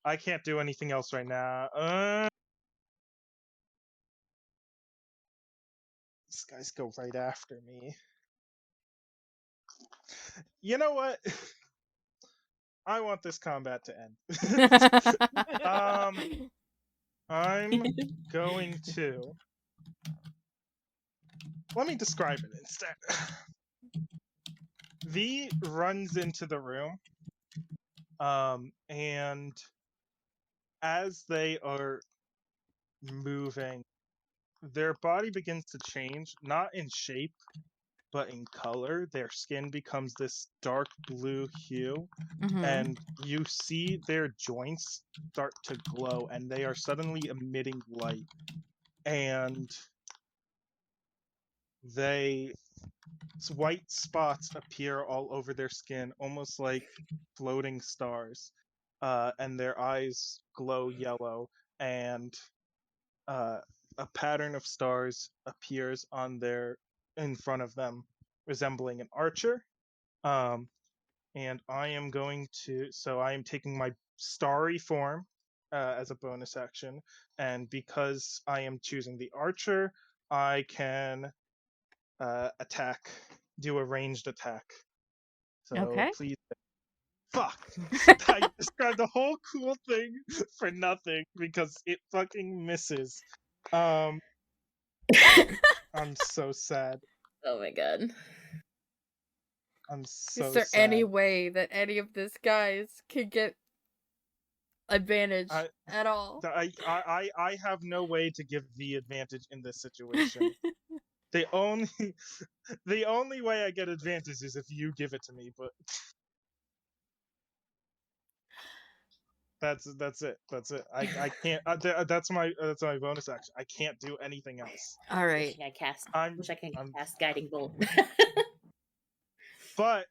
I can't do anything else right now. These guys go right after me. You know what? I want this combat to end. I'm going to. Let me describe it instead. V runs into the room, and as they are moving, their body begins to change, not in shape, but in color. Their skin becomes this dark blue hue, Mm-hmm. and you see their joints start to glow, and they are suddenly emitting light. And white spots appear all over their skin, almost like floating stars. And their eyes glow yellow, and a pattern of stars appears in front of them, resembling an archer. And I am taking my starry form as a bonus action, and because I am choosing the archer, I can do a ranged attack. So Okay. please, fuck! I described the whole cool thing for nothing because it fucking misses. I'm so sad. Oh my god. I'm Is so there sad. any way that any of these guys could get advantage at all? I have no way to give the advantage in this situation. the only way I get advantage is if you give it to me, but that's it. I can't. That's my bonus action. I can't do anything else. All right. Wish I can cast Guiding Bolt. But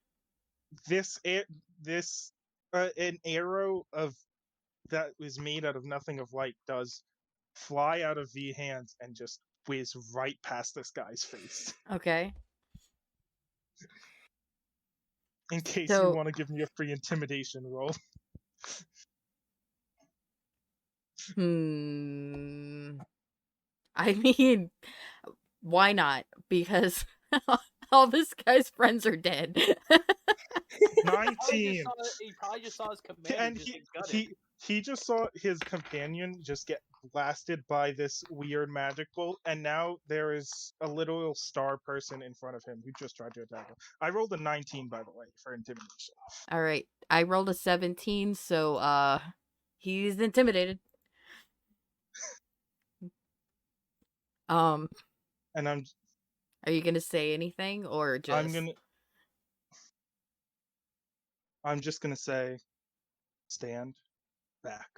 an arrow that was made out of nothing of light does fly out of V hands and just whiz right past this guy's face. Okay. In case you want to give me a free intimidation roll. I mean, why not? Because all this guy's friends are dead. 19. He probably just saw his companion. And he just saw his companion just get blasted by this weird magic bolt, and now there is a little star person in front of him who just tried to attack him. I rolled a 19, by the way, for intimidation. All right, I rolled a 17, so he's intimidated. And are you gonna say anything or just? I'm just gonna say, stand back.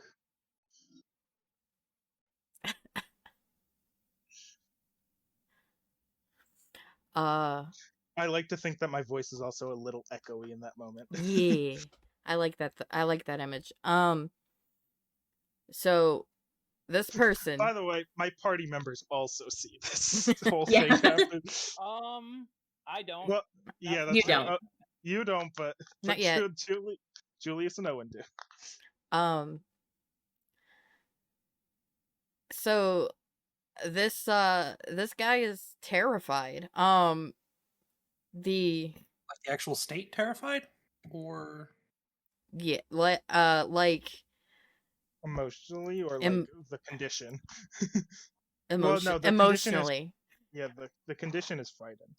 I like to think that my voice is also a little echoey in that moment. Yeah, I like that. I like that image. So this person. By the way, my party members also see this whole thing happen. I don't. Well, yeah, that's you true. don't. You don't, but Not yet. Julius and Owen do. So this guy is terrified. The actual state terrified, or like emotionally, or like the condition. Emotionally. Condition is, the condition is frightened.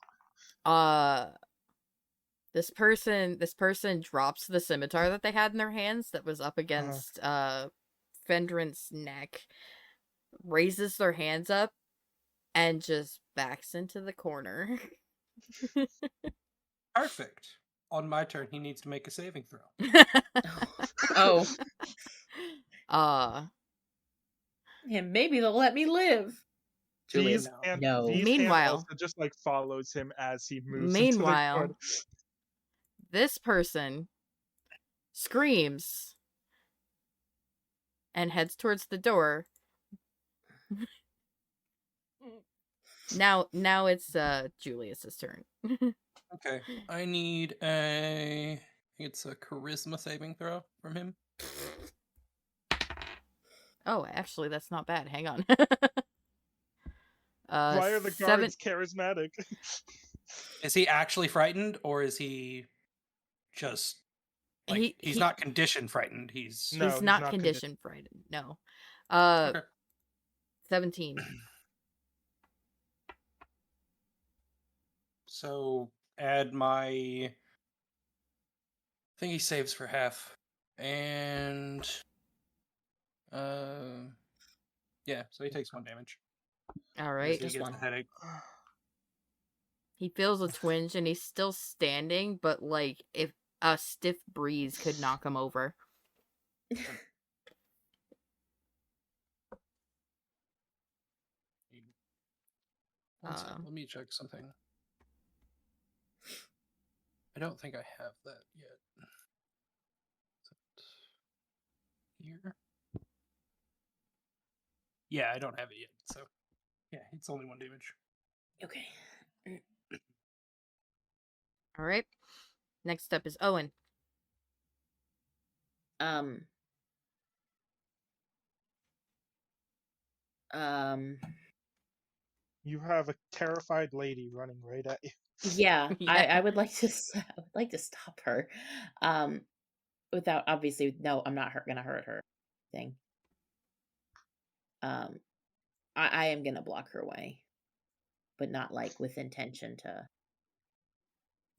This person drops the scimitar that they had in their hands that was up against Fendran's neck, raises their hands up, and just backs into the corner. Perfect. On my turn, he needs to make a saving throw. Oh. And maybe they'll let me live. Julius, no. Meanwhile, also just like follows him as he moves. Meanwhile, into the this person screams and heads towards the door. Now it's Julius's turn. Okay, I need it's a charisma saving throw from him. Oh, actually, that's not bad. Hang on. Why are the guards charismatic? Is he actually frightened, or is he just like he's not condition frightened? He's not condition frightened. No. Okay. 17. So add my. I think he saves for half, and yeah, so he takes 1 damage. All right, he gets a headache. He feels a twinge and he's still standing, but like if a stiff breeze could knock him over. One sec, let me check something. I don't think I have that yet. Here. Yeah, I don't have it yet. So, yeah, it's only 1 damage. Okay. All right. Next up is Owen. Um. You have a terrified lady running right at you. Yeah, Yeah. I would like to. I would like to stop her. Without obviously, no, I'm not gonna hurt her. Thing. I am gonna block her way, but not like with intention to.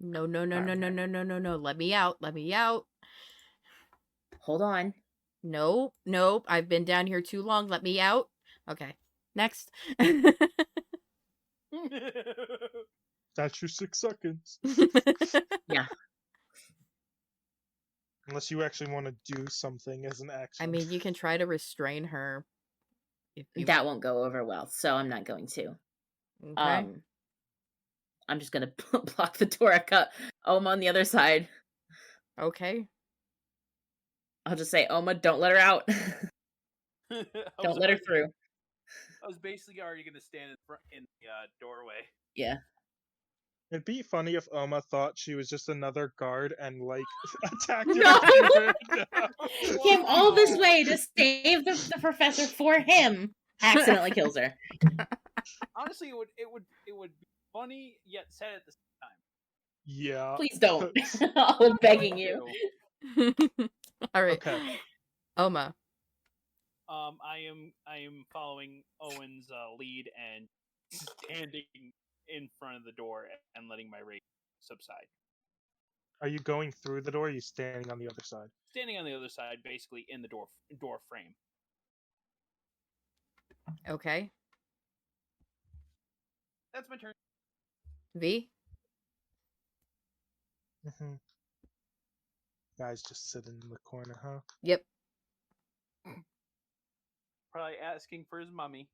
No. harm her. No. Let me out. Let me out. Hold on. Nope. I've been down here too long. Let me out. Okay. Next. That's your 6 seconds. Yeah. Unless you actually want to do something as an action. I mean, you can try to restrain her. If you... That won't go over well, so I'm not going to. Okay. I'm just gonna block the door. I've got Oma on the other side. Okay. I'll just say, Oma, don't let her out. Don't let her through. I was basically already going to stand in the doorway. Yeah. It'd be funny if Oma thought she was just another guard and like attacked you. No! Came Wow. all this way to save the professor for him. Accidentally kills her. Honestly, it would be funny yet sad at the same time. Yeah. Please don't. I'm begging you. All right. Okay. Oma. I am following Owen's lead and standing in front of the door and letting my rage subside. Are you going through the door or are you standing on the other side? Standing on the other side, basically in the door frame. Okay. That's my turn. V. Mm-hmm. Guys just sitting in the corner, huh? Yep. Probably asking for his mummy.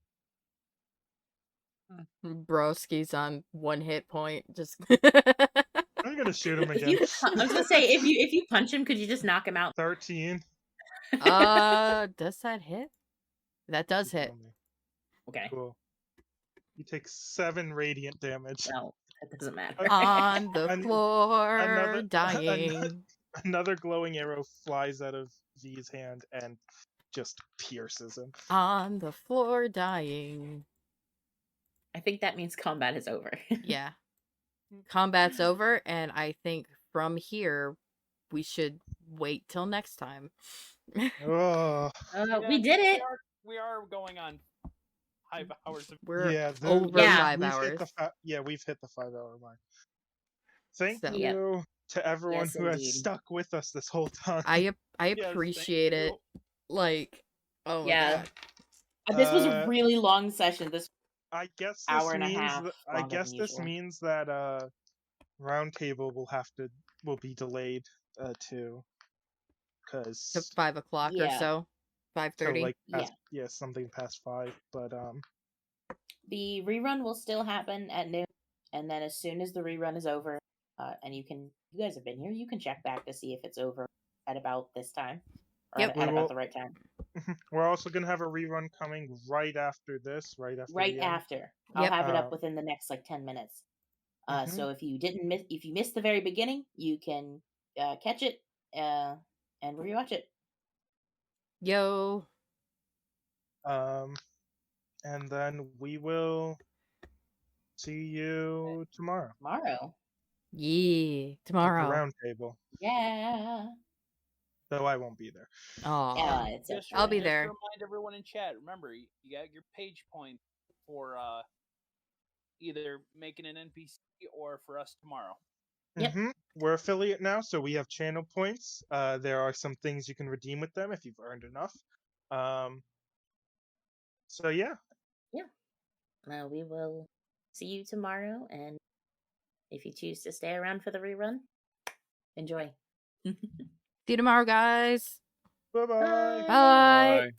Broski's on 1 hit point. Just. I'm gonna shoot him again. I was gonna say, if you punch him, could you just knock him out? 13. Does that hit? That does hit. Okay. Cool. You take 7 radiant damage. Well, that doesn't matter. On the floor, dying. Another glowing arrow flies out of V's hand and just pierces him. On the floor, dying. I think that means combat is over. Yeah. Combat's over, and I think from here, we should wait till next time. Oh. We did it. We are going on 5 hours. We're over 5 we've hours. We've hit the 5-hour mark. Thank So- you to everyone Yes, who has indeed. stuck with us this whole time. I Yes, appreciate thank it. you. Like, oh my Yeah. god. This was a really long session. This I guess this hour and a means half that, I longer guess than this usual. means that roundtable will be delayed too, To because 5 o'clock or Yeah. so. 5:30. like past, something past 5. But The rerun will still happen at noon, and then as soon as the rerun is over, and you guys have been here, you can check back to see if it's over at about this time, or Yep. at about the right time. we're also gonna have a rerun coming right after this, right after. Right the end. after, I'll Yep. have it up within the next like 10 minutes. So if you missed the very beginning, you can catch it and rewatch it. Yo. And then we will see you tomorrow. Tomorrow. Yeah. At Tomorrow. the round table. Yeah. Though I won't be there. Oh. It's Just I'll be just there. Remind everyone in chat. Remember, you got your page point for either making an NPC or for us tomorrow. Yep. We're affiliate now, so we have channel points. There are some things you can redeem with them if you've earned enough. So yeah. We will see you tomorrow, and If you choose to stay around for the rerun, enjoy. See you tomorrow, guys. Bye-bye. Bye.